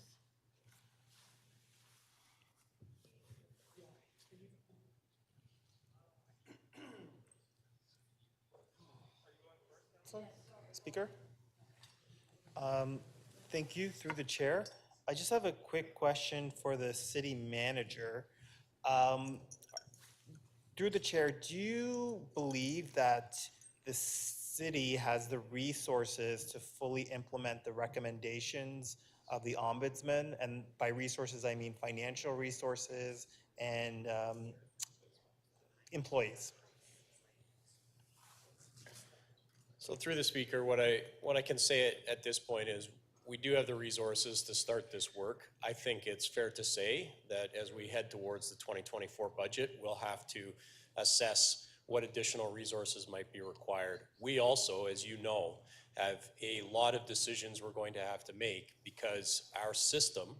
Speaker? Thank you, through the chair. I just have a quick question for the city manager. Through the chair, do you believe that the city has the resources to fully implement the recommendations of the ombudsman? And by resources, I mean financial resources and employees. So through the speaker, what I can say at this point is we do have the resources to start this work. I think it's fair to say that as we head towards the 2024 budget, we'll have to assess what additional resources might be required. We also, as you know, have a lot of decisions we're going to have to make because our system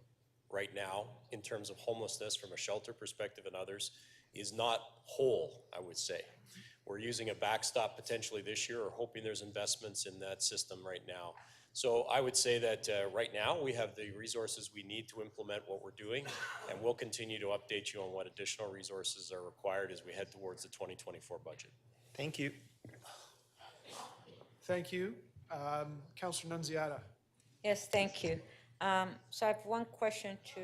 right now, in terms of homelessness from a shelter perspective and others, is not whole, I would say. We're using a backstop potentially this year or hoping there's investments in that system right now. So I would say that right now we have the resources we need to implement what we're doing, and we'll continue to update you on what additional resources are required as we head towards the 2024 budget. Thank you. Thank you. Councillor Nunziata. Yes, thank you. So I have one question to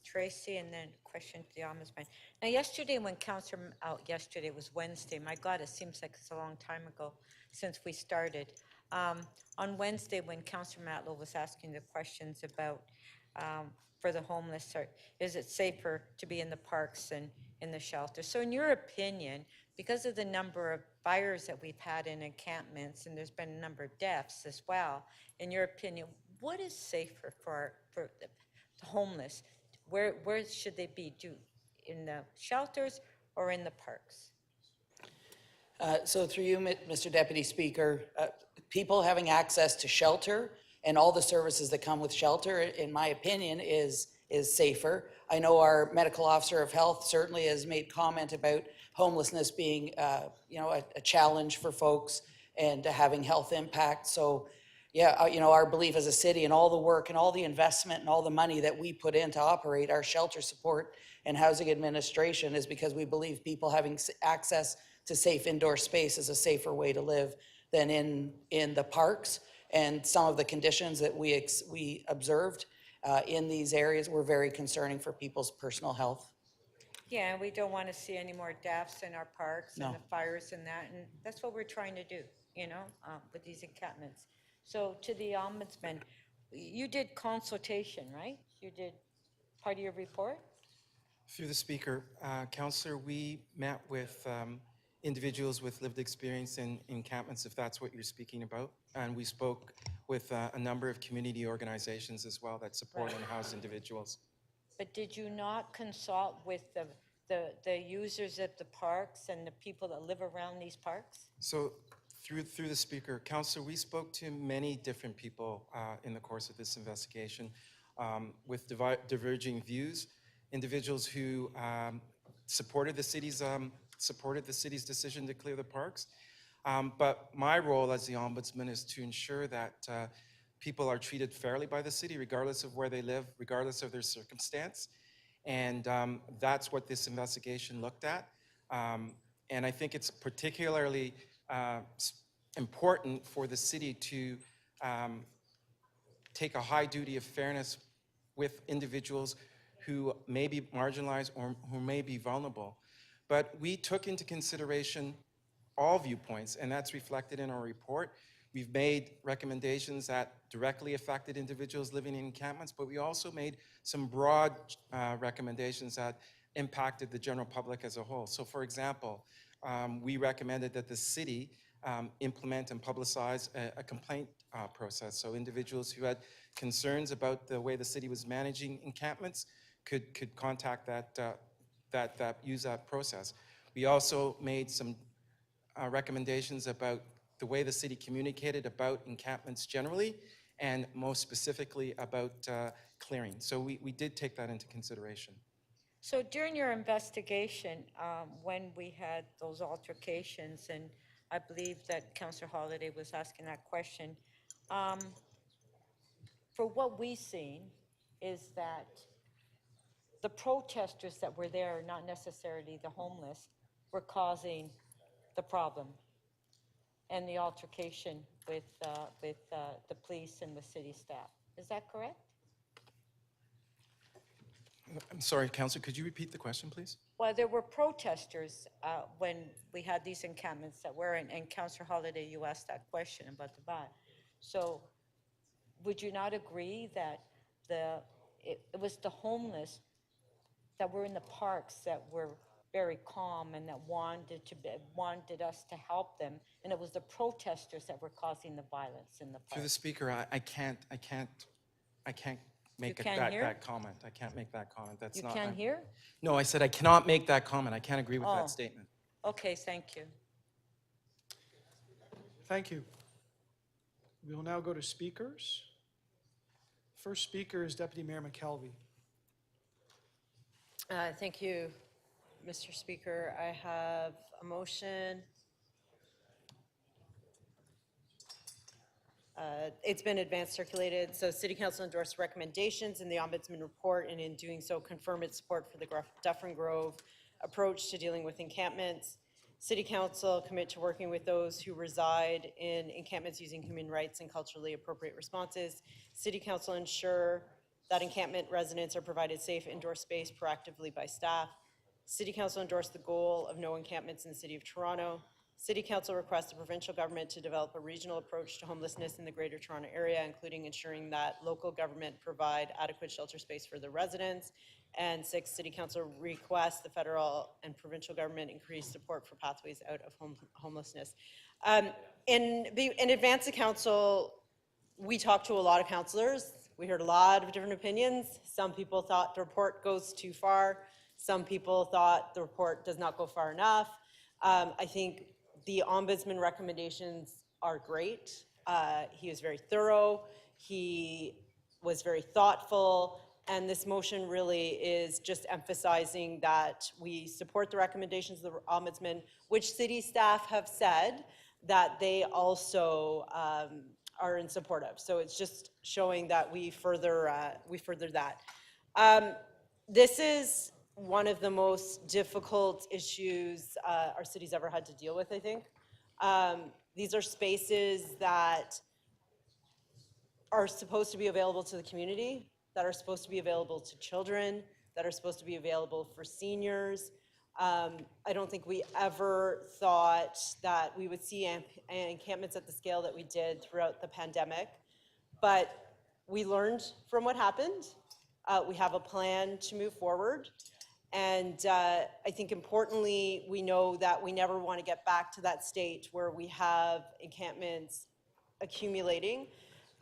Tracy and then a question to the Ombudsman. Now, yesterday when yesterday was Wednesday. My God, it seems like it's a long time ago since we started. On Wednesday, when Councillor Matlow was asking the questions about for the homeless? Or is it safer to be in the parks and in the shelters? So in your opinion, because of the number of fires that we've had in encampments, and there's been a number of deaths as well, in your opinion, what is safer for the homeless? Where should they be? In the shelters or in the parks? So through you, Mr. Deputy Speaker, people having access to shelter and all the services that come with shelter, in my opinion, is safer. I know our medical officer of health certainly has made comment about homelessness being, a challenge for folks and having health impact. So, yeah, our belief as a city and all the work and all the investment and all the money that we put in to operate our shelter support and housing administration is because we believe people having access to safe indoor space is a safer way to live than in the parks. And some of the conditions that we observed in these areas were very concerning for people's personal health. Yeah, and we don't want to see any more deaths in our parks and No. the fires and that, and that's what we're trying to do, with these encampments. So to the ombudsman, you did consultation, right? You did part of your report? Through the speaker, Councillor, we met with individuals with lived experience in encampments, if that's what you're speaking about. And we spoke with a number of community organizations as well that support and house individuals. But did you not consult with the users at the parks and the people that live around these parks? So through the speaker, Councillor, we spoke to many different people in the course of this investigation with diverging views, individuals who supported the city's decision to clear the parks. But my role as the ombudsman is to ensure that people are treated fairly by the city, regardless of where they live, regardless of their circumstance. And that's what this investigation looked at. And I think it's particularly important for the city to take a high duty of fairness with individuals who may be marginalized or who may be vulnerable. But we took into consideration all viewpoints, and that's reflected in our report. We've made recommendations that directly affected individuals living in encampments, but we also made some broad recommendations that impacted the general public as a whole. So for example, we recommended that the city implement and publicize a complaint process. So individuals who had concerns about the way the city was managing encampments could contact use that process. We also made some recommendations about the way the city communicated about encampments generally, and most specifically about clearing. So we did take that into consideration. So during your investigation, when we had those altercations, and I believe that Councillor Holiday was asking that question, for what we've seen is that the protesters that were there, not necessarily the homeless, were causing the problem and the altercation with the police and with city staff. Is that correct? I'm sorry, Councillor, could you repeat the question, please? Well, there were protesters when we had these encampments that were in, and Councillor Holiday, you asked that question about the ban. So would you not agree that it was the homeless that were in the parks that were very calm and that wanted us to help them, and it was the protesters that were causing the violence in the park? Through the speaker, I can't make You can't hear? that comment. I can't make that comment. That's You not. can't hear? No, I said I cannot make that comment. I can't agree with Oh. that statement. Okay, thank you. Thank you. We will now go to speakers. First speaker is Deputy Mayor McKelvey. Thank you, Mr. Speaker. I have a motion. It's been advanced circulated, so City Council endorsed recommendations in the Ombudsman report, and in doing so confirm its support for the Dufferin Grove approach to dealing with encampments. City Council commit to working with those who reside in encampments using human rights and culturally appropriate responses. City Council ensure that encampment residents are provided safe indoor space proactively by staff. City Council endorsed the goal of no encampments in the City of Toronto. City Council requests the provincial government to develop a regional approach to homelessness in the Greater Toronto Area, including ensuring that local government provide adequate shelter space for the residents. And 6, City Council requests the federal and provincial government increase support for pathways out of homelessness. In advance of council, we talked to a lot of councillors. We heard a lot of different opinions. Some people thought the report goes too far. Some people thought the report does not go far enough. I think the Ombudsman recommendations are great. He was very thorough. He was very thoughtful. And this motion really is just emphasizing that we support the recommendations of the Ombudsman, which city staff have said that they also are in support of. So it's just showing that we further that. This is one of the most difficult issues our city's ever had to deal with, I think. These are spaces that are supposed to be available to the community, that are supposed to be available to children, that are supposed to be available for seniors. I don't think we ever thought that we would see encampments at the scale that we did throughout the pandemic, but we learned from what happened. We have a plan to move forward. And I think importantly, we know that we never want to get back to that state where we have encampments accumulating.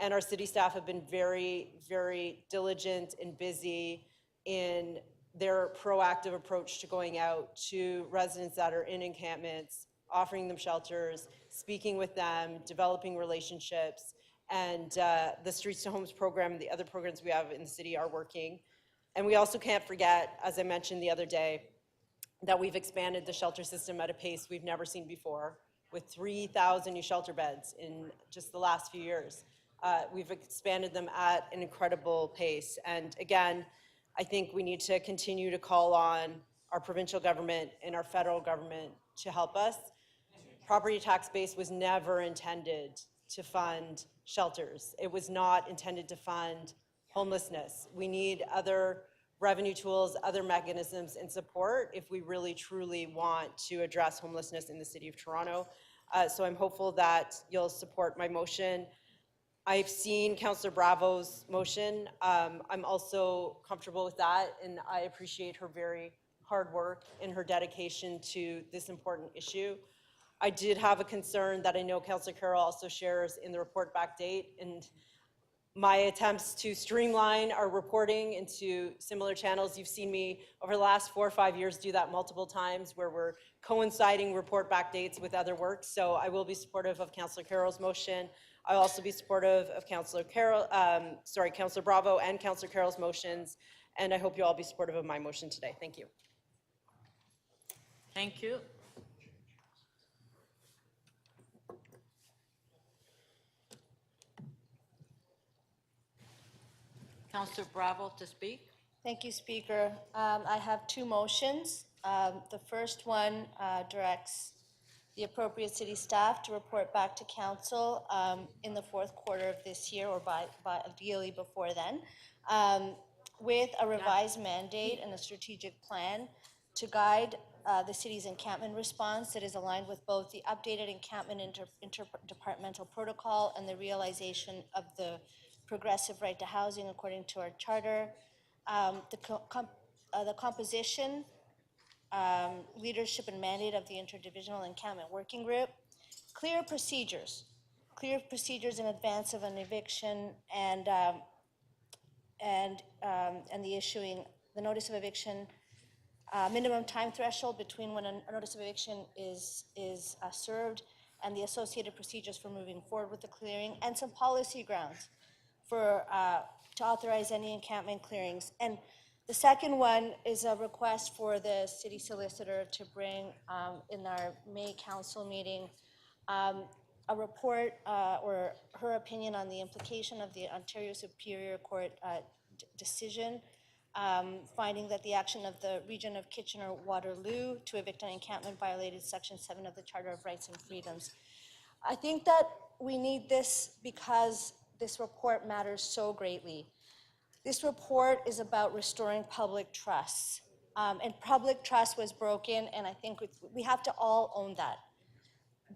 And our city staff have been very, very diligent and busy in their proactive approach to going out to residents that are in encampments, offering them shelters, speaking with them, developing relationships. And the Streets to Homes program and the other programs we have in the city are working. And we also can't forget, as I mentioned the other day, that we've expanded the shelter system at a pace we've never seen before, with 3,000 new shelter beds in just the last few years. We've expanded them at an incredible pace. And again, I think we need to continue to call on our provincial government and our federal government to help us. Property tax base was never intended to fund shelters. It was not intended to fund homelessness. We need other revenue tools, other mechanisms and support if we really truly want to address homelessness in the city of Toronto. So I'm hopeful that you'll support my motion. I've seen Councillor Bravo's motion. I'm also comfortable with that, and I appreciate her very hard work and her dedication to this important issue. I did have a concern that I know Councillor Carroll also shares in the report back date, and my attempts to streamline our reporting into similar channels. You've seen me over the last 4 or 5 years do that multiple times where we're coinciding report back dates with other work. So I will be supportive of Councillor Carroll's motion. I'll also be supportive of Councillor Bravo and Councillor Carroll's motions. And I hope you all be supportive of my motion today. Thank you. Thank you. Councillor Bravo to speak. Thank you, Speaker. I have 2 motions. The first one directs the appropriate city staff to report back to council in the 4th quarter of this year, or by ideally before then, with a revised mandate and a strategic plan to guide the city's encampment response that is aligned with both the updated encampment interdepartmental protocol and the realization of the progressive right to housing according to our charter. The composition, leadership and mandate of the Interdivisional Encampment Working Group, clear procedures in advance of an eviction, and the issuing the notice of eviction, minimum time threshold between when a notice of eviction is served and the associated procedures for moving forward with the clearing, and some policy grounds for to authorize any encampment clearings. And the second one is a request for the city solicitor to bring in our May council meeting a report or her opinion on the implication of the Ontario Superior Court decision finding that the action of the region of Kitchener-Waterloo to evict an encampment violated Section 7 of the Charter of Rights and Freedoms. I think that we need this because this report matters so greatly. This report is about restoring public trust. And public trust was broken, and I think we have to all own that.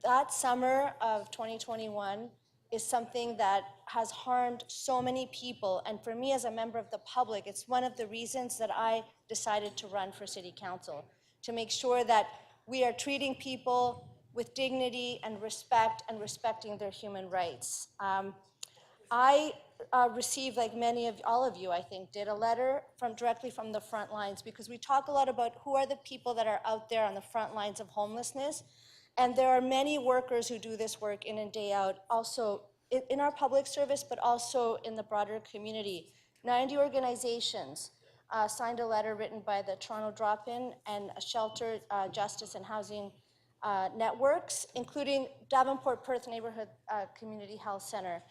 that summer of 2021 is something that has harmed so many people. And for me, as a member of the public, it's one of the reasons that I decided to run for city council, to make sure that we are treating people with dignity and respect and respecting their human rights. I received, like many of all of you, I think, did a letter directly from the front lines, because we talk a lot about who are the people that are out there on the front lines of homelessness. And there are many workers who do this work in and day out, also in our public service, but also in the broader community. 90 organizations signed a letter written by the Toronto Drop-In and Shelter, Justice and Housing networks, including Davenport Perth Neighborhood Community Health Center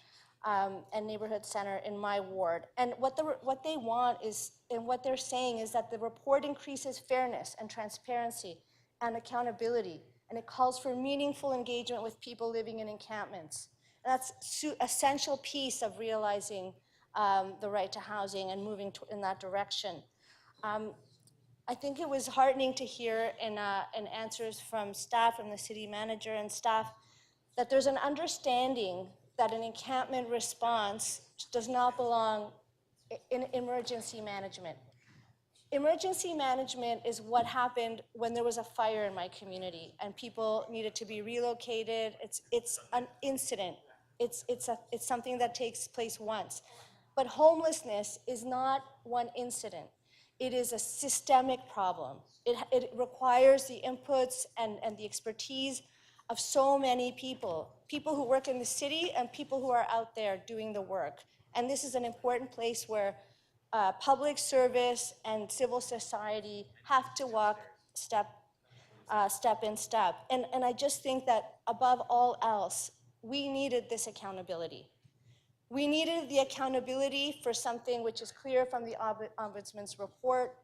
and Neighborhood Center in my ward. And what they want is, and what they're saying is that the report increases fairness and transparency and accountability, and it calls for meaningful engagement with people living in encampments. And that's an essential piece of realizing the right to housing and moving in that direction. I think it was heartening to hear in answers from staff, from the city manager and staff, that there's an understanding that an encampment response does not belong in emergency management. Emergency management is what happened when there was a fire in my community and people needed to be relocated. It's an incident. It's something that takes place once. But homelessness is not one incident. It is a systemic problem. It requires the inputs and the expertise of so many people who work in the city and people who are out there doing the work. And this is an important place where public service and civil society have to walk step in step. And I just think that above all else, we needed this accountability. We needed the accountability for something which is clear from the Ombudsman's report,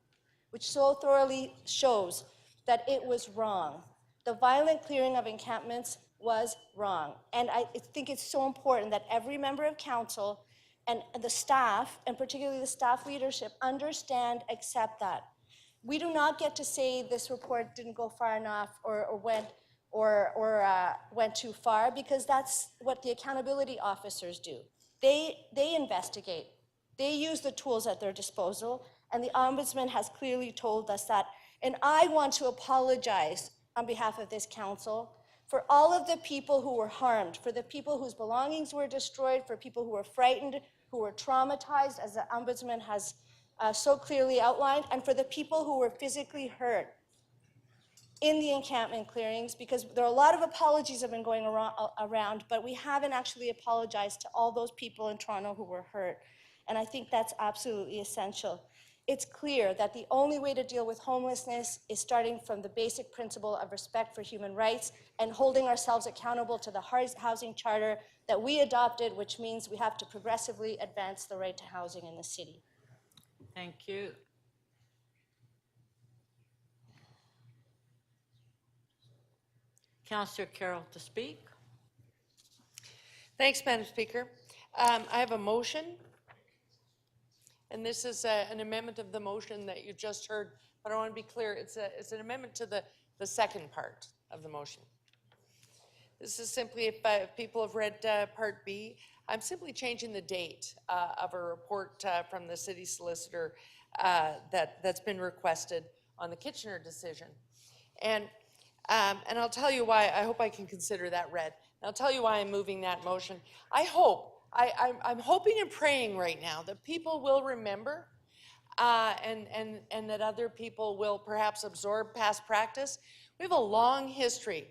which so thoroughly shows that it was wrong. The violent clearing of encampments was wrong. And I think it's so important that every member of council and the staff, and particularly the staff leadership, understand, accept that. We do not get to say this report didn't go far enough or went too far, because that's what the accountability officers do. They investigate. They use the tools at their disposal, and the Ombudsman has clearly told us that. And I want to apologize on behalf of this council for all of the people who were harmed, for the people whose belongings were destroyed, for people who were frightened, who were traumatized, as the Ombudsman has so clearly outlined, and for the people who were physically hurt in the encampment clearings, because there are a lot of apologies have been going around, but we haven't actually apologized to all those people in Toronto who were hurt. And I think that's absolutely essential. It's clear that the only way to deal with homelessness is starting from the basic principle of respect for human rights and holding ourselves accountable to the housing charter that we adopted, which means we have to progressively advance the right to housing in the city. Thank you. Councillor Carroll to speak. Thanks, Madam Speaker. I have a motion, and this is an amendment of the motion that you just heard, but I want to be clear, it's an amendment to the second part of the motion. This is simply, if people have read Part B, I'm simply changing the date of a report from the city solicitor that's been requested on the Kitchener decision. And I'll tell you why. I hope I can consider that read. And I'll tell you why I'm moving that motion. I'm hoping and praying right now that people will remember and that other people will perhaps absorb past practice. We have a long history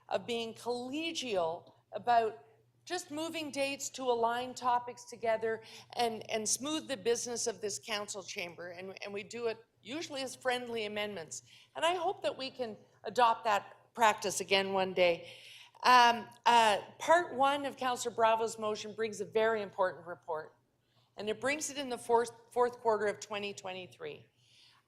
of being collegial about just moving dates to align topics together and smooth the business of this council chamber. And we do it usually as friendly amendments. And I hope that we can adopt that practice again one day. Part one of Councillor Bravo's motion brings a very important report, and it brings it in the fourth quarter of 2023.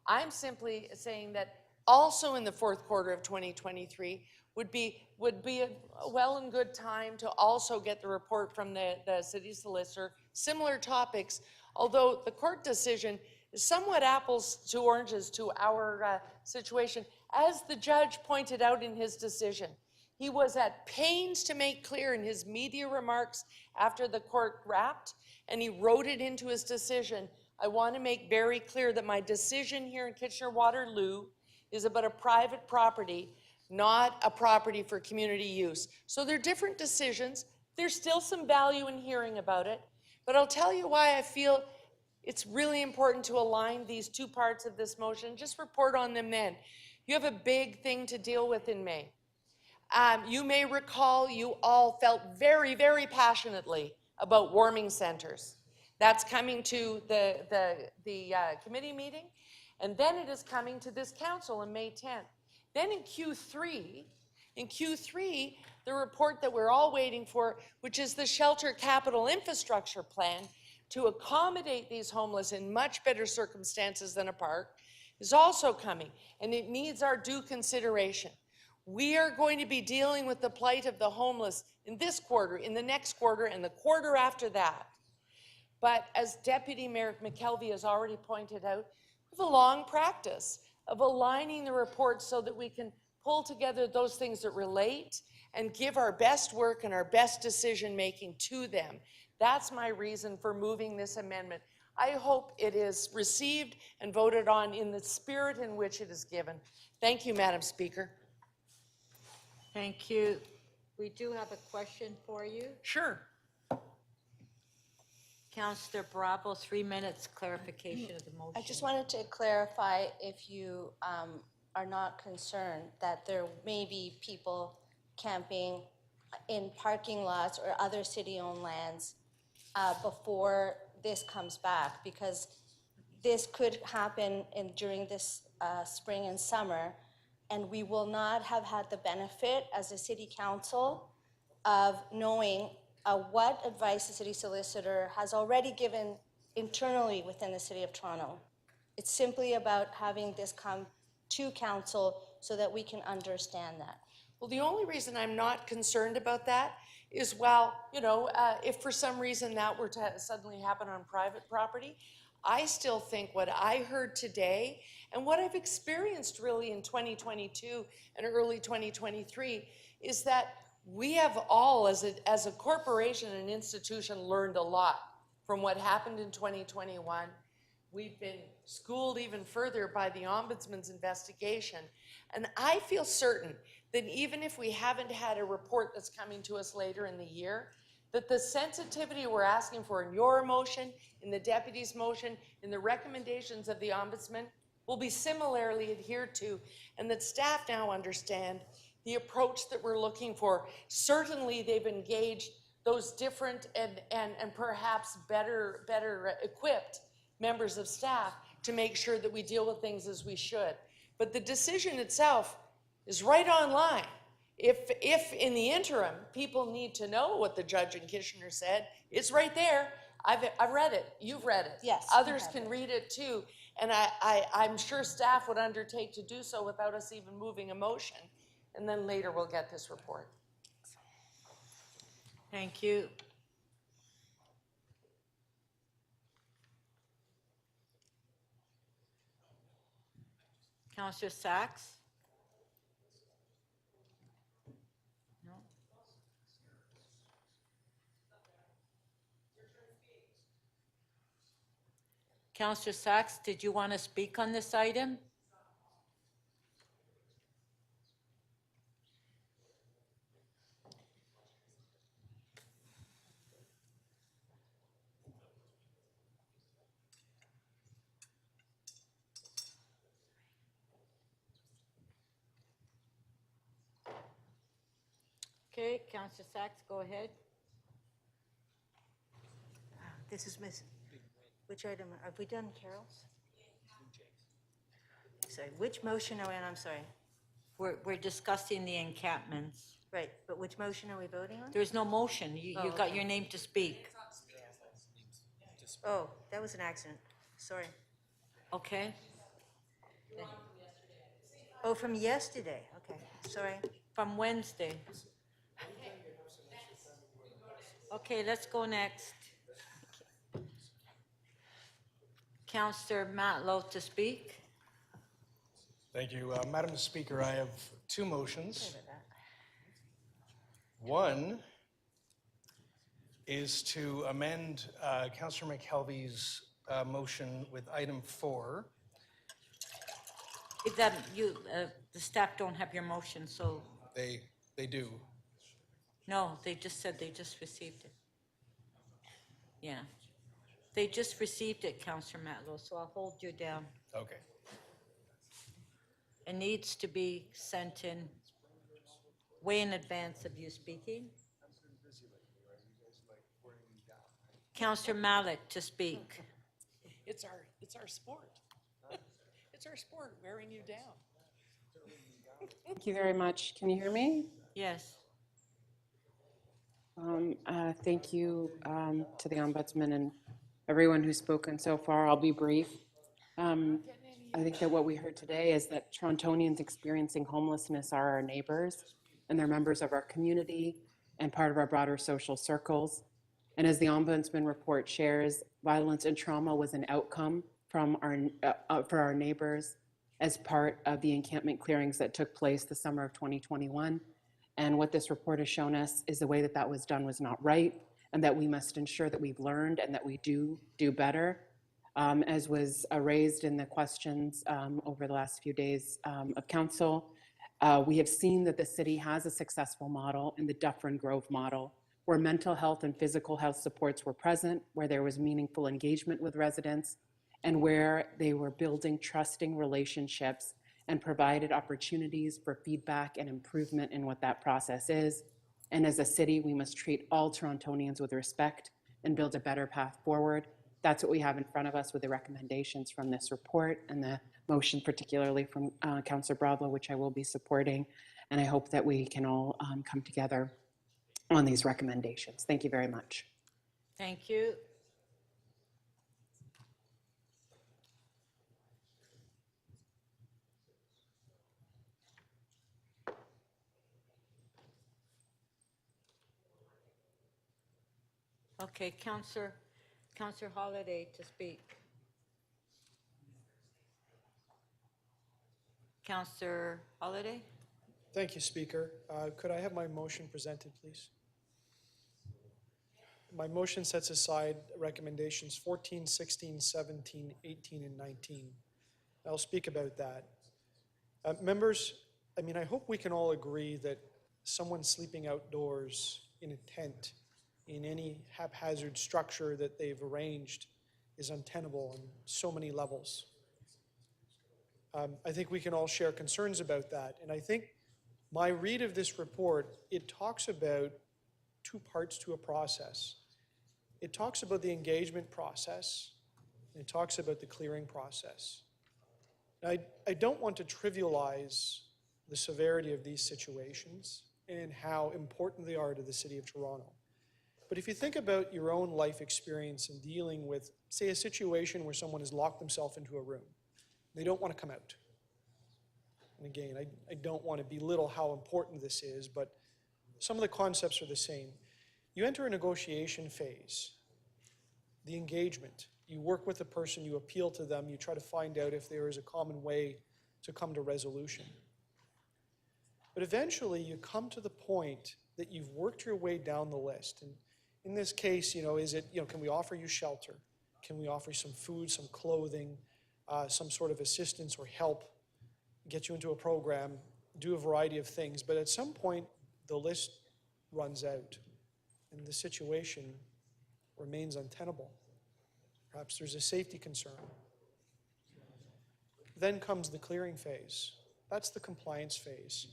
I'm simply saying that also in the fourth quarter of 2023 would be a well and good time to also get the report from the city solicitor, similar topics, although the court decision is somewhat apples to oranges to our situation, as the judge pointed out in his decision. He was at pains to make clear in his media remarks after the court wrapped, and he wrote it into his decision. I want to make very clear that my decision here in Kitchener-Waterloo is about a private property, not a property for community use. So they're different decisions. There's still some value in hearing about it, but I'll tell you why I feel it's really important to align these two parts of this motion. Just report on them then. You have a big thing to deal with in May. You may recall you all felt very, very passionately about warming centers. That's coming to the committee meeting, and then it is coming to this council on May 10th. Then in Q3, the report that we're all waiting for, which is the Shelter Capital Infrastructure Plan to accommodate these homeless in much better circumstances than a park, is also coming, and it needs our due consideration. We are going to be dealing with the plight of the homeless in this quarter, in the next quarter, and the quarter after that. But as Deputy Mayor McKelvey has already pointed out, we have a long practice of aligning the reports so that we can pull together those things that relate and give our best work and our best decision-making to them. That's my reason for moving this amendment. I hope it is received and voted on in the spirit in which it is given. Thank you, Madam Speaker. Thank you. We do have a question for you. Sure. Councillor Bravo, 3 minutes clarification of the motion. I just wanted to clarify if you are not concerned that there may be people camping in parking lots or other city-owned lands before this comes back, because this could happen during this spring and summer, and we will not have had the benefit as a city council of knowing what advice the city solicitor has already given internally within the City of Toronto. It's simply about having this come to council so that we can understand that. Well, the only reason I'm not concerned about that is, well, you know, if for some reason that were to suddenly happen on private property, I still think what I heard today and what I've experienced really in 2022 and early 2023 is that we have all, as a corporation and institution, learned a lot from what happened in 2021. We've been schooled even further by the Ombudsman's investigation. And I feel certain that even if we haven't had a report that's coming to us later in the year, that the sensitivity we're asking for in your motion, in the deputy's motion, in the recommendations of the Ombudsman will be similarly adhered to, and that staff now understand the approach that we're looking for. Certainly they've engaged those different and perhaps better equipped members of staff to make sure that we deal with things as we should. But the decision itself is right online. If in the interim people need to know what the judge in Kitchener said, it's right there. I've read it. You've read it. Yes. Others can read it too. And I'm sure staff would undertake to do so without us even moving a motion. And then later we'll get this report. Thank you. Councillor Sachs? No. Councillor Sachs, did you want to speak on this item? Okay, Councillor Sachs, go ahead. This is Miss, which item, have we done Carol's? Sorry, which motion are we on, I'm sorry? We're discussing the encampments. Right, but which motion are we voting on? There's no motion. You got your name to speak. Oh, that was an accident, sorry. Okay? Oh, from yesterday, okay, sorry. From Wednesday. Okay, let's go next. Councillor Matlow to speak. Thank you. Madam Speaker, I have two motions. One is to amend Councillor McKelvey's motion with item 4. That the staff don't have your motion, so, They do. no, they just said they just received it. Yeah. They just received it, Counselor Matlow, so I'll hold you down. Okay. It needs to be sent in way in advance of you speaking. Counselor Malik to speak. It's our sport. It's our sport, wearing you down. Thank you very much. Can you hear me? Yes. Thank you to the Ombudsman and everyone who's spoken so far. I'll be brief. I think that what we heard today is that Torontonians experiencing homelessness are our neighbors, and they're members of our community and part of our broader social circles. And as the Ombudsman report shares, violence and trauma was an outcome from for our neighbors as part of the encampment clearings that took place the summer of 2021. And what this report has shown us is the way that that was done was not right, and that we must ensure that we've learned and that we do better. As was raised in the questions over the last few days of council, we have seen that the city has a successful model in the Dufferin Grove model, where mental health and physical health supports were present, where there was meaningful engagement with residents, and where they were building trusting relationships and provided opportunities for feedback and improvement in what that process is. And as a city, we must treat all Torontonians with respect and build a better path forward. That's what we have in front of us with the recommendations from this report and the motion, particularly from Councillor Bradlow, which I will be supporting. And I hope that we can all come together on these recommendations. Thank you very much. Thank you. Okay, Councillor Holliday to speak. Councillor Holliday? Thank you, Speaker. Could I have my motion presented, please? My motion sets aside recommendations 14, 16, 17, 18, and 19. I'll speak about that. Members, I hope we can all agree that someone sleeping outdoors in a tent in any haphazard structure that they've arranged is untenable on so many levels. I think we can all share concerns about that. And I think my read of this report, it talks about two parts to a process. It talks about the engagement process, and it talks about the clearing process. Now, I don't want to trivialize the severity of these situations and how important they are to the City of Toronto. But if you think about your own life experience in dealing with, say, a situation where someone has locked themselves into a room, they don't want to come out. And again, I don't want to belittle how important this is, but some of the concepts are the same. You enter a negotiation phase, the engagement. You work with the person, you appeal to them, you try to find out if there is a common way to come to resolution. But eventually you come to the point that you've worked your way down the list. And in this case, is it, can we offer you shelter? Can we offer you some food, some clothing, some sort of assistance or help, get you into a program, do a variety of things. But at some point, the list runs out and the situation remains untenable. Perhaps there's a safety concern. Then comes the clearing phase. That's the compliance phase.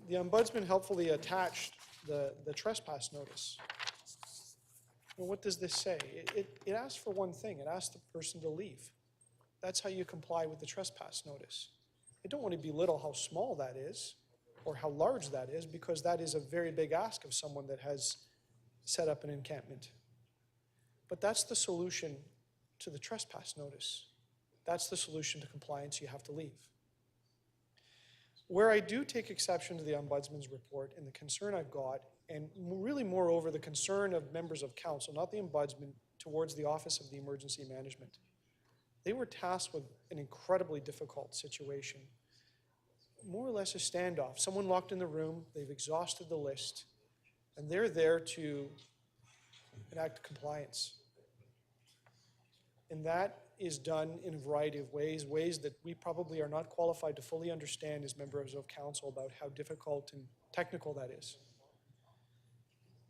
The Ombudsman helpfully attached the trespass notice. Well, what does this say? It asks for one thing. It asks the person to leave. That's how you comply with the trespass notice. I don't want to belittle how small that is or how large that is, because that is a very big ask of someone that has set up an encampment. But that's the solution to the trespass notice. That's the solution to compliance. You have to leave. Where I do take exception to the Ombudsman's report and the concern I've got, and really moreover the concern of members of council, not the Ombudsman, towards the Office of the Emergency Management. They were tasked with an incredibly difficult situation. More or less a standoff. Someone locked in the room, they've exhausted the list, And they're there to enact compliance. And that is done in a variety of ways, ways that we probably are not qualified to fully understand as members of council about how difficult and technical that is.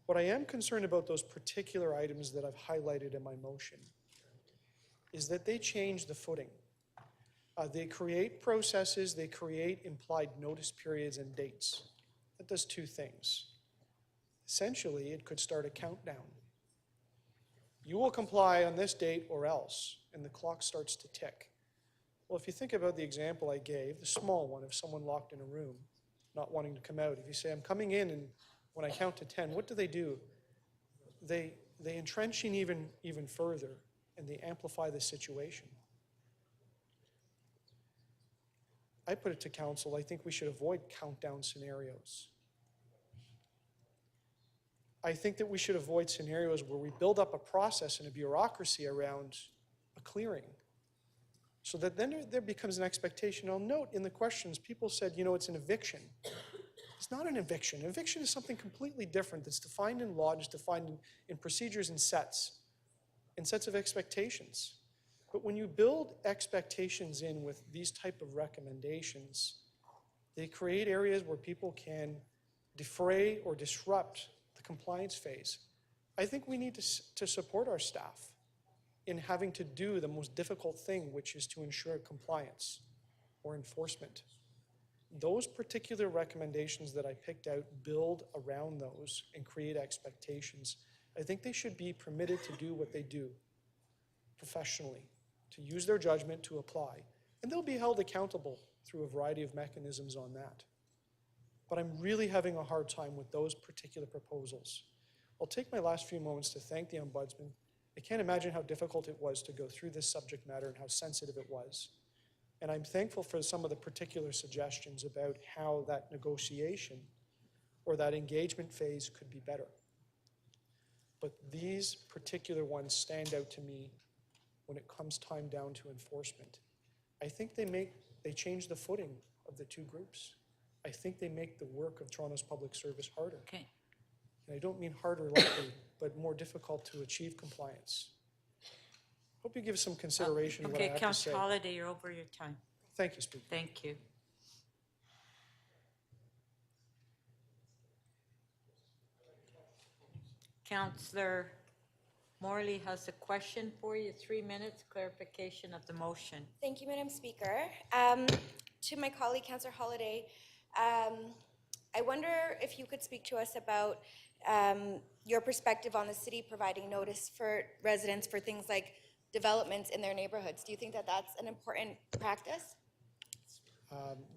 What I am concerned about those particular items that I've highlighted in my motion is that they change the footing. They create processes, they create implied notice periods and dates. That does two things. Essentially, it could start a countdown. You will comply on this date or else, and the clock starts to tick. Well, if you think about the example I gave, the small one of someone locked in a room, not wanting to come out. If you say, I'm coming in, and when I count to 10, what do? They entrench in even further, and they amplify the situation. I put it to council, I think we should avoid countdown scenarios. I think that we should avoid scenarios where we build up a process and a bureaucracy around a clearing, so that then there becomes an expectation. I'll note in the questions, people said, it's an eviction. It's not an eviction. An eviction is something completely different that's defined in law, it's defined in procedures and sets of expectations. But when you build expectations in with these type of recommendations, they create areas where people can defray or disrupt the compliance phase. I think we need to support our staff in having to do the most difficult thing, which is to ensure compliance or enforcement. Those particular recommendations that I picked out build around those and create expectations. I think they should be permitted to do what they do professionally, to use their judgment to apply. And they'll be held accountable through a variety of mechanisms on that. But I'm really having a hard time with those particular proposals. I'll take my last few moments to thank the Ombudsman. I can't imagine how difficult it was to go through this subject matter and how sensitive it was. And I'm thankful for some of the particular suggestions about how that negotiation or that engagement phase could be better. But these particular ones stand out to me when it comes time down to enforcement. I think they change the footing of the two groups. I think they make the work of Toronto's public service harder. Okay. And I don't mean harder likely, but more difficult to achieve compliance. Hope you give some consideration to what I Okay, have to say. Councillor Holiday, you're over your time. Thank you, Speaker. Thank you. Councillor Morley has a question for you. 3 minutes, clarification of the motion. Thank you, Madam Speaker. To my colleague, Councillor Holiday, I wonder if you could speak to us about your perspective on the city providing notice for residents for things like developments in their neighborhoods. Do you think that that's an important practice?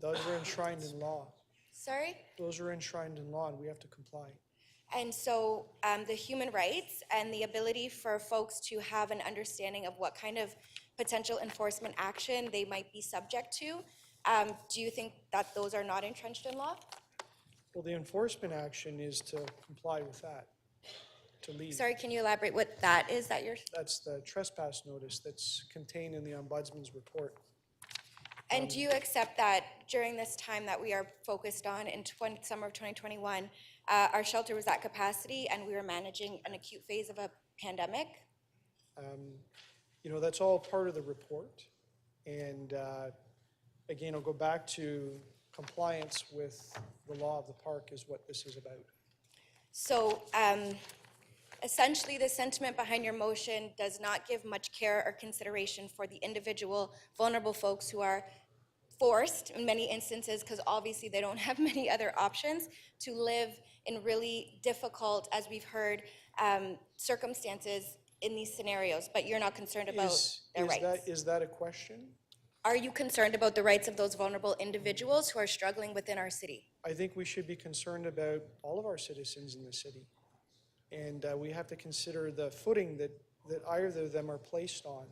Those are enshrined in law. Sorry? Those are enshrined in law, and we have to comply. And so the human rights and the ability for folks to have an understanding of what kind of potential enforcement action they might be subject to, do you think that those are not entrenched in law? Well, the enforcement action is to comply with that, to leave. Sorry, can you elaborate what that is that you're? That's the trespass notice that's contained in the Ombudsman's report. And do you accept that during this time that we are focused on in summer of 2021, our shelter was at capacity and we were managing an acute phase of a pandemic? That's all part of the report. And again, I'll go back to compliance with the law of the park is what this is about. So essentially, the sentiment behind your motion does not give much care or consideration for the individual vulnerable folks who are forced in many instances, because obviously they don't have many other options, to live in really difficult, as we've heard, circumstances in these scenarios, but you're not concerned about their rights. Is that a question? Are you concerned about the rights of those vulnerable individuals who are struggling within our city? I think we should be concerned about all of our citizens in the city. And we have to consider the footing that either of them are placed on,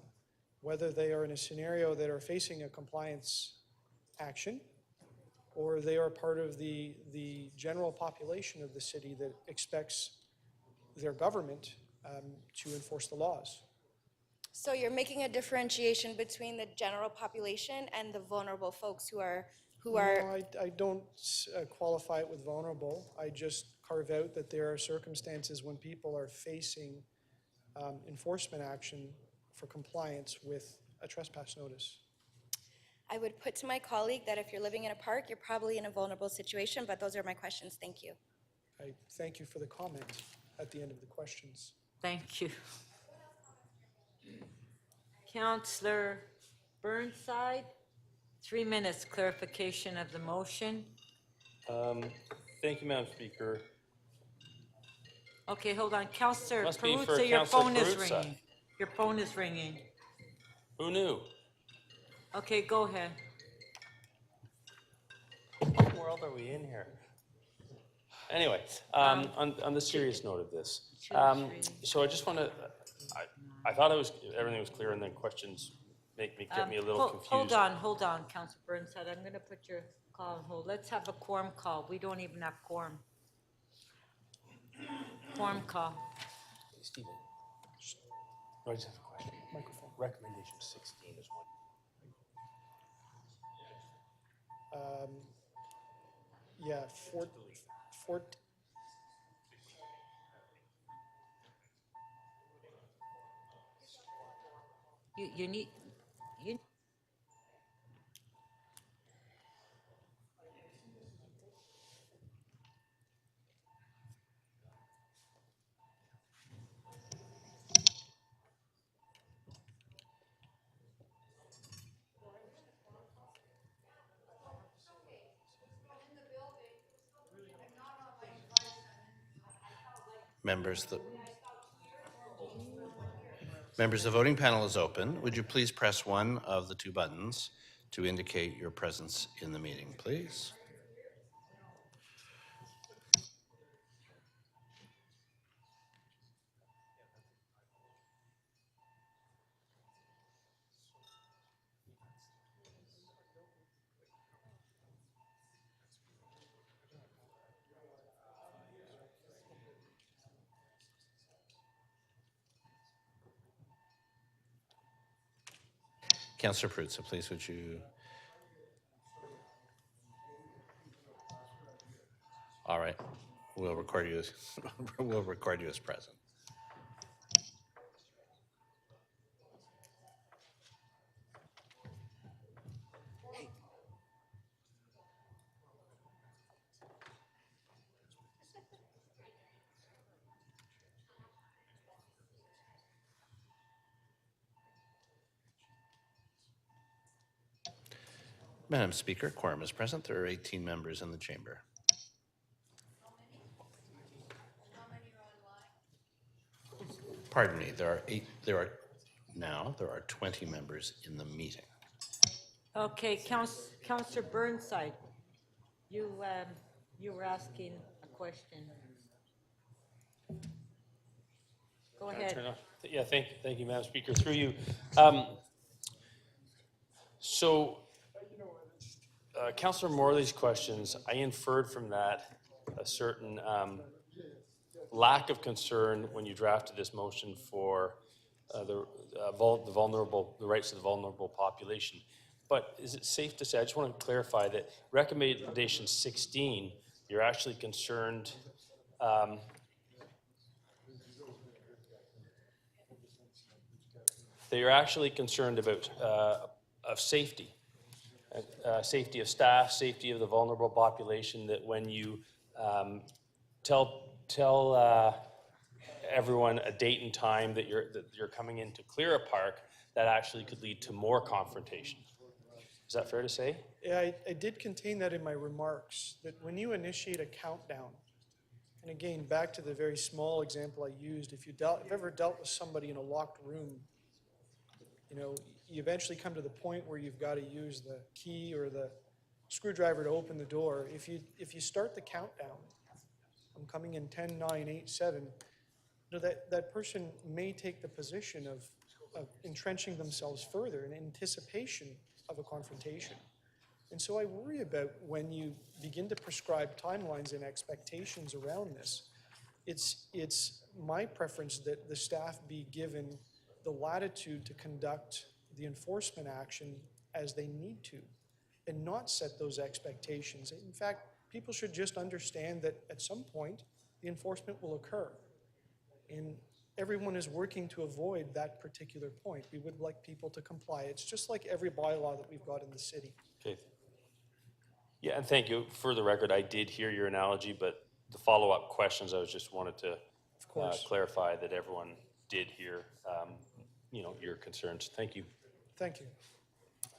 whether they are in a scenario that are facing a compliance action, or they are part of the general population of the city that expects their government to enforce the laws. So you're making a differentiation between the general population and the vulnerable folks who are. No, I don't qualify it with vulnerable. I just carve out that there are circumstances when people are facing enforcement action for compliance with a trespass notice. I would put to my colleague that if you're living in a park, you're probably in a vulnerable situation, but those are my questions. Thank you. I thank you for the comment at the end of the questions. Thank you. Councillor Burnside, 3 minutes clarification of the motion. Thank you, Madam Speaker. Okay, hold on. Councillor Must be for Perruzza, your Councillor phone is Perruzza. ringing. Your phone is ringing. Who knew? Okay, go ahead. What world are we in here? Anyway, on the serious note of this, so I just want to, I thought everything was clear, and then questions get me a little confused. Hold on, Councillor Burnside. I'm going to put your call on hold. Let's have a quorum call. We don't even have quorum. Quorum call. Stephen, I just have a question. Microphone. Recommendation 16 is what? Yeah, You need, you. Members, the voting panel is open. Would you please press one of the two buttons to indicate your presence in the meeting, please? Councillor Perruzza, please, would you? All right, we'll record you as present. Madam Speaker, quorum is present. There are 18 members in the chamber. Pardon me, there are 20 members in the meeting. Okay, Councillor Burnside, you were asking a question. Go ahead. Yeah, thank you, Madam Speaker. Through you. So, Councillor Morley's questions, I inferred from that a certain lack of concern when you drafted this motion for the rights of the vulnerable population. But is it safe to say, I just want to clarify that recommendation 16, you're actually concerned about of safety. Safety of staff, safety of the vulnerable population, that when you tell everyone a date and time that you're coming in to clear a park, that actually could lead to more confrontation. Is that fair to say? Yeah, I did contain that in my remarks, that when you initiate a countdown, and again, back to the very small example I used, if you've ever dealt with somebody in a locked room, you know, you eventually come to the point where you've got to use the key or the screwdriver to open the door. If you start the countdown, I'm coming in 10, 9, 8, 7, you know, that person may take the position of entrenching themselves further in anticipation of a confrontation. And so I worry about when you begin to prescribe timelines and expectations around this. It's my preference that the staff be given the latitude to conduct the enforcement action as they need to, and not set those expectations. In fact, people should just understand that at some point, the enforcement will occur. And everyone is working to avoid that particular point. We would like people to comply. It's just like every bylaw that we've got in the city. Okay. Yeah, and thank you. For the record, I did hear your analogy, but the follow-up questions, I was just wanted to course. clarify that everyone did hear, you know, your concerns. Thank you. Thank you.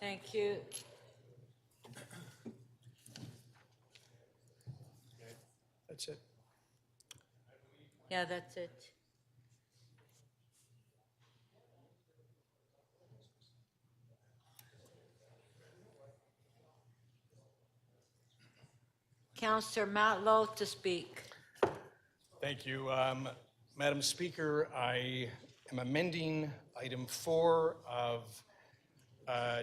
Thank you. That's it. Yeah, that's it. Councillor Matlow to speak. Thank you. Madam Speaker, I am amending item 4 of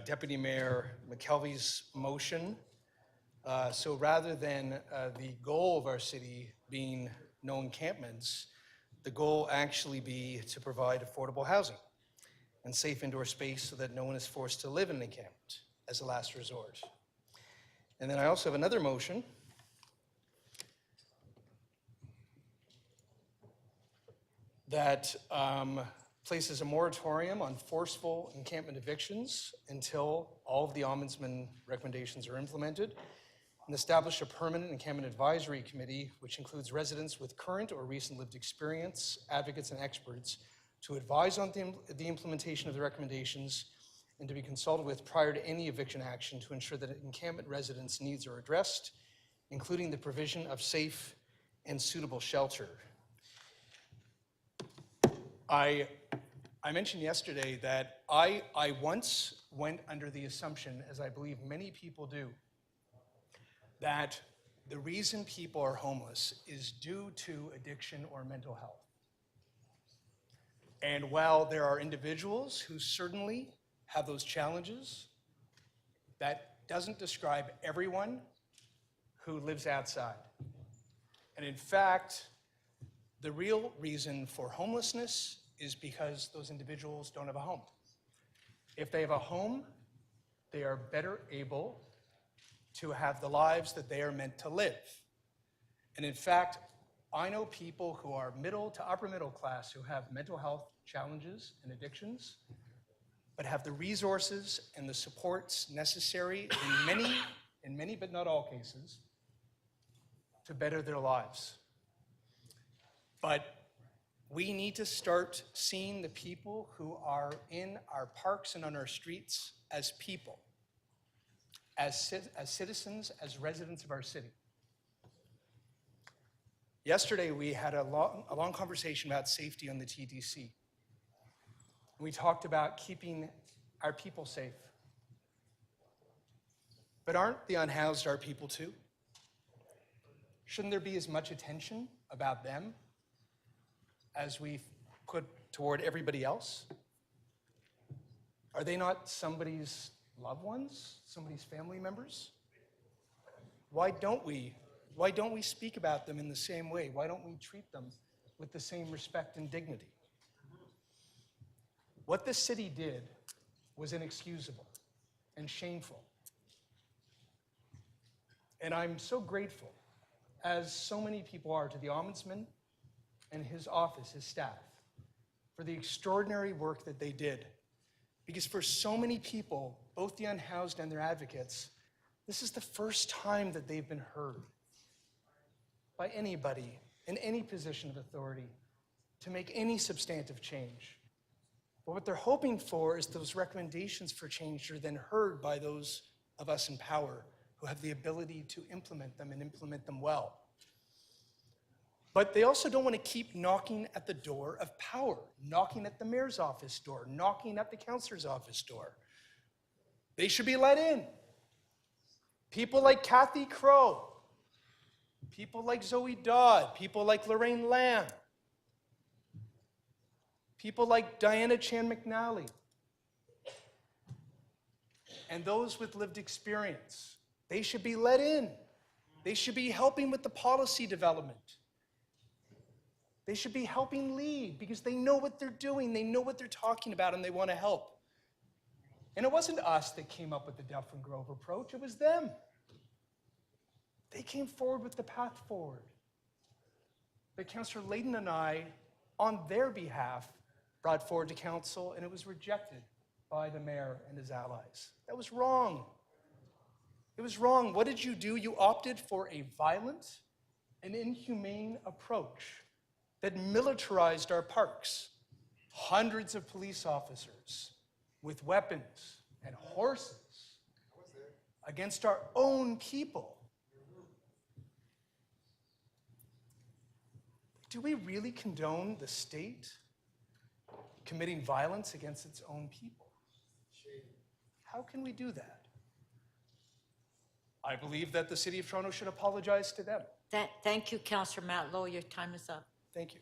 Deputy Mayor McKelvey's motion. So rather than the goal of our city being no encampments, the goal actually be to provide affordable housing and safe indoor space so that no one is forced to live in an encampment as a last resort. And then I also have another motion that places a moratorium on forceful encampment evictions until all of the Ombudsman recommendations are implemented, and establish a permanent encampment advisory committee, which includes residents with current or recent lived experience, advocates, and experts, to advise on the implementation of the recommendations and to be consulted with prior to any eviction action to ensure that encampment residents' needs are addressed, including the provision of safe and suitable shelter. I mentioned yesterday that I once went under the assumption, as I believe many people do, that the reason people are homeless is due to addiction or mental health. And while there are individuals who certainly have those challenges, that doesn't describe everyone who lives outside. And in fact, the real reason for homelessness is because those individuals don't have a home. If they have a home, they are better able to have the lives that they are meant to live. And in fact, I know people who are middle to upper middle class who have mental health challenges and addictions, but have the resources and the supports necessary in many but not all cases to better their lives. But we need to start seeing the people who are in our parks and on our streets as people, as citizens, as residents of our city. Yesterday, we had a long conversation about safety on the TDC. We talked about keeping our people safe. But aren't the unhoused our people too? Shouldn't there be as much attention about them as we put toward everybody else? Are they not somebody's loved ones, somebody's family members? Why don't we speak about them in the same way? Why don't we treat them with the same respect and dignity? What this city did was inexcusable and shameful. And I'm so grateful, as so many people are, to the Ombudsman and his office, his staff, for the extraordinary work that they did. Because for so many people, both the unhoused and their advocates, this is the first time that they've been heard by anybody in any position of authority to make any substantive change. But what they're hoping for is those recommendations for change are then heard by those of us in power who have the ability to implement them and implement them well. But they also don't want to keep knocking at the door of power, knocking at the mayor's office door, knocking at the councilor's office door. They should be let in. People like Kathy Crow, people like Zoe Dodd, people like Lorraine Lamb, people like Diana Chan McNally, and those with lived experience. They should be let in. They should be helping with the policy development. They should be helping lead because they know what they're doing, they know what they're talking about, and they want to help. And it wasn't us that came up with the Dufferin Grove approach, it was them. They came forward with the path forward. that Councillor Layton and I, on their behalf, brought forward to council, and it was rejected by the mayor and his allies. That was wrong. It was wrong. What did you do? You opted for a violent and inhumane approach that militarized our parks. Hundreds of police officers with weapons and horses against our own people. Do we really condone the state committing violence against its own people? How can we do that? I believe that the City of Toronto should apologize to them. Thank you, Councillor Matlow. Your time is up. Thank you.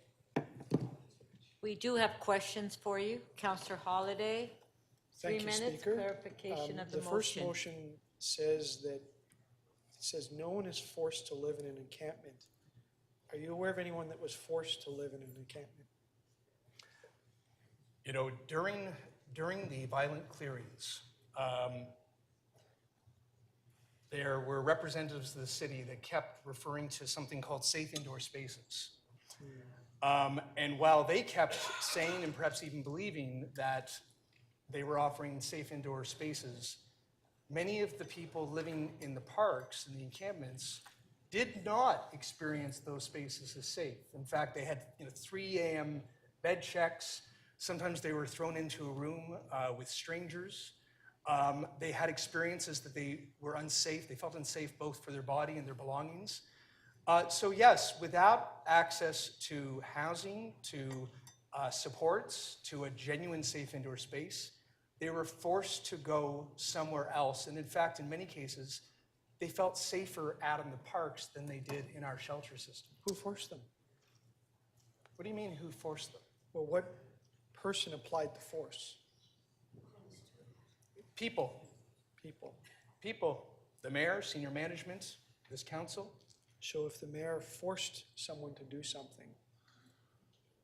We do have questions for you. Councillor Holliday, 3 Thank you, minutes, Speaker. clarification of the motion. The first motion says that, it says no one is forced to live in an encampment. Are you aware of anyone that was forced to live in an encampment? You know, during the violent clearings, there were representatives of the city that kept referring to something called safe indoor spaces. And while they kept saying and perhaps even believing that they were offering safe indoor spaces, many of the people living in the parks and the encampments did not experience those spaces as safe. In fact, they had 3 a.m. bed checks. Sometimes they were thrown into a room with strangers. They had experiences that they were unsafe. They felt unsafe both for their body and their belongings. So yes, without access to housing, to supports, to a genuine safe indoor space, they were forced to go somewhere else. And in fact, in many cases, they felt safer out in the parks than they did in our shelter system. Who forced them? What do you mean, who forced them? Well, what person applied the force? People. People. People. The mayor, senior management, this council. So if the mayor forced someone to do something,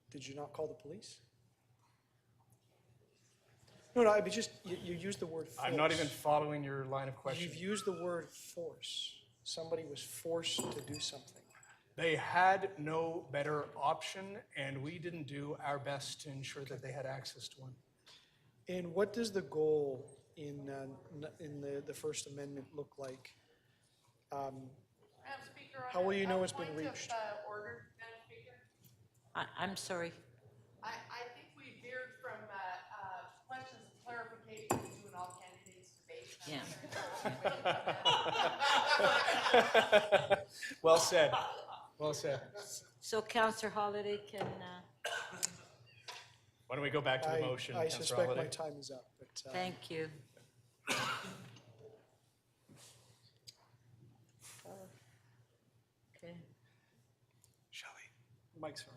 did you not call the police? No, I mean, just, you used the word force. I'm not even following your line of questioning. You've used the word force. Somebody was forced to do something. They had no better option, and we didn't do our best to ensure that they had access to one. And what does the goal in the First Amendment look like? How will you know it's been reached? Order, Madam Speaker. I'm sorry. I think we veered from questions of clarification to an all candidates debate. Yeah. Well said. Well said. So Councillor Holliday can, Why don't we go back to the motion, I Councillor suspect my Holliday? time is up, but. thank you. Okay. Shelley. Mike's on.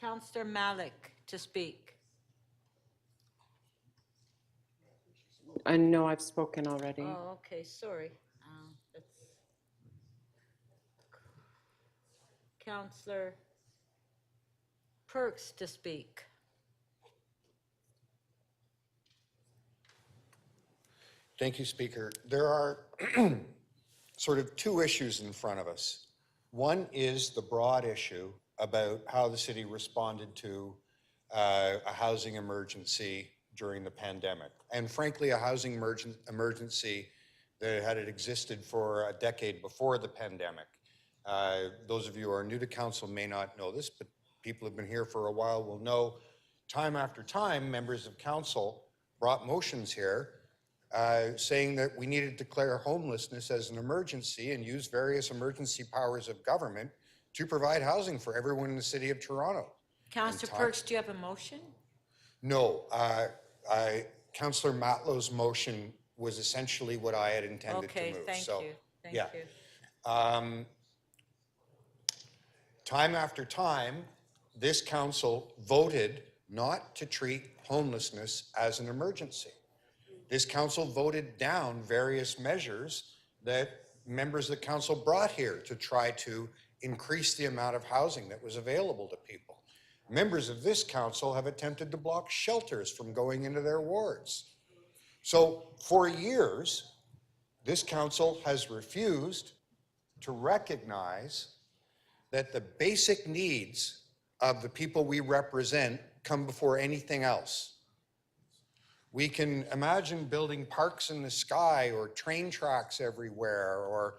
Councillor Malik to speak. I know I've spoken already. Oh, okay, sorry. Councillor Perks to speak. Thank you, Speaker. There are sort of two issues in front of us. One is the broad issue about how the city responded to a housing emergency during the pandemic. And frankly, a housing emergency that had existed for a decade before the pandemic. Those of you who are new to council may not know this, but people who've been here for a while will know time after time, members of council brought motions here saying that we needed to declare homelessness as an emergency and use various emergency powers of government to provide housing for everyone in the city of Toronto. Councillor Perks, do you have a motion? No, Councillor Matlow's motion was essentially what I had intended to move. Okay, thank So, you, thank yeah. you. Time after time, this council voted not to treat homelessness as an emergency. This council voted down various measures that members of the council brought here to try to increase the amount of housing that was available to people. Members of this council have attempted to block shelters from going into their wards. So for years, this council has refused to recognize that the basic needs of the people we represent come before anything else. We can imagine building parks in the sky or train tracks everywhere or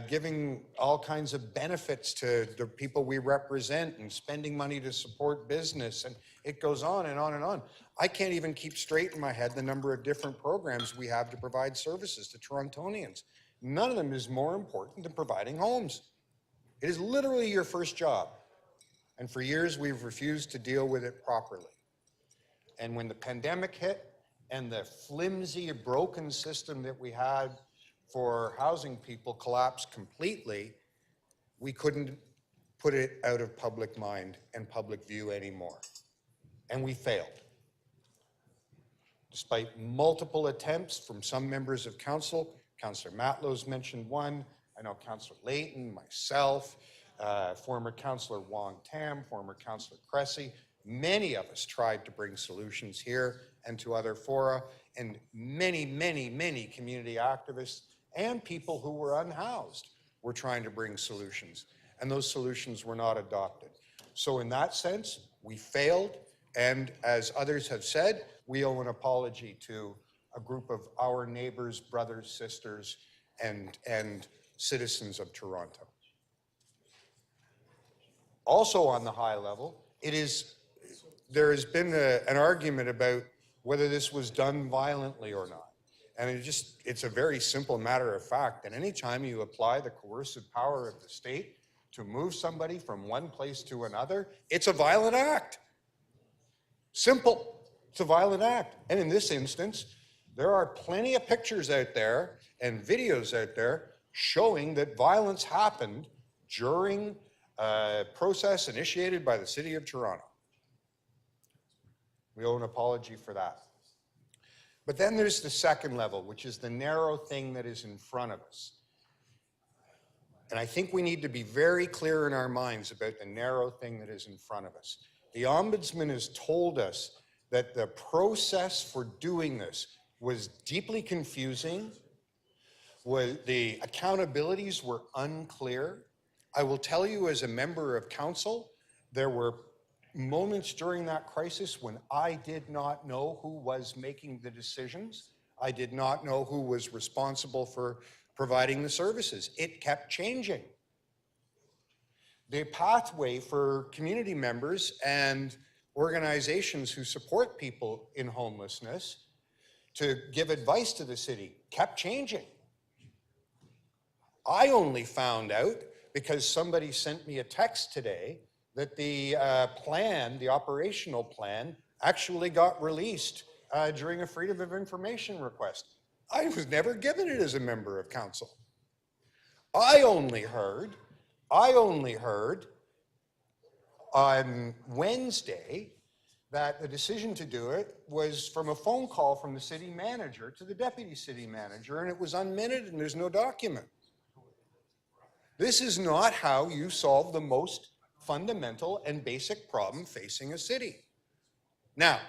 giving all kinds of benefits to the people we represent and spending money to support business, and it goes on and on and on. I can't even keep straight in my head the number of different programs we have to provide services to Torontonians. None of them is more important than providing homes. It is literally your first job. And for years, we've refused to deal with it properly. And when the pandemic hit and the flimsy, broken system that we had for housing people collapsed completely, we couldn't put it out of public mind and public view anymore. And we failed. Despite multiple attempts from some members of council, Councillor Matlow's mentioned one, I know Councillor Layton, myself, former Councillor Wong Tam, former Councillor Cressy, many of us tried to bring solutions here and to other fora, and many, many, many community activists and people who were unhoused were trying to bring solutions, and those solutions were not adopted. So in that sense, we failed, and as others have said, we owe an apology to a group of our neighbors, brothers, sisters, and citizens of Toronto. Also on the high level, there has been an argument about whether this was done violently or not. And it's a very simple matter of fact that anytime you apply the coercive power of the state to move somebody from one place to another, it's a violent act. Simple. It's a violent act. And in this instance, there are plenty of pictures out there and videos out there showing that violence happened during a process initiated by the City of Toronto. We owe an apology for that. But then there's the second level, which is the narrow thing that is in front of us. And I think we need to be very clear in our minds about the narrow thing that is in front of us. The Ombudsman has told us that the process for doing this was deeply confusing, the accountabilities were unclear. I will tell you, as a member of council, there were moments during that crisis when I did not know who was making the decisions. I did not know who was responsible for providing the services. It kept changing. The pathway for community members and organizations who support people in homelessness to give advice to the city kept changing. I only found out because somebody sent me a text today that the plan, the operational plan, actually got released during a Freedom of Information request. I was never given it as a member of council. I only heard on Wednesday that the decision to do it was from a phone call from the city manager to the deputy city manager, and it was unminted and there's no document. This is not how you solve the most fundamental and basic problem facing a city. Now,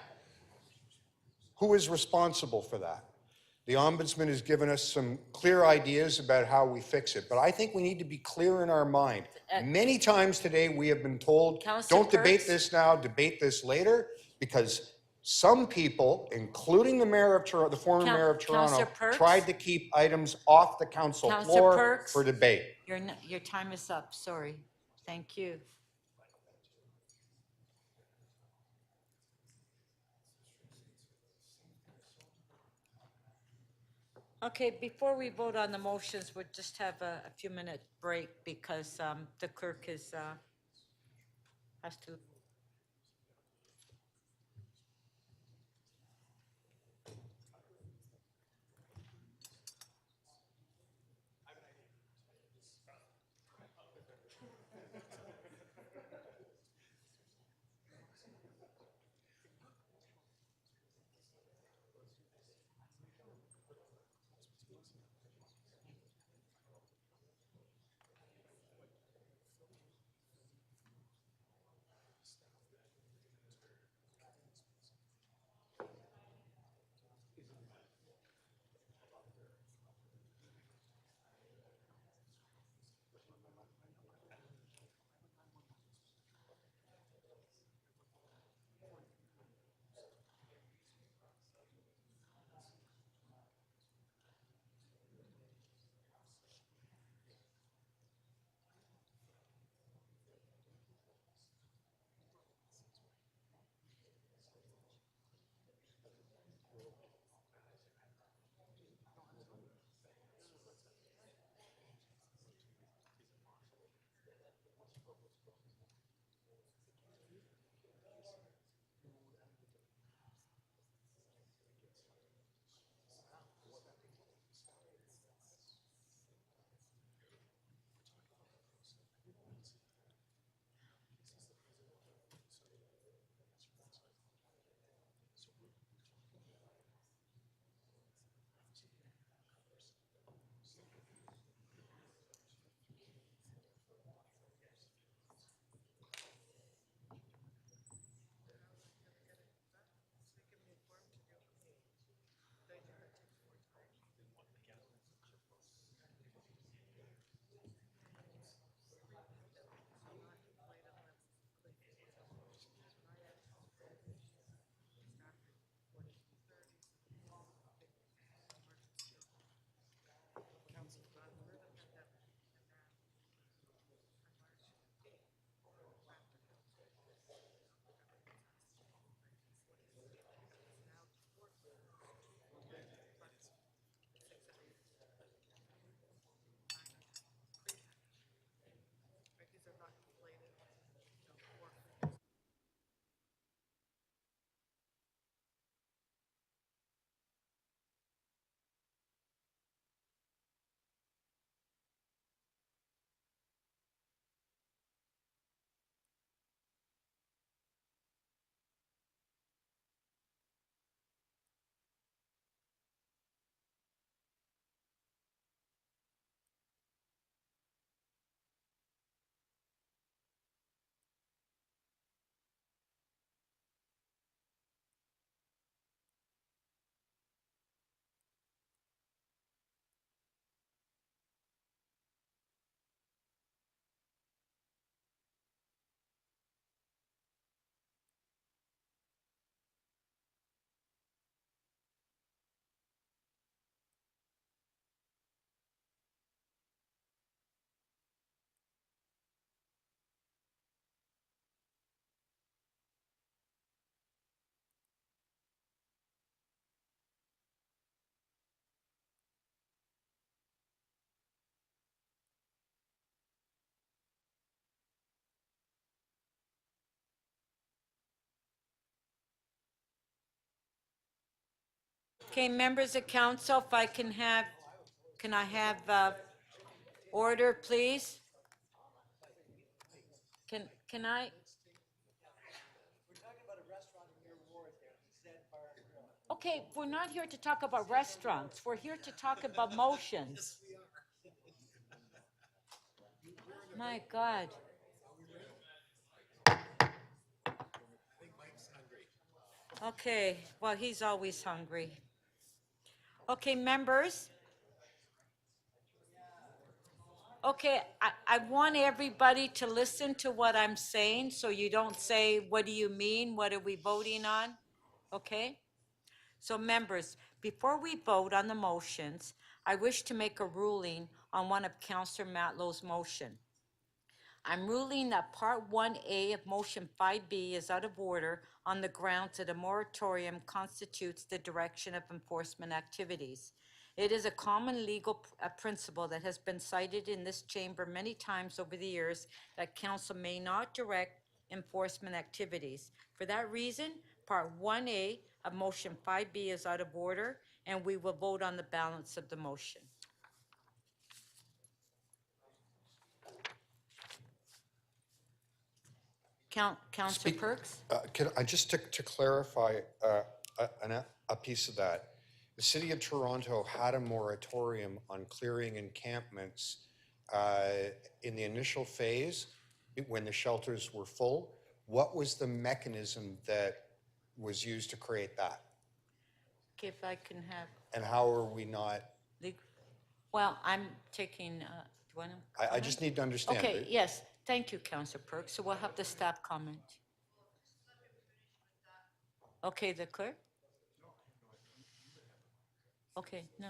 who is responsible for that? The Ombudsman has given us some clear ideas about how we fix it, but I think we need to be clear in our mind. Many times today we have been told, don't debate this now, debate this later, because some people, including the mayor of Toronto, the former mayor of Toronto, tried to keep items off the council floor for debate. Your time is up, sorry. Thank you. Okay, before we vote on the motions, we'll just have a few-minute break because the clerk has to. Okay, members of council, if I can I have order, please? Can I? Okay, we're not here to talk about restaurants. We're here to talk about motions. My God. Okay, well, he's always hungry. Okay, members. Okay, I want everybody to listen to what I'm saying, so you don't say, what do you mean? What are we voting on? Okay? So members, before we vote on the motions, I wish to make a ruling on one of Councillor Matlow's motion. I'm ruling that Part 1A of Motion 5B is out of order on the grounds that a moratorium constitutes the direction of enforcement activities. It is a common legal principle that has been cited in this chamber many times over the years that council may not direct enforcement activities. For that reason, Part 1A of Motion 5B is out of order, and we will vote on the balance of the motion. Councillor Perks? Can I just to clarify a piece of that? The City of Toronto had a moratorium on clearing encampments in the initial phase when the shelters were full. What was the mechanism that was used to create that? Okay, if I can have. And how are we not? Well, I'm taking, do you want to? I just need to understand. Okay, yes, thank you, Councillor Perks. So we'll have the staff comment. Okay, the clerk? Okay, no.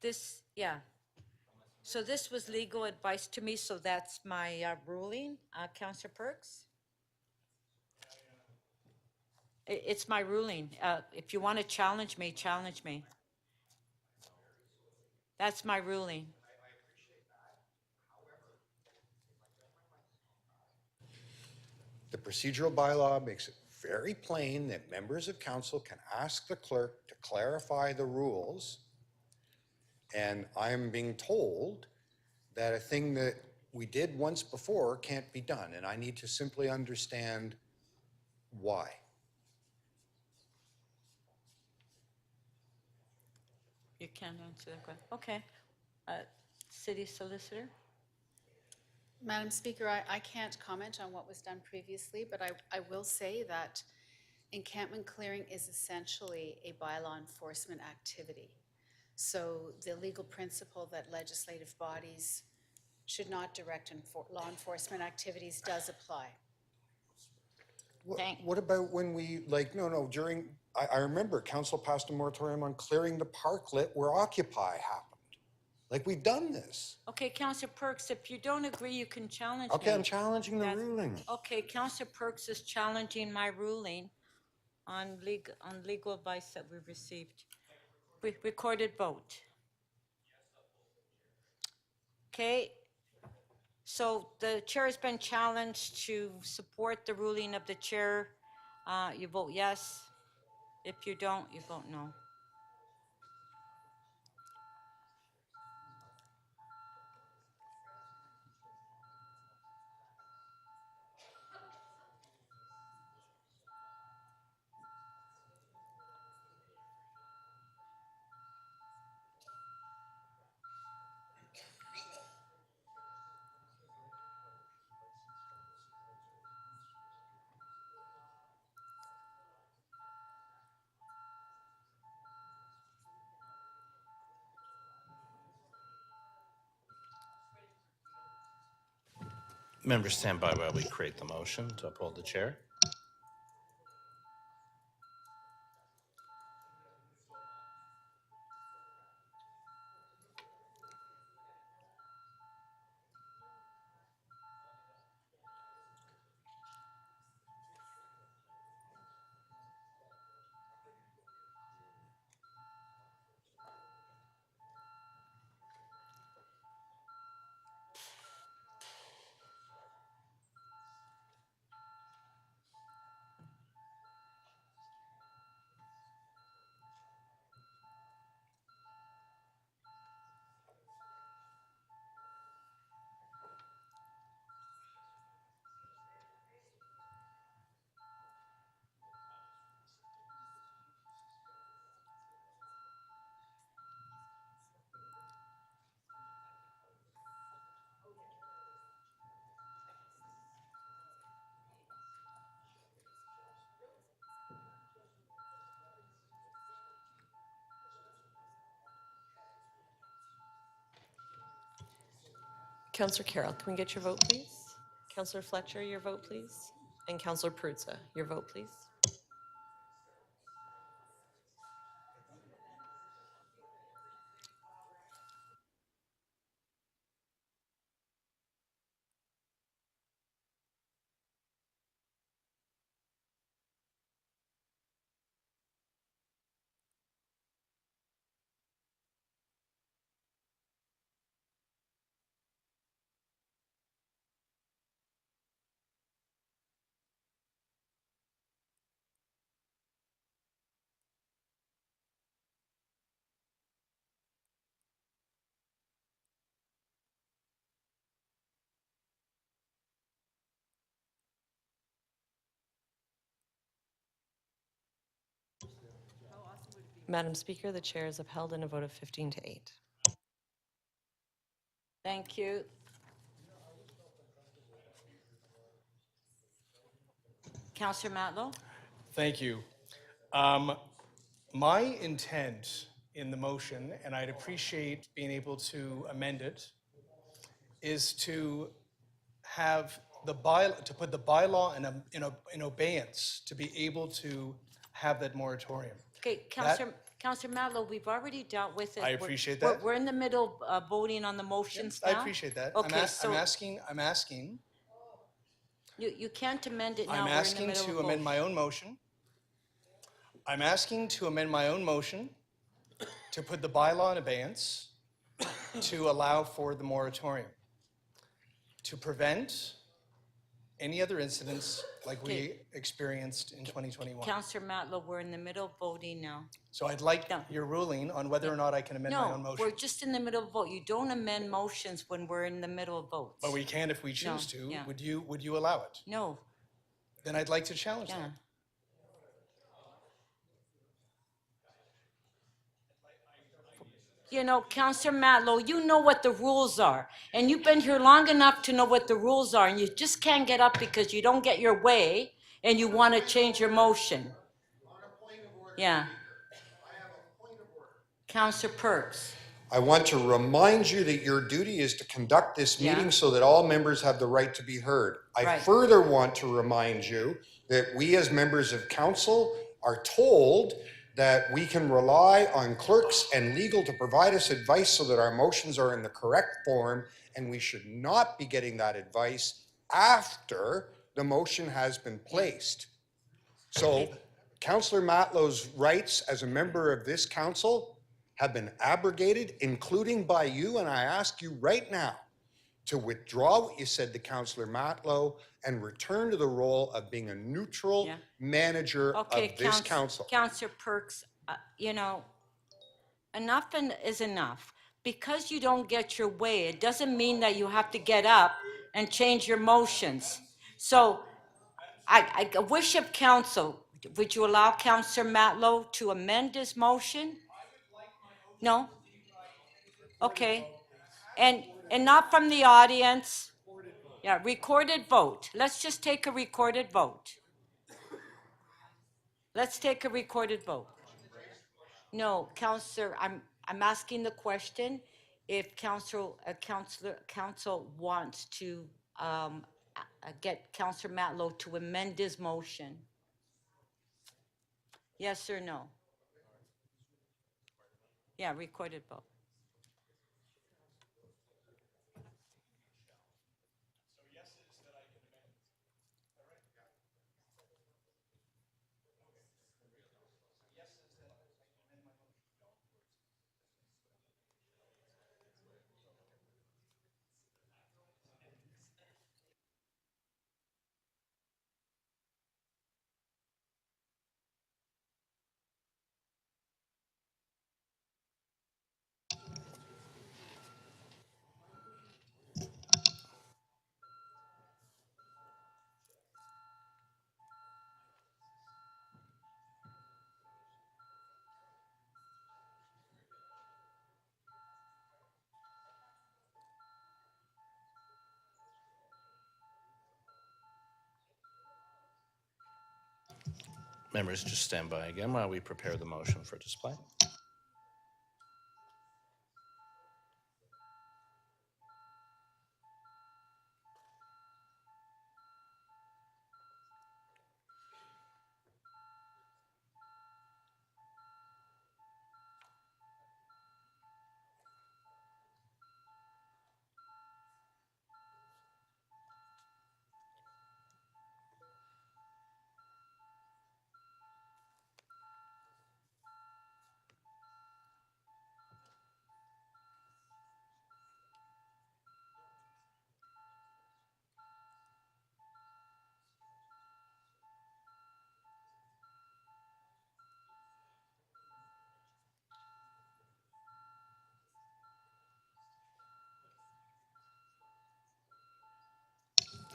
This, yeah. So this was legal advice to me, so that's my ruling, Councillor Perks? It's my ruling. If you want to challenge me, challenge me. That's my ruling. The procedural bylaw makes it very plain that members of council can ask the clerk to clarify the rules. And I'm being told that a thing that we did once before can't be done, and I need to simply understand why. You can't answer that question. Okay. City Solicitor? Madam Speaker, I can't comment on what was done previously, but I will say that encampment clearing is essentially a bylaw enforcement activity. So the legal principle that legislative bodies should not direct law enforcement activities does apply. What about when we, during, I remember council passed a moratorium on clearing the parklet where Occupy happened. Like, we've done this. Okay, Councillor Perks, if you don't agree, you can challenge me. Okay, I'm challenging the ruling. Okay, Councillor Perks is challenging my ruling on legal advice that we received. Recorded vote. Okay, so the chair has been challenged to support the ruling of the chair. You vote yes. If you don't, you vote no. Members, stand by while we create the motion to uphold the chair. Counselor Carroll, can we get your vote, please? Counselor Fletcher, your vote, please? And Counselor Perruzza, your vote, please? Madam Speaker, the chair is upheld in a vote of 15 to 8. Thank you. Councillor Matlow? Thank you. My intent in the motion, and I'd appreciate being able to amend it, is to have to put the bylaw in abeyance to be able to have that moratorium. Okay, Councillor Matlow, we've already dealt with it. I appreciate that. We're in the middle of voting on the motions now. I appreciate that. Okay, I'm asking. You can't amend it now. I'm We're in the asking middle to of amend my own motion. I'm asking to amend my own motion to put the bylaw in abeyance to allow for the moratorium, to prevent any other incidents like we experienced in 2021. Councillor Matlow, we're in the middle of voting now. So I'd like your ruling on whether or not I can amend my own No, motion. we're just in the middle of vote. You don't amend motions when we're in the middle of votes. But we can if we choose No, to. yeah. Would you allow it? No. Then I'd like to challenge Yeah. that. You know, Councillor Matlow, you know what the rules are. And you've been here long enough to know what the rules are. And you just can't get up because you don't get your way and you want to change your motion. Yeah. Councillor Perks. I want to remind you that your duty is to conduct this Yeah. meeting so that all members have the right to be heard. I Right. further want to remind you that we as members of council are told that we can rely on clerks and legal to provide us advice so that our motions are in the correct form, and we should not be getting that advice after the motion has been placed. So Councillor Matlow's rights as a member of this council have been abrogated, including by you, and I ask you right now to withdraw what you said to Councillor Matlow and return to the role of being a neutral manager of this council. Councillor Perks, you know, enough is enough. Because you don't get your way, it doesn't mean that you have to get up and change your motions. So I wish of council, would you allow Councillor Matlow to amend his motion? No? Okay. And not from the audience. Yeah, recorded vote. Let's just take a recorded vote. Let's take a recorded vote. No, Councillor, I'm asking the question if council wants to get Councillor Matlow to amend his motion. Yes or no? Yeah, recorded vote. Members, just stand by again while we prepare the motion for display.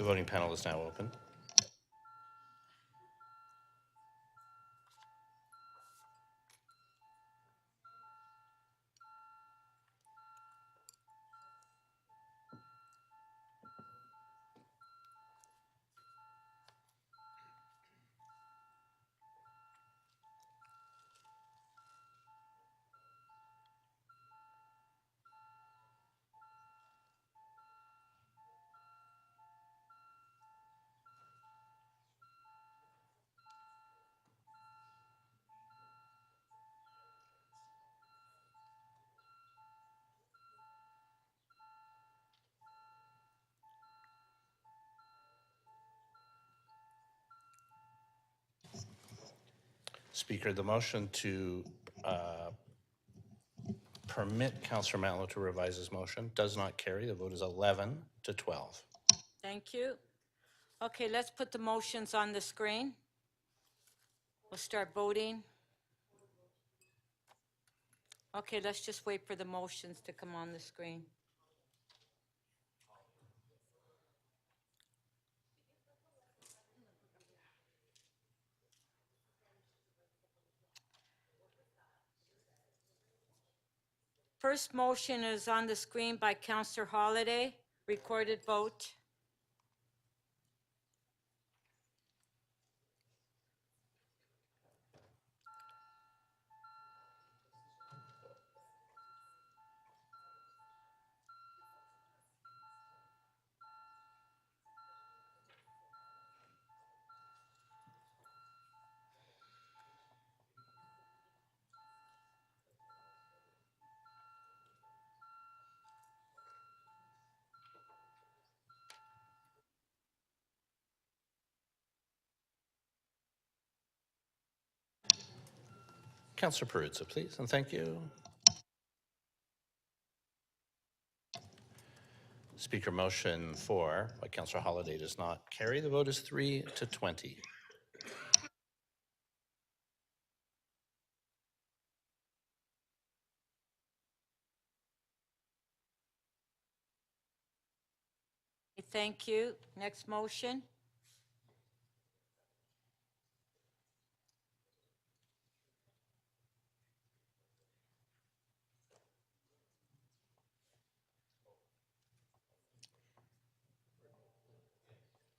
The voting panel is now open. Speaker, the motion to permit Councillor Matlow to revise his motion does not carry. The vote is 11 to 12. Thank you. Okay, let's put the motions on the screen. We'll start voting. Okay, let's just wait for the motions to come on the screen. First motion is on the screen by Councillor Holliday. Recorded vote. Councillor Perruzza, please, and thank you. Speaker, motion 4 by Councillor Holliday does not carry. The vote is 3 to 20. Thank you. Next motion.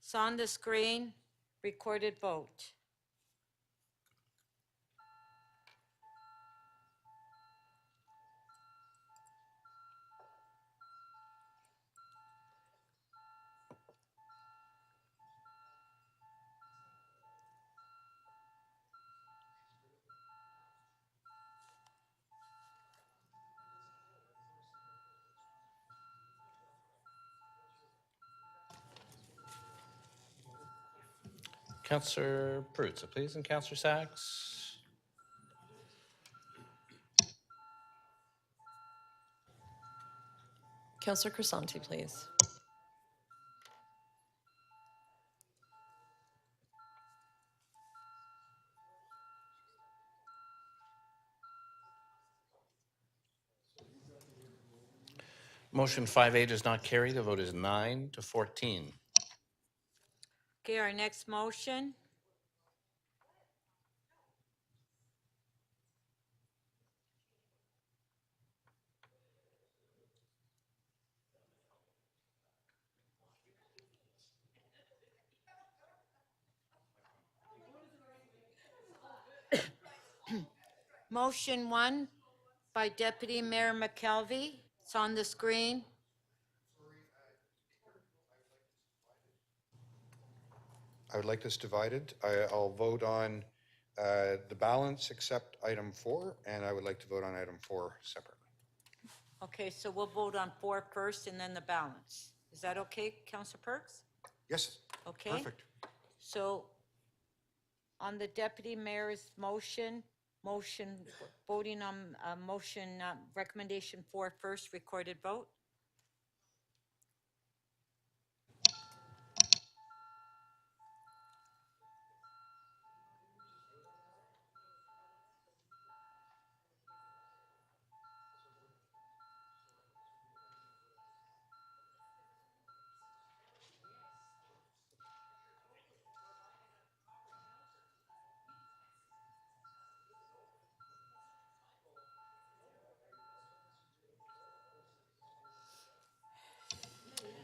It's on the screen. Recorded vote. Councillor Perruzza, please, and Councillor Sachs. Councillor Crisanti, please. Motion 5A does not carry. The vote is 9 to 14. Okay, our next motion. Motion 1 by Deputy Mayor McKelvey. It's on the screen. I would like this divided. I'll vote on the balance except item 4, and I would like to vote on item 4 separately. Okay, so we'll vote on 4 first and then the balance. Is that okay, Councillor Perks? Yes. Okay. Perfect. So on the Deputy Mayor's motion, voting on motion recommendation 4 first, recorded vote.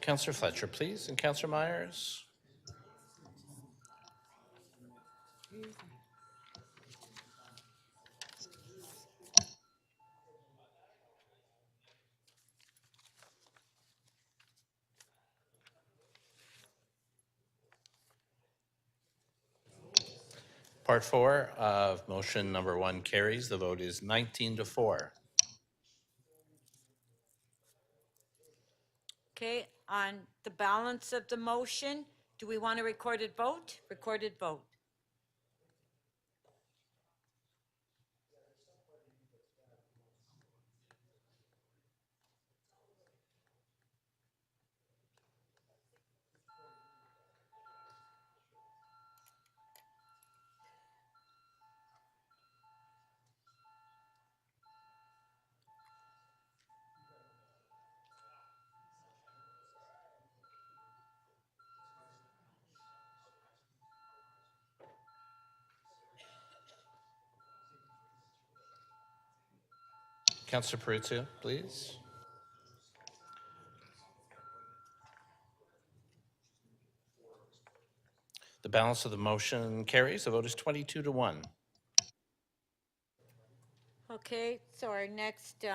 Counselor Fletcher, please, and Counselor Myers. Part 4 of motion number 1 carries. The vote is 19-4. Okay, on the balance of the motion, do we want a recorded vote? Recorded vote. Counselor Peruzza, please. The balance of the motion carries. The vote is 22-1. Okay, so our next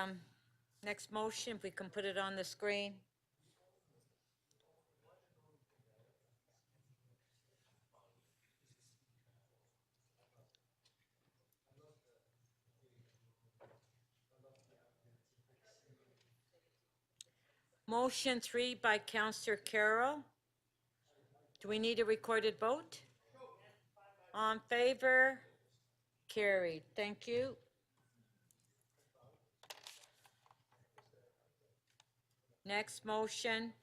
motion, if we can put it on the screen. Motion 3 by Counselor Carroll. Do we need a recorded vote? On favor? Carried. Thank you. Next motion.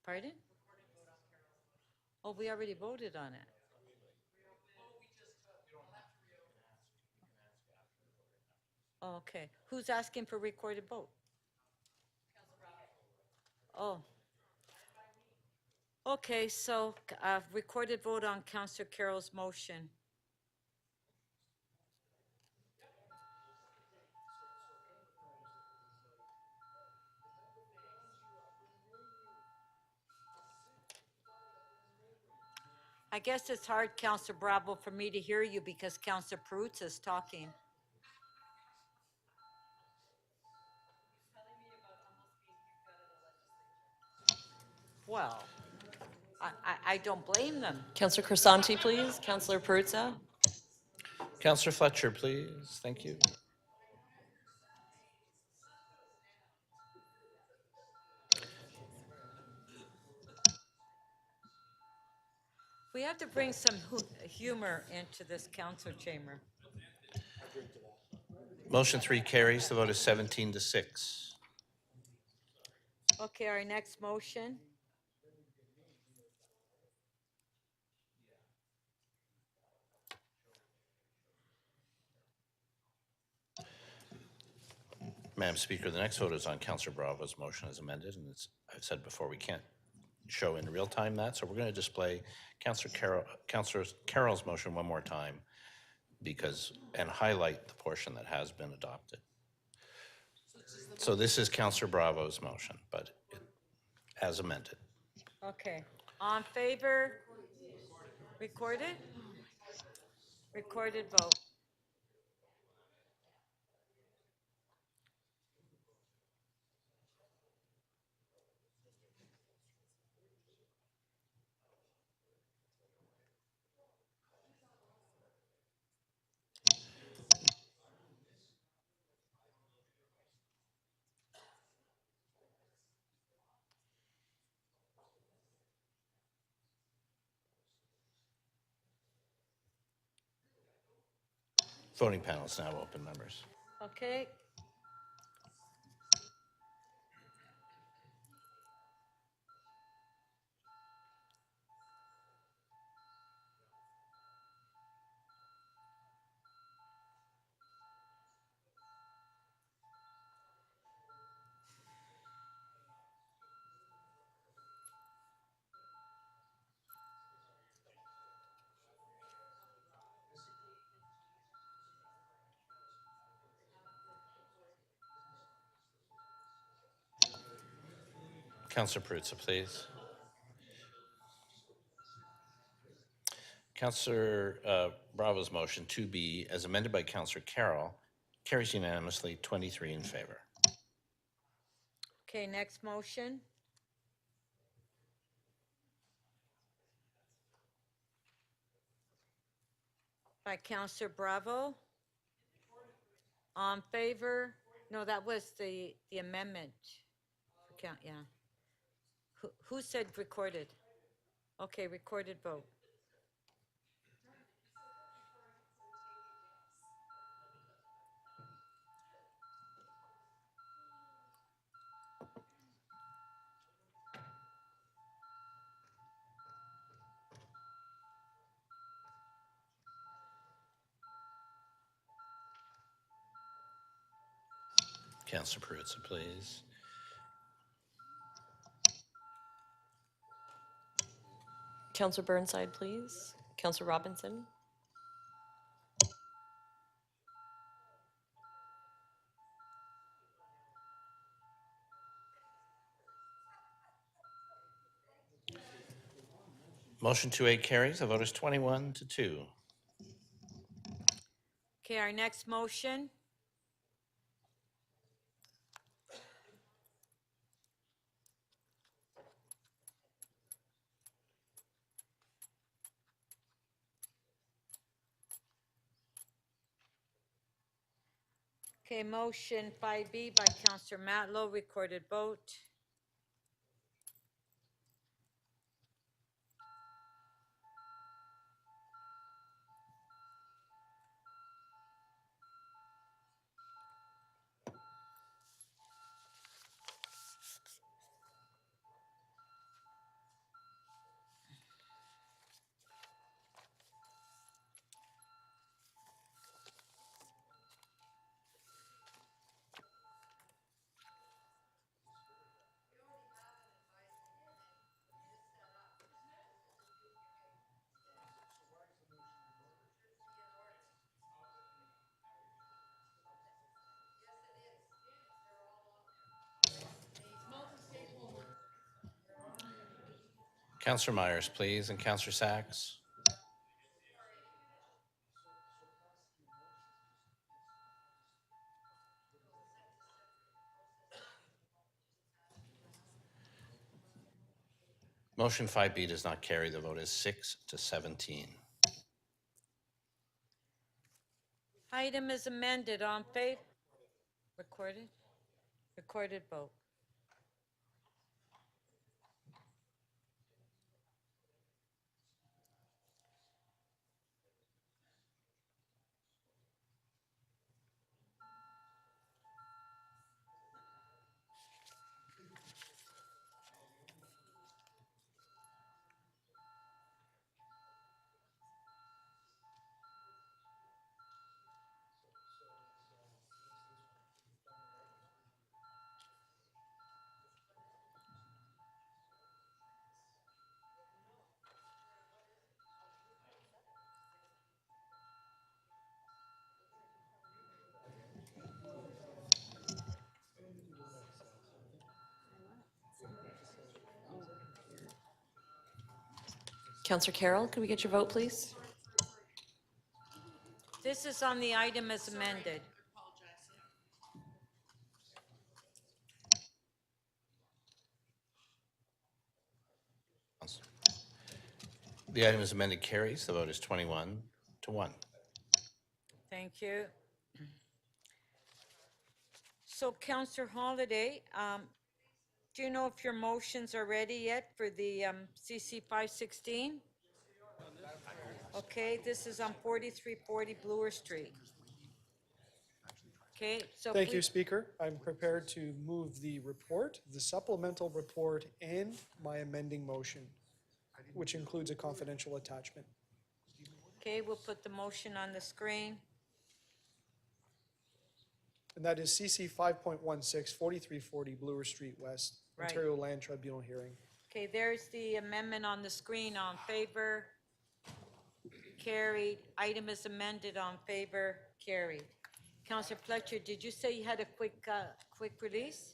Pardon? Oh, we already voted on it. Oh, okay. Who's asking for recorded vote? Oh. Okay, so recorded vote on Counselor Carroll's motion. I guess it's hard, Counselor Bravo, for me to hear you because Counselor Peruzza is talking. Well, I don't blame them. Counselor Crisanti, please. Counselor Peruzza. Counselor Fletcher, please. Thank you. We have to bring some humor into this council chamber. Motion 3 carries. The vote is 17-6. Okay, our next motion. Madam Speaker, the next vote is on Counselor Bravo's motion as amended, and I've said before, we can't show in real time that, so we're going to display Counselor Carroll's motion one more time and highlight the portion that has been adopted. So this is Counselor Bravo's motion, but as amended. Okay, on favor, recorded? Recorded vote. Voting panel is now open, members. Okay. Councillor Perruzza, please. Councillor Bravo's motion 2B, as amended by Councillor Carroll, carries unanimously, 23 in favor. Okay, next motion. By Councillor Bravo. On favor? No, that was the amendment. Count, yeah. Who said recorded? Okay, recorded vote. Councillor Perruzza, please. Councillor Burnside, please. Councillor Robinson. Motion 2A carries. The vote is 21-2. Okay, our next motion. Okay, motion 5B by Councillor Matlow, recorded vote. Councillor Myers, please, and Councillor Sachs. Motion 5B does not carry. The vote is 6-17. Item is amended on favor. Recorded? Recorded vote. Councillor Carroll, could we get your vote, please? This is on the item as amended. The item is amended carries. The vote is 21-1. Thank you. So Councillor Holliday, do you know if your motions are ready yet for the CC 516? Okay, this is on 4340 Bloor Street. Okay, so. Thank you, Speaker. I'm prepared to move the report, the supplemental report, and my amending motion, which includes a confidential attachment. Okay, we'll put the motion on the screen. And that is CC 5.16, 4340 Bloor Street West, Right. Ontario Land Tribunal hearing. Okay, there's the amendment on the screen. On favor? Carried. Item is amended. On favor? Carried. Councillor Fletcher, did you say you had a quick release?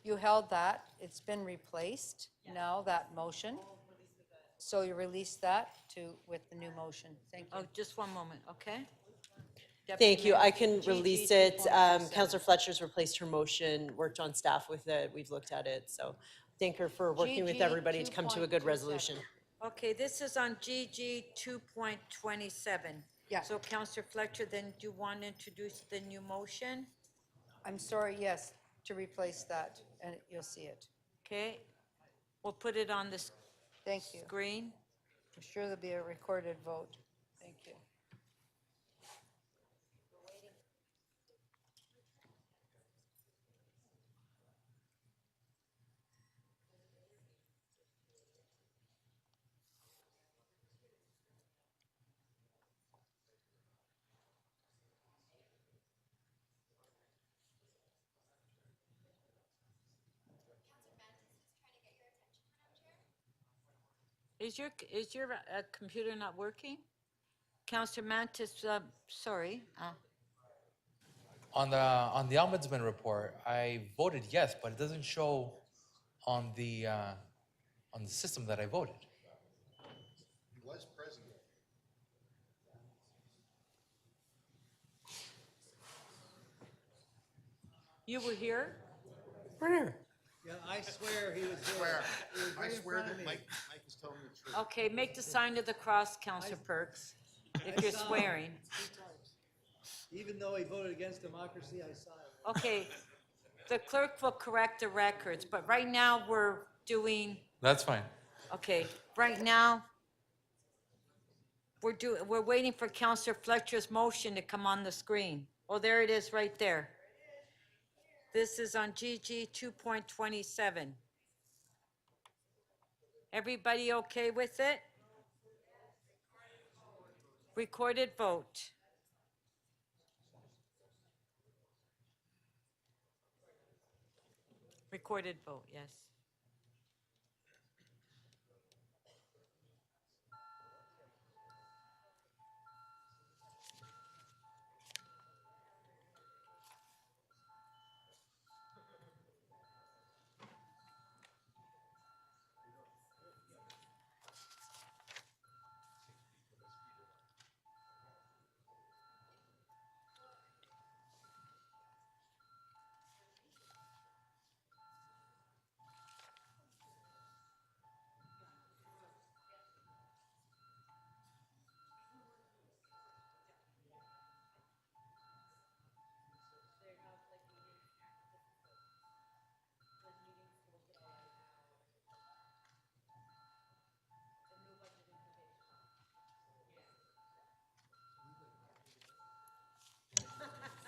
You held that. It's been replaced now, that motion. So you release that with the new motion. Thank you. Oh, just one moment, okay? Thank you. I Deputy can Mayor, release GG it. 2.27. Counselor Fletcher's replaced her motion, worked on staff with it. We've looked at it. So thank her for working with GG everybody to come to a good 2.27. resolution. Okay, this is on GG 2.27. Yeah. So Counselor Fletcher, then do you want to introduce the new motion? I'm sorry, yes, to replace that, and you'll see it. Okay, we'll put it on the Thank you. screen. I'm sure there'll be a recorded vote. Thank you. Is your computer not working? Counselor Mantis, sorry. On the ombudsman report, I voted yes, but it doesn't show on the system that I voted. He was present. You were here? Where? Yeah, I swear he was there. He was right in front of me. Mike is telling the truth. Okay, make the sign of the cross, Counselor Perks, if you're saw him swearing. 2 times. Even though he voted against democracy, I saw it. Okay, the clerk will correct the records, but right now we're doing, That's fine. okay, right now, we're waiting for Counselor Fletcher's motion to come on the screen. Oh, there it is, right there. This is on GG 2.27. Everybody okay with it? Recorded vote. Recorded vote, yes.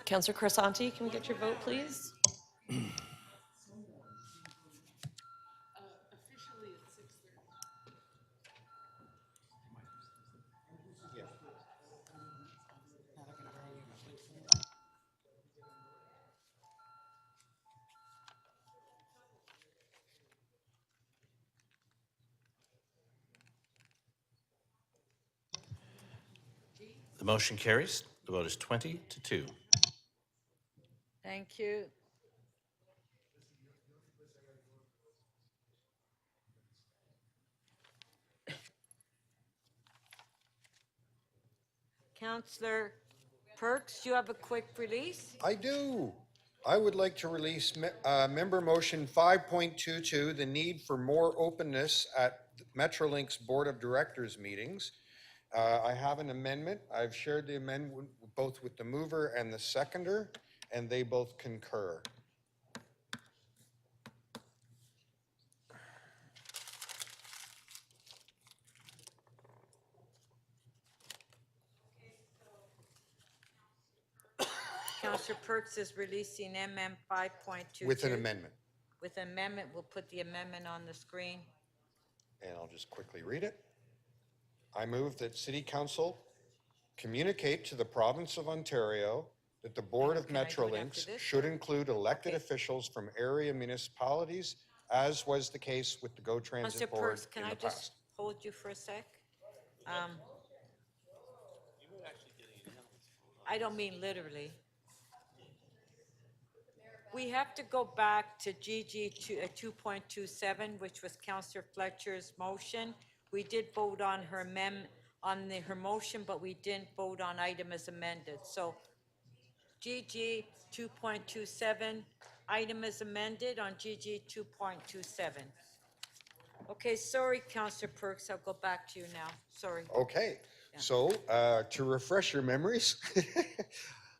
Counselor Crisanti, can we get your vote, please? The motion carries. The vote is 20-2. Thank you. Counselor Perks, you have a quick release? I do. I would like to release member motion 5.22, the need for more openness at Metrolinx's Board of Directors meetings. I have an amendment. I've shared the amendment both with the mover and the seconder, and they both concur. Counselor Perks is releasing MM 5.22. With an amendment. With amendment, we'll put the amendment on the screen. And I'll just quickly read it. I move that City Council communicate to the Province of Ontario that the Board of Can I do it after Metrolinx this? should include elected officials from area municipalities, as was the case with the GO Counselor Transit Board Perks, can in I the just past. hold you for a sec? I don't mean literally. we have to go back to GG 2.27, which was Councillor Fletcher's motion. We did vote on her her motion, but we didn't vote on item as amended. So GG 2.27, item is amended on GG 2.27. Okay, sorry, Councillor Perks, I'll go back to you now, sorry. Okay, so to refresh your memories,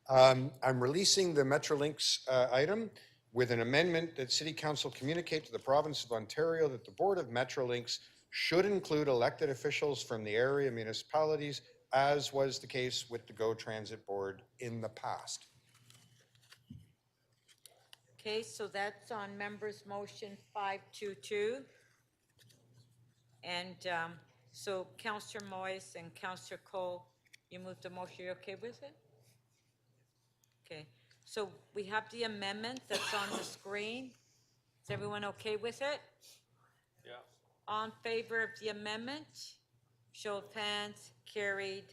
I'm releasing the Metrolinx item with an amendment that City Council communicate to the Province of Ontario that the Board of Metrolinx should include elected officials from the area municipalities, as was the case with the GO Transit Board in the past. Okay, so that's on members' motion 522. And so Councillor Moyes and Councillor Cole, you moved the motion, you okay with it? Okay, so we have the amendment that's on the screen. Is everyone okay with it? Yeah. All in favor of the amendment? Show of hands, carried.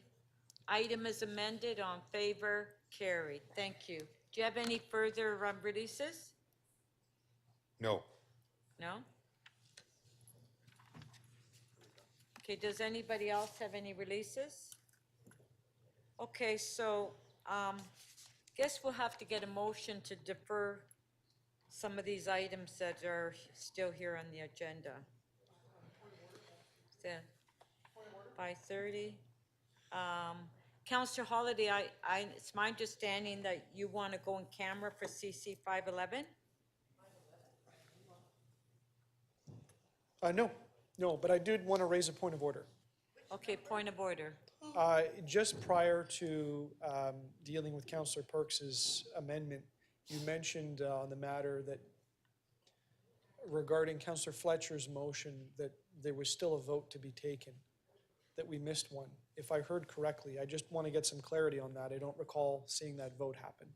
Item is amended, on favor, carried. Thank you. Do you have any further releases? No. No? Okay, does anybody else have any releases? Okay, so guess we'll have to get a motion to defer some of these items that are still here on the agenda. So, 5:30. Councillor Holiday, it's my understanding that you want to go in camera for CC 511? No, but I did want to raise a point of order. Okay, point of order. Just prior to dealing with Councillor Perks's amendment, you mentioned on the matter that regarding Councillor Fletcher's motion, that there was still a vote to be taken, that we missed one. If I heard correctly, I just want to get some clarity on that. I don't recall seeing that vote happen.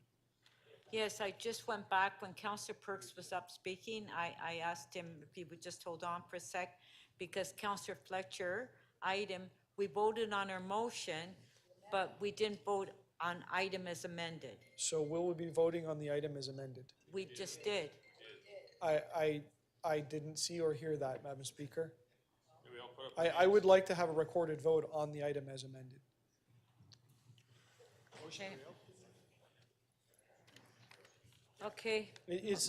Yes, I just went back when Councillor Perks was up speaking. I asked him if he would just hold on for a sec, because Councillor Fletcher item, we voted on her motion, but we didn't vote on item as amended. So will we be voting on the item as amended? We just did. I didn't see or hear that, Madam Speaker. I would like to have a recorded vote on the item as amended. Okay. Okay.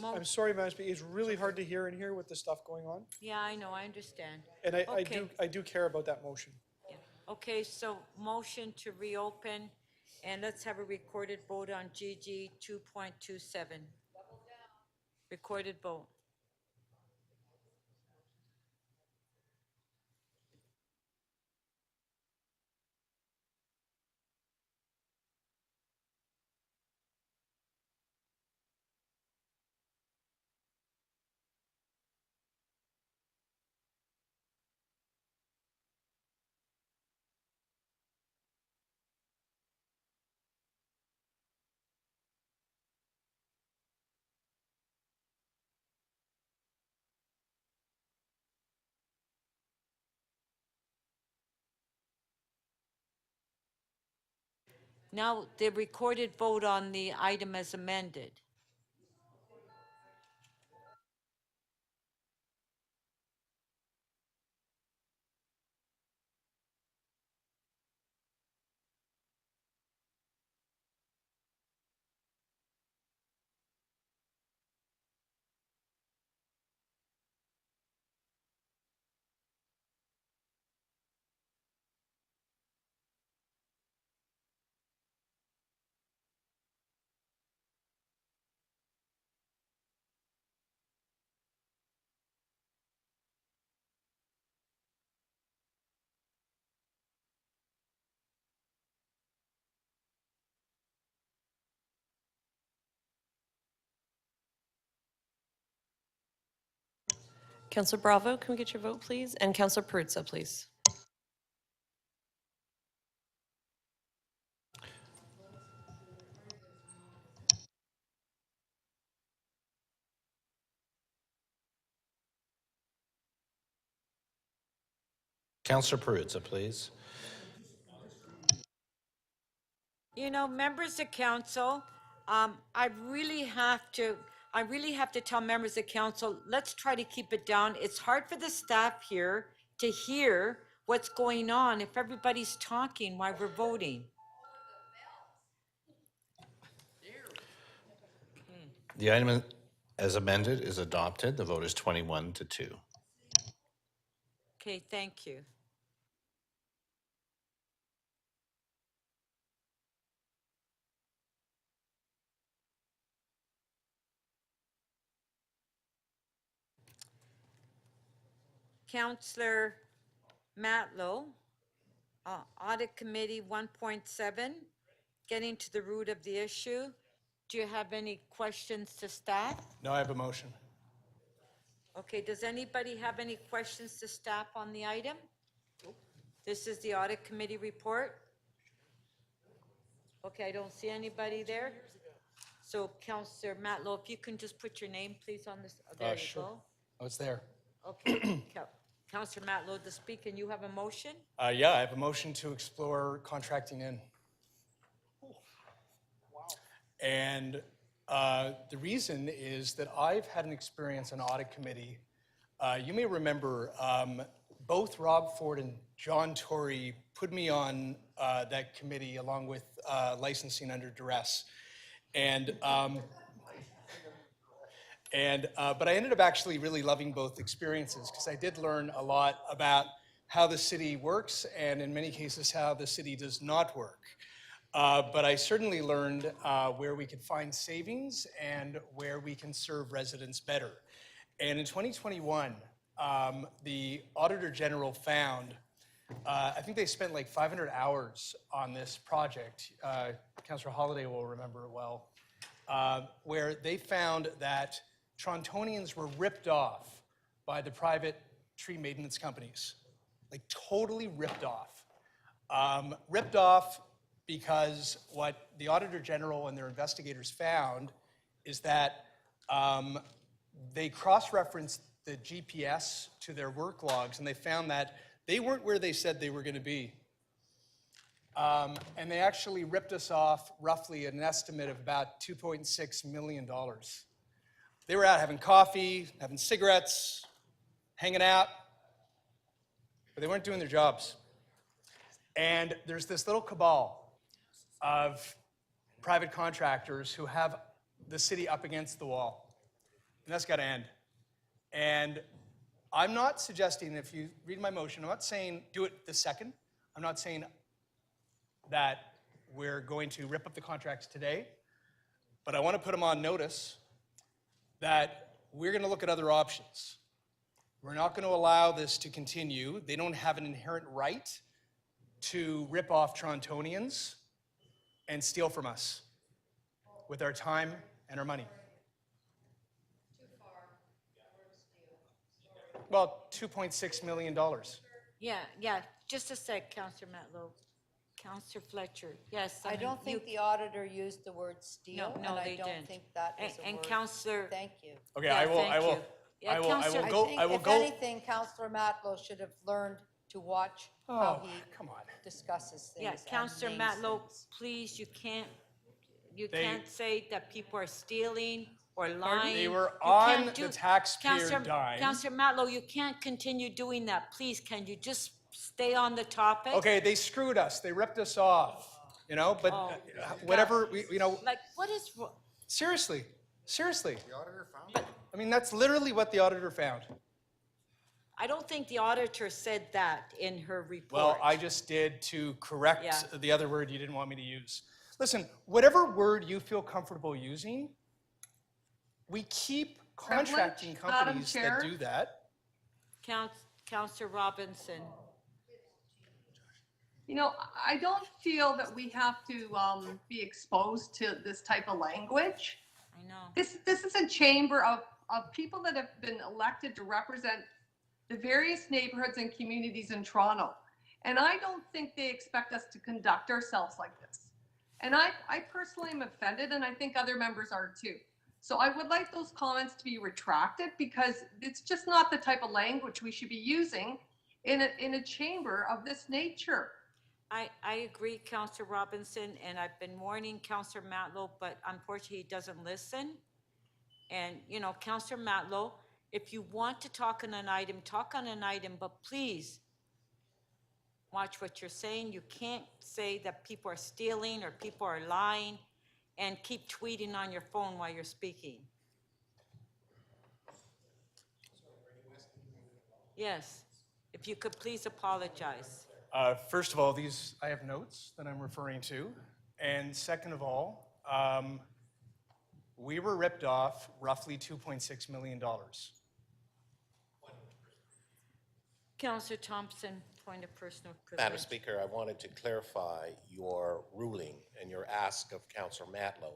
I'm sorry, Madam Speaker, it's really hard to hear in here with the stuff going on. Yeah, I know, I understand. And Okay. I do care about that motion. Yeah. Okay, so motion to reopen, and let's have a recorded vote on GG 2.27. Recorded vote. Now, the recorded vote on the item as amended. Councillor Bravo, can we get your vote, please? And Councillor Perruzza, please. Councillor Perruzza, please. You know, members of council, I really have to, I really have to tell members of council, let's try to keep it down. It's hard for the staff here to hear what's going on if everybody's talking while we're voting. The item as amended is adopted. The vote is 21-2. Okay, thank you. Councillor Matlow, Audit Committee 1.7, getting to the root of the issue. Do you have any questions to staff? No, I have a motion. Okay, does anybody have any questions to staff on the item? This is the Audit Committee report. Okay, I don't see anybody there. So Councillor Matlow, if you can just put your name, please, on this. There you Sure. go. Oh, it's there. Okay, Councillor Matlow to speak, and you have a motion? Yeah, I have a motion to explore contracting in. And the reason is that I've had an experience on audit committee. You may remember both Rob Ford and John Tory put me on that committee along with licensing under duress. But I ended up actually really loving both experiences because I did learn a lot about how the city works and in many cases how the city does not work. But I certainly learned where we could find savings and where we can serve residents better. And in 2021, the Auditor General found, I think they spent like 500 hours on this project. Councillor Holliday will remember it well, where they found that Torontonians were ripped off by the private tree maintenance companies, like totally ripped off. Ripped off because what the Auditor General and their investigators found is that they cross-referenced the GPS to their work logs, and they found that they weren't where they said they were going to be. And they actually ripped us off roughly an estimate of about $2.6 million. They were out having coffee, having cigarettes, hanging out, but they weren't doing their jobs. And there's this little cabal of private contractors who have the city up against the wall. And that's got to end. And I'm not suggesting, if you read my motion, I'm not saying do it this second. I'm not saying that we're going to rip up the contracts today, but I want to put them on notice that we're going to look at other options. We're not going to allow this to continue. They don't have an inherent right to rip off Torontonians and steal from us with our time and our money. Well, $2.6 million. Yeah, just a sec, Councillor Matlow. Councillor Fletcher, yes. I don't think the auditor used the word steal, No, and I they don't didn't. think that is a word. And Councillor. Thank you. Okay, Yeah, I will thank you. Yeah, Councillor- I think if anything, Councillor Matlow should have learned to watch how he discusses things. Yeah, and Councillor names Matlow, things. please, you can't They- say that people are stealing or lying. They were You on can't the do- taxpayer Councillor- dime. Councillor Matlow, you can't continue doing that. Please, can you just stay on the topic? Okay, they screwed us. They ripped us off. You know, but Oh, whatever, you know. Like, what is, Seriously. The auditor found? I mean, that's literally what the auditor found. I don't think the auditor said that in her report. Well, I just did to correct Yeah. the other word you didn't want me to use. Listen, whatever word you feel comfortable using, we keep contracting Privilege, Madam companies that Chair. do that. Councillor Robinson. You know, I don't feel that we have to be exposed to this type of language. I know. This is a chamber of people that have been elected to represent the various neighborhoods and communities in Toronto. And I don't think they expect us to conduct ourselves like this. And I personally am offended, and I think other members are too. So I would like those comments to be retracted because it's just not the type of language we should be using in a chamber of this nature. I agree, Councillor Robinson, and I've been warning Councillor Matlow, but unfortunately he doesn't listen. And, you know, Counselor Matlow, if you want to talk on an item, talk on an item, but please watch what you're saying. You can't say that people are stealing or people are lying and keep tweeting on your phone while you're speaking. Yes, if you could please apologize. First of all, I have notes that I'm referring to. And second of all, we were ripped off roughly $2.6 million. Councillor Thompson, point of personal privilege. Madam Speaker, I wanted to clarify your ruling and your ask of Councillor Matlow.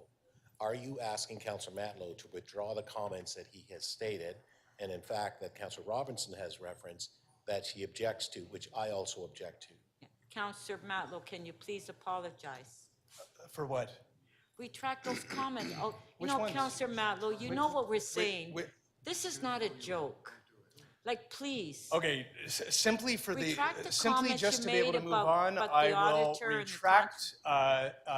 Are you asking Councillor Matlow to withdraw the comments that he has stated, and in fact that Councillor Robinson has referenced that she objects to, which I also object to? Councillor Matlow, can you please apologize? For what? Retract those comments. Oh, you Which know, ones? Councillor Matlow, you know what we're saying. This is not a joke. Like, please. Okay, simply for Retract the simply comments just you to be able to made move about- on, about I the will auditor and the retract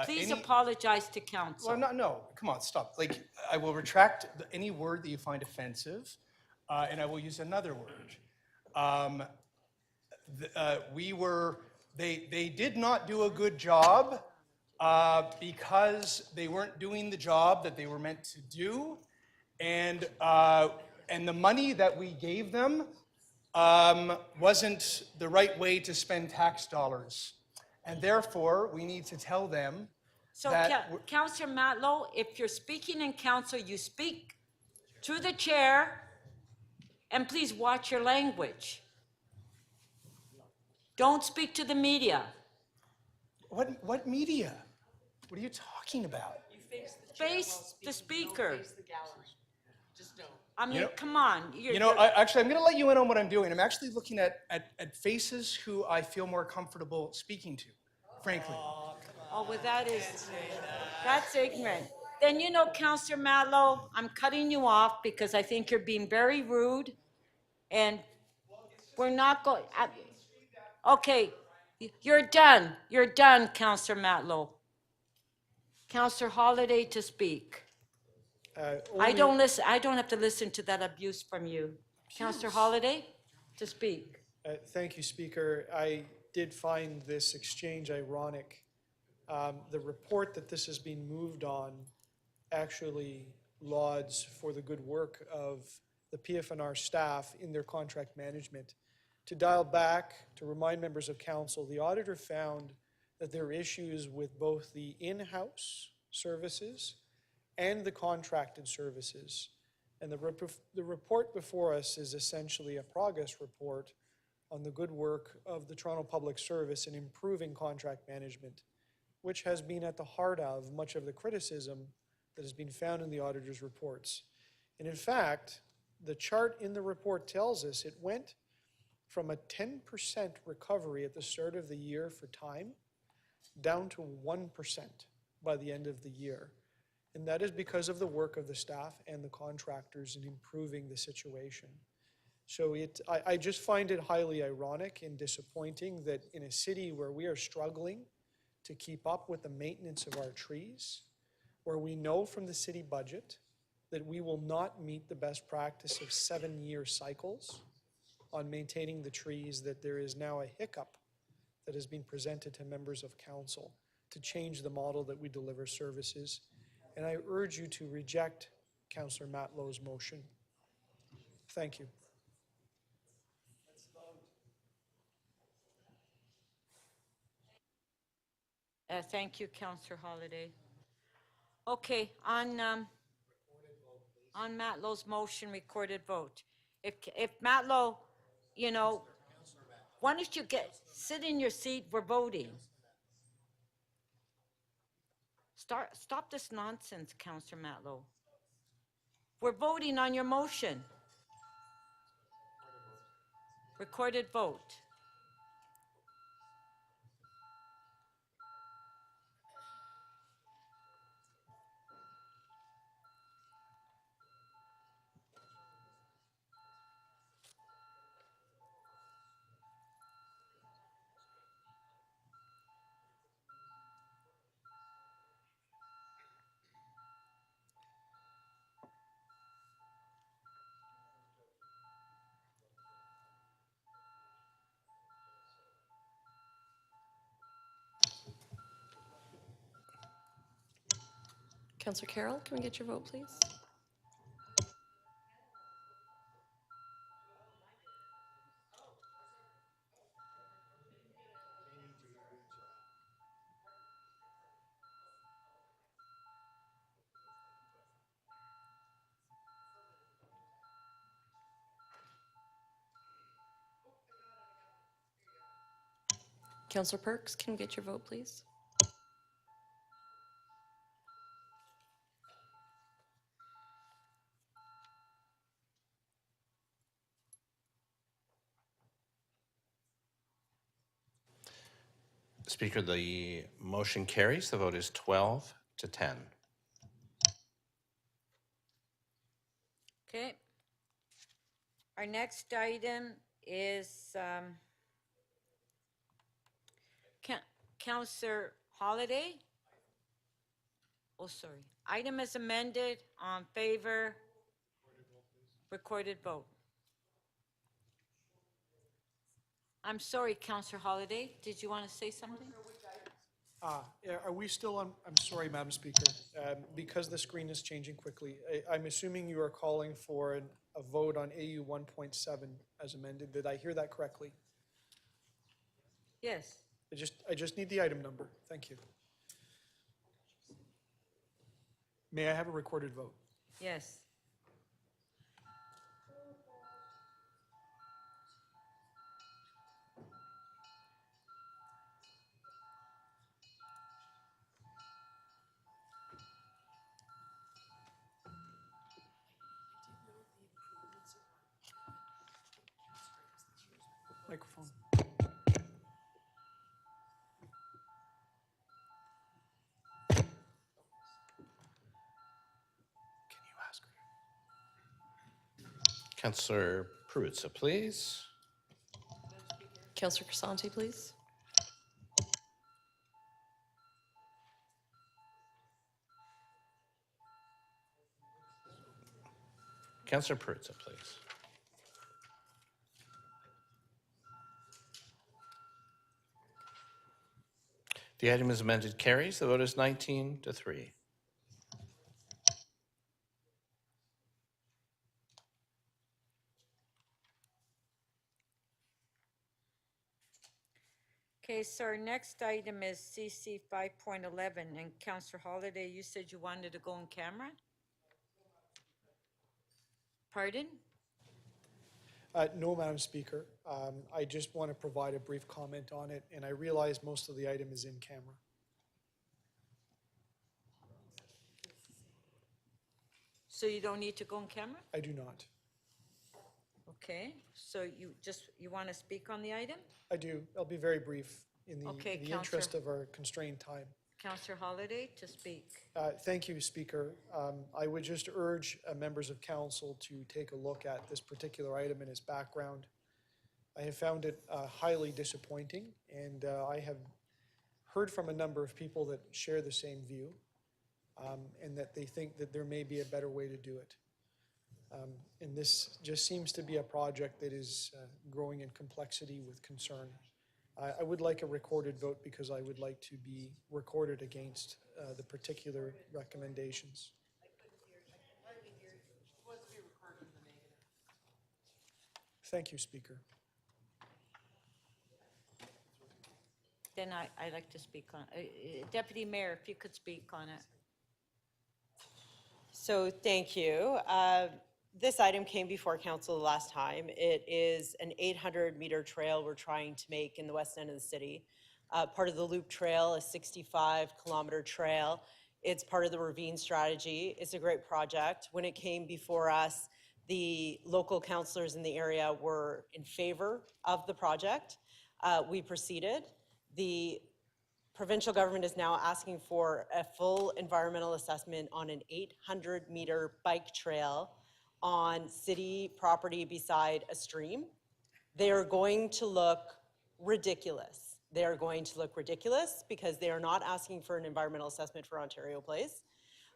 Please any. apologize to council. Well, no, come on, stop. Like, I will retract any word that you find offensive, and I will use another word. They did not do a good job because they weren't doing the job that they were meant to do, and the money that we gave them wasn't the right way to spend tax dollars. And therefore, we need to tell them So, that Councillor Matlow, if you're speaking in council, you speak through the chair, and please watch your language. Don't speak to the media. What media? What are you talking about? Face the speaker. Just don't. I mean, You know- come on. Actually, I'm going to let you in on what I'm doing. I'm actually looking at faces who I feel more comfortable speaking to, frankly. Oh, well, that's ignorant. Then, you know, Councillor Matlow, I'm cutting you off because I think you're being very rude, and we're not going, okay, you're done. You're done, Councillor Matlow. Councillor Holiday to speak. I don't have to listen to that abuse from you. Councillor Holiday to speak. Thank you, Speaker. I did find this exchange ironic. The report that this has been moved on actually lauds for the good work of the PFNR staff in their contract management. To dial back, to remind members of council, the auditor found that there are issues with both the in-house services and the contracted services. And the report before us is essentially a progress report on the good work of the Toronto Public Service in improving contract management, which has been at the heart of much of the criticism that has been found in the auditor's reports. And in fact, the chart in the report tells us it went from a 10% recovery at the start of the year for time down to 1% by the end of the year. And that is because of the work of the staff and the contractors in improving the situation. So I just find it highly ironic and disappointing that in a city where we are struggling to keep up with the maintenance of our trees, where we know from the city budget that we will not meet the best practice of 7-year cycles on maintaining the trees, that there is now a hiccup that has been presented to members of council to change the model that we deliver services. And I urge you to reject Councillor Matlow's motion. Thank you. Thank you, Councillor Holiday. Okay, on Matlow's motion, recorded vote. If Matlow, you know, why don't you sit in your seat, we're voting. Stop this nonsense, Councillor Matlow. We're voting on your motion. Recorded vote. Counselor Carroll, can we get your vote, please? Counselor Perks, can we get your vote, please? Speaker, the motion carries. The vote is 12 to 10. Okay. Our next item is Councillor Holiday. Oh, sorry. Item is amended. On favor. Recorded vote. I'm sorry, Councillor Holiday. Did you want to say something? Yeah, are we still on, I'm sorry, Madam Speaker, because the screen is changing quickly. I'm assuming you are calling for a vote on AU 1.7 as amended. Did I hear that correctly? Yes. I just need the item number. Thank you. May I have a recorded vote? Yes. Microphone. Councillor Perruzza, please. Counselor Crisanti, please. Councillor Perruzza, please. The item is amended, carries. The vote is 19 to 3. Okay, so our next item is CC 5.11, and Councillor Holiday, you said you wanted to go on camera? Pardon? No, Madam Speaker. I just want to provide a brief comment on it, and I realize most of the item is in camera. So you don't need to go on camera? I do not. Okay, so you want to speak on the item? I do. I'll be very brief in the, Okay, in the interest Counselor. of our constrained time. Councillor Holiday to speak. Thank you, Speaker. I would just urge members of council to take a look at this particular item and its background. I have found it highly disappointing, and I have heard from a number of people that share the same view, and that they think that there may be a better way to do it. And this just seems to be a project that is growing in complexity with concern. I would like a recorded vote because I would like to be recorded against the particular recommendations. Thank you, Speaker. Then I'd like to speak on, Deputy Mayor, if you could speak on it. So thank you. This item came before council the last time. It is an 800-meter trail we're trying to make in the west end of the city. Part of the Loop Trail, a 65-kilometer trail. It's part of the Ravine strategy. It's a great project. When it came before us, the local councillors in the area were in favor of the project. We proceeded. The provincial government is now asking for a full environmental assessment on an 800-meter bike trail on city property beside a stream. They are going to look ridiculous. They are going to look ridiculous because they are not asking for an environmental assessment for Ontario Place.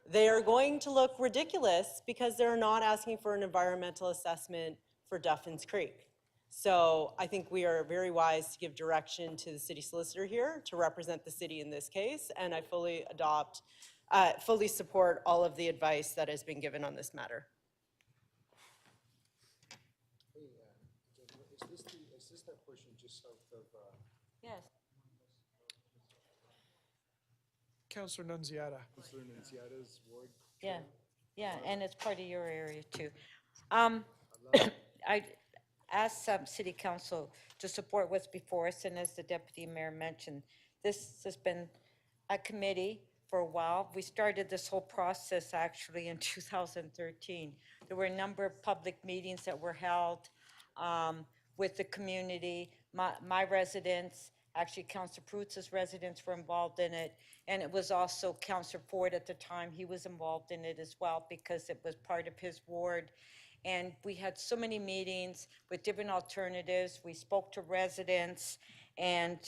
They are going to look ridiculous because they're not asking for an environmental assessment for Duffins Creek. So I think we are very wise to give direction to the city solicitor here to represent the city in this case, and I fully adopt fully support all of the advice that has been given on this matter. Is this that portion just south of? Yes. Councillor Nunziata. Councillor Nunziata's ward? Yeah, yeah, and it's part of your area too. I asked City Council to support what's before us, and as the Deputy Mayor mentioned, this has been a committee for a while. We started this whole process actually in 2013. There were a number of public meetings that were held with the community. My residents, actually Councillor Pruitt's residents were involved in it, and it was also Councillor Ford at the time. He was involved in it as well because it was part of his ward. And we had so many meetings with different alternatives. We spoke to residents, and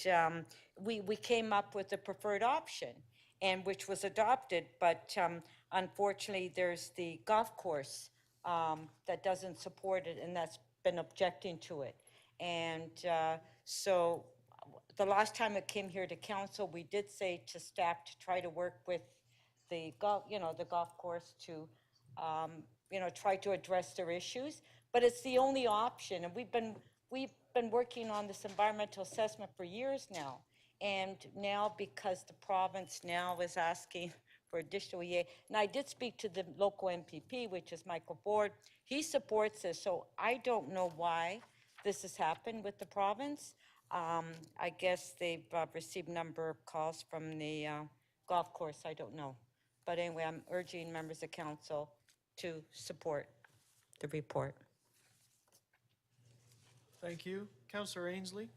we came up with the preferred option, and which was adopted. But unfortunately, there's the golf course that doesn't support it, and that's been objecting to it. And so the last time it came here to council, we did say to staff to try to work with the golf course to try to address their issues, but it's the only option. And we've been working on this environmental assessment for years now. And now, because the province now is asking for additional EA, and I did speak to the local MPP, which is Michael Ford. He supports this, so I don't know why this has happened with the province. I guess they've received a number of calls from the golf course. I don't know. But anyway, I'm urging members of council to support the report. Thank you. Councillor Ainsley.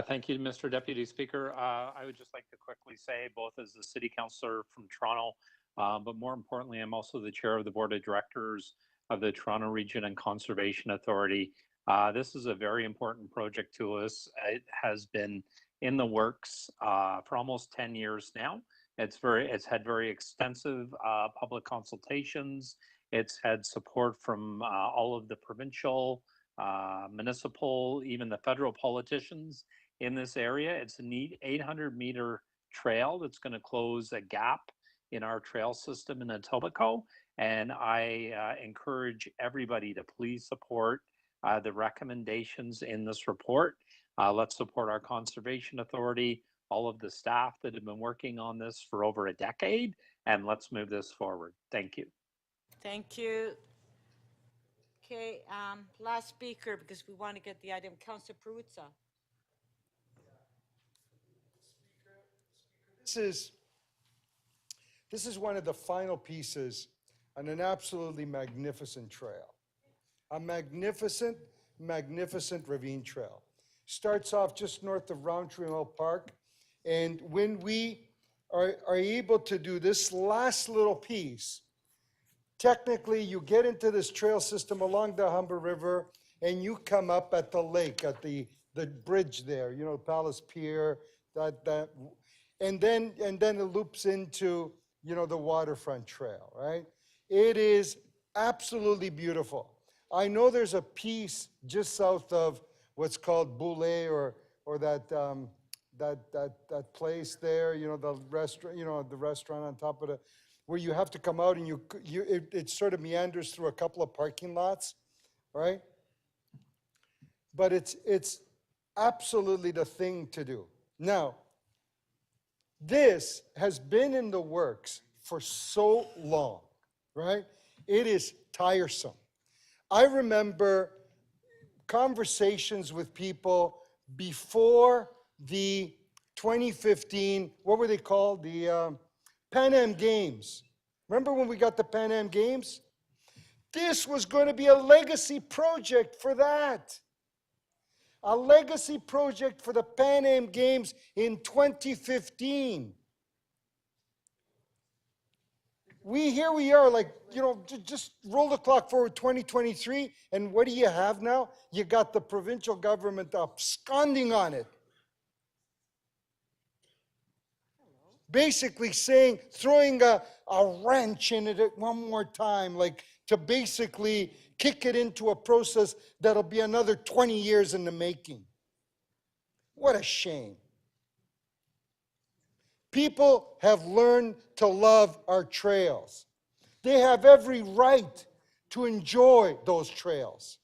Thank you, Mr. Deputy Speaker. I would just like to quickly say, both as the City Councillor from Toronto, but more importantly, I'm also the Chair of the Board of Directors of the Toronto Region and Conservation Authority. This is a very important project to us. It has been in the works for almost 10 years now. It's had very extensive public consultations. It's had support from all of the provincial, municipal, even the federal politicians in this area. It's a neat 800-meter trail that's going to close a gap in our trail system in Etobicoke. And I encourage everybody to please support the recommendations in this report. Let's support our Conservation Authority, all of the staff that have been working on this for over a decade, and let's move this forward. Thank you. Thank you. Okay, last speaker, because we want to get the item, Councillor Perruzza. This is one of the final pieces on an absolutely magnificent trail. A magnificent, magnificent ravine trail. Starts off just north of Roundtree Mill Park. And when we are able to do this last little piece, technically you get into this trail system along the Humber River and you come up at the lake, at the bridge there, you know, Palace Pier, and then it loops into, you know, the waterfront trail, right? It is absolutely beautiful. I know there's a piece just south of what's called Boulay or that place there, you know, the restaurant, you know, the restaurant on top of the, where you have to come out and it sort of meanders through a couple of parking lots, right? But it's absolutely the thing to do. Now, this has been in the works for so long, right? It is tiresome. I remember conversations with people before the 2015, what were they called? The Pan Am Games. Remember when we got the Pan Am Games? This was going to be a legacy project for that. A legacy project for the Pan Am Games in 2015. Here we are, like, you know, just roll the clock forward 2023, and what do you have now? You got the provincial government absconding on it. Basically saying, throwing a wrench in it one more time, like to basically kick it into a process that'll be another 20 years in the making. What a shame. People have learned to love our trails. They have every right to enjoy those trails.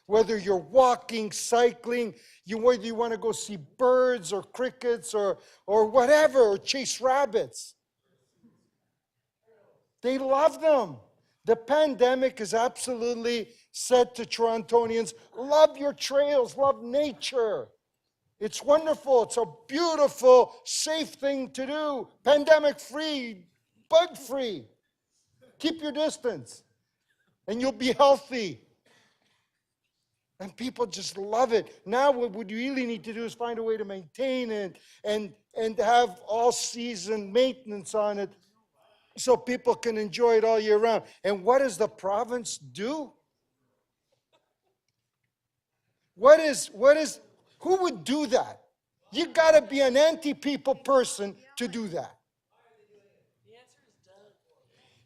Whether you're walking, cycling, whether you want to go see birds or crickets or whatever, or chase rabbits. They love them. The pandemic is absolutely said to Torontonians, love your trails, love nature. It's wonderful. It's a beautiful, safe thing to do. Pandemic-free, bug-free. Keep your distance, and you'll be healthy. And people just love it. Now what you really need to do is find a way to maintain it and have all-season maintenance on it so people can enjoy it all year round. And what does the province do? Who would do that? You gotta be an anti-people person to do that.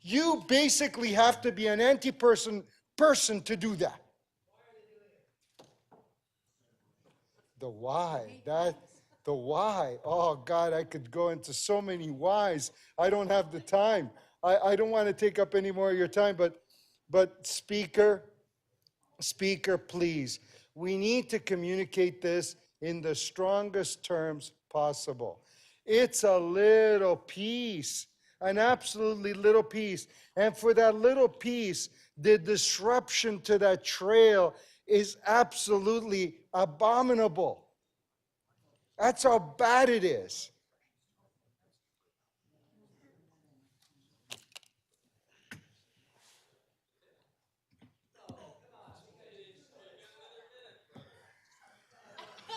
You basically have to be an anti-person to do that. The why, the why. Oh God, I could go into so many whys. I don't have the time. I don't want to take up any more of your time, but Speaker, please, we need to communicate this in the strongest terms possible. It's a little piece, an absolutely little piece. And for that little piece, the disruption to that trail is absolutely abominable. That's how bad it is.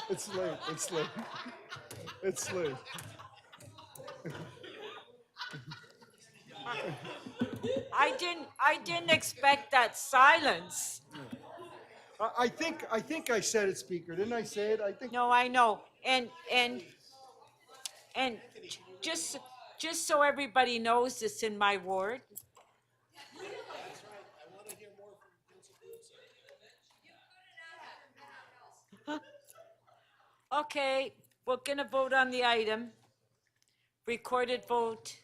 It's late, it's late. It's late. I didn't expect that silence. I think I said it, Speaker. Didn't I say it? I think. No, I know. And just so everybody knows this in my ward. Okay, we're gonna vote on the item. Recorded vote.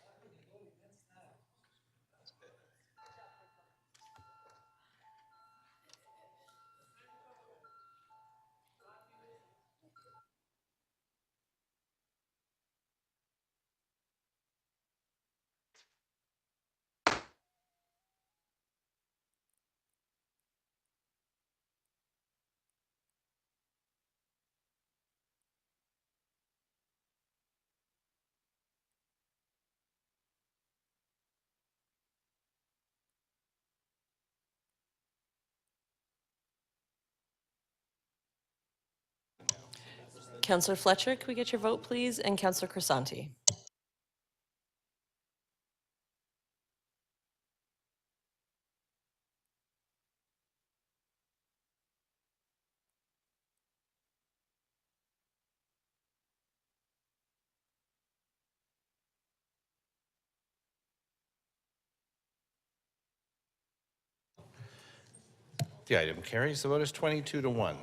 Councillor Fletcher, can we get your vote, please? And Councillor Crisanti. The item carries. The vote is 22-1.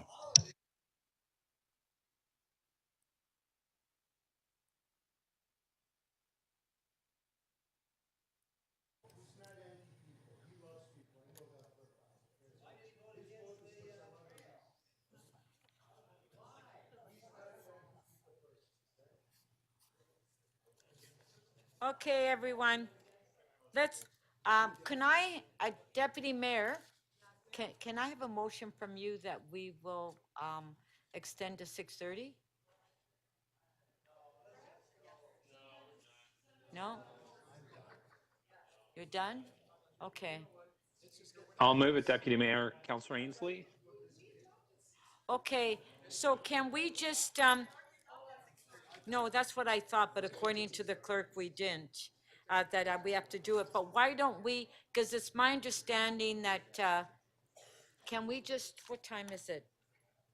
Okay, everyone. Let's, Deputy Mayor, can I have a motion from you that we will extend to 6:30? No? You're done? Okay. I'll move it, Deputy Mayor. Councillor Ainsley? Okay, so can we just, no, that's what I thought, but according to the clerk, we didn't, that we have to do it. But why don't we, because it's my understanding that, can we just, what time is it?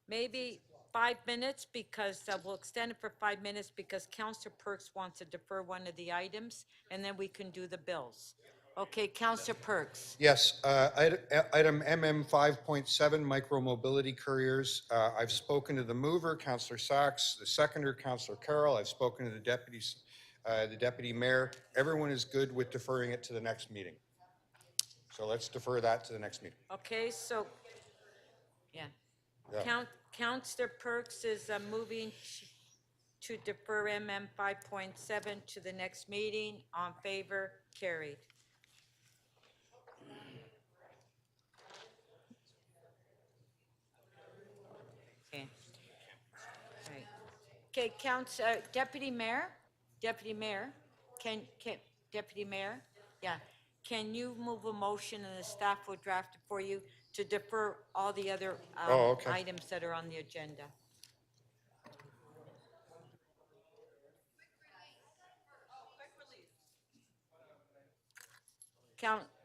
Maybe 5 minutes, because we'll extend it for 5 minutes because Councillor Perks wants to defer one of the items, and then we can do the bills. Okay, Councillor Perks. Yes, item MM 5.7, micro-mobility couriers. I've spoken to the mover, Councillor Sachs, the seconder, Councillor Carroll. I've spoken to the deputy the deputy mayor. Everyone is good with deferring it to the next meeting. So let's defer that to the next meeting. Okay, so, yeah. Yeah. Councillor Perks is moving to defer MM 5.7 to the next meeting. On favor, carried. Okay. Right. Okay, Deputy Mayor, Deputy Mayor, yeah, can you move a motion and the staff will draft it for you to defer all the other Okay. items that are on the agenda?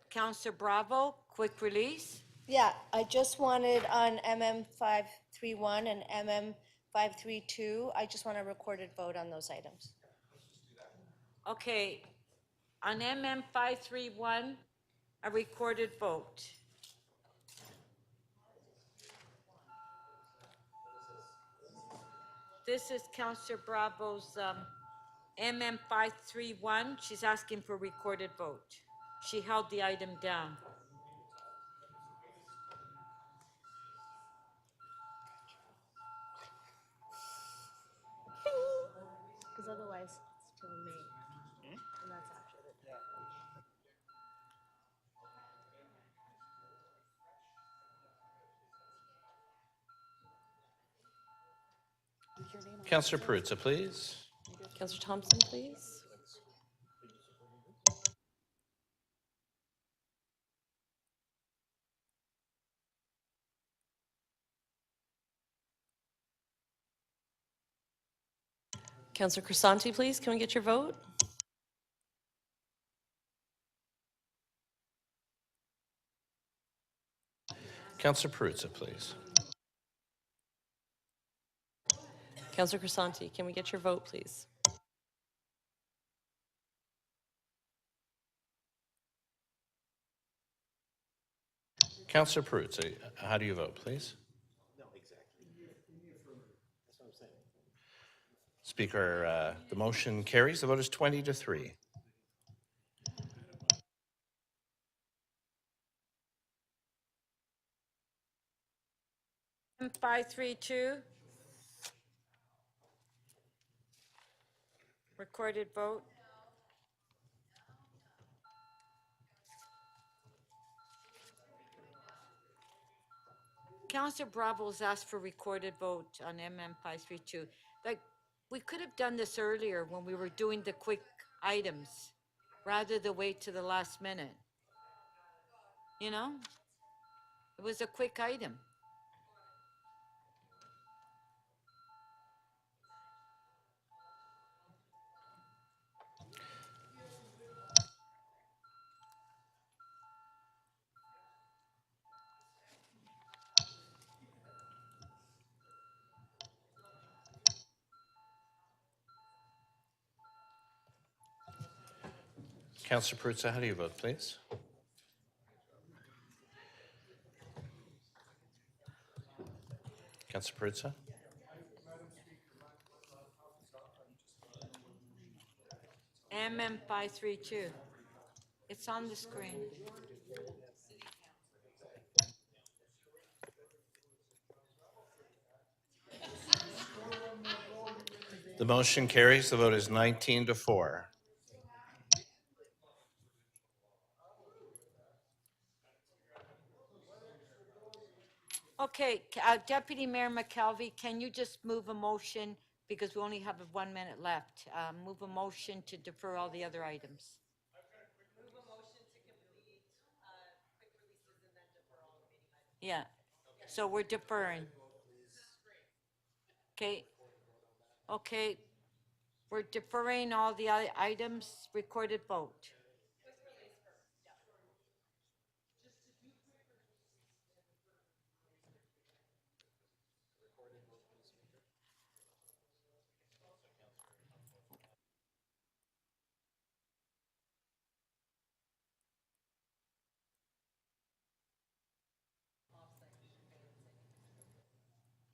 Councillor Bravo, quick release. Yeah, I just wanted on MM 531 and MM 532, I just want a recorded vote on those items. Okay, on MM 531, a recorded vote. This is Councillor Bravo's MM 531. She's asking for recorded vote. She held the item down. Because otherwise, it's till May. And that's after the. Councillor Perruzza, please. Councillor Thompson, please. Councillor Crisanti, please. Can we get your vote? Councillor Perruzza, please. Councillor Crisanti, can we get your vote, please? Councillor Perruzza, how do you vote, please? No, exactly. That's what I'm saying. Speaker, the motion carries. The vote is 20-3. MM 532. Recorded vote. Councillor Bravo's asked for recorded vote on MM 532. Like, we could have done this earlier when we were doing the quick items, rather than wait to the last minute. You know? It was a quick item. Councillor Perruzza, how do you vote, please? Councillor Perruzza? MM 532. It's on the screen. The motion carries. The vote is 19-4. Okay, Deputy Mayor McKelvey, can you just move a motion, because we only have 1 minute left, move a motion to defer all the other items? Yeah, so we're deferring. Okay, okay, we're deferring all the items, recorded vote.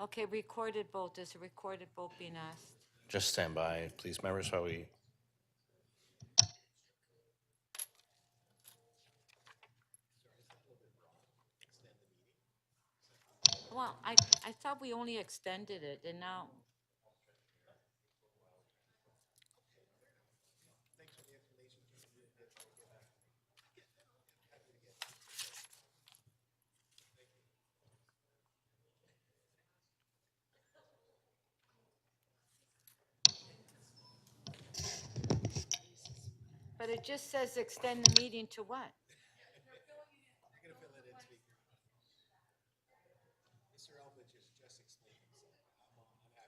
Okay, recorded vote. Is a recorded vote being asked? Just stand by, please, members, while we Well, I thought we only extended it, and now, but it just says extend the meeting to what? You're gonna fill it in, Speaker. Mr. Elbridge just explained himself. I'm happy with it.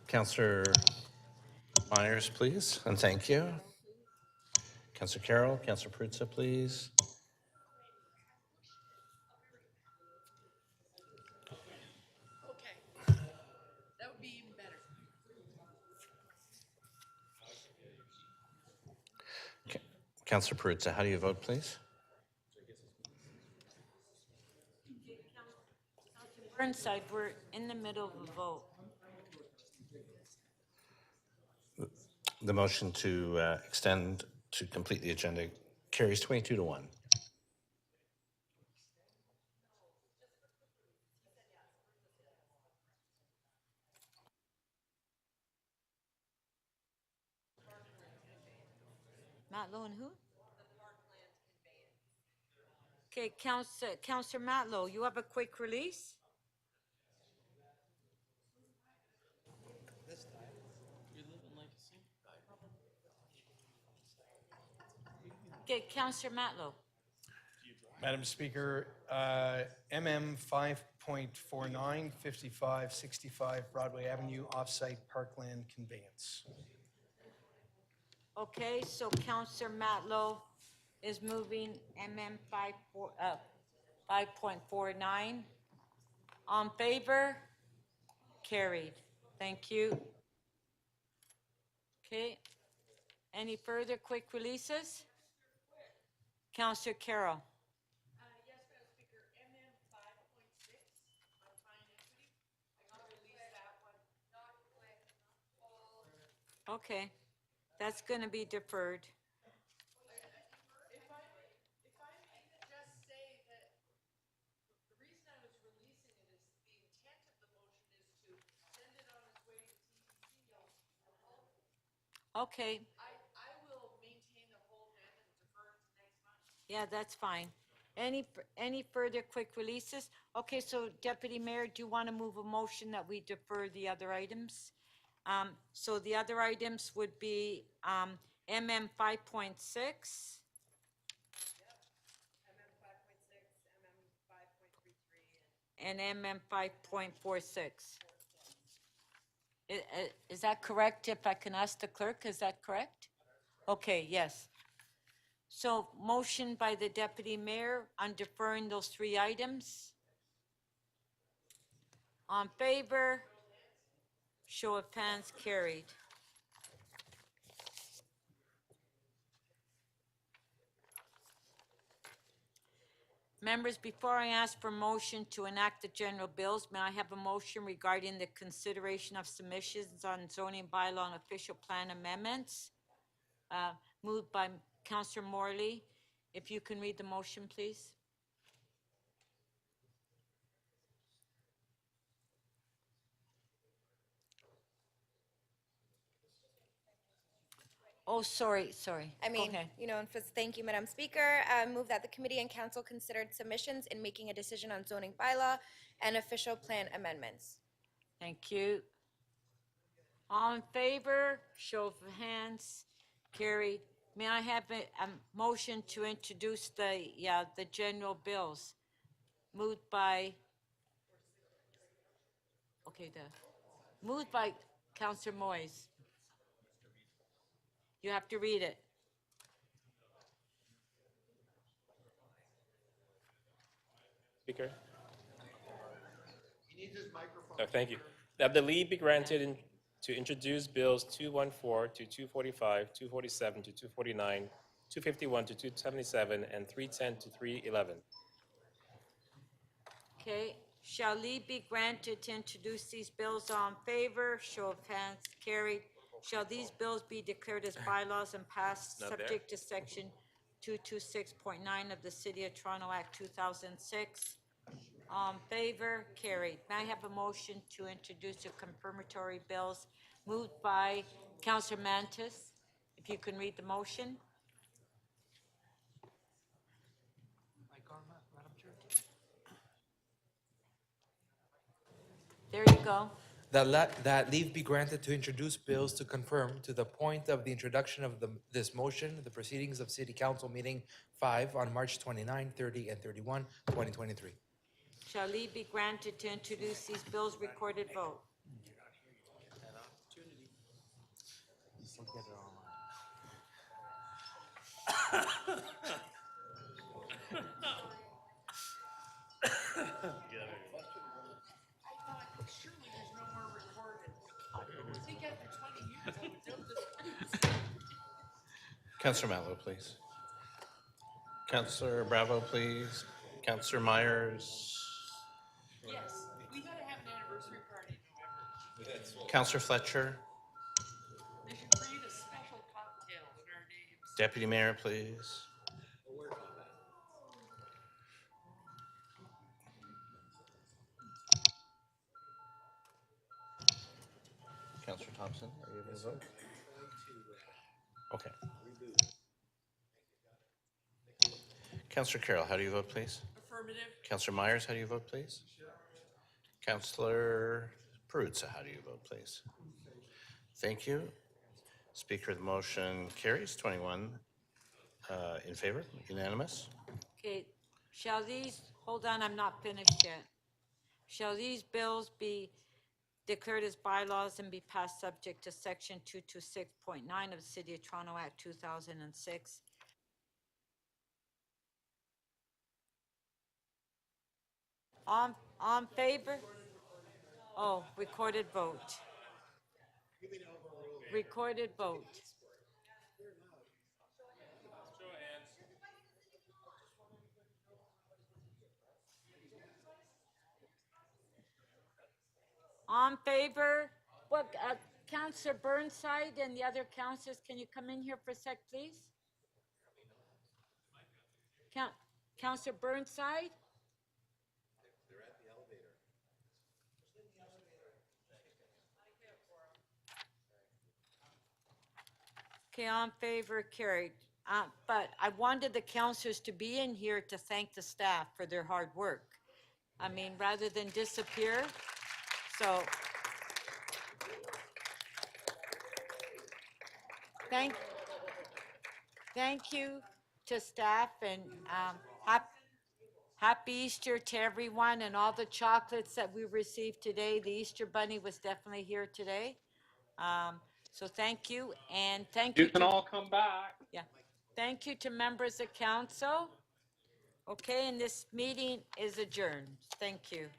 Councillor Myers, please, and thank you. Councillor Carroll, Councillor Perruzza, please. Okay. That would be even better. Councillor Perruzza, how do you vote, please? Burnside, we're in the middle of a vote. The motion to extend to complete the agenda carries 22-1. Matlow and who? Okay, Councillor Matlow, you have a quick release? Okay, Councillor Matlow. Madam Speaker, MM 5.49, 5565 Broadway Avenue, off-site parkland conveyance. Okay, so Councillor Matlow is moving MM 5.49. On favor? Carried. Thank you. Okay. Any further quick releases? Councillor Carroll. Yes, Madam Speaker, MM 5.6 on fine equity. I can release that one. Not quick, all. Okay, that's going to be deferred. If I may just say that the reason I was releasing it is the intent of the motion is to send it on its way to TTC. Okay, I will maintain the whole then and defer it to next month. yeah, that's fine. Any further quick releases? Okay, so Deputy Mayor, do you want to move a motion that we defer the other items? So the other items would be MM 5.6. And MM 5.46. Is that correct? If I can ask the clerk, is that correct? Okay, yes. So motion by the deputy mayor on deferring those three items. On favor? Show of hands, carried. Members, before I ask for motion to enact the general bills, may I have a motion regarding the consideration of submissions on zoning bylaw and official plan amendments? Moved by Councillor Morley. If you can read the motion, please. Oh, sorry. I Go mean, ahead. thank you, Madam Speaker. Move that the committee and council considered submissions in making a decision on zoning bylaw and official plan amendments. Thank you. All in favor? Show of hands. Carried. May I have a motion to introduce the general bills? Moved by, moved by Councillor Moyes. You have to read it. Speaker. He needs his microphone. Thank you. That the leave be granted to introduce bills 214 to 245, 247 to 249, 251 to 277, and 310 to 311. Okay. Shall leave be granted to introduce these bills? All in favor? Show of hands. Carried. Shall these bills be declared as bylaws and passed Not there. subject to section 226.9 of the City of Toronto Act 2006? All in favor? Carried. May I have a motion to introduce the confirmatory bills? Moved by Councillor Mantis. If you can read the motion. There you go. That leave be granted to introduce bills to confirm to the point of the introduction of this motion, the proceedings of City Council Meeting 5 on March 29, 30, and 31, 2023. Shall leave be granted to introduce these bills? Recorded vote. Councillor Matlow, please. Councillor Bravo, please. Councillor Myers. Yes, we gotta have an anniversary party in November. Councillor Fletcher. They should create a special cocktail in our names. Deputy Mayor, please. Councillor Thompson, are you able to vote? Okay. Councillor Carroll, how do you vote, please? Affirmative. Councillor Myers, how do you vote, please? Councillor Perruzza, how do you vote, please? Thank you. Speaker, the motion carries 21 in favor, unanimous. Okay, shall these, hold on, I'm not finished yet. Shall these bills be declared as bylaws and be passed subject to section 226.9 of the City of Toronto Act 2006? On favor? Oh, recorded vote. Recorded vote. On favor? What, Councillor Burnside and the other councillors, can you come in here for a sec, please? Councillor Burnside? They're at the elevator. Okay, on favor, carried. But I wanted the councillors to be in here to thank the staff for their hard work. I mean, rather than disappear. So, thank you to staff, and happy Easter to everyone, and all the chocolates that we received today. The Easter Bunny was definitely here today. So thank you, and thank you. You can all come back. Yeah. Thank you to members of council. Okay, and this meeting is adjourned. Thank you.